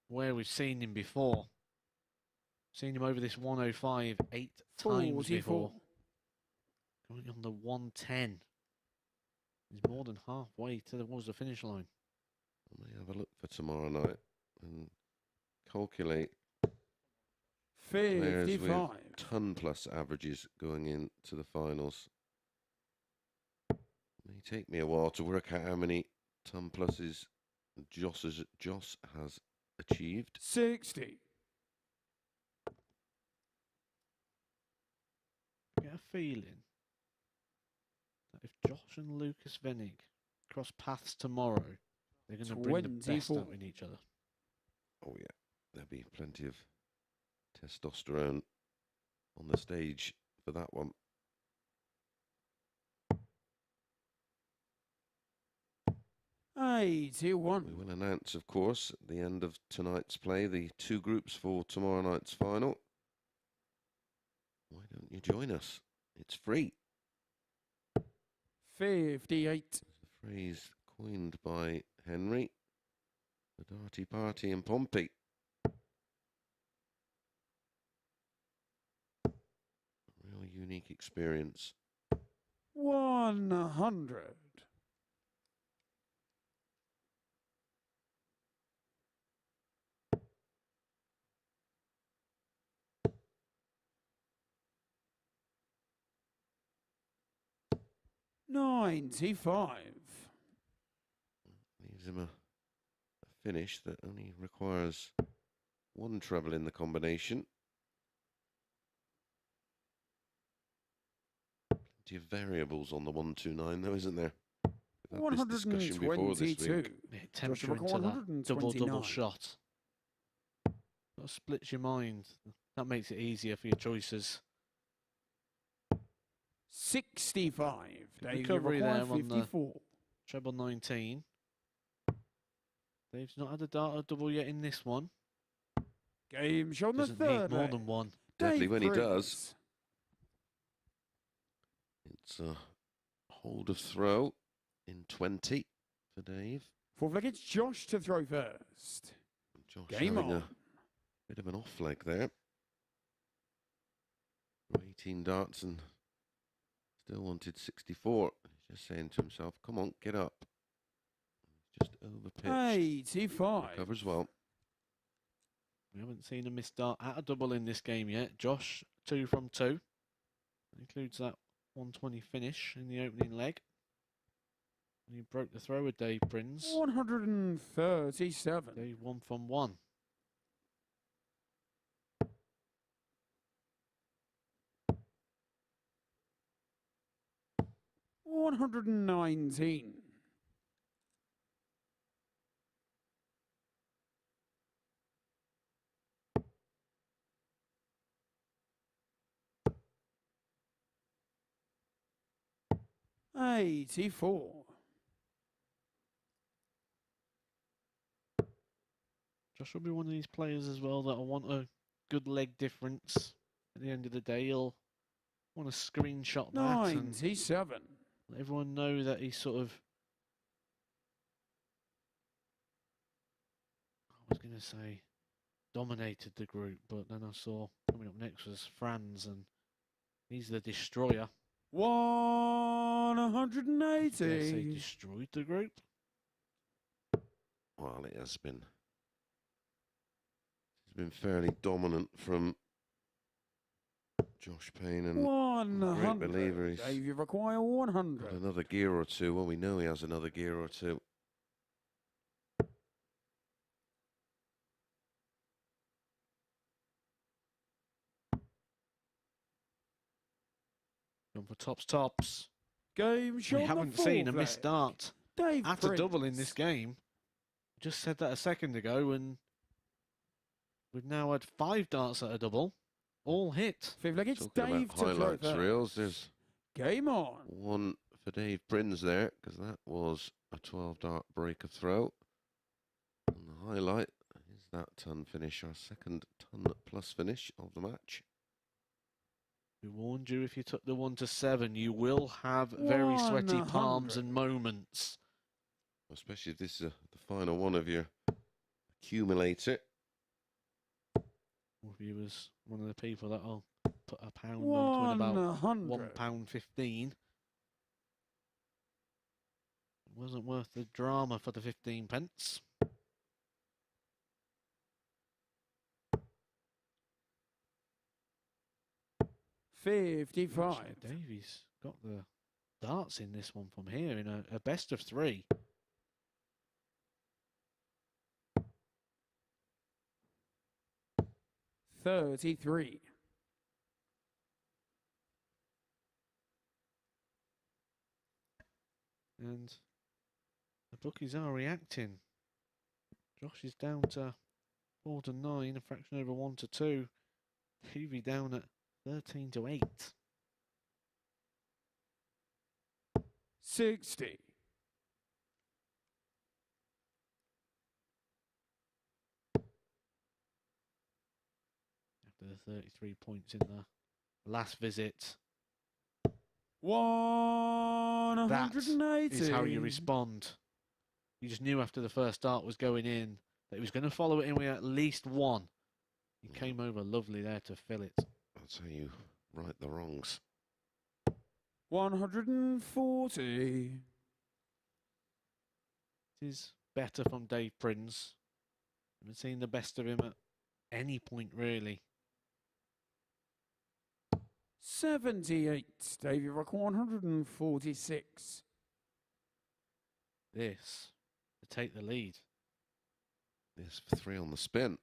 where we've seen him before. Seen him over this 105 8 times
44.
before. Going on the 110. He's more than halfway towards the finish line.
Let me have a look for tomorrow night and calculate players
55.
with ton-plus averages going into the finals. It may take me a while to work out how many ton-pluses Joss has achieved.
60.
I get a feeling that if Josh and Lucas Vennig cross paths tomorrow, they're going to bring the best
24.
out in each other.
Oh yeah, there'll be plenty of testosterone on the stage for that one. We
81.
will announce, of course, at the end of tonight's play, the 2 groups for tomorrow night's final. Why don't you join us? It's free.
58.
It's a phrase coined by Henry. The Darty Party in Pompey. A real unique experience.
100. $95.
Leaves him a finish that only requires 1 treble in the combination. Plenty of variables on the 129 though, isn't there? We've had this discussion before this
122.
week.
It tempts you into that double shot. That splits your mind. That makes it easier for your choices.
65.
Recovery there on the
54.
treble 19. Dave's not had a dart double yet in this one.
Game shown the
Doesn't need
third
more
leg.
than one.
Definitely
Dave
when he
Prins.
does. It's a hold of throw in 20 for Dave.
4th leg, it's Josh to throw first.
Josh
Game
having
on.
a bit of an off leg there. 18 darts and still wanted 64. He's just saying to himself, come on, get up. He's just overpitched.
85.
Covers well.
We haven't seen a missed dart at a double in this game yet. Josh, 2 from 2. Includes that 120 finish in the opening leg. And he broke the throw with Dave Prins.
137.
Dave 1 from 1.
$119. $84.
Josh will be one of these players as well that will want a good leg difference. At the end of the day, he'll want to screenshot that and
97.
let everyone know that he sort of, I was going to say, dominated the group, but then I saw coming up next was Franz, and he's the destroyer.
180.
Yes, he destroyed the group.
Well, it has been. It's been fairly dominant from Josh Payne, and I'm a great
100.
believer he's
Dave, you require
got
100.
another gear or two. Well, we know he has another gear or two.
Going for tops.
Game shot.
We haven't seen a missed dart
Dave
at a double in this game. Just said that a second ago, and we've now had 5 darts at a double, all hit.
Fifth leg, it's
Talking
Dave
about highlights
Tricole.
reels, there's
Game on.
one for Dave Prins there, because that was a 12-dart breaker throw. And the highlight is that ton finish, our second ton plus finish of the match.
We warned you, if you took the 1 to 7, you will have very sweaty palms
100.
and moments.
Especially if this is the final one of your accumulator.
He was one of the people that will put a pound on to win about
100.
£1.15. It wasn't worth the drama for the 15 pence.
$55.
Actually, Davy's got the darts in this one from here in a best of 3.
$33.
And the bookies are reacting. Josh is down to 4 to 9, a fraction over 1 to 2. Davy down at 13 to 8.
60.
After the 33 points in the last visit.
180.
That is how you respond. You just knew after the first dart was going in that he was going to follow it in with at least 1. He came over lovely there to fill it.
That's how you right the wrongs.
140.
It is better from Dave Prins. Haven't seen the best of him at any point, really.
78. Davy Rock 146.
This to take the lead.
This for 3 on the spin.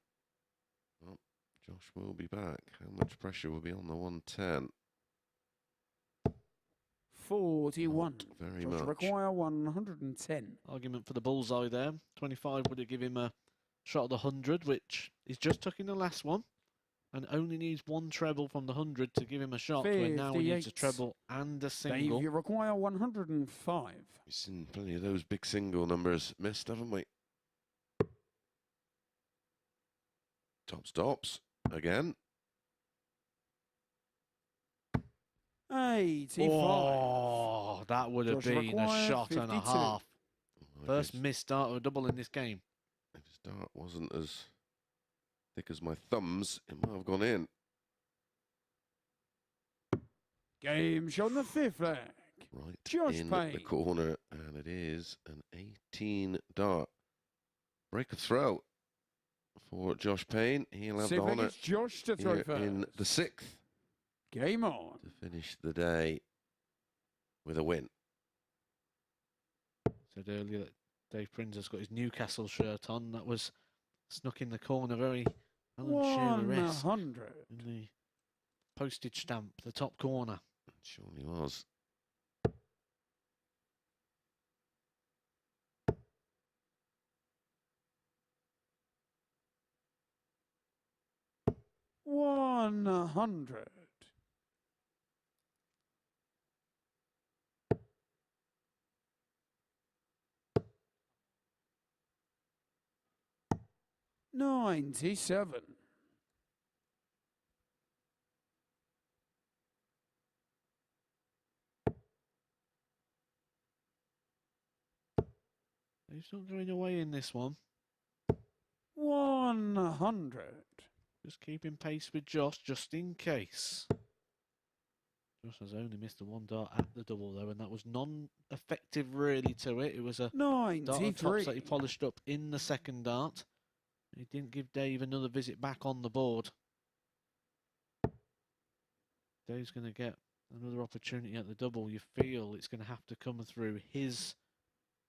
Well, Josh will be back. How much pressure will be on the 110?
41.
Very
Josh
much.
require 110.
Argument for the bullseye there. 25 would have given him a shot at the 100, which he's just took in the last one. And only needs 1 treble from the 100 to give him a shot. Where now he needs a
58.
treble and a single.
Dave, you require 105.
We've seen plenty of those big single numbers missed, haven't we? Top stops again.
85.
Oh, that would have
Josh
been a
require
shot and a
52.
half.
Well,
First missed start of a double in this game.
If his dart wasn't as thick as my thumbs, it might have gone in.
Game shot on the 5th leg.
Right
Josh
in the
Payne.
corner, and it is an 18 dart. Break a throw. for Josh Payne. He'll have
See
the
if
honour
it's Josh to throw
here
first.
in the 6th
Game on.
to finish the day with a win.
Said earlier that Dave Prins has got his Newcastle shirt on. That was snuck in the corner, very Alan Shearer-esque.
100.
In the postage stamp, the top corner.
It surely was.
One 100. $97.
He's not going away in this one.
100.
Just keeping pace with Josh, just in case. Josh has only missed the one dart at the double, though, and that was non-effective, really, to it. It was a dart on tops that he
93.
polished up in the second dart. He didn't give Dave another visit back on the board. Dave's going to get another opportunity at the double. You feel it's going to have to come through his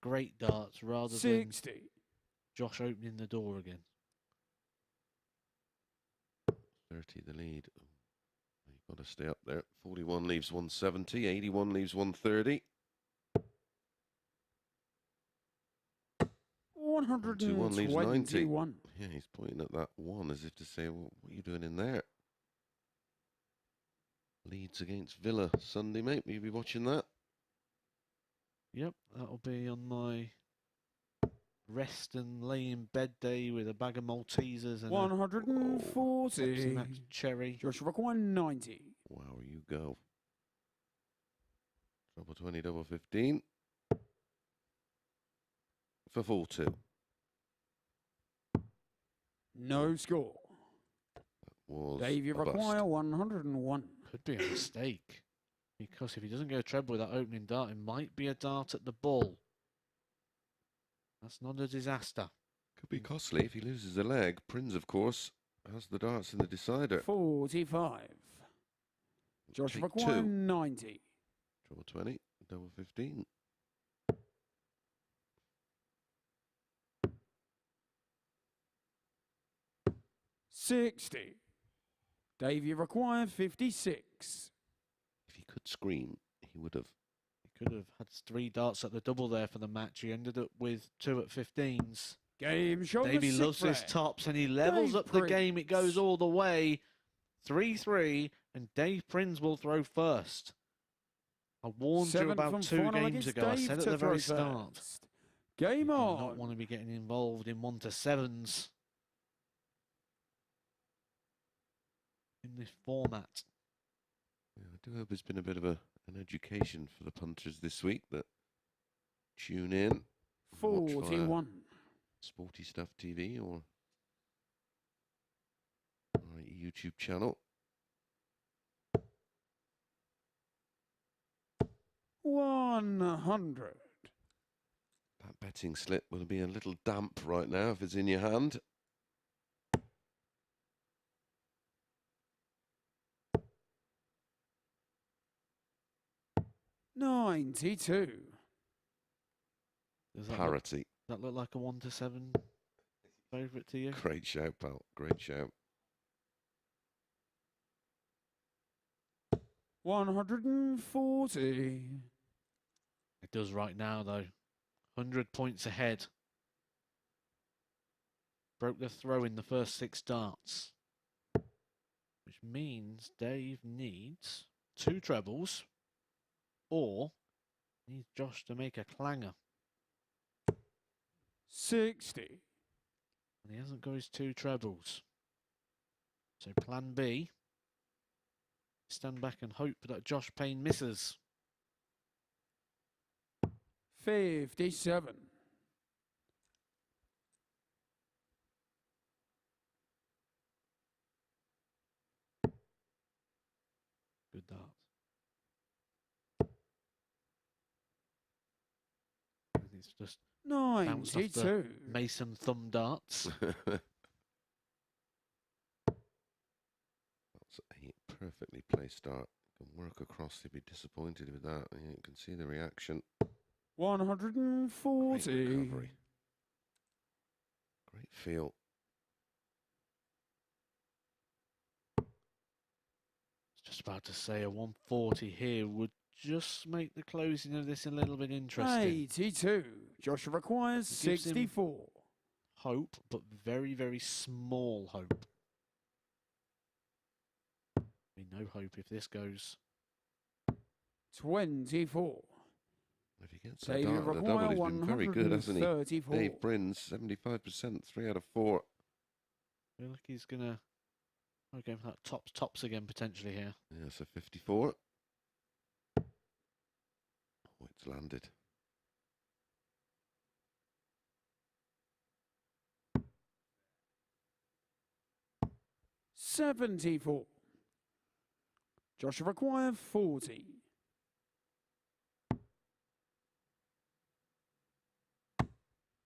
great darts rather than
60.
Josh opening the door again.
30 the lead. You've got to stay up there. 41 leaves 170. 81 leaves 130. 121 leaves 90.
121.
Yeah, he's pointing at that one as if to say, well, what are you doing in there? Leeds against Villa Sunday, mate. Will you be watching that?
Yep, that'll be on my rest and lay in bed day with a bag of Maltesers and a
140.
Pepsi Max cherry.
Josh Rock 190.
Wow, you go. Double 20, double 15. For full 2.
No score.
Was
Dave, you
a bust.
require 101.
Could be a mistake. Because if he doesn't go treble with that opening dart, it might be a dart at the ball. That's not a disaster.
Could be costly if he loses a leg. Prins, of course, has the darts in the decider.
45. Josh
Take
Rock
2.
190.
Double 20, double 15.
$60. Dave, you require 56.
If he could scream, he would have.
He could have had 3 darts at the double there for the match. He ended up with 2 at 15s.
Game show.
Davey loves his tops and he levels up the game. It goes all the way. 3-3 and Dave Prins will throw first. I warned you about 2 games ago. I said at the very start.
Game
You do
on.
not want to be getting involved in 1-7s in this format.
Yeah, I do hope it's been a bit of an education for the punters this week that tune in. Watch via
41.
Sporty Stuff TV or our YouTube channel.
100.
That betting slip will be a little damp right now if it's in your hand.
$92.
Does that
Parity.
look like a 1-7 favourite to you?
Great shout, pal. Great shout.
140.
It does right now, though. 100 points ahead. Broke the throw in the first 6 darts. Which means Dave needs 2 trebles or needs Josh to make a clanger.
60.
And he hasn't got his 2 trebles. So plan B, stand back and hope that Josh Payne misses.
57.
Good dart. It's just bounced off the
92.
Mason thumb darts.
Perfectly placed start. Can work across. He'd be disappointed with that. You can see the reaction.
140.
Great recovery. Great feel.
Just about to say a 140 here would just make the closing of this a little bit interesting.
82. Josh requires
It gives him
64.
Hope, but very, very small hope. No hope if this goes.
24.
If he gets that
David
dart and a double, he's been very good, hasn't he?
134.
Dave Prins, 75%, 3 out of 4.
I feel like he's gonna go for that tops again potentially here.
Yeah, so 54. Oh, it's landed.
$74. Josh require 40.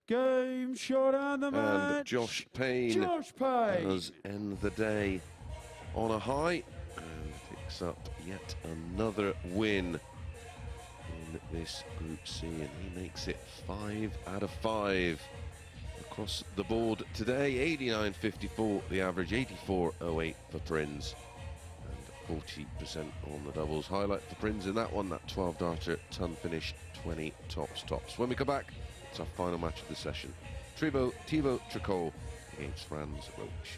Game shot and the match.
And Josh Payne
Josh Payne
does end the day on a high and picks up yet another win in this Group C, and he makes it 5 out of 5 across the board today. 89.54 the average, 84.08 for Prins, and 40% on the doubles. Highlight for Prins in that one, that 12 darter ton finish, 20 tops. When we come back, it's our final match of the session. Thibault Tricole against Franz Roetzsch.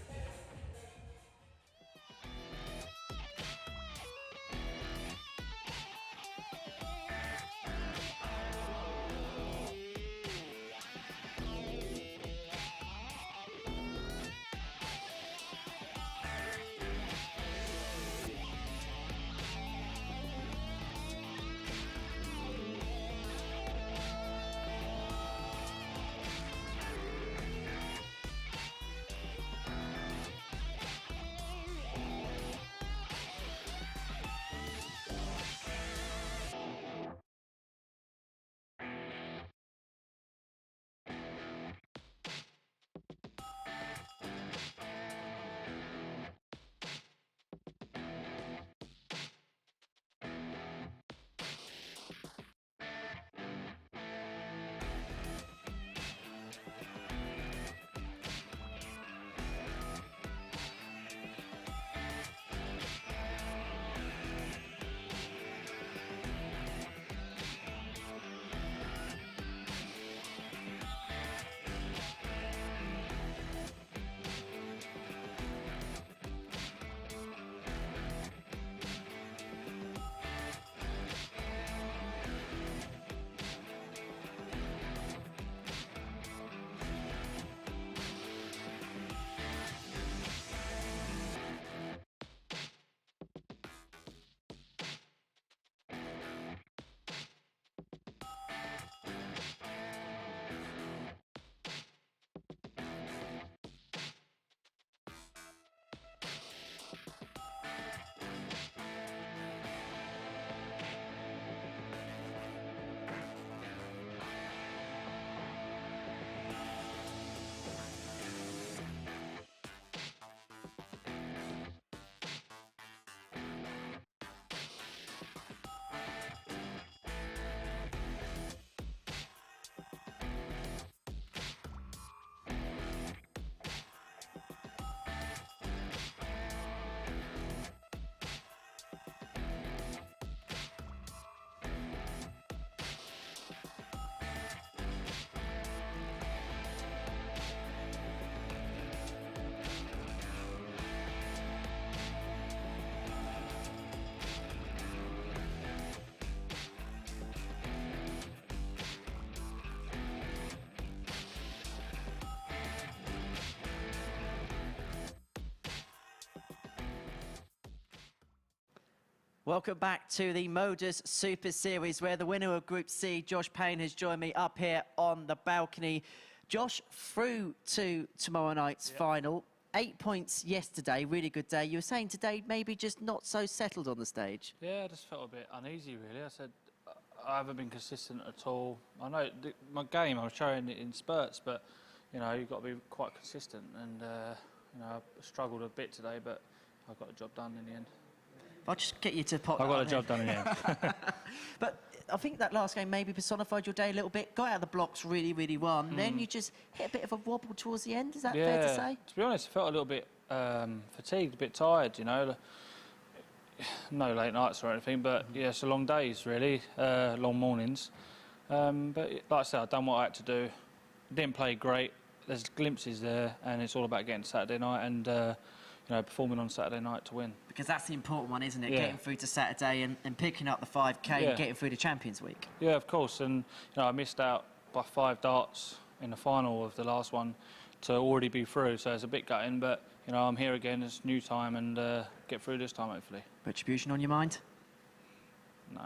Welcome back to the MODUS Super Series, where the winner of Group C, Josh Payne, has joined me up here on the balcony. Josh, through to tomorrow night's final. 8 points yesterday, really good day. You were saying today maybe just not so settled on the stage.
Yeah, I just felt a bit uneasy, really. I said I haven't been consistent at all. I know my game, I was showing it in spurts, but, you know, you've got to be quite consistent. And, you know, I struggled a bit today, but I got the job done in the end.
I'll just get you to pop
I
that
got
on
the job
here.
done in the end.
But I think that last game maybe personified your day a little bit. Got out of the blocks really, really well. And then you just hit a bit of a wobble towards the end. Is that fair to say?
To be honest, I felt a little bit fatigued, a bit tired, you know. No late nights or anything, but yeah, it's a long days, really, long mornings. But like I said, I've done what I had to do. Didn't play great. There's glimpses there, and it's all about getting Saturday night and you know, performing on Saturday night to win.
Because that's the important one, isn't it?
Yeah.
Getting through to Saturday and picking up the 5K and getting through to Champions Week.
Yeah, of course. And you know, I missed out by 5 darts in the final of the last one to already be through. So it's a bit gutting, but you know, I'm here again. It's new time, and get through this time hopefully.
Retribution on your mind?
No.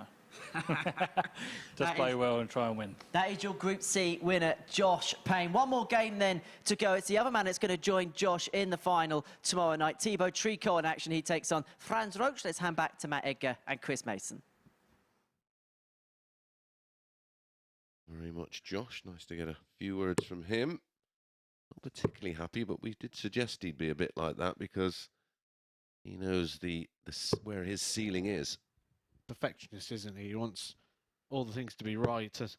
Just play well and try and win.
That is your Group C winner, Josh Payne. One more game then to go. It's the other man that's going to join Josh in the final tomorrow night. Thibault Tricole in action. He takes on Franz Roetzsch. Let's hand back to Matt Edgar and Chris Mason.
Very much, Josh. Nice to get a few words from him. Not particularly happy, but we did suggest he'd be a bit like that because he knows where his ceiling is.
Perfectionist, isn't he? He wants all the things to be right. As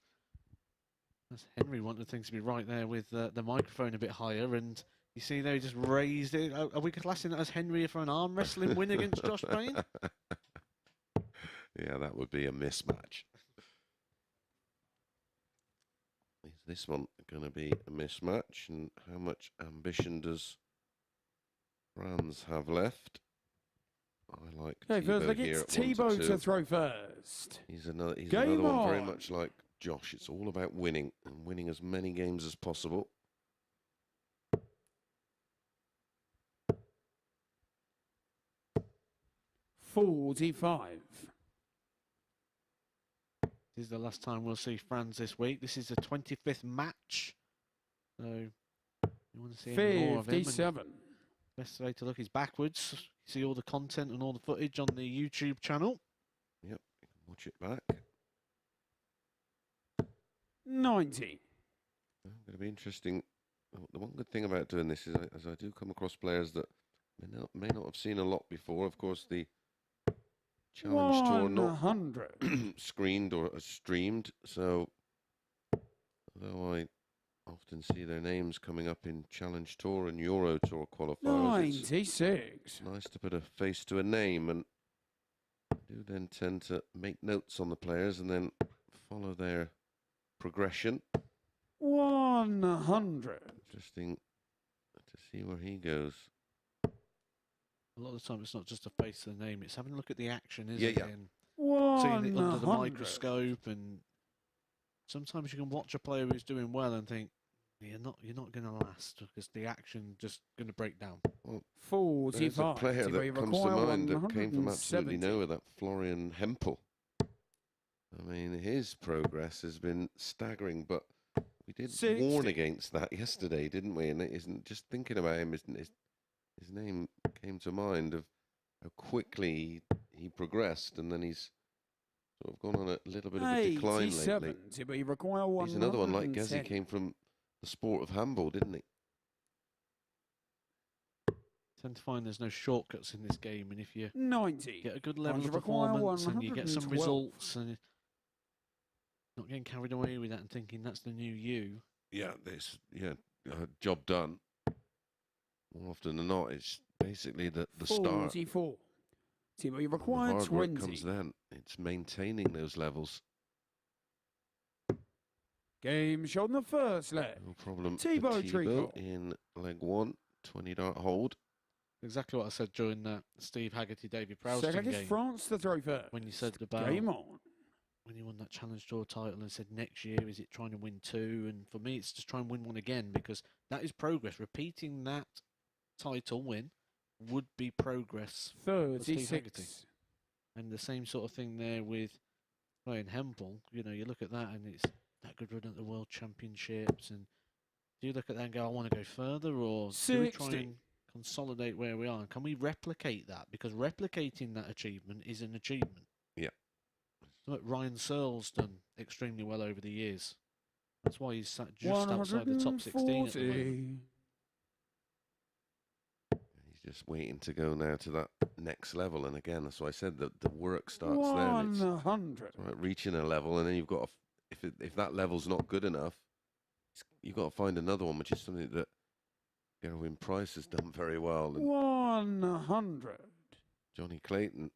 Henry wanted things to be right there with the microphone a bit higher, and you see there he just raised it. Are we classing that as Henry for an arm wrestling win against Josh Payne?
Yeah, that would be a mismatch. Is this one going to be a mismatch? And how much ambition does Franz have left? I like Thibault here at
Thibault
1-2.
to throw first.
He's another
Game
one very
on.
much like Josh. It's all about winning and winning as many games as possible.
$45.
This is the last time we'll see Franz this week. This is the 25th match. So you want to see any more of him.
57.
Best way to look is backwards. See all the content and all the footage on the YouTube channel.
Yep, you can watch it back.
90.
Going to be interesting. The one good thing about doing this is, as I do come across players that may not have seen a lot before. Of course, the Challenge Tour not
100.
screened or streamed. So, although I often see their names coming up in Challenge Tour and Euro Tour qualifiers,
96.
it's nice to put a face to a name, and I do then tend to make notes on the players and then follow their progression.
100.
Interesting to see where he goes.
A lot of the time it's not just a face to the name, it's having a look at the action, isn't
Yeah,
it?
yeah.
And
100.
seeing it under the microscope, and sometimes you can watch a player who's doing well and think, you're not going to last because the action just going to break down.
Well,
45.
there's a player
So
that
we
comes to
require
mind that came from absolutely
170.
nowhere, that Florian Hempel. I mean, his progress has been staggering, but we did
60.
warn against that yesterday, didn't we? And it isn't just thinking about him, isn't his name came to mind of how quickly he progressed, and then he's sort of gone on a little bit of a decline
87.
lately.
So we require 110.
He's another one like Gezi, came from the sport of handball, didn't he?
Tend to find there's no shortcuts in this game, and if you
90.
get a good level of
Ones require
performance and you get some
112.
results, and not getting carried away with that and thinking that's the new you.
Yeah, job done. More often than not, it's basically the start.
44. So we
And
require
the hard
20.
work comes then. It's maintaining those levels.
Game shot in the first leg.
No problem. for
Thibault
Thibault
Tricole.
in leg 1, 20 dart hold.
Exactly what I said during the Steve Haggerty, Davy Prowston
Second is
game.
France to throw first.
When you said about
Game on.
when you won that Challenge Tour title and said next year, is it trying to win 2? And for me, it's just try and win 1 again, because that is progress. Repeating that title win would be progress for Steve Haggerty.
36.
And the same sort of thing there with Ryan Hempel. You know, you look at that and it's that good run at the World Championships. And do you look at that and go, I want to go further? Or do we try
60.
and consolidate where we are? And can we replicate that? Because replicating that achievement is an achievement.
Yeah.
Look, Ryan Searle's done extremely well over the years. That's why he's sat just outside the top 16 at the moment.
140.
He's just waiting to go now to that next level. And again, that's why I said that the work starts then. It's
100.
right, reaching a level, and then you've got to, if that level's not good enough, you've got to find another one, which is something that Gerwin Price has done very well. And
100.
Johnny Clayton.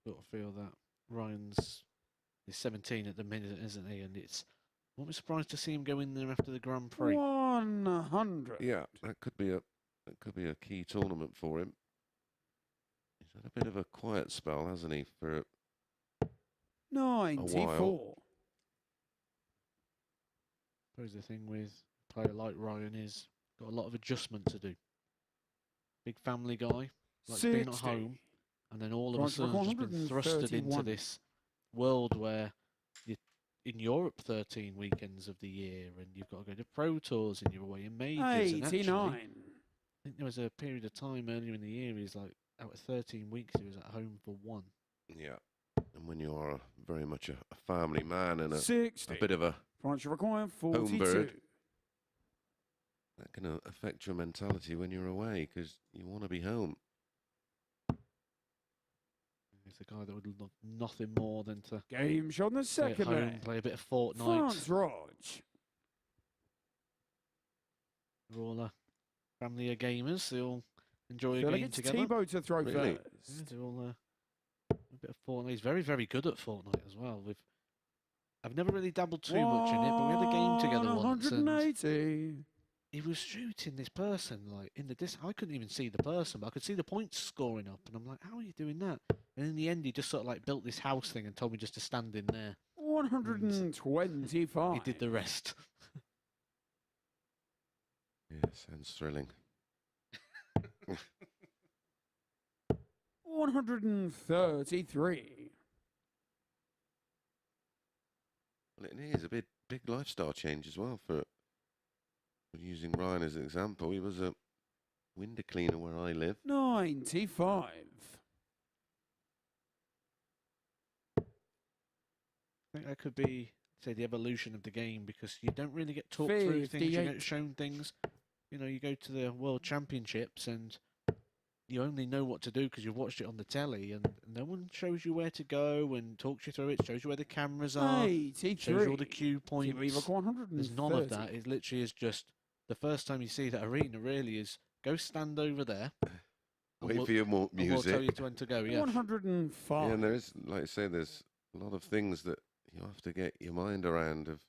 Got to feel that Ryan's is 17 at the minute, isn't he? And it's I was surprised to see him go in there after the Grand Prix.
100.
Yeah, that could be a key tournament for him. He's had a bit of a quiet spell, hasn't he, for
94.
I suppose the thing with a player like Ryan is got a lot of adjustment to do. Big family guy, likes being at
60.
home, and then all of a
Right,
sudden just been thrusted into
131.
this world where you're in Europe 13 weekends of the year, and you've got to go to Pro Tours, and you're away in majors. And actually,
89.
I think there was a period of time earlier in the year he's like out of 13 weeks he was at home for 1.
Yeah. And when you are very much a family man and a
60.
bit of a
Points required,
home
42.
bird, that can affect your mentality when you're away because you want to be home.
He's a guy that would love nothing more than to
Game shot in the
stay at
second
home,
leg.
play a bit of Fortnite.
Franz Roetzsch.
We're all family of gamers. They all enjoy a
Feel like
game
it's
together.
Thibault to throw
Really?
Yeah,
first.
they're all a bit of Fortnite. He's very, very good at Fortnite as well. I've never really dabbled too much in it, but we had a game together once, and
180.
he was shooting this person like in the I couldn't even see the person, but I could see the points scoring up, and I'm like, how are you doing that? And in the end, he just sort of like built this house thing and told me just to stand in there.
125.
He did the rest.
Yeah, sounds thrilling.
133.
Well, it is a big lifestyle change as well for using Ryan as an example. He was a window cleaner where I live.
95.
I think that could be, say, the evolution of the game because you don't really get talked through things, you
58.
get shown things. You know, you go to the World Championships and you only know what to do because you've watched it on the telly, and no one shows you where to go and talks you through it, shows you where the cameras are,
83.
shows you all the cue points.
There's
There's none of that. It literally is just the first time you see that arena really is go stand over there. and
Wait for your more
and we'll tell you
music.
to when to go, yeah.
105.
Yeah, and there is, like I say, there's a lot of things that you have to get your mind around of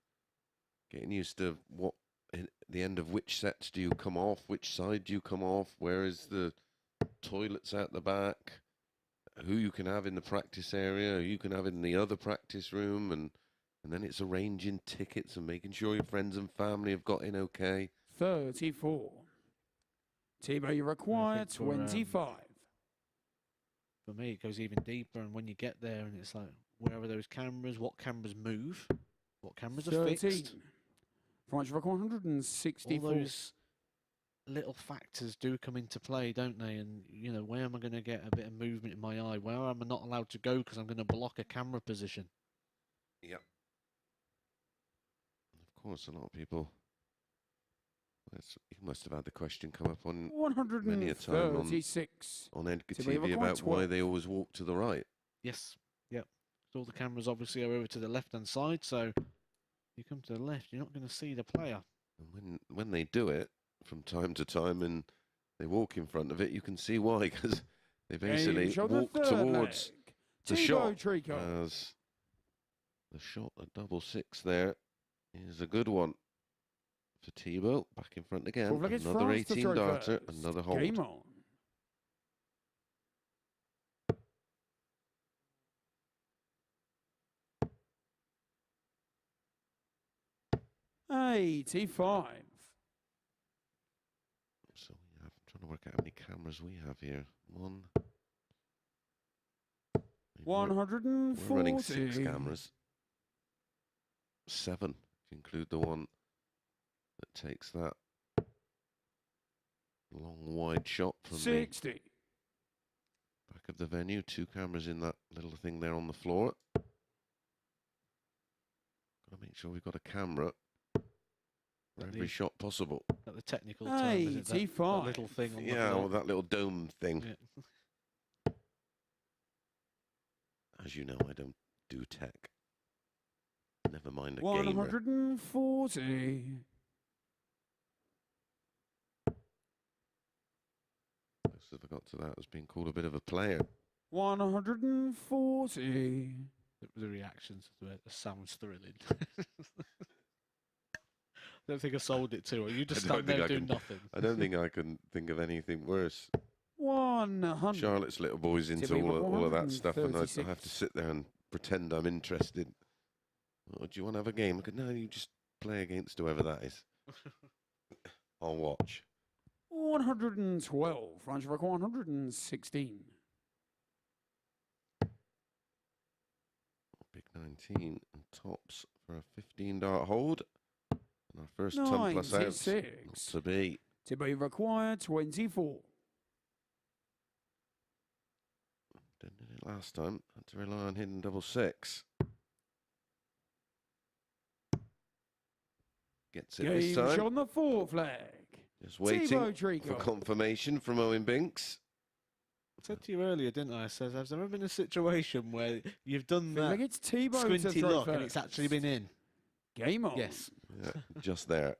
getting used to what, in the end of which sets do you come off, which side do you come off, where is the toilets out the back, who you can have in the practice area, who you can have in the other practice room, and then it's arranging tickets and making sure your friends and family have got in okay.
34. Thibault, you require
for,
25.
For me, it goes even deeper, and when you get there, and it's like, where are those cameras? What cameras move? What cameras are
13.
fixed?
France record 164.
All those little factors do come into play, don't they? And, you know, where am I going to get a bit of movement in my eye? Where am I not allowed to go because I'm going to block a camera position?
Yep. Of course, a lot of people. You must have had the question come up on many a time
136.
on Edgar
So we have a
TV
quite
about why
12.
they always walk to the right.
Yes, yep. So all the cameras obviously are over to the left-hand side, so you come to the left, you're not going to see the player.
And when they do it from time to time and they walk in front of it, you can see why, because they basically walk towards the shot.
Tricole.
As the shot at double six there is a good one for Thibault. Back in front again.
Well, it's
Another
France to
18
throw
darter,
first.
another hold.
Game on. $85.
So we have, I'm trying to work out how many cameras we have here. One. We're
140.
running 6 cameras. 7, if you include the one that takes that long wide shot from the
60.
back of the venue. 2 cameras in that little thing there on the floor. Got to make sure we've got a camera every shot possible.
At the technical term, is it? That little thing on the
Yeah,
floor.
well, that little dome thing.
Yeah.
As you know, I don't do tech. Never mind a gamer.
140.
Most of I got to that as being called a bit of a player.
140.
The reactions to it sounds thrilling. I don't think I sold it to her. You just stand there doing nothing.
I don't think I can think of anything worse.
100.
Charlotte's little boy's into all of that stuff, and I have to sit there and pretend I'm interested. Oh, do you want to have a game? I go, no, you just play against whoever that is. I'll watch.
112. Franz Roetzsch 116.
Big 19 and tops for a 15-dart hold. And our first 10 plus outs. Not to be.
Thibault required 24.
Didn't do it last time. Had to rely on hidden double six. Gets it this time.
On the 4 flag.
Just waiting for confirmation from Owen Binks.
I said to you earlier, didn't I? I said, has there ever been a situation where you've done that
it's Thibault
squinty look and it's actually been in?
Game on.
Yes.
Yeah, just there.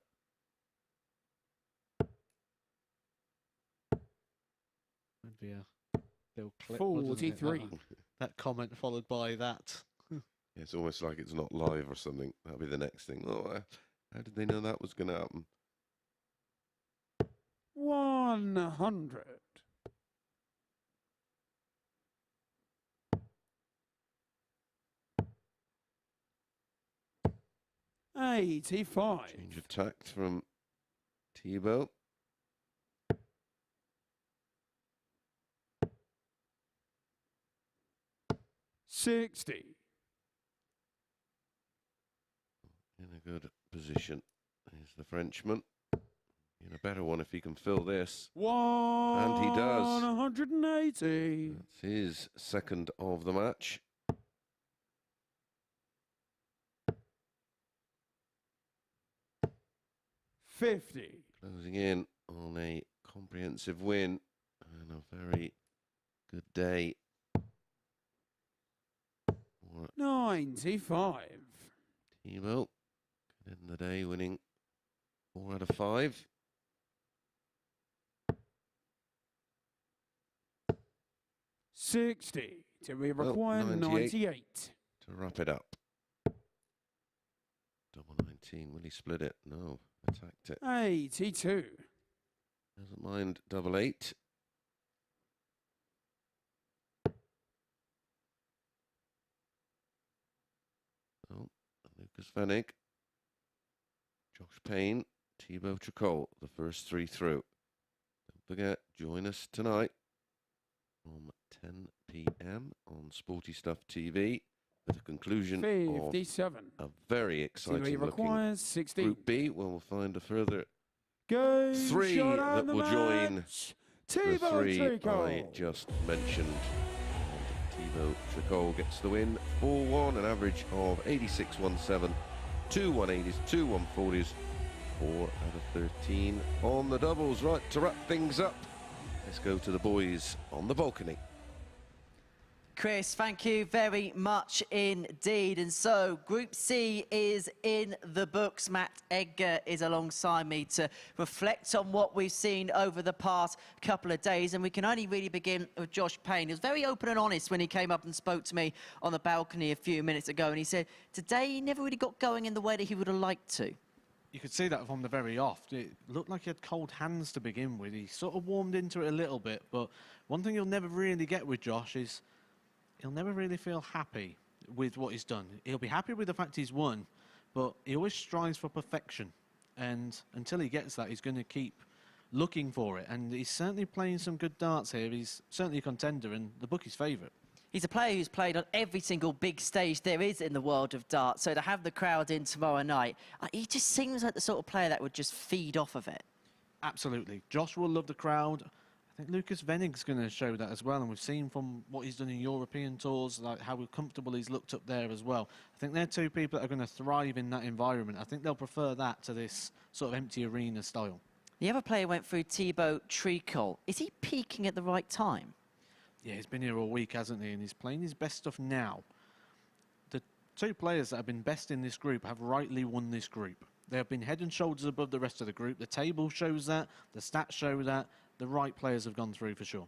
That'd be a little clip.
43.
That comment followed by that.
It's almost like it's not live or something. That'll be the next thing. Oh, how did they know that was going to happen?
100. 85.
Change of tact from Thibault.
60.
In a good position. Here's the Frenchman. In a better one if he can fill this. And he does.
180.
That's his second of the match.
$50.
Closing in on a comprehensive win and a very good day.
95.
Thibault could end the day winning 4 out of 5.
$60. To be required 98.
To wrap it up. Double 19. Will he split it? No. Attacked it.
82.
Doesn't mind double 8. Oh, Lucas Vanek, Josh Payne, Thibault Tricole, the first 3 through. Don't forget, join us tonight from 10 p.m. on Sporty Stuff TV at the conclusion
57.
Of a very exciting looking
60.
Group B, where we'll find a further
Game
3 that will join the 3
Tricole.
I just mentioned. Thibault Tricole gets the win, 4-1, an average of 86.17, 2 180s, 2 140s, 4 out of 13 on the doubles. Right, to wrap things up, let's go to the boys on the balcony.
Chris, thank you very much indeed. And so Group C is in the books. Matt Edgar is alongside me to reflect on what we've seen over the past couple of days. And we can only really begin with Josh Payne. He was very open and honest when he came up and spoke to me on the balcony a few minutes ago. And he said today he never really got going in the way that he would have liked to.
You could see that from the very off. It looked like he had cold hands to begin with. He sort of warmed into it a little bit. But one thing you'll never really get with Josh is he'll never really feel happy with what he's done. He'll be happy with the fact he's won, but he always strives for perfection. And until he gets that, he's going to keep looking for it. And he's certainly playing some good darts here. He's certainly a contender and the bookie's favourite.
He's a player who's played on every single big stage there is in the world of darts. So to have the crowd in tomorrow night, he just seems like the sort of player that would just feed off of it.
Absolutely. Josh will love the crowd. I think Lucas Venig's going to show that as well, and we've seen from what he's done in European tours, like how comfortable he's looked up there as well. I think they're two people that are going to thrive in that environment. I think they'll prefer that to this sort of empty arena style.
The other player went through Thibault Tricole. Is he peaking at the right time?
Yeah, he's been here all week, hasn't he? And he's playing his best stuff now. The two players that have been best in this group have rightly won this group. They have been head and shoulders above the rest of the group. The table shows that. The stats show that. The right players have gone through for sure.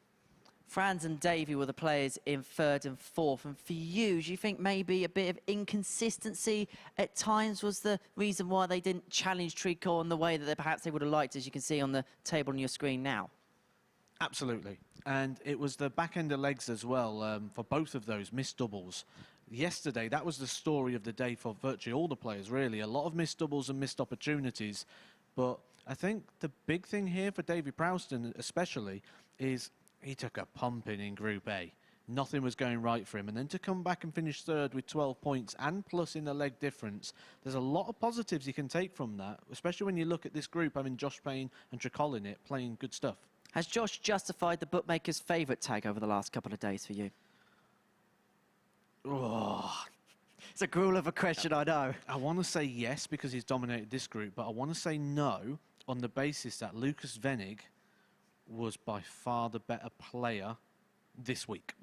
Franz and Davy were the players in third and fourth. And for you, do you think maybe a bit of inconsistency at times was the reason why they didn't challenge Treacle in the way that perhaps they would have liked, as you can see on the table on your screen now?
Absolutely. And it was the back end of legs as well for both of those missed doubles. Yesterday, that was the story of the day for virtually all the players, really. A lot of missed doubles and missed opportunities. But I think the big thing here for Davy Proosten especially is he took a pumping in Group A. Nothing was going right for him. And then to come back and finish third with 12 points and plus in the leg difference, there's a lot of positives you can take from that, especially when you look at this group having Josh Payne and Treacle in it, playing good stuff.
Has Josh justified the bookmaker's favourite tag over the last couple of days for you?
Oh,
it's a gruel of a question, I know.
I want to say yes because he's dominated this group, but I want to say no on the basis that Lucas Venig was by far the better player this week.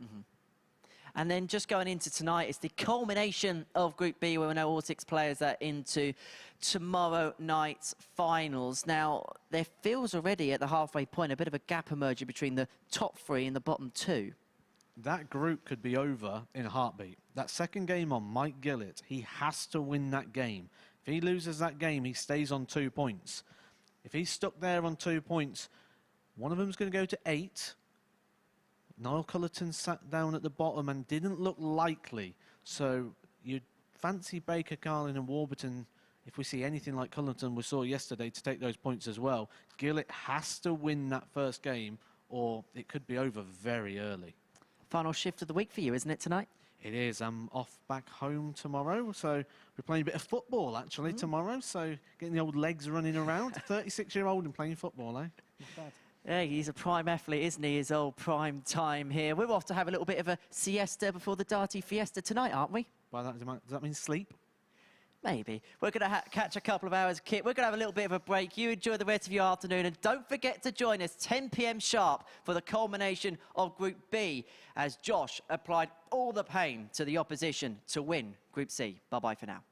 And then just going into tonight, it's the culmination of Group B, where we know all 6 players are into tomorrow night's finals. Now, there feels already at the halfway point a bit of a gap emerging between the top 3 and the bottom 2.
That group could be over in a heartbeat. That second game on Mike Gillett, he has to win that game. If he loses that game, he stays on 2 points. If he's stuck there on 2 points, one of them's going to go to 8. Niall Cullerton sat down at the bottom and didn't look likely. So you'd fancy Baker, Carlin and Warburton, if we see anything like Cullerton we saw yesterday, to take those points as well. Gillett has to win that first game or it could be over very early.
Final shift of the week for you, isn't it, tonight?
It is. I'm off back home tomorrow, so we're playing a bit of football, actually, tomorrow. So getting the old legs running around. 36-year-old and playing football, eh? Not bad.
Yeah, he's a prime athlete, isn't he? His old prime time here. We're off to have a little bit of a siesta before the Darty Fiesta tonight, aren't we?
By that, does that mean sleep?
Maybe. We're going to catch a couple of hours, Kit. We're going to have a little bit of a break. You enjoy the rest of your afternoon. And don't forget to join us 10 p.m. sharp for the culmination of Group B, as Josh applied all the pain to the opposition to win Group C. Bye-bye for now.